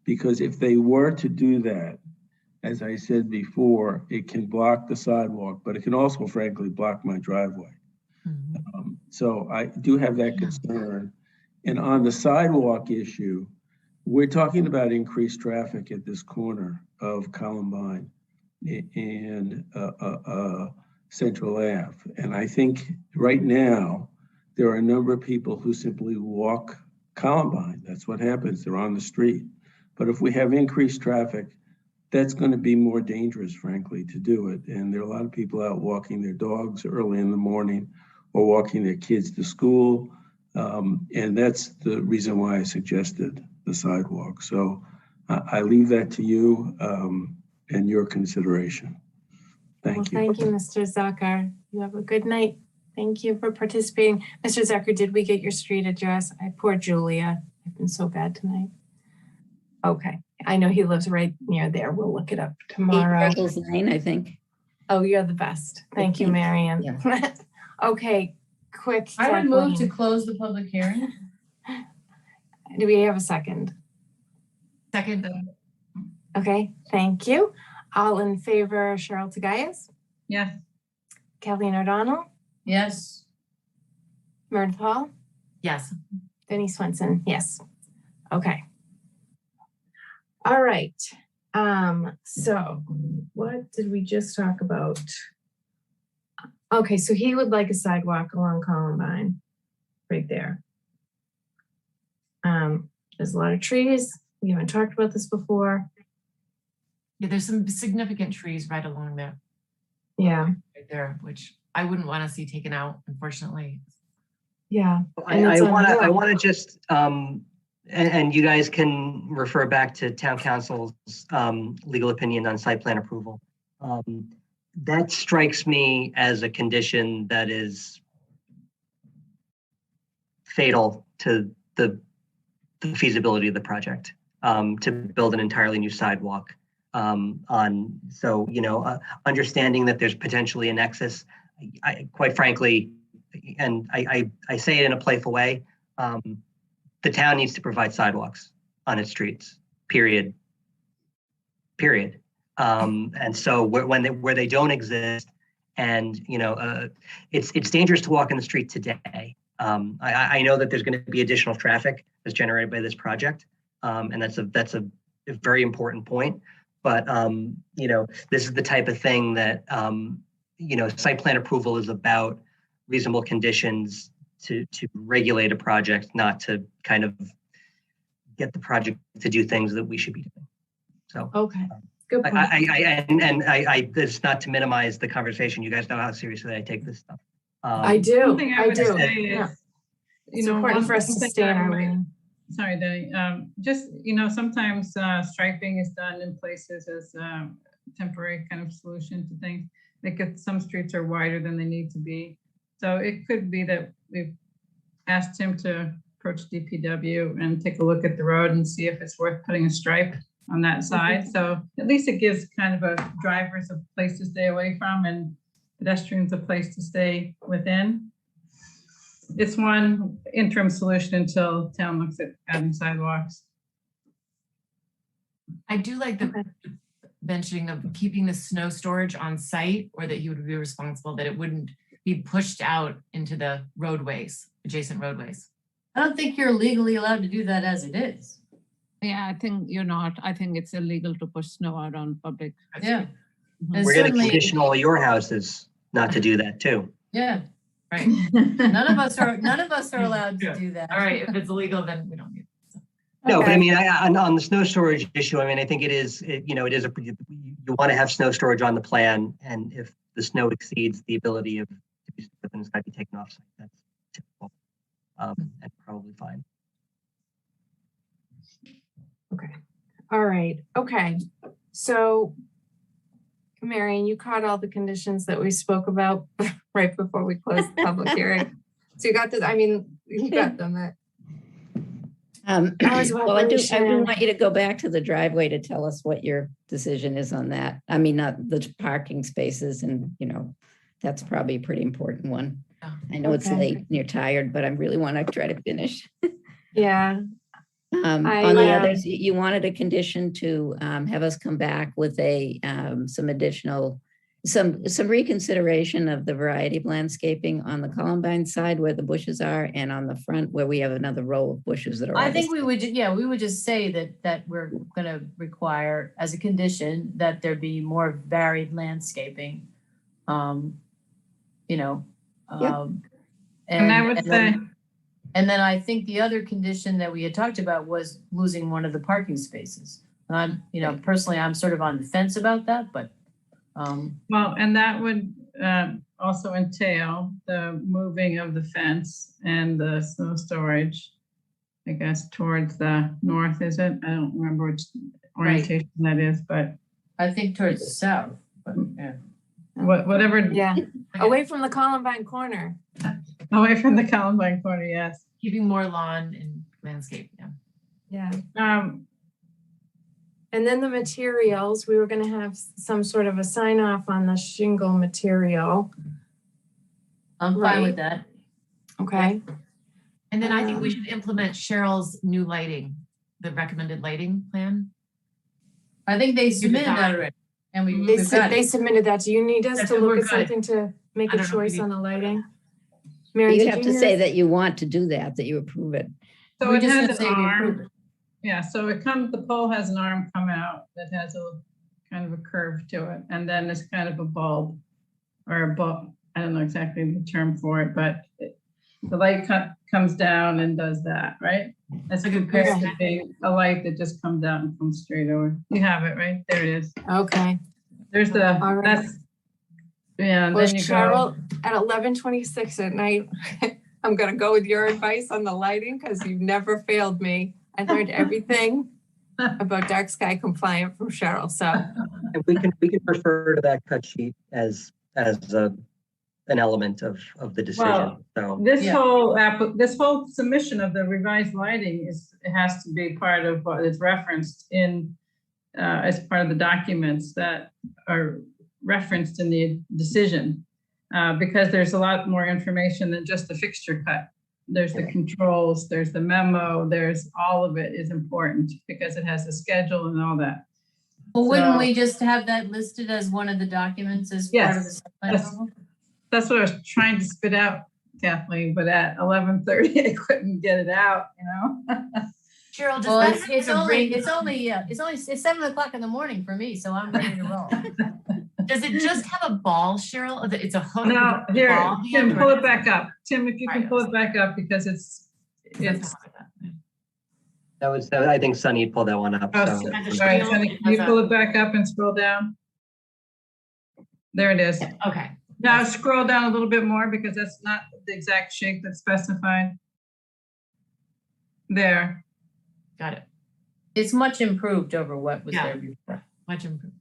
Because if they were to do that, as I said before, it can block the sidewalk, but it can also frankly block my driveway. So I do have that concern. And on the sidewalk issue, we're talking about increased traffic at this corner of Columbine and Central Ave. And I think right now, there are a number of people who simply walk Columbine. That's what happens, they're on the street. But if we have increased traffic, that's going to be more dangerous, frankly, to do it. And there are a lot of people out walking their dogs early in the morning or walking their kids to school. And that's the reason why I suggested the sidewalk. So I leave that to you and your consideration. Thank you. Thank you, Mr. Zucker. You have a good night. Thank you for participating. Mr. Zucker, did we get your street address? Poor Julia. I've been so bad tonight. Okay. I know he lives right near there. We'll look it up tomorrow. 8 Ruggles Lane, I think. Oh, you're the best. Thank you, Marion. Yeah. Okay, quick. I would move to Kathleen. close the public hearing. Do we have a second? Second. Okay, thank you. All in favor, Cheryl Tagayas, Yes. Kathleen O'Donnell, Yes. Meredith Hall, Yes. Denise Swenson, yes. Okay. All right. So what did we just talk about? Okay, so he would like a sidewalk along Columbine, right there. There's a lot of trees. We haven't talked about this before. Yeah, there's some significant trees right along there. Yeah. Right there, which I wouldn't want to see taken out, unfortunately. Yeah. I want to just, and you guys can refer back to town council's legal opinion on site plan approval. That strikes me as a condition that is fatal to the feasibility of the project, to build an entirely new sidewalk. So, you know, understanding that there's potentially a nexus, quite frankly, and I say it in a playful way, the town needs to provide sidewalks on its streets, period. And so where they don't exist, and you know, it's dangerous to walk in the street today. I know that there's going to be additional traffic that's generated by this project, and that's a very important point. But you know, this is the type of thing that you know, site plan approval is about reasonable conditions to regulate a project, not to kind of get the project to do things that we should be doing. So okay, good point. It's not to minimize the conversation. You guys know how seriously I take this stuff. I do. One thing I would say is, Yeah. you It's know, important one for us to thing stay in that I our might- lane. Sorry, Denny. Just, you know, sometimes striping is done in places as a temporary kind of solution to things. Like if some streets are wider than they need to be. So it could be that we've asked him to approach DPW and take a look at the road and see if it's worth putting a stripe on that side. So at least it gives kind of a drivers a place to stay away from and pedestrians a place to stay within. It's one interim solution until town looks at adding sidewalks. I do like the mentioning of keeping the snow storage on site, or that he would be responsible, that it wouldn't be pushed out into the roadways, adjacent roadways. I don't think you're legally allowed to do that as it is. Yeah, I think you're not. I think it's illegal to push snow out on public. Yeah. Mhm. We're going to condition all of your houses not to do that too. Yeah. Right. None of us are allowed to do that. All right, if it's illegal, then we don't need it. No, but I mean, on the snow storage issue, I mean, I think it is, you know, it is you want to have snow storage on the plan, and if the snow exceeds the ability of equipment, it's got to be taken off site. That's typical, and probably fine. Okay. All right. Okay. So, Marion, you caught all the conditions that we spoke about right before we closed the public hearing. So you got this. I mean, you got them. Well, I do want you to go back to the driveway to tell us what your decision is on that. I mean, not the parking spaces, and you know, that's probably a pretty important one. I know it's late and you're tired, but I really want to try to finish. Yeah. On the others, you wanted a condition to have us come back with a some additional, some reconsideration of the variety of landscaping on the Columbine side where the bushes are, and on the front where we have another row of bushes that are. I think we would just say that we're going to require as a condition that there be more varied landscaping. You know, And I would say. And then I think the other condition that we had talked about was losing one of the parking spaces. You know, personally, I'm sort of on the fence about that, but. Well, and that would also entail the moving of the fence and the snow storage, I guess, towards the north, is it? I don't remember which orientation that is, but. I think towards the south, but yeah. Whatever. Yeah. Away from the Columbine corner. Away from the Columbine corner, yes. Keeping more lawn and landscape, Yeah. And then the materials, we were going to have some sort of a sign off on the shingle material. I'm fine with that. Okay. And then I think we should implement Cheryl's new lighting the recommended lighting plan? I think they You submitted got that it. already. And They we've got they it. submitted that. Do you need us That's to it, look we're at good. something to make I a don't know if we choice need- on the lighting? Mary, You did have to hear say us? that you want to do that you approve it. So We it just has have to an say we approve arm. it. Yeah, so the pole has an arm come out that has a kind of a curve to it. And then it's kind of a bulb or a bulb. I don't know exactly the term for it, but the light comes down and does that, right? That's a good compared to being a light that just comes out and comes straight over. You have it, right? There it is. Okay. There's the, All right. that's, yeah, and Well, then you go. Cheryl, at 11:26 at night, I'm gonna go with your advice on the lighting because you've never failed me. I learned everything about dark sky compliant from Cheryl, so. And we can refer to that cut sheet as an element of the decision. Well, So this whole submission of the revised lighting it has to be part of what is referenced in, as part of the documents that are referenced in the decision. Because there's a lot more information than just the fixture cut. There's the controls, there's the memo, there's all of it is important because it has the schedule and all that. Well, wouldn't So- we just have that listed as one of the documents as part of the Yes, site plan that's- approval? That's what I was trying to spit out, Kathleen, but at 11:30, I couldn't get it out, you know? Cheryl, does Well, that it's have to only, bring- it's 7:00 in the morning for me, so I'm ready to roll. Does it just have a ball, Cheryl? It's a hook? No, with a here, ball Tim, hand, pull or- it back up. Tim, if you can pull it back up because it's, that was, I think Sunny pulled that one up. oh, So all right, Sunny, can you pull it back up and scroll down? There it is. Okay. Now scroll down a little bit more because that's not the exact shape that's specified. There. Got it. It's much improved over what was Yeah. there before. Much improved.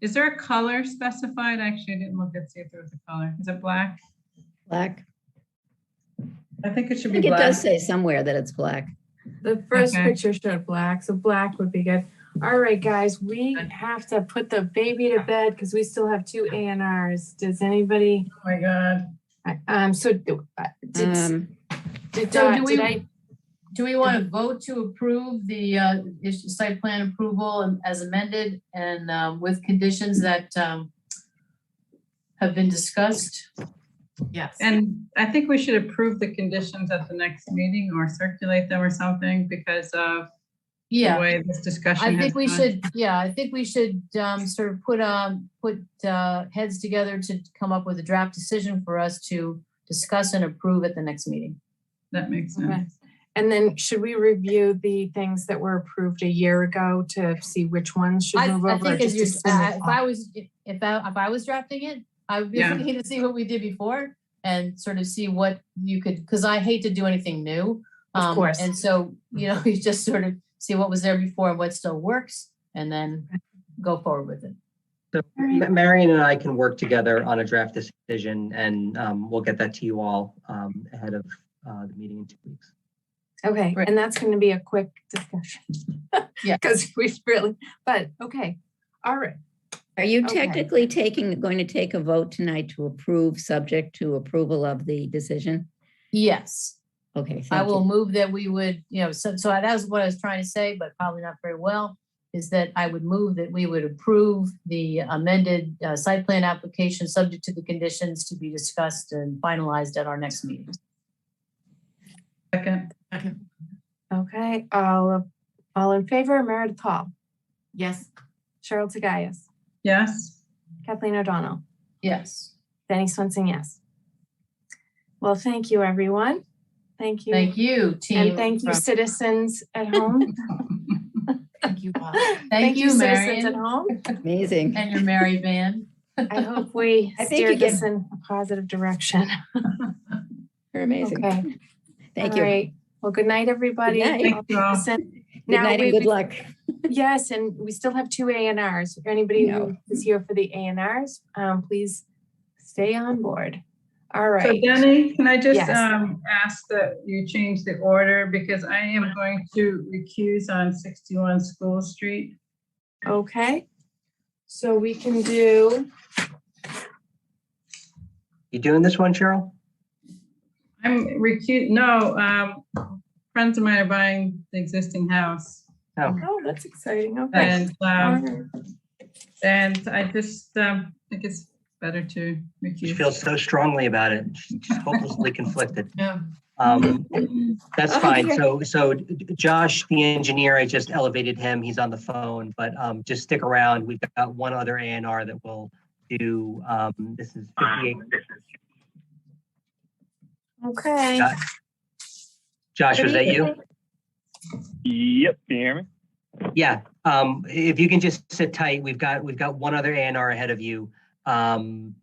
Is there a color specified? Actually, I didn't look and see if there was a color. Is it black? Black. I think it should I be think it black. does say somewhere that it's black. The first Okay. picture showed black, so black would be good. All right, guys, we have to put the baby to bed because we still have 2 A&Rs. Does anybody? Oh my God. So did Um, So I? do we want to vote to approve the site plan approval as amended and with conditions that have been discussed? Yes. And I think we should approve the conditions at the next meeting or circulate them or something because of the way this discussion I has think we gone. should, I think we should sort of put heads together to come up with a draft decision for us to discuss and approve at the next meeting. That makes Okay. sense. And then should we review the things that were approved a year ago to see which ones should move I over? or think as just you, assume it if I was drafting it, I would be Yeah. looking to see what we did before and sort of see what you could, because I hate to do anything new. Of course. And so, you just sort of see what was there before and what still works and then go forward with it. So Marion and I can work together on a draft decision and we'll get that to you all ahead of the meeting in 2 weeks. Okay, and that's going to be a quick discussion. Yeah. Because we've really, but okay, all right. Are you Okay. technically going to take a vote tonight to approve, subject to approval of the decision? Yes. Okay, I thank will you. move that we would, so that was what I was trying to say, but probably not very well, is that I would move that we would approve the amended site plan application subject to the conditions to be discussed and finalized at our next meeting. Second. Okay, all in favor, Meredith Hall, Yes. Cheryl Tagayas, Yes. Kathleen O'Donnell, Yes. Danny Swenson, yes. Well, thank you, everyone. Thank you. Thank you, team. And thank you, from- citizens at home. Thank you, Bob. Thank you, citizens at Marion. home. Amazing. And your merry band. I hope we I think steer you get- this in a positive direction. You're amazing. Okay. Thank All you. right. Well, good night, everybody. Good night. Thank you all. Listen, Good now night and we- good luck. Yes, and we still have 2 A&Rs. If anybody No. who is here for the A&Rs, please stay on board. All So right. Denny, can I just Yes. ask that you change the order because I am going to recuse on 61 School Street. Okay. So we can do, You doing this one, Cheryl? I'm no, friends of mine are buying the existing house. Oh, that's exciting. Okay. And I just think it's better to She recuse. feels so strongly about it. She's hopelessly conflicted. Yeah. That's fine. Okay. So Josh, the engineer, I just elevated him. He's on the phone, but just stick around. We've got one other A&R that we'll do. This is 58. Okay. Josh, was that you? Yep, can you hear me? Yeah. If you can just sit tight, we've got one other A&R ahead of you. Is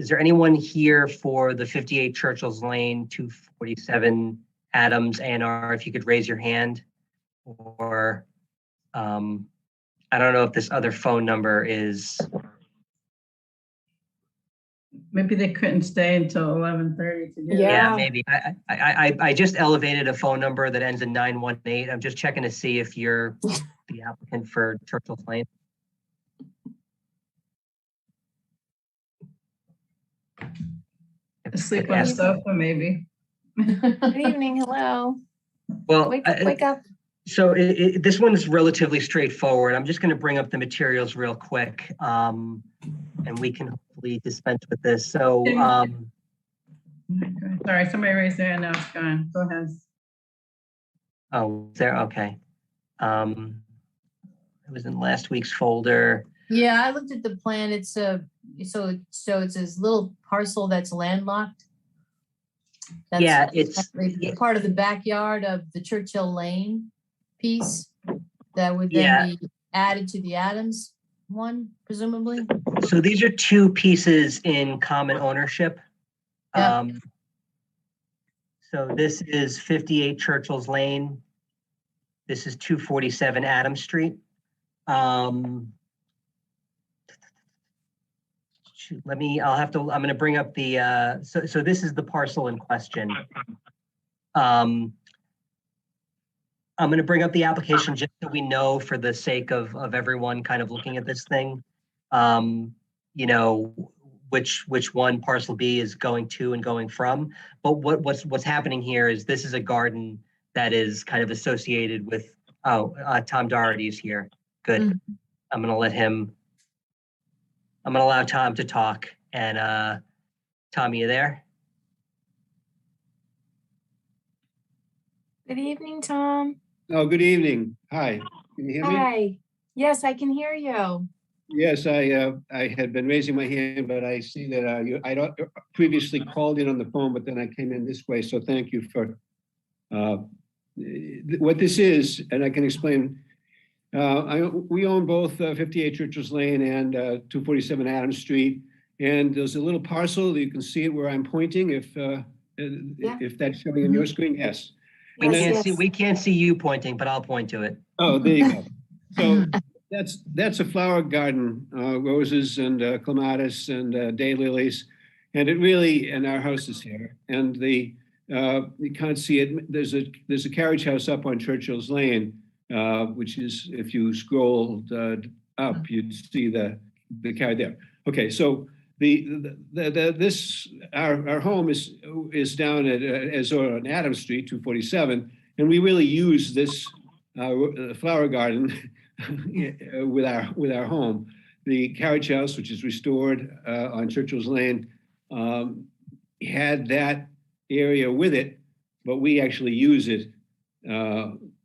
there anyone here for the 58 Churchill's Lane, 247 Adams A&R? If you could raise your hand, or I don't know if this other phone number is. Maybe they couldn't stay until 11:30 to do it. Yeah, maybe. I just elevated a phone number that ends in 918. I'm just checking to see if you're the applicant for Churchill's Lane. Asleep on the sofa, maybe. Good evening. Hello. Well, Wake up. So this one is relatively straightforward. I'm just going to bring up the materials real quick, and we can hopefully dispense with this. So, sorry, somebody raised their hand. Now it's gone. Go ahead. Oh, there. Okay. It was in last week's folder. Yeah, I looked at the plan. It's so it's this little parcel that's landlocked. That's it's part of the backyard of the Churchill Lane piece that would then be added to the Adams one, presumably. So these are two pieces in common ownership. So this is 58 Churchill's Lane. This is 247 Adams Street. I'm going to bring up the, so this is the parcel in question. I'm going to bring up the application just so we know, for the sake of everyone kind of looking at this thing, you know, which one parcel B is going to and going from. But what's happening here is this is a garden that is kind of associated with, Tom Doherty's here. Good. Mm-hmm. I'm going to allow Tom to talk. And Tom, you there? Good evening, Tom. Oh, good evening. Hi. Can you hear me? Hi. Yes, I can hear you. Yes, I had been raising my hand, but I see that I don't previously called in on the phone, but then I came in this way. So thank you for what this is, and I can explain. We own both 58 Churchill's Lane and 247 Adams Street, and there's a little parcel. You can see it where I'm pointing. If that's showing on your screen, yes. We can't see you pointing, but I'll point to it. Oh, there you go. So that's a flower garden, roses and clematis and daylilies, and it really, and our house is here. And you can't see it. There's a carriage house up on Churchill's Lane, which is, if you scrolled up, you'd see the carriage there. Okay, so our home is down at on Adams Street, 247, and we really use this flower garden with our home. The carriage house, which is restored on Churchill's Lane, had that area with it, but we actually use it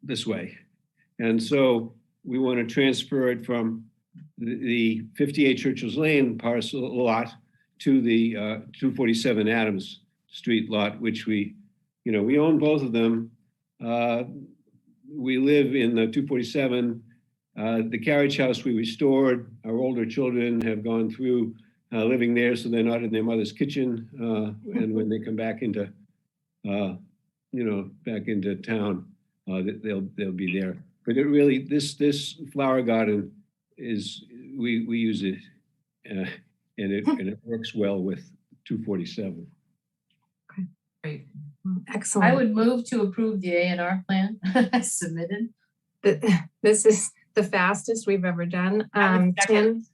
this way. And so we want to transfer it from the 58 Churchill's Lane parcel lot to the 247 Adams Street lot, which we own both of them. We live in the 247. The carriage house we restored. Our older children have gone through living there, so they're not in their mother's kitchen. And when they come back into, back into town, they'll be there. But it really, this flower garden is, we use it, and it works well with 247. Great. Excellent. I would move to approve the A&R plan submitted. This is the fastest we've ever done. Tim.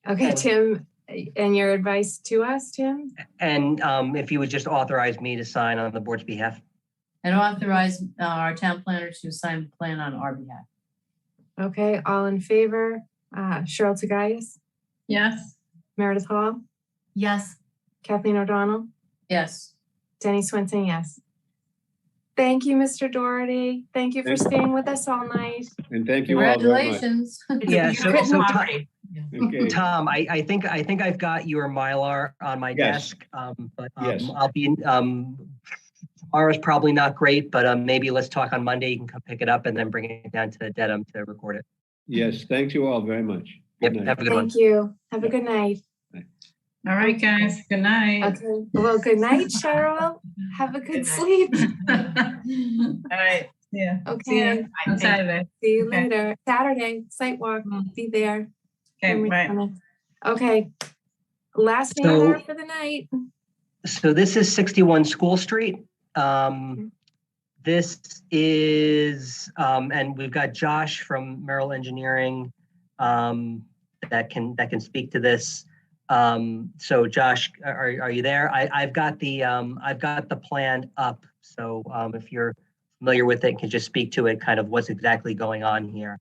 Okay, Tim And your advice to us, Tim? And if you would just authorize me to sign on the board's behalf. And authorize our town planner to sign the plan on our behalf. Okay, all in favor? Cheryl Tagayas, Yes. Meredith Hall, Yes. Kathleen O'Donnell, Yes. Jenny Swenson, yes. Thank you, Mr. Doherty. Thank you for staying with us all night. And thank you all very much. Congratulations. Yeah, It's a so, beautiful so property. Okay. Tom, I think I've got your Mylar on my Yes. desk. But Yes. I'll be tomorrow's probably not great, but maybe let's talk on Monday. You can come pick it up and then bring it down to Dedham to record it. Yes, thank you all very much. Yep, Good night. have a good one. Thank you. Have a good night. All right, guys. Good night. Okay. Well, good night, Cheryl. Have a good sleep. All right. Yeah. See Okay. you on Saturday. See you Okay. later. Saturday, site walk. Be there. Okay, When we bye. come in. Okay. Last So- A&R for the night. So this is 61 School Street. This is, and we've got Josh from Merrill Engineering that can speak to this. So Josh, are you there? I've got the plan up. So if you're familiar with it, can just speak to it, kind of what's exactly going on here.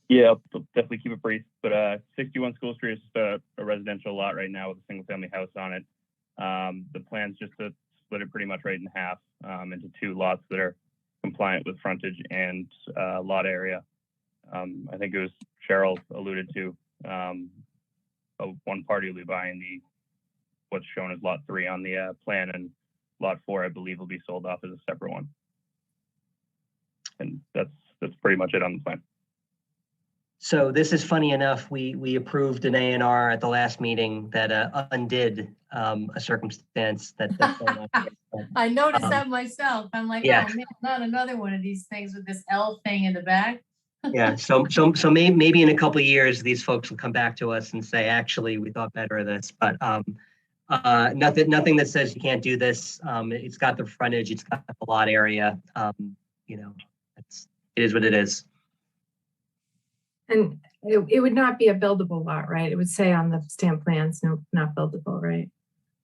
Yeah, I'll definitely keep it brief. But 61 School Street is just a residential lot right now with a single family house on it. The plan's just to split it pretty much right in half into two lots that are compliant with frontage and lot area. I think it was Cheryl alluded to one party will be buying what's shown as lot 3 on the plan, and lot 4 I believe will be sold off as a separate one. And that's pretty much it on the plan. So this is funny enough, we approved an A&R at the last meeting that undid a circumstance that's going on here. I noticed that myself. I'm like, yeah. oh man, not another one of these things with this L thing in the back. Yeah, so maybe in a couple of years, these folks will come back to us and say, actually, we thought better of this, but nothing that says you can't do this. It's got the frontage, it's got the lot area. You know, it is what it is. And it would not be a buildable lot, right? It would say on the stamp plans, no, not buildable, right?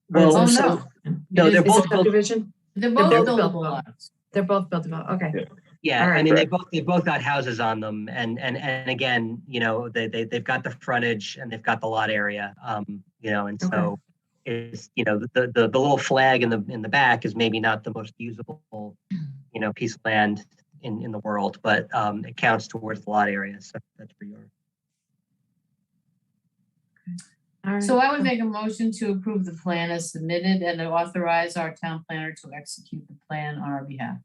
Well, Or is it so- sub- no, is they're it both built- subdivision? They're They're both both buildable buildable. lots. They're both buildable. Okay. Yeah, All I right. mean, they've both got houses on them, and again, you know, they've got the frontage and they've got the lot area, you know, and so it's, you know, the little flag in the back is maybe not the most usable, you know, piece of land in the world, but it counts towards the lot area, so that's for your. All right. So I would make a motion to approve the plan as submitted and to authorize our town planner to execute the plan on our behalf.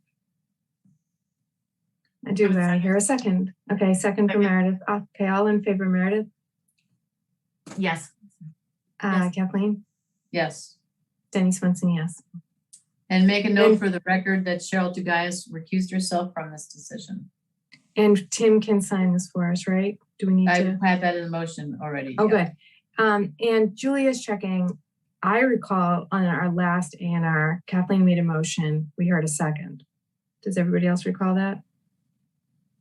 I hear a second. Okay, second for Meredith. Okay, all in favor, Meredith? Yes. Kathleen? Yes. Jenny Swenson, yes. And make a note for the record that Cheryl Tagayas recused herself from this decision. And Tim can sign this for us, right? Do we need I to? had that in the motion already. Oh, yeah. good. And Julia's checking. I recall on our last A&R, Kathleen made a motion. We heard a second. Does everybody else recall that?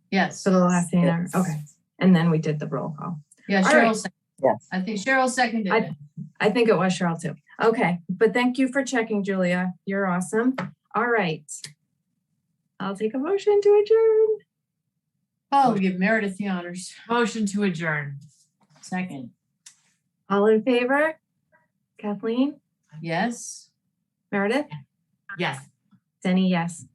Yes. For the last A&R? Yes. Okay. And then we did the roll call. Yeah, All Cheryl. right. Yes. I think Cheryl seconded it. I think it was Cheryl too. Okay, but thank you for checking, Julia. You're awesome. All right. I'll take a motion to adjourn. Oh, give Meredith the honors. Motion to adjourn. Second. All in favor? Kathleen? Yes. Meredith? Yes. Denny, yes.